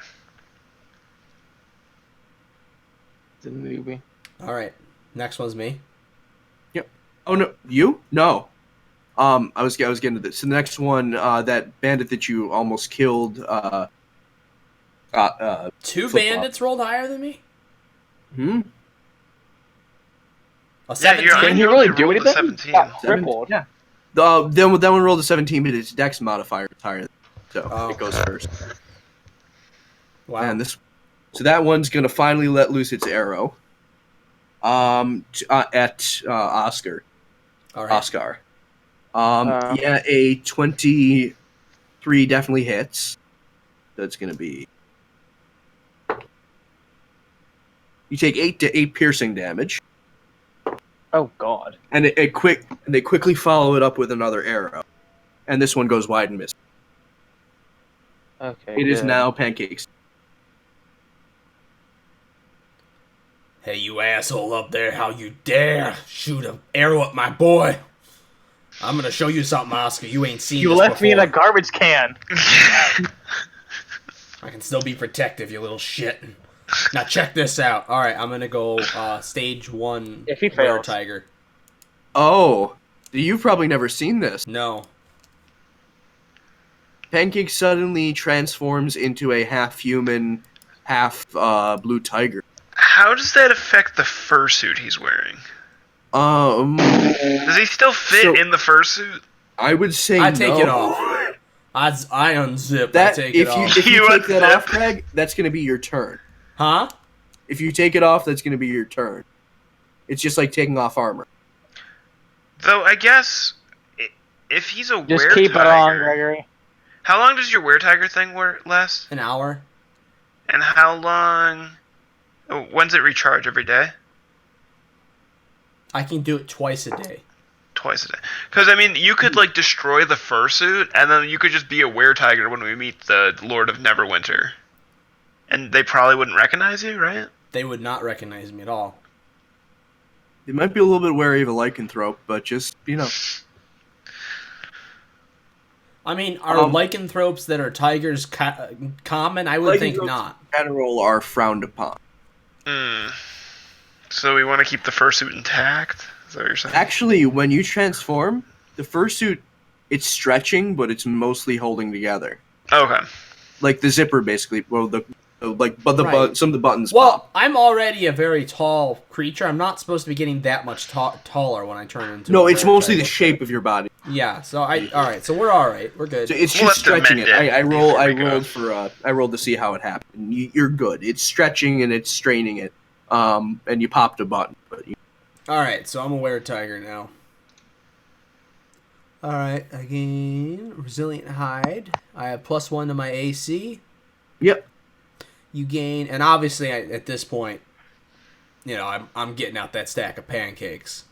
[SPEAKER 3] It's a newbie.
[SPEAKER 2] All right. Next one's me.
[SPEAKER 1] Yep. Oh no, you? No. I was getting to this. So the next one, that bandit that you almost killed.
[SPEAKER 2] 2 bandits rolled higher than me?
[SPEAKER 1] Hmm.
[SPEAKER 2] A
[SPEAKER 4] Yeah,
[SPEAKER 2] 17?
[SPEAKER 3] Can he really do
[SPEAKER 4] rolled a
[SPEAKER 3] anything?
[SPEAKER 4] 17.
[SPEAKER 3] Got crippled.
[SPEAKER 1] Yeah. That one rolled a 17, but its dex modifier is higher, so
[SPEAKER 2] Oh.
[SPEAKER 1] it goes first.
[SPEAKER 2] Wow.
[SPEAKER 1] And so that one's gonna finally let loose its arrow. At Oscar.
[SPEAKER 2] All right.
[SPEAKER 1] Oscar. Yeah, a 23 definitely hits. That's gonna be. You take 8 piercing damage.
[SPEAKER 3] Oh God.
[SPEAKER 1] And they quickly follow it up with another arrow, and this one goes wide and misses.
[SPEAKER 3] Okay.
[SPEAKER 1] It is
[SPEAKER 3] good.
[SPEAKER 1] now Pancakes.
[SPEAKER 2] Hey, you asshole up there, how you dare shoot an arrow at my boy? I'm gonna show you something, Oscar. You ain't seen
[SPEAKER 3] You
[SPEAKER 2] this
[SPEAKER 3] left me in a
[SPEAKER 2] before.
[SPEAKER 3] garbage can.
[SPEAKER 2] I can still be protective, you little shit. Now check this out. Alright, I'm gonna go stage 1
[SPEAKER 3] If he
[SPEAKER 2] Bear
[SPEAKER 3] fails.
[SPEAKER 2] Tiger.
[SPEAKER 1] Oh, you've probably never seen this.
[SPEAKER 2] No.
[SPEAKER 1] Pancake suddenly transforms into a half human, half blue tiger.
[SPEAKER 4] How does that affect the fursuit he's wearing? Does he still fit in the fursuit?
[SPEAKER 1] I would say
[SPEAKER 2] I take
[SPEAKER 1] no.
[SPEAKER 2] it off. I unzip,
[SPEAKER 1] That
[SPEAKER 2] I take
[SPEAKER 1] if
[SPEAKER 2] it
[SPEAKER 1] you
[SPEAKER 2] off.
[SPEAKER 1] if you
[SPEAKER 4] You
[SPEAKER 1] take that
[SPEAKER 4] unzip.
[SPEAKER 1] off, Greg, that's gonna be your turn.
[SPEAKER 2] Huh?
[SPEAKER 1] If you take it off, that's gonna be your turn. It's just like taking off armor.
[SPEAKER 4] Though I guess if he's a
[SPEAKER 3] Just
[SPEAKER 4] were
[SPEAKER 3] keep it on,
[SPEAKER 4] tiger,
[SPEAKER 3] Gregory.
[SPEAKER 4] how long does your were tiger thing last?
[SPEAKER 2] An hour.
[SPEAKER 4] And how long? Oh, when's it recharge? Every day?
[SPEAKER 2] I can do it twice a day.
[SPEAKER 4] Twice a day. Because I mean, you could like destroy the fursuit, and then you could just be a were tiger when we meet the Lord of Neverwinter, and they probably wouldn't recognize you, right?
[SPEAKER 2] They would not recognize me at all.
[SPEAKER 1] They might be a little bit wary of a lycanthrope, but just
[SPEAKER 2] I mean, are lycanthropes that are tigers common? I would think
[SPEAKER 1] lycanthropes
[SPEAKER 2] not.
[SPEAKER 1] in general are frowned upon.
[SPEAKER 4] So we want to keep the fursuit intact. Is that what you're saying?
[SPEAKER 1] Actually, when you transform, the fursuit, it's stretching, but it's mostly holding together.
[SPEAKER 4] Okay.
[SPEAKER 1] Like the zipper, basically. Well,
[SPEAKER 2] Right.
[SPEAKER 1] some of the buttons
[SPEAKER 2] Well,
[SPEAKER 1] pop.
[SPEAKER 2] I'm already a very tall creature. I'm not supposed to be getting that much taller when I turn into.
[SPEAKER 1] No,
[SPEAKER 2] a
[SPEAKER 1] it's
[SPEAKER 2] bear
[SPEAKER 1] mostly the
[SPEAKER 2] tiger.
[SPEAKER 1] shape of your body.
[SPEAKER 2] Yeah. So all right. So we're all right. We're good.
[SPEAKER 1] So it's
[SPEAKER 4] We'll
[SPEAKER 1] just
[SPEAKER 4] have to
[SPEAKER 1] stretching it.
[SPEAKER 4] mend it
[SPEAKER 1] I
[SPEAKER 4] before we go.
[SPEAKER 1] rolled to see how it happened. You're good. It's stretching and it's straining it. And you popped a button. But
[SPEAKER 2] All right. So I'm a were tiger now. All right. Again, resilient hide. I have +1 to my AC.
[SPEAKER 1] yep.
[SPEAKER 2] You gain, and obviously at this point, I'm getting out that stack of pancakes,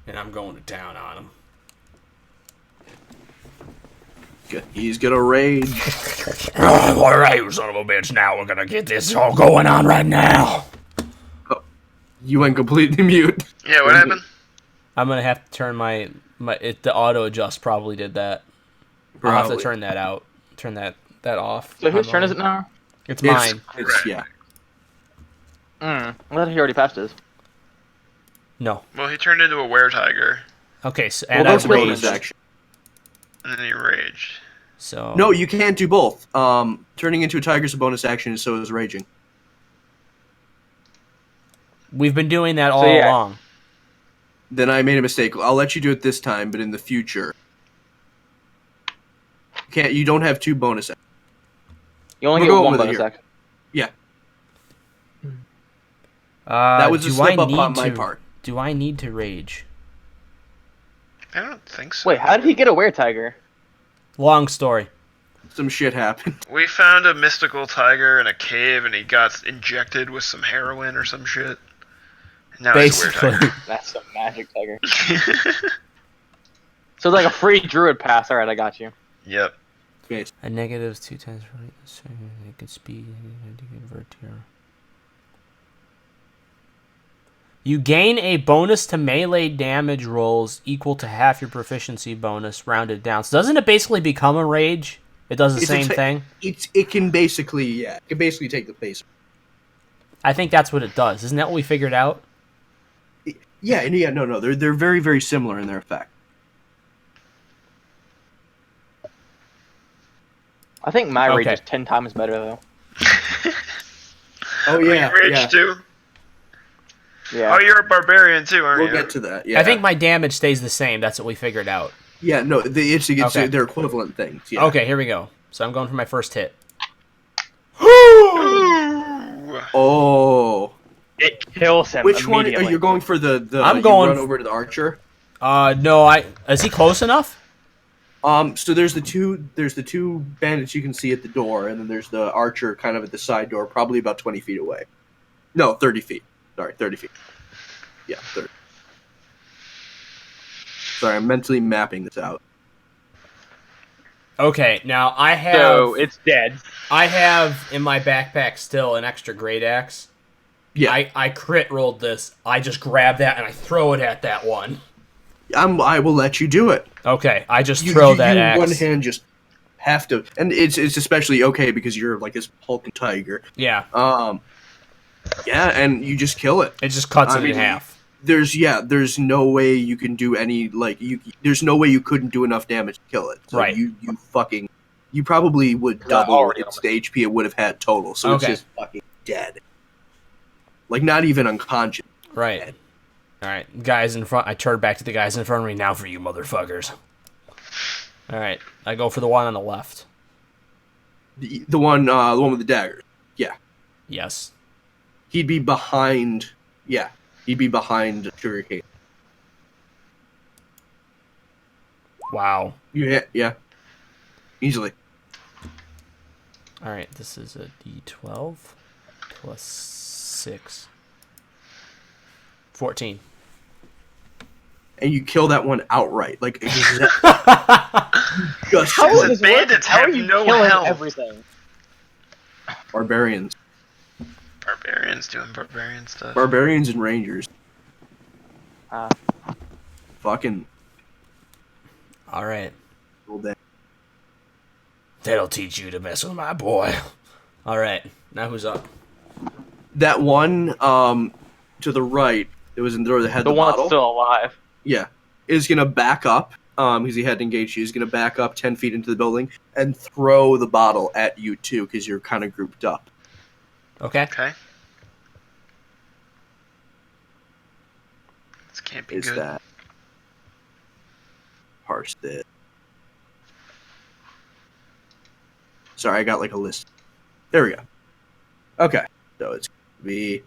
[SPEAKER 2] and I'm going to town on them.
[SPEAKER 1] He's gonna rage.
[SPEAKER 5] All right, you son of a bitch. Now we're gonna get this all going on right now.
[SPEAKER 1] You went completely mute.
[SPEAKER 4] Yeah, what happened?
[SPEAKER 2] I'm gonna have to turn the auto adjust probably did that. I'll have to
[SPEAKER 1] Probably.
[SPEAKER 2] turn that out. Turn that off.
[SPEAKER 3] So whose
[SPEAKER 2] on
[SPEAKER 3] turn is
[SPEAKER 2] mine.
[SPEAKER 3] it now?
[SPEAKER 2] It's mine.
[SPEAKER 1] It's yeah.
[SPEAKER 3] I thought he already passed his.
[SPEAKER 2] No.
[SPEAKER 4] Well, he turned into a were-tiger,
[SPEAKER 2] Okay, so
[SPEAKER 1] Well,
[SPEAKER 2] and
[SPEAKER 1] that's
[SPEAKER 2] I've
[SPEAKER 1] a bonus
[SPEAKER 2] raged.
[SPEAKER 1] action.
[SPEAKER 4] and then he raged.
[SPEAKER 2] So
[SPEAKER 1] No, you can't do both. Turning into a tiger is a bonus action, and so is raging.
[SPEAKER 2] we've been doing that all
[SPEAKER 3] yeah.
[SPEAKER 2] along.
[SPEAKER 1] Then I made a mistake. I'll let you do it this time, but in the future, you don't have 2 bonus actions.
[SPEAKER 3] You only
[SPEAKER 1] We're
[SPEAKER 3] get
[SPEAKER 1] going
[SPEAKER 3] one
[SPEAKER 1] with it
[SPEAKER 3] bonus
[SPEAKER 1] here.
[SPEAKER 3] action.
[SPEAKER 1] Yeah, that was a
[SPEAKER 2] do
[SPEAKER 1] slip
[SPEAKER 2] I
[SPEAKER 1] up on
[SPEAKER 2] need
[SPEAKER 1] my
[SPEAKER 2] to-
[SPEAKER 1] part.
[SPEAKER 2] Do I need to rage?
[SPEAKER 4] I don't think so.
[SPEAKER 3] Wait, how did he get a were-tiger?
[SPEAKER 2] Long story.
[SPEAKER 1] Some shit happened.
[SPEAKER 4] We found a mystical tiger in a cave, and he got injected with some heroin or some shit. And now
[SPEAKER 2] Basically.
[SPEAKER 4] he's a
[SPEAKER 3] That's some magic tiger.
[SPEAKER 4] were-tiger.
[SPEAKER 3] So it's like a free druid pass. Alright, I got you.
[SPEAKER 4] Yep.
[SPEAKER 1] Okay,
[SPEAKER 2] A negative 2 times it could speed convert here. You gain a bonus to melee damage rolls equal to half your proficiency bonus rounded down. So doesn't it basically become a rage? It does the
[SPEAKER 1] It's a
[SPEAKER 2] same thing?
[SPEAKER 1] it can basically take the place.
[SPEAKER 2] I think that's what it does. Isn't that what we figured out?
[SPEAKER 1] No, they're very, very similar in their effect.
[SPEAKER 3] I think my rage
[SPEAKER 2] Okay.
[SPEAKER 3] is 10 times better though.
[SPEAKER 1] Oh yeah,
[SPEAKER 4] you rage
[SPEAKER 1] yeah.
[SPEAKER 4] too?
[SPEAKER 3] Yeah.
[SPEAKER 4] Oh, you're a barbarian too, aren't
[SPEAKER 1] We'll
[SPEAKER 4] you?
[SPEAKER 1] get to that. Yeah,
[SPEAKER 2] I think my damage stays the same. That's what we figured out.
[SPEAKER 1] Yeah, no,
[SPEAKER 2] Okay.
[SPEAKER 1] they're equivalent things. Yeah.
[SPEAKER 2] Okay, here we go. So I'm going for my first hit.
[SPEAKER 4] Ooh.
[SPEAKER 1] Oh,
[SPEAKER 3] It kills him.
[SPEAKER 1] which one are
[SPEAKER 3] immediately.
[SPEAKER 1] you going for? The
[SPEAKER 2] I'm
[SPEAKER 1] you
[SPEAKER 2] going
[SPEAKER 1] run over to the archer.
[SPEAKER 2] No, is he close enough?
[SPEAKER 1] So there's the two bandits you can see at the door, and then there's the archer kind of at the side door, probably about 20 feet away. No, 30 feet. Sorry, 30 feet. Yeah, 30. Sorry, I'm mentally mapping this out.
[SPEAKER 2] Okay, now I have
[SPEAKER 3] So it's dead.
[SPEAKER 2] I have in my backpack still an extra great axe.
[SPEAKER 1] Yeah,
[SPEAKER 2] I crit rolled this. I just grab that and I throw it at that one.
[SPEAKER 1] I will let you do it.
[SPEAKER 2] Okay, I just throw that axe.
[SPEAKER 1] One hand just have to, and it's especially okay because you're like this hulking tiger.
[SPEAKER 2] Yeah,
[SPEAKER 1] Yeah, and you just kill it.
[SPEAKER 2] it just cuts
[SPEAKER 1] I
[SPEAKER 2] it in
[SPEAKER 1] mean,
[SPEAKER 2] half.
[SPEAKER 1] There's no way you can do any there's no way you couldn't do enough damage to kill it. So
[SPEAKER 2] Right.
[SPEAKER 1] you probably would double
[SPEAKER 3] already
[SPEAKER 1] its HP it would have had total. So
[SPEAKER 2] Okay.
[SPEAKER 1] it's just fucking dead. Like not even unconscious.
[SPEAKER 2] Right. All right, guys in front. I turn back to the guys in front of me. Now for you, motherfuckers. All right, I go for the one on the left.
[SPEAKER 1] The one with the daggers. Yeah.
[SPEAKER 2] Yes.
[SPEAKER 1] He'd be behind Sugarcane.
[SPEAKER 2] Wow.
[SPEAKER 1] Yeah. Easily.
[SPEAKER 2] All right, this is a D12 plus 6. 14.
[SPEAKER 1] And you kill that one outright. Like just
[SPEAKER 3] How
[SPEAKER 4] The
[SPEAKER 3] is this
[SPEAKER 4] bandits
[SPEAKER 3] How are
[SPEAKER 4] have
[SPEAKER 3] you
[SPEAKER 4] no
[SPEAKER 3] killing
[SPEAKER 4] health.
[SPEAKER 3] everything?
[SPEAKER 1] barbarians.
[SPEAKER 4] Barbarians doing barbarian stuff.
[SPEAKER 1] Barbarians and rangers.
[SPEAKER 3] Ah.
[SPEAKER 1] Fucking
[SPEAKER 2] All right.
[SPEAKER 1] all day.
[SPEAKER 2] That'll teach you to mess with my boy. All right, now who's up?
[SPEAKER 1] That one to the right, it was in the door that had
[SPEAKER 3] The
[SPEAKER 1] the
[SPEAKER 3] one
[SPEAKER 1] bottle.
[SPEAKER 3] that's still alive.
[SPEAKER 1] Yeah, is gonna back up. Because he had engaged you. He's gonna back up 10 feet into the building and throw the bottle at you too, because you're kind of grouped up.
[SPEAKER 2] Okay.
[SPEAKER 4] Okay. This can't be
[SPEAKER 1] Is
[SPEAKER 4] good.
[SPEAKER 1] that parse this? Sorry, I got like a list. There we go. Okay, so it's gonna be.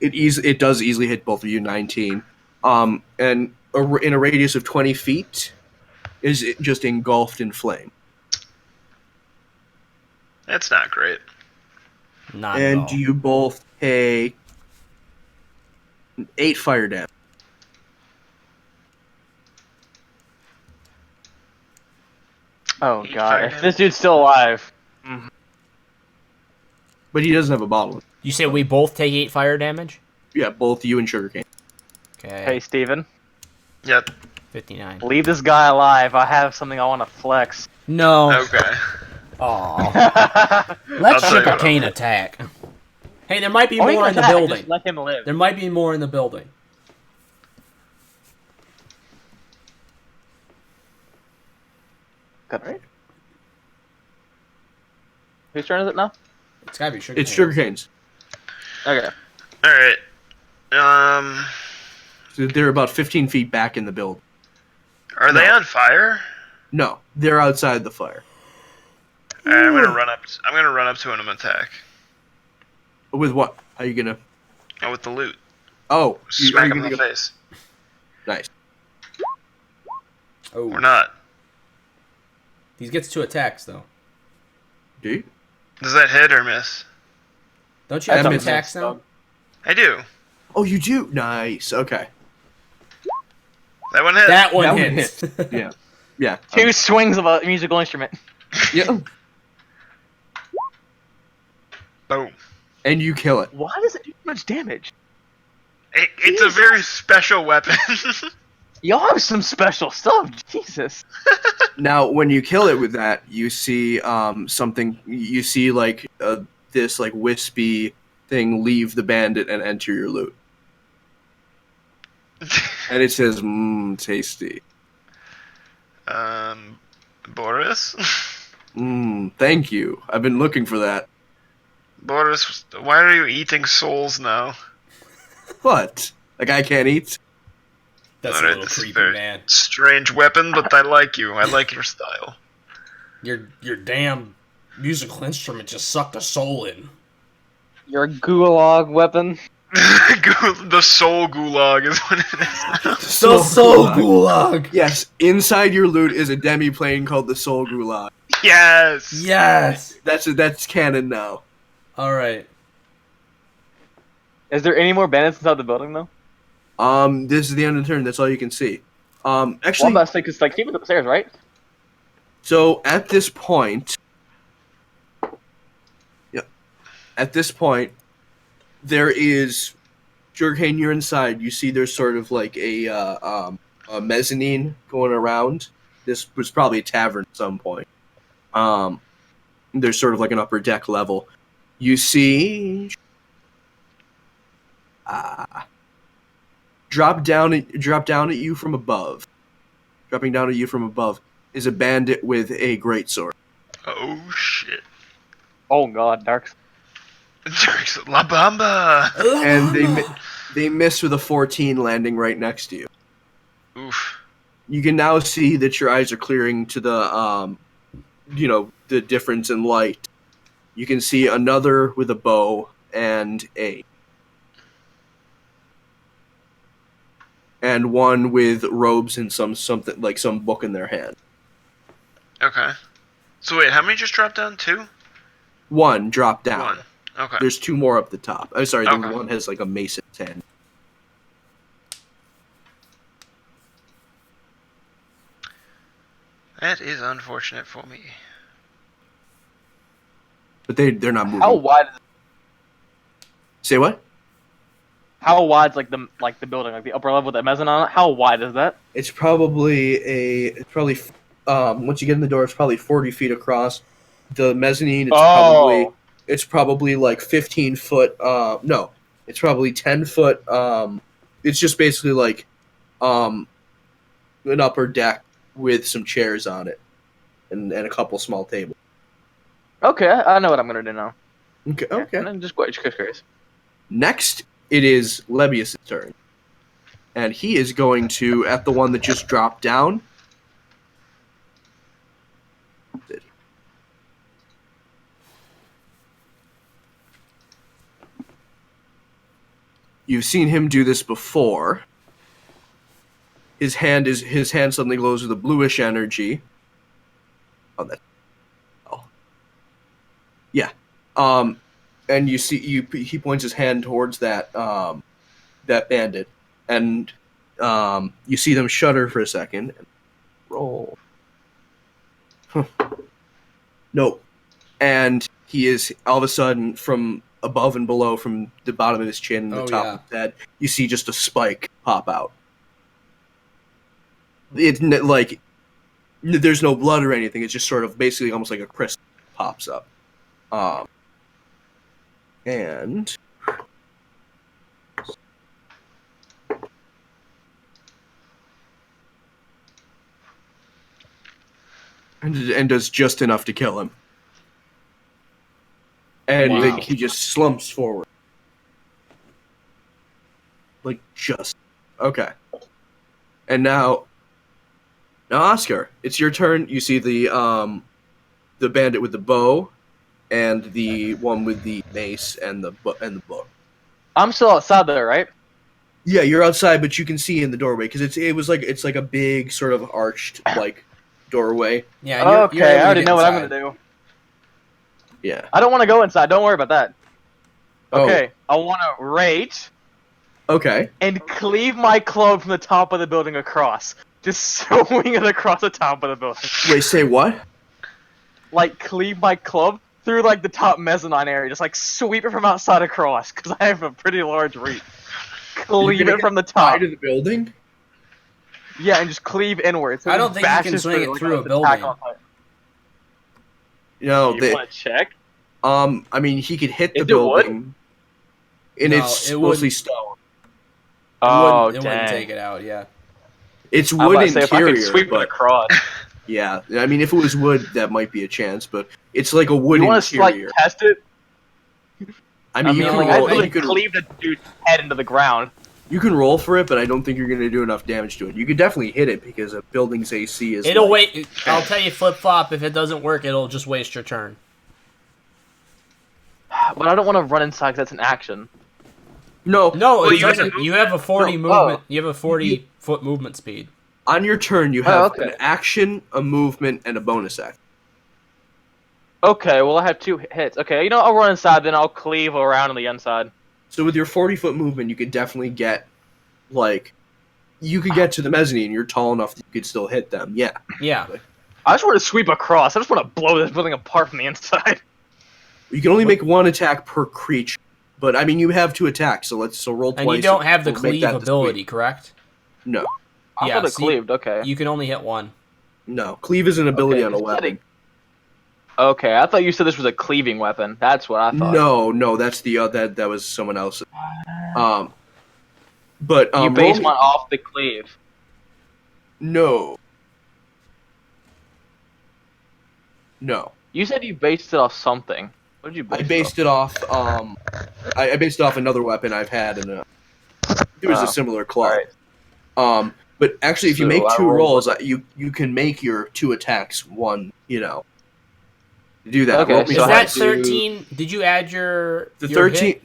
[SPEAKER 1] It does easily hit both of you. 19. And in a radius of 20 feet, is it just engulfed in flame.
[SPEAKER 4] That's not great.
[SPEAKER 2] Not at
[SPEAKER 1] And
[SPEAKER 2] all.
[SPEAKER 1] you both take 8 fire damage.
[SPEAKER 3] Oh
[SPEAKER 4] Eight
[SPEAKER 3] god,
[SPEAKER 4] fire
[SPEAKER 3] if
[SPEAKER 4] damage.
[SPEAKER 3] this dude's still alive.
[SPEAKER 1] But he doesn't have a bottle.
[SPEAKER 2] You say we both take 8 fire damage?
[SPEAKER 1] Yeah, both you and Sugarcane.
[SPEAKER 2] Okay.
[SPEAKER 3] Hey, Steven.
[SPEAKER 4] Yep.
[SPEAKER 2] 59.
[SPEAKER 3] Leave this guy alive. I have something I want to flex.
[SPEAKER 2] No.
[SPEAKER 4] Okay.
[SPEAKER 2] Aw. Let
[SPEAKER 4] I'll tell you what
[SPEAKER 2] Sugarcane
[SPEAKER 4] I'll do.
[SPEAKER 2] attack. Hey, there might be
[SPEAKER 3] Oh, he
[SPEAKER 2] more
[SPEAKER 3] can
[SPEAKER 2] in the
[SPEAKER 3] attack,
[SPEAKER 2] building.
[SPEAKER 3] Just let him live.
[SPEAKER 2] There might be more in the building.
[SPEAKER 3] Got right. Whose turn is it now?
[SPEAKER 2] It's gotta be Sugarcane.
[SPEAKER 1] It's Sugarcane's.
[SPEAKER 3] Okay.
[SPEAKER 4] All right.
[SPEAKER 1] So they're about 15 feet back in the building.
[SPEAKER 4] Are they
[SPEAKER 1] No.
[SPEAKER 4] on fire?
[SPEAKER 1] No, they're outside the fire.
[SPEAKER 4] All right, I'm gonna run up. I'm gonna run up to an attack.
[SPEAKER 1] With what? How you gonna?
[SPEAKER 4] Oh, with the loot.
[SPEAKER 1] Oh, are
[SPEAKER 4] Smack
[SPEAKER 1] you
[SPEAKER 4] him in
[SPEAKER 1] gonna
[SPEAKER 4] the
[SPEAKER 1] go?
[SPEAKER 4] face.
[SPEAKER 1] Nice.
[SPEAKER 2] Oh.
[SPEAKER 4] Or not.
[SPEAKER 2] He gets 2 attacks, though.
[SPEAKER 1] Do you?
[SPEAKER 4] Does that hit or miss?
[SPEAKER 2] Don't you have
[SPEAKER 1] That
[SPEAKER 2] 2
[SPEAKER 1] misses,
[SPEAKER 2] attacks now?
[SPEAKER 4] I do.
[SPEAKER 1] Oh, you do. Nice. Okay.
[SPEAKER 4] That one hit.
[SPEAKER 2] That one
[SPEAKER 1] That one
[SPEAKER 2] hits.
[SPEAKER 1] Yeah. Yeah.
[SPEAKER 3] 2 swings of a musical instrument.
[SPEAKER 1] Yeah.
[SPEAKER 4] Boom.
[SPEAKER 1] And you kill it.
[SPEAKER 3] Why does it do so much damage?
[SPEAKER 4] It's a very special weapon.
[SPEAKER 3] Y'all have some special stuff. Jesus.
[SPEAKER 1] Now, when you kill it with that, you see something. You see like this like wispy thing leave the bandit and enter your loot, and it says "Mmm, tasty."
[SPEAKER 4] Boris?
[SPEAKER 1] Mmm, thank you. I've been looking for that.
[SPEAKER 4] Boris, why are you eating souls now?
[SPEAKER 1] But like I can't eat.
[SPEAKER 2] That's
[SPEAKER 4] Alright,
[SPEAKER 2] a little
[SPEAKER 4] this is a
[SPEAKER 2] creepy,
[SPEAKER 4] very
[SPEAKER 2] man.
[SPEAKER 4] strange weapon, but I like you. I like your style.
[SPEAKER 2] Your damn musical instrument just sucked a soul in.
[SPEAKER 3] Your gulag weapon.
[SPEAKER 4] The soul gulag is what it is.
[SPEAKER 2] The soul gulag.
[SPEAKER 1] Yes, inside your loot is a demi-plane called the Soul Gulag.
[SPEAKER 4] Yes!
[SPEAKER 2] Yes.
[SPEAKER 1] That's canon now.
[SPEAKER 2] All right.
[SPEAKER 3] Is there any more bandits inside the building though?
[SPEAKER 1] This is the end of the turn. That's all you can see.
[SPEAKER 3] Well,
[SPEAKER 1] Actually,
[SPEAKER 3] I'm about to say, because like Steven's upstairs, right?
[SPEAKER 1] so at this point, yeah, at this point, there is Sugarcane. You're inside. You see, there's sort of like a mezzanine going around. This was probably a tavern at some point. There's sort of like an upper deck level. You see, drop down at you from above. Dropping down at you from above is a bandit with a greatsword.
[SPEAKER 4] Oh shit.
[SPEAKER 3] Oh god, Darks.
[SPEAKER 4] La Bamba!
[SPEAKER 1] And they miss with a 14 landing right next to you.
[SPEAKER 4] Oof.
[SPEAKER 1] You can now see that your eyes are clearing to the the difference in light. You can see another with a bow and one with robes and something like some book in their hand.
[SPEAKER 4] Okay. So wait, how many just dropped down? 2?
[SPEAKER 1] One dropped down.
[SPEAKER 4] 1. Okay.
[SPEAKER 1] There's 2 more up the top. I'm sorry, the
[SPEAKER 4] Okay.
[SPEAKER 1] one has like a mason's hand.
[SPEAKER 4] That is unfortunate for me.
[SPEAKER 1] But they're not moving.
[SPEAKER 3] How wide?
[SPEAKER 1] Say what?
[SPEAKER 3] How wide's like the building, like the upper level with the mezzanine on it? How wide is that?
[SPEAKER 1] It's probably once you get in the door, it's probably 40 feet across. The mezzanine it's probably like 15 foot. No, it's probably 10 foot. It's just basically like an upper deck with some chairs on it and a couple small tables.
[SPEAKER 3] Okay, I know what I'm gonna do now.
[SPEAKER 1] Okay.
[SPEAKER 3] Yeah,
[SPEAKER 1] Okay.
[SPEAKER 3] and then just curious.
[SPEAKER 1] Next, it is Lebius' turn, and he is going to at the one that just dropped down. You've seen him do this before. His hand suddenly glows with a bluish energy. Yeah. And you see he points his hand towards that bandit, and you see them shudder for a second. Roll. Nope. And he is all of a sudden from above and below from the bottom of his chin and the
[SPEAKER 2] Oh,
[SPEAKER 1] top
[SPEAKER 2] yeah.
[SPEAKER 1] of his head, you see just a spike pop out. Like, there's no blood or anything. It's just sort of basically almost like a crystal pops up. And does just enough to kill him. And
[SPEAKER 2] Wow.
[SPEAKER 1] then he just slumps forward. Like, just. Okay. And now, Oscar, it's your turn. You see the bandit with the bow, and the one with the mace and the book.
[SPEAKER 3] I'm still outside there, right?
[SPEAKER 1] Yeah, you're outside, but you can see in the doorway because it's like a big sort of arched like doorway.
[SPEAKER 2] Yeah. You're able
[SPEAKER 3] Okay, I
[SPEAKER 2] to
[SPEAKER 3] already
[SPEAKER 2] get
[SPEAKER 3] know what I'm
[SPEAKER 2] inside.
[SPEAKER 3] gonna do.
[SPEAKER 1] Yeah.
[SPEAKER 3] I don't want to go inside. Don't worry about that.
[SPEAKER 1] Oh.
[SPEAKER 3] Okay, I want to rate
[SPEAKER 1] Okay.
[SPEAKER 3] and cleave my club from the top of the building across. Just swing it across the top of the building.
[SPEAKER 1] Wait, say what?
[SPEAKER 3] Like, cleave my club through, like, the top mezzanine area. Just, like, sweep it from outside across, because I have a pretty large reach. Cleave it from the top.
[SPEAKER 1] Side of the building.
[SPEAKER 3] Yeah, and just cleave inwards. So
[SPEAKER 2] I
[SPEAKER 3] it
[SPEAKER 2] don't think you can
[SPEAKER 3] bashes
[SPEAKER 2] swing it
[SPEAKER 3] like,
[SPEAKER 2] through a
[SPEAKER 3] attack
[SPEAKER 2] building.
[SPEAKER 3] on it.
[SPEAKER 1] No,
[SPEAKER 3] You want to check?
[SPEAKER 1] I mean, he could hit the
[SPEAKER 3] Is it wood?
[SPEAKER 1] building, and
[SPEAKER 2] No,
[SPEAKER 1] it's
[SPEAKER 2] it
[SPEAKER 1] mostly
[SPEAKER 2] wouldn't.
[SPEAKER 1] stone.
[SPEAKER 3] Oh,
[SPEAKER 2] it wouldn't
[SPEAKER 3] dang.
[SPEAKER 2] take it out. Yeah.
[SPEAKER 1] It's
[SPEAKER 3] I'm
[SPEAKER 1] wood
[SPEAKER 3] about to say, if I could
[SPEAKER 1] interior,
[SPEAKER 3] sweep it
[SPEAKER 1] but
[SPEAKER 3] across.
[SPEAKER 1] yeah, I mean, if it was wood, that might be a chance. But it's like a wood
[SPEAKER 3] You want to, like,
[SPEAKER 1] interior.
[SPEAKER 3] test it?
[SPEAKER 1] I mean, you
[SPEAKER 2] mean,
[SPEAKER 1] can
[SPEAKER 2] like,
[SPEAKER 3] I
[SPEAKER 1] roll.
[SPEAKER 3] really
[SPEAKER 1] You can,
[SPEAKER 3] cleave the dude's head into the ground.
[SPEAKER 1] you can roll for it, but I don't think you're going to do enough damage to it. You could definitely hit it because a building's AC is.
[SPEAKER 2] It'll
[SPEAKER 1] like,
[SPEAKER 2] wait. I'll tell you, flip flop. If it doesn't work, it'll just waste your turn.
[SPEAKER 3] But I don't want to run inside because that's an action.
[SPEAKER 1] No,
[SPEAKER 2] No,
[SPEAKER 4] Well,
[SPEAKER 2] it
[SPEAKER 4] you
[SPEAKER 2] doesn't.
[SPEAKER 4] can-
[SPEAKER 2] You have a 40
[SPEAKER 1] No.
[SPEAKER 2] movement. You have a 40-foot movement speed.
[SPEAKER 1] on your turn you have
[SPEAKER 3] okay.
[SPEAKER 1] an action, a movement, and a bonus action.
[SPEAKER 3] Okay, well, I have 2 hits. Okay, you know, I'll run inside, then I'll cleave around on the inside.
[SPEAKER 1] So with your 40-foot movement, you could definitely get, like, you could get to the mezzanine. You're tall enough that you could still hit them. Yeah.
[SPEAKER 2] Yeah.
[SPEAKER 3] I just want to sweep across. I just want to blow this building apart from the inside.
[SPEAKER 1] You can only make one attack per creature. But, I mean, you have 2 attacks, so roll twice.
[SPEAKER 2] And you don't have the
[SPEAKER 1] We'll make
[SPEAKER 2] cleave
[SPEAKER 1] that the
[SPEAKER 2] ability,
[SPEAKER 1] sweep.
[SPEAKER 2] correct?
[SPEAKER 1] No.
[SPEAKER 3] I
[SPEAKER 2] Yeah,
[SPEAKER 3] thought it
[SPEAKER 2] so you-
[SPEAKER 3] cleaved, okay.
[SPEAKER 2] You can only hit one.
[SPEAKER 1] No. Cleave is an ability
[SPEAKER 3] Okay,
[SPEAKER 1] on a
[SPEAKER 3] just
[SPEAKER 1] weapon.
[SPEAKER 3] kidding. Okay, I thought you said this was a cleaving weapon. That's what I thought.
[SPEAKER 1] No, that's the that was someone else. But
[SPEAKER 3] You
[SPEAKER 1] roll
[SPEAKER 3] base
[SPEAKER 1] me-
[SPEAKER 3] one off the cleave.
[SPEAKER 1] No. No.
[SPEAKER 3] You said you based it off something. What did you base
[SPEAKER 1] I based it off. I based it off another weapon I've had, and there was
[SPEAKER 3] Oh,
[SPEAKER 1] a similar club.
[SPEAKER 3] alright.
[SPEAKER 1] But actually, if you
[SPEAKER 3] So
[SPEAKER 1] make
[SPEAKER 3] I
[SPEAKER 1] 2
[SPEAKER 3] rolled-
[SPEAKER 1] rolls, you can make your 2 attacks one. You know, do that.
[SPEAKER 3] Okay,
[SPEAKER 1] Roll me
[SPEAKER 3] so
[SPEAKER 2] Is
[SPEAKER 3] I
[SPEAKER 1] twice.
[SPEAKER 2] that
[SPEAKER 3] have to-
[SPEAKER 2] 13? Did you add your
[SPEAKER 1] the
[SPEAKER 2] your
[SPEAKER 1] 13?
[SPEAKER 2] hit?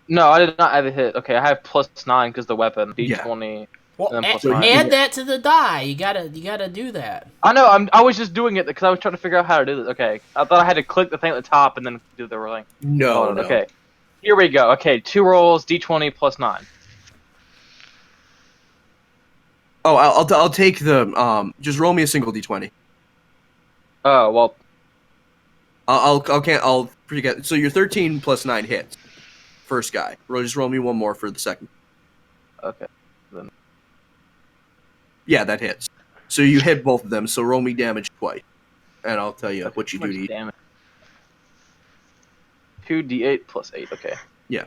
[SPEAKER 3] No, I did not have a hit. Okay, I have +9 because the weapon.
[SPEAKER 1] Yeah.
[SPEAKER 3] D20.
[SPEAKER 2] Well,
[SPEAKER 3] And then plus
[SPEAKER 2] add,
[SPEAKER 3] nine.
[SPEAKER 2] add that to the die. You gotta do that.
[SPEAKER 3] I know. I was just doing it because I was trying to figure out how to do this. Okay, I thought I had to click the thing at the top and then do the rolling.
[SPEAKER 1] No,
[SPEAKER 3] Oh,
[SPEAKER 1] no.
[SPEAKER 3] Okay, here we go. Okay, 2 rolls, D20 +9.
[SPEAKER 1] Oh, I'll take the just roll me a single d20.
[SPEAKER 3] Oh well.
[SPEAKER 1] I'll forget. So your 13 plus 9 hits. First guy. Just roll me one more for the second.
[SPEAKER 3] Okay.
[SPEAKER 1] Yeah, that hits. So you hit both of them. So roll me damage twice, and I'll tell you what you do to each.
[SPEAKER 3] Damn it. 2d8 +8. Okay.
[SPEAKER 1] Yeah.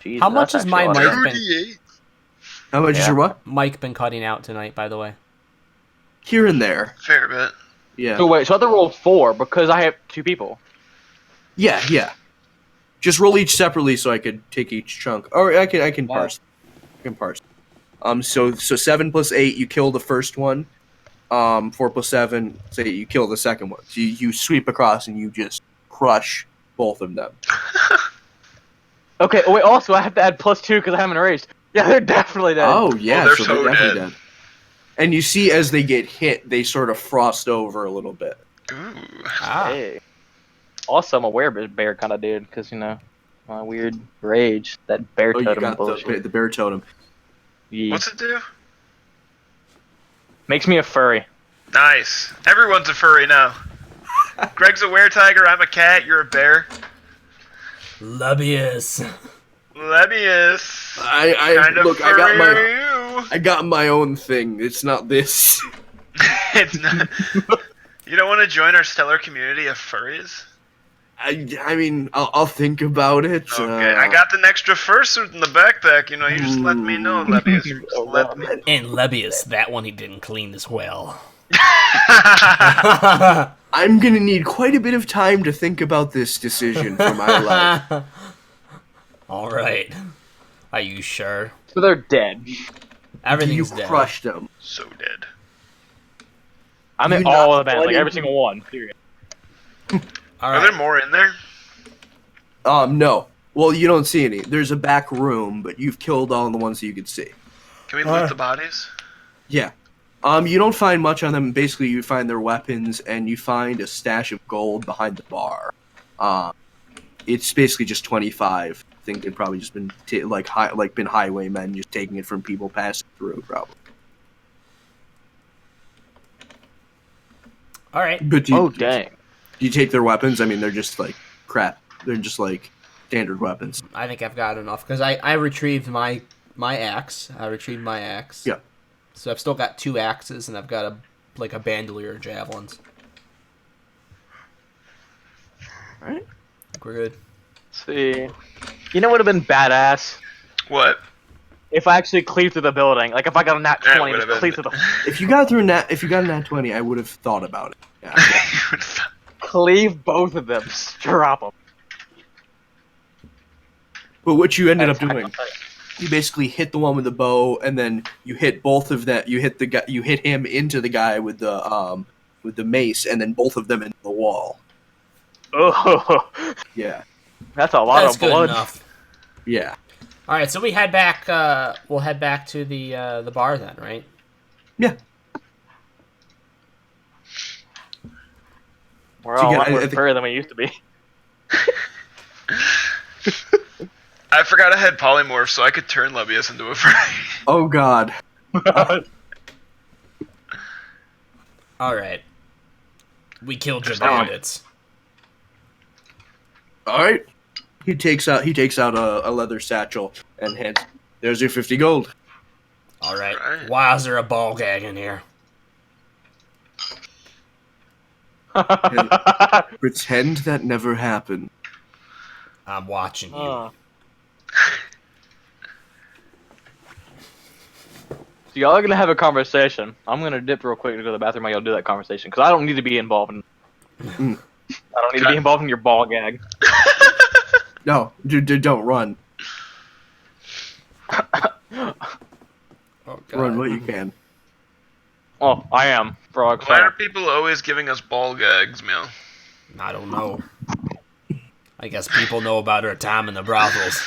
[SPEAKER 3] Jeez,
[SPEAKER 2] How much
[SPEAKER 3] that's
[SPEAKER 2] is my
[SPEAKER 3] actually a lot.
[SPEAKER 2] mic been?
[SPEAKER 4] 2d8.
[SPEAKER 1] How much is
[SPEAKER 3] Yeah.
[SPEAKER 1] your what?
[SPEAKER 2] Mike been cutting out tonight, by the way.
[SPEAKER 1] Here and there.
[SPEAKER 4] Fair bit.
[SPEAKER 1] Yeah.
[SPEAKER 3] So wait, so I have to roll 4 because I have 2 people.
[SPEAKER 1] Yeah. Just roll each separately so I could take each chunk. Or I can
[SPEAKER 3] Wow.
[SPEAKER 1] parse. I can parse. So 7 plus 8, you kill the first one. 4 plus 7, say you kill the second one. So you sweep across and you just crush both of them.
[SPEAKER 3] Okay. Oh wait. Also, I have to add +2 because I haven't erased. Yeah, they're definitely dead.
[SPEAKER 1] Oh yeah,
[SPEAKER 4] Oh, they're
[SPEAKER 1] so
[SPEAKER 4] so
[SPEAKER 1] they're definitely
[SPEAKER 4] dead.
[SPEAKER 1] dead. And you see as they get hit, they sort of frost over a little bit.
[SPEAKER 4] Ooh.
[SPEAKER 2] Ah.
[SPEAKER 3] Hey. Also, I'm a werebear kind of dude because you know my weird rage, that bear
[SPEAKER 1] Oh, you
[SPEAKER 3] totem
[SPEAKER 1] got
[SPEAKER 3] bullshit.
[SPEAKER 1] the bear totem.
[SPEAKER 3] Yeah.
[SPEAKER 4] What's it do?
[SPEAKER 3] Makes me a furry.
[SPEAKER 4] Nice. Everyone's a furry now. Greg's a were-tiger, I'm a cat, you're a bear.
[SPEAKER 2] Lebius.
[SPEAKER 4] Lebius.
[SPEAKER 1] I
[SPEAKER 4] Kind of
[SPEAKER 1] look.
[SPEAKER 4] furry
[SPEAKER 1] I
[SPEAKER 4] are
[SPEAKER 1] got my own thing. It's not this.
[SPEAKER 4] you? It's not. You don't want to join our stellar community of furries?
[SPEAKER 1] I mean, I'll think about it.
[SPEAKER 4] Okay, I got an extra fursuit in the backpack. You know, you just let me know, Lebius. Just let me.
[SPEAKER 2] And Lebius, that one he didn't clean as well.
[SPEAKER 1] I'm gonna need quite a bit of time to think about this decision for my life.
[SPEAKER 2] All right. Are you sure?
[SPEAKER 3] So they're dead.
[SPEAKER 1] You
[SPEAKER 2] Everything's dead.
[SPEAKER 1] crushed them.
[SPEAKER 4] So dead.
[SPEAKER 3] I meant
[SPEAKER 1] You
[SPEAKER 3] all
[SPEAKER 1] not
[SPEAKER 3] of the bands, like
[SPEAKER 1] bloody-
[SPEAKER 3] every single one. Period.
[SPEAKER 2] All
[SPEAKER 4] Are there
[SPEAKER 2] right.
[SPEAKER 4] more in there?
[SPEAKER 1] No. Well, you don't see any. There's a back room, but you've killed all the ones that you could see.
[SPEAKER 4] Can we loot the bodies?
[SPEAKER 1] Yeah. You don't find much on them. Basically, you find their weapons, and you find a stash of gold behind the bar. It's basically just 25. I think they've probably just been been highwaymen just taking it from people passing through, probably.
[SPEAKER 2] All right.
[SPEAKER 1] But do
[SPEAKER 3] Oh dang.
[SPEAKER 1] you take their weapons? I mean, they're just like crap. They're just like standard weapons.
[SPEAKER 2] I think I've got enough because I retrieved my axe. I retrieved my axe.
[SPEAKER 1] Yeah.
[SPEAKER 2] So I've still got 2 axes and I've got a bandolier of javelins.
[SPEAKER 1] All right.
[SPEAKER 2] I think we're good.
[SPEAKER 3] Let's see. You know what would have been badass?
[SPEAKER 4] What?
[SPEAKER 3] If I actually cleaved through the building. Like if I got a nat
[SPEAKER 4] That
[SPEAKER 3] 20
[SPEAKER 4] would've
[SPEAKER 3] just
[SPEAKER 4] been-
[SPEAKER 3] cleave through the
[SPEAKER 1] If you got a nat 20, I would have thought about it. Yeah.
[SPEAKER 3] cleave both of them. Just drop them.
[SPEAKER 1] But what you ended up doing, you basically hit the one with the bow, and then you hit both of that. You hit the guy. You hit him into the guy with the mace, and then both of them into the wall.
[SPEAKER 3] Oh,
[SPEAKER 1] Yeah.
[SPEAKER 3] that's a lot
[SPEAKER 2] That's
[SPEAKER 3] of
[SPEAKER 2] good
[SPEAKER 3] blood.
[SPEAKER 2] enough.
[SPEAKER 1] Yeah.
[SPEAKER 2] All right, so we head back. We'll head back to the bar then, right?
[SPEAKER 1] Yeah.
[SPEAKER 3] We're
[SPEAKER 1] So
[SPEAKER 3] all
[SPEAKER 1] yeah,
[SPEAKER 3] a lot
[SPEAKER 1] I
[SPEAKER 3] more
[SPEAKER 1] think-
[SPEAKER 3] furry than we used to be.
[SPEAKER 4] I forgot I had polymorph, so I could turn Lebius into a furry.
[SPEAKER 1] Oh God.
[SPEAKER 2] All right. We killed your
[SPEAKER 4] There's no-
[SPEAKER 2] bandits.
[SPEAKER 1] All right. He takes out a leather satchel and hands. There's your 50 gold.
[SPEAKER 2] All right.
[SPEAKER 4] Right.
[SPEAKER 2] Why is there a ball gag in here?
[SPEAKER 1] Pretend that never happened.
[SPEAKER 2] I'm watching you.
[SPEAKER 3] So y'all are gonna have a conversation. I'm gonna dip real quick to go to the bathroom while y'all do that conversation because I don't need to be involved in. I don't need to be involved in your ball gag.
[SPEAKER 1] No, don't run.
[SPEAKER 2] Oh,
[SPEAKER 1] Run what you can.
[SPEAKER 3] Oh, I am frog.
[SPEAKER 4] Why are people always giving us ball gags, Mel?
[SPEAKER 2] I don't know. I guess people know about her time in the brothels.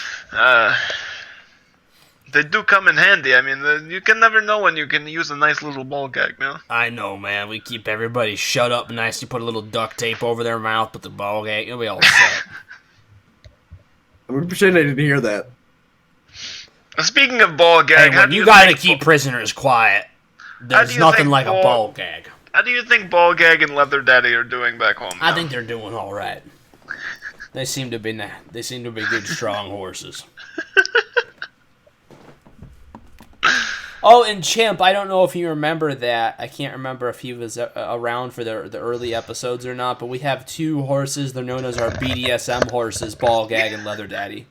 [SPEAKER 4] They do come in handy. I mean, you can never know when you can use a nice little ball gag, Mel.
[SPEAKER 2] I know, man. We keep everybody shut up nice. You put a little duct tape over their mouth, put the ball gag. It'll be all set.
[SPEAKER 1] I'm gonna pretend I didn't hear that.
[SPEAKER 4] Speaking of ball
[SPEAKER 2] Hey,
[SPEAKER 4] gag, how
[SPEAKER 2] when
[SPEAKER 4] do
[SPEAKER 2] you
[SPEAKER 4] you
[SPEAKER 2] gotta
[SPEAKER 4] think
[SPEAKER 2] keep prisoners quiet, there's
[SPEAKER 4] you
[SPEAKER 2] nothing
[SPEAKER 4] think
[SPEAKER 2] like a
[SPEAKER 4] ball-
[SPEAKER 2] ball gag.
[SPEAKER 4] How do you think ball gag and leather daddy are doing back home?
[SPEAKER 2] I
[SPEAKER 4] Mel?
[SPEAKER 2] think they're doing all right. They seem to be good, strong horses. Oh, and Chimp, I don't know if you remember that. I can't remember if he was around for the early episodes or not, but we have 2 horses. They're known as our BDSM horses, Ball Gag and Leather Daddy.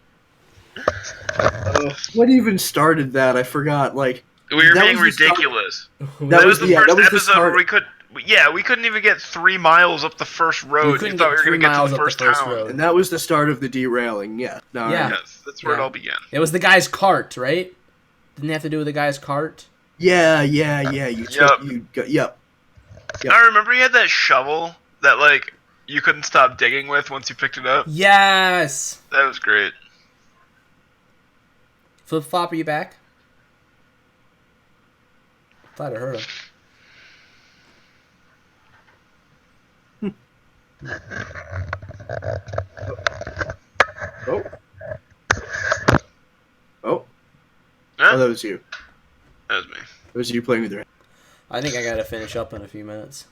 [SPEAKER 1] What even started that? I forgot. Like
[SPEAKER 4] we were
[SPEAKER 1] that
[SPEAKER 4] being
[SPEAKER 1] was the start-
[SPEAKER 4] ridiculous.
[SPEAKER 1] That
[SPEAKER 4] That
[SPEAKER 1] was
[SPEAKER 4] was the
[SPEAKER 1] the
[SPEAKER 4] first
[SPEAKER 1] that was the
[SPEAKER 4] episode
[SPEAKER 1] start.
[SPEAKER 4] where we couldn't even get 3 miles up the first road. We
[SPEAKER 2] couldn't
[SPEAKER 4] thought
[SPEAKER 2] get
[SPEAKER 4] we were
[SPEAKER 2] 3
[SPEAKER 4] gonna get to
[SPEAKER 2] miles
[SPEAKER 4] the
[SPEAKER 2] up the
[SPEAKER 4] first
[SPEAKER 2] first
[SPEAKER 4] town.
[SPEAKER 2] road.
[SPEAKER 1] And that was the start of the derailing. Yeah. No,
[SPEAKER 2] Yeah.
[SPEAKER 4] Yes, that's where
[SPEAKER 2] Yeah.
[SPEAKER 4] it all began.
[SPEAKER 2] It was the guy's cart, right? Didn't it have to do with the guy's cart?
[SPEAKER 1] Yeah. You took. Yep. Yep.
[SPEAKER 4] I remember you had that shovel that like you couldn't stop digging with once you picked it up.
[SPEAKER 2] Yes!
[SPEAKER 4] That was great.
[SPEAKER 2] Flip flop, are you back? Thought I heard him.
[SPEAKER 1] Oh. Oh.
[SPEAKER 4] Huh?
[SPEAKER 1] Oh, that was you.
[SPEAKER 4] That was me.
[SPEAKER 1] That was you playing with your.
[SPEAKER 2] I think I gotta finish up in a few minutes.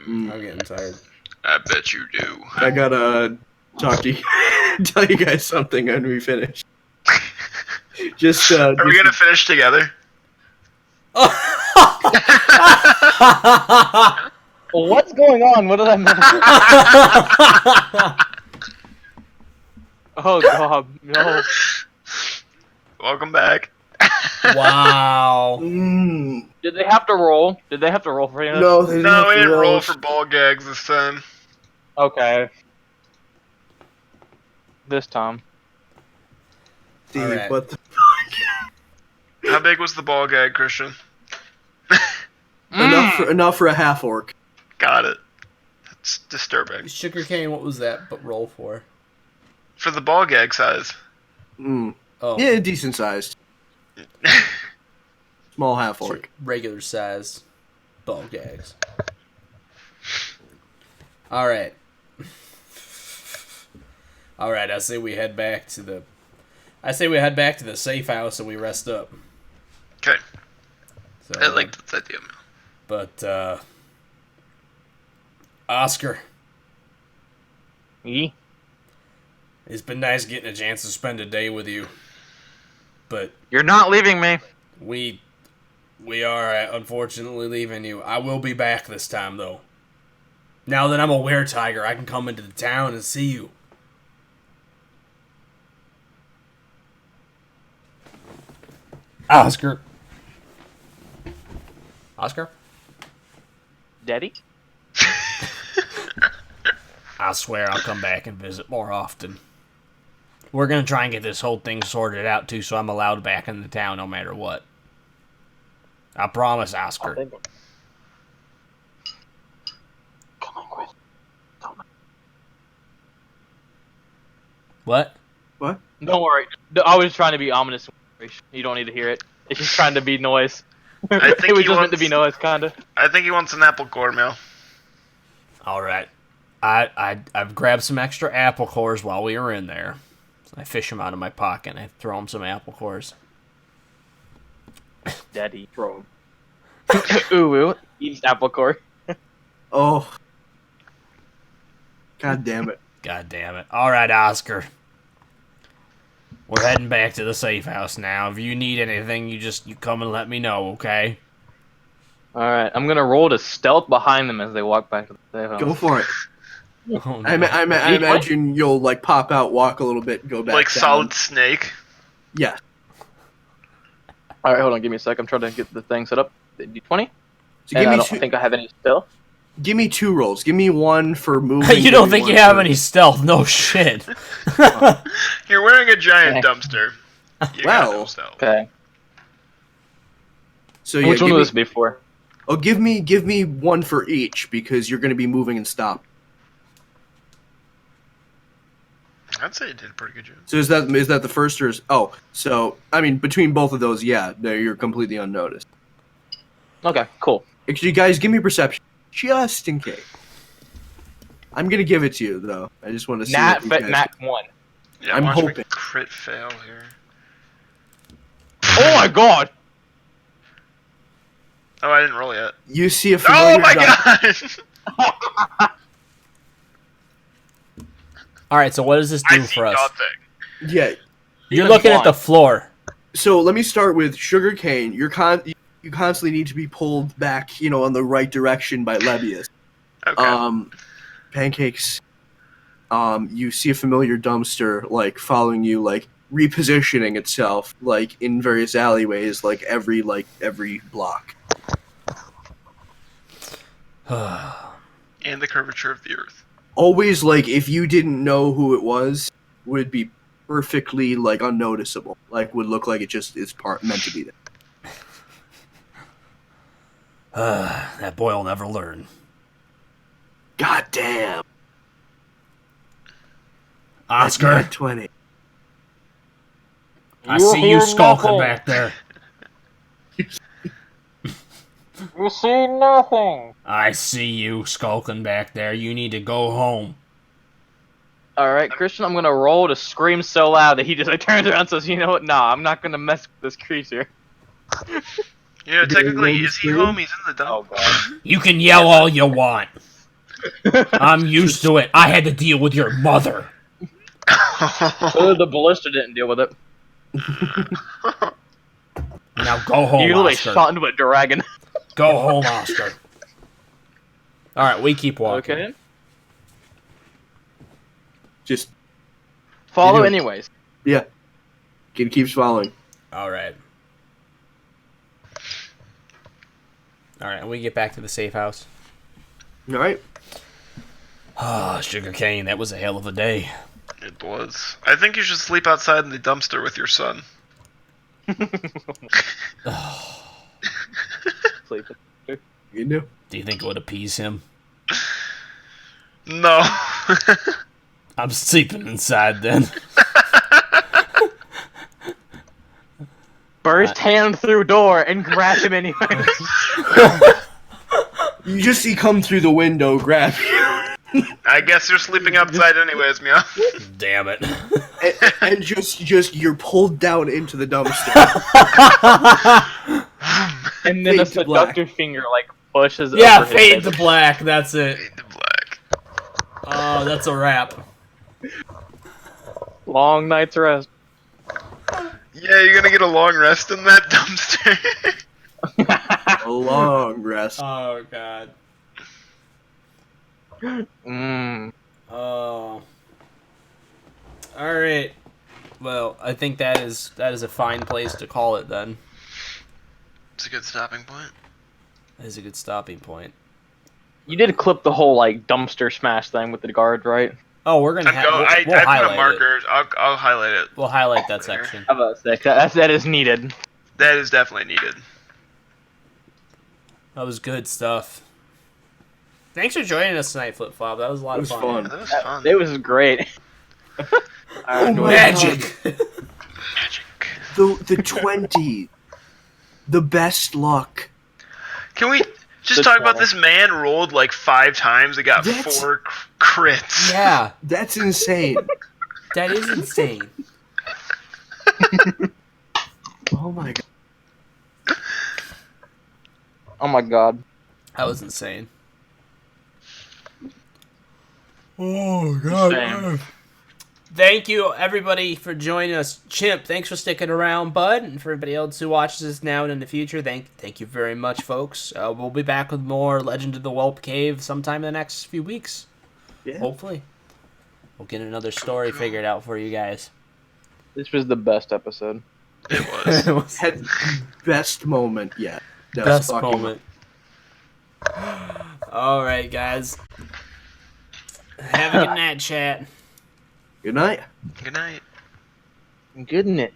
[SPEAKER 1] Mm.
[SPEAKER 2] I'm getting tired.
[SPEAKER 4] I bet you do.
[SPEAKER 1] I gotta talk to you, tell you guys something when we finish. Just
[SPEAKER 4] Are we gonna finish together?
[SPEAKER 3] What's going on? What did I miss? Oh god, no.
[SPEAKER 4] Welcome back.
[SPEAKER 2] Wow.
[SPEAKER 3] Did they have to roll? Did they have to roll for you?
[SPEAKER 1] No, they didn't
[SPEAKER 4] No,
[SPEAKER 1] have
[SPEAKER 4] we
[SPEAKER 1] to
[SPEAKER 4] didn't roll for ball gags this time.
[SPEAKER 3] Okay. This time.
[SPEAKER 1] Steve,
[SPEAKER 2] Alright.
[SPEAKER 1] what the
[SPEAKER 4] How big was the ball gag, Christian?
[SPEAKER 1] enough for a half orc.
[SPEAKER 4] Got it. That's disturbing.
[SPEAKER 2] Sugarcane, what was that but roll for?
[SPEAKER 4] For the ball gag size.
[SPEAKER 2] Oh,
[SPEAKER 1] Yeah, decent sized. Small half orc.
[SPEAKER 2] regular size ball gags. Alright. Alright, I say we head back to the safe house and we rest up.
[SPEAKER 4] Okay.
[SPEAKER 2] So,
[SPEAKER 4] I like this idea.
[SPEAKER 2] but Oscar,
[SPEAKER 3] E?
[SPEAKER 2] it's been nice getting a chance to spend a day with you. But
[SPEAKER 3] You're not leaving me.
[SPEAKER 2] we are unfortunately leaving you. I will be back this time though. Now that I'm a were-tiger, I can come into the town and see you. Oscar. Oscar?
[SPEAKER 3] Daddy?
[SPEAKER 2] I swear I'll come back and visit more often. We're gonna try and get this whole thing sorted out too, so I'm allowed back in the town no matter what. I promise, Oscar.
[SPEAKER 3] Come on, Chris.
[SPEAKER 2] What?
[SPEAKER 1] What?
[SPEAKER 3] Don't worry. I was trying to be ominous. You don't need to hear it. It's just trying to be noise.
[SPEAKER 4] I think
[SPEAKER 3] it was
[SPEAKER 4] he
[SPEAKER 3] just meant to
[SPEAKER 4] wants-
[SPEAKER 3] be noise, kinda.
[SPEAKER 4] I think he wants an apple core meal.
[SPEAKER 2] All right. I've grabbed some extra apple cores while we were in there. I fish them out of my pocket and I throw him some apple cores.
[SPEAKER 3] Daddy. Bro. Ooh, eats apple core.
[SPEAKER 1] Oh. God damn it.
[SPEAKER 2] God damn it. All right, Oscar. We're heading back to the safe house now. If you need anything, you come and let me know, okay?
[SPEAKER 3] Alright, I'm gonna roll to stealth behind them as they walk back to the safe house.
[SPEAKER 1] Go for it.
[SPEAKER 2] Oh, no.
[SPEAKER 1] I imagine you'll like pop out, walk a little bit, go back.
[SPEAKER 4] Like
[SPEAKER 1] down.
[SPEAKER 4] Solid Snake.
[SPEAKER 1] Yeah.
[SPEAKER 3] Alright, hold on, give me a sec. I'm trying to get the thing set up. The D20?
[SPEAKER 1] So
[SPEAKER 3] And
[SPEAKER 1] give
[SPEAKER 3] I
[SPEAKER 1] me
[SPEAKER 3] don't
[SPEAKER 1] two.
[SPEAKER 3] think I have any stealth.
[SPEAKER 1] Give me two rolls. Give me one for moving.
[SPEAKER 2] You don't
[SPEAKER 1] give me
[SPEAKER 2] think you
[SPEAKER 1] one
[SPEAKER 2] have
[SPEAKER 1] for-
[SPEAKER 2] any stealth? No shit.
[SPEAKER 4] You're wearing a giant
[SPEAKER 3] Okay.
[SPEAKER 4] dumpster. You
[SPEAKER 1] Well,
[SPEAKER 4] got no stealth.
[SPEAKER 3] Okay.
[SPEAKER 1] So yeah,
[SPEAKER 3] Which one
[SPEAKER 1] give
[SPEAKER 3] will
[SPEAKER 1] me,
[SPEAKER 3] this be for?
[SPEAKER 1] oh, give me one for each because you're going to be moving and stop.
[SPEAKER 4] I'd say you did a pretty good job.
[SPEAKER 1] So is that the first or is so I mean between both of those, yeah, you're completely unnoticed.
[SPEAKER 3] Okay, cool.
[SPEAKER 1] Actually, guys, give me perception just in case. I'm gonna give it to you though. I just want to see. what you guys-
[SPEAKER 3] Nat 1.
[SPEAKER 4] Yeah,
[SPEAKER 1] I'm
[SPEAKER 4] watch me
[SPEAKER 1] hoping.
[SPEAKER 4] crit fail here.
[SPEAKER 3] Oh my god!
[SPEAKER 4] Oh, I didn't roll yet.
[SPEAKER 1] You see a familiar
[SPEAKER 4] Oh my
[SPEAKER 1] dot-
[SPEAKER 4] god!
[SPEAKER 2] All right, so what does this
[SPEAKER 4] I
[SPEAKER 2] do
[SPEAKER 4] see
[SPEAKER 2] for us?
[SPEAKER 4] nothing.
[SPEAKER 1] Yeah.
[SPEAKER 2] You're
[SPEAKER 3] Even
[SPEAKER 2] looking at the
[SPEAKER 3] blind.
[SPEAKER 2] floor.
[SPEAKER 1] So let me start with sugarcane. You constantly need to be pulled back, in the right direction by Lebius.
[SPEAKER 4] Okay.
[SPEAKER 1] Pancakes. You see a familiar dumpster like following you, like repositioning itself, like in various alleyways, like every block.
[SPEAKER 4] And the curvature of the earth.
[SPEAKER 1] Always like if you didn't know who it was, would be perfectly like unnoticeable. Like would look like it just is meant to be there.
[SPEAKER 2] That boy will never learn.
[SPEAKER 1] God damn.
[SPEAKER 2] Oscar,
[SPEAKER 1] Nat 20.
[SPEAKER 2] I
[SPEAKER 3] You
[SPEAKER 2] see you
[SPEAKER 3] hear
[SPEAKER 2] skulking
[SPEAKER 3] nothing.
[SPEAKER 2] back there.
[SPEAKER 3] You see nothing!
[SPEAKER 2] I see you skulking back there. You need to go home.
[SPEAKER 3] Alright, Christian, I'm gonna roll to scream so loud that he just like turns around and says, you know what, nah, I'm not gonna mess with this creature.
[SPEAKER 4] You know,
[SPEAKER 1] Did
[SPEAKER 4] technically,
[SPEAKER 1] everyone
[SPEAKER 4] is he
[SPEAKER 1] scream?
[SPEAKER 4] home? He's in the dump.
[SPEAKER 3] Oh god.
[SPEAKER 2] You can yell all you want. I'm used to it. I had to deal with your mother.
[SPEAKER 3] The ballista didn't deal with it.
[SPEAKER 2] Now go home,
[SPEAKER 3] You literally
[SPEAKER 2] Oscar.
[SPEAKER 3] shot into a dragon.
[SPEAKER 2] Go home, Oscar. All right, we keep walking.
[SPEAKER 3] Okay.
[SPEAKER 1] Just
[SPEAKER 3] Follow
[SPEAKER 1] You do it.
[SPEAKER 3] anyways.
[SPEAKER 1] yeah. Kid keeps following.
[SPEAKER 2] All right. All right, we get back to the safe house.
[SPEAKER 1] All right.
[SPEAKER 2] Ah, sugar cane. That was a hell of a day.
[SPEAKER 4] It was. I think you should sleep outside in the dumpster with your son.
[SPEAKER 3] Sleep.
[SPEAKER 1] You know.
[SPEAKER 2] Do you think it would appease him?
[SPEAKER 4] No.
[SPEAKER 2] I'm sleeping inside then.
[SPEAKER 3] Burst hand through door and grab him anyways.
[SPEAKER 1] You just see come through the window, grab you,
[SPEAKER 4] I guess you're sleeping outside anyways, meow.
[SPEAKER 2] Damn it.
[SPEAKER 1] and just you're pulled down into the dumpster.
[SPEAKER 3] And then a
[SPEAKER 1] Fade to black.
[SPEAKER 3] seductive finger like pushes
[SPEAKER 2] Yeah,
[SPEAKER 3] over his
[SPEAKER 2] fade
[SPEAKER 3] head.
[SPEAKER 2] to black. That's it.
[SPEAKER 4] Fade to black.
[SPEAKER 2] Oh, that's a wrap.
[SPEAKER 3] Long night's rest.
[SPEAKER 4] Yeah, you're gonna get a long rest in that dumpster.
[SPEAKER 1] A long rest.
[SPEAKER 2] Oh god.
[SPEAKER 3] Mmm.
[SPEAKER 2] Oh. All right. Well, I think that is a fine place to call it then.
[SPEAKER 4] It's a good stopping point.
[SPEAKER 2] That is a good stopping point.
[SPEAKER 3] You did clip the whole like dumpster smash thing with the guard, right?
[SPEAKER 2] Oh, we're gonna
[SPEAKER 4] We'll,
[SPEAKER 2] we'll
[SPEAKER 4] I put
[SPEAKER 2] highlight
[SPEAKER 4] a
[SPEAKER 2] it.
[SPEAKER 4] marker. I'll highlight it.
[SPEAKER 2] We'll highlight that section.
[SPEAKER 3] How about that is needed.
[SPEAKER 4] That is definitely needed.
[SPEAKER 2] That was good stuff. Thanks for joining us tonight, Flip Flop. That was a lot
[SPEAKER 1] It
[SPEAKER 2] of
[SPEAKER 1] was
[SPEAKER 2] fun.
[SPEAKER 1] fun.
[SPEAKER 4] That was fun.
[SPEAKER 3] It was great.
[SPEAKER 1] Oh my
[SPEAKER 2] Magic.
[SPEAKER 4] Magic.
[SPEAKER 1] The 20. The best luck.
[SPEAKER 4] Can we just
[SPEAKER 3] Good
[SPEAKER 4] talk about
[SPEAKER 3] call.
[SPEAKER 4] this man rolled like 5 times and got
[SPEAKER 1] That's-
[SPEAKER 4] 4 crits?
[SPEAKER 2] Yeah,
[SPEAKER 1] That's insane.
[SPEAKER 2] that is insane.
[SPEAKER 1] Oh my god.
[SPEAKER 3] Oh my god.
[SPEAKER 2] That was insane.
[SPEAKER 3] Same.
[SPEAKER 2] Thank you, everybody, for joining us. Chimp, thanks for sticking around, bud. And for everybody else who watches us now and in the future, thank you very much, folks. We'll be back with more Legend of the Welpcave sometime in the next few weeks.
[SPEAKER 1] Yeah.
[SPEAKER 2] Hopefully. We'll get another story figured out for you guys.
[SPEAKER 3] This was the best episode.
[SPEAKER 4] It was.
[SPEAKER 1] Had best moment yet. That was
[SPEAKER 2] Best
[SPEAKER 1] fucking-
[SPEAKER 2] moment. All right, guys. Have a good night, chat.
[SPEAKER 1] Good night.
[SPEAKER 4] Good night.
[SPEAKER 3] Good night.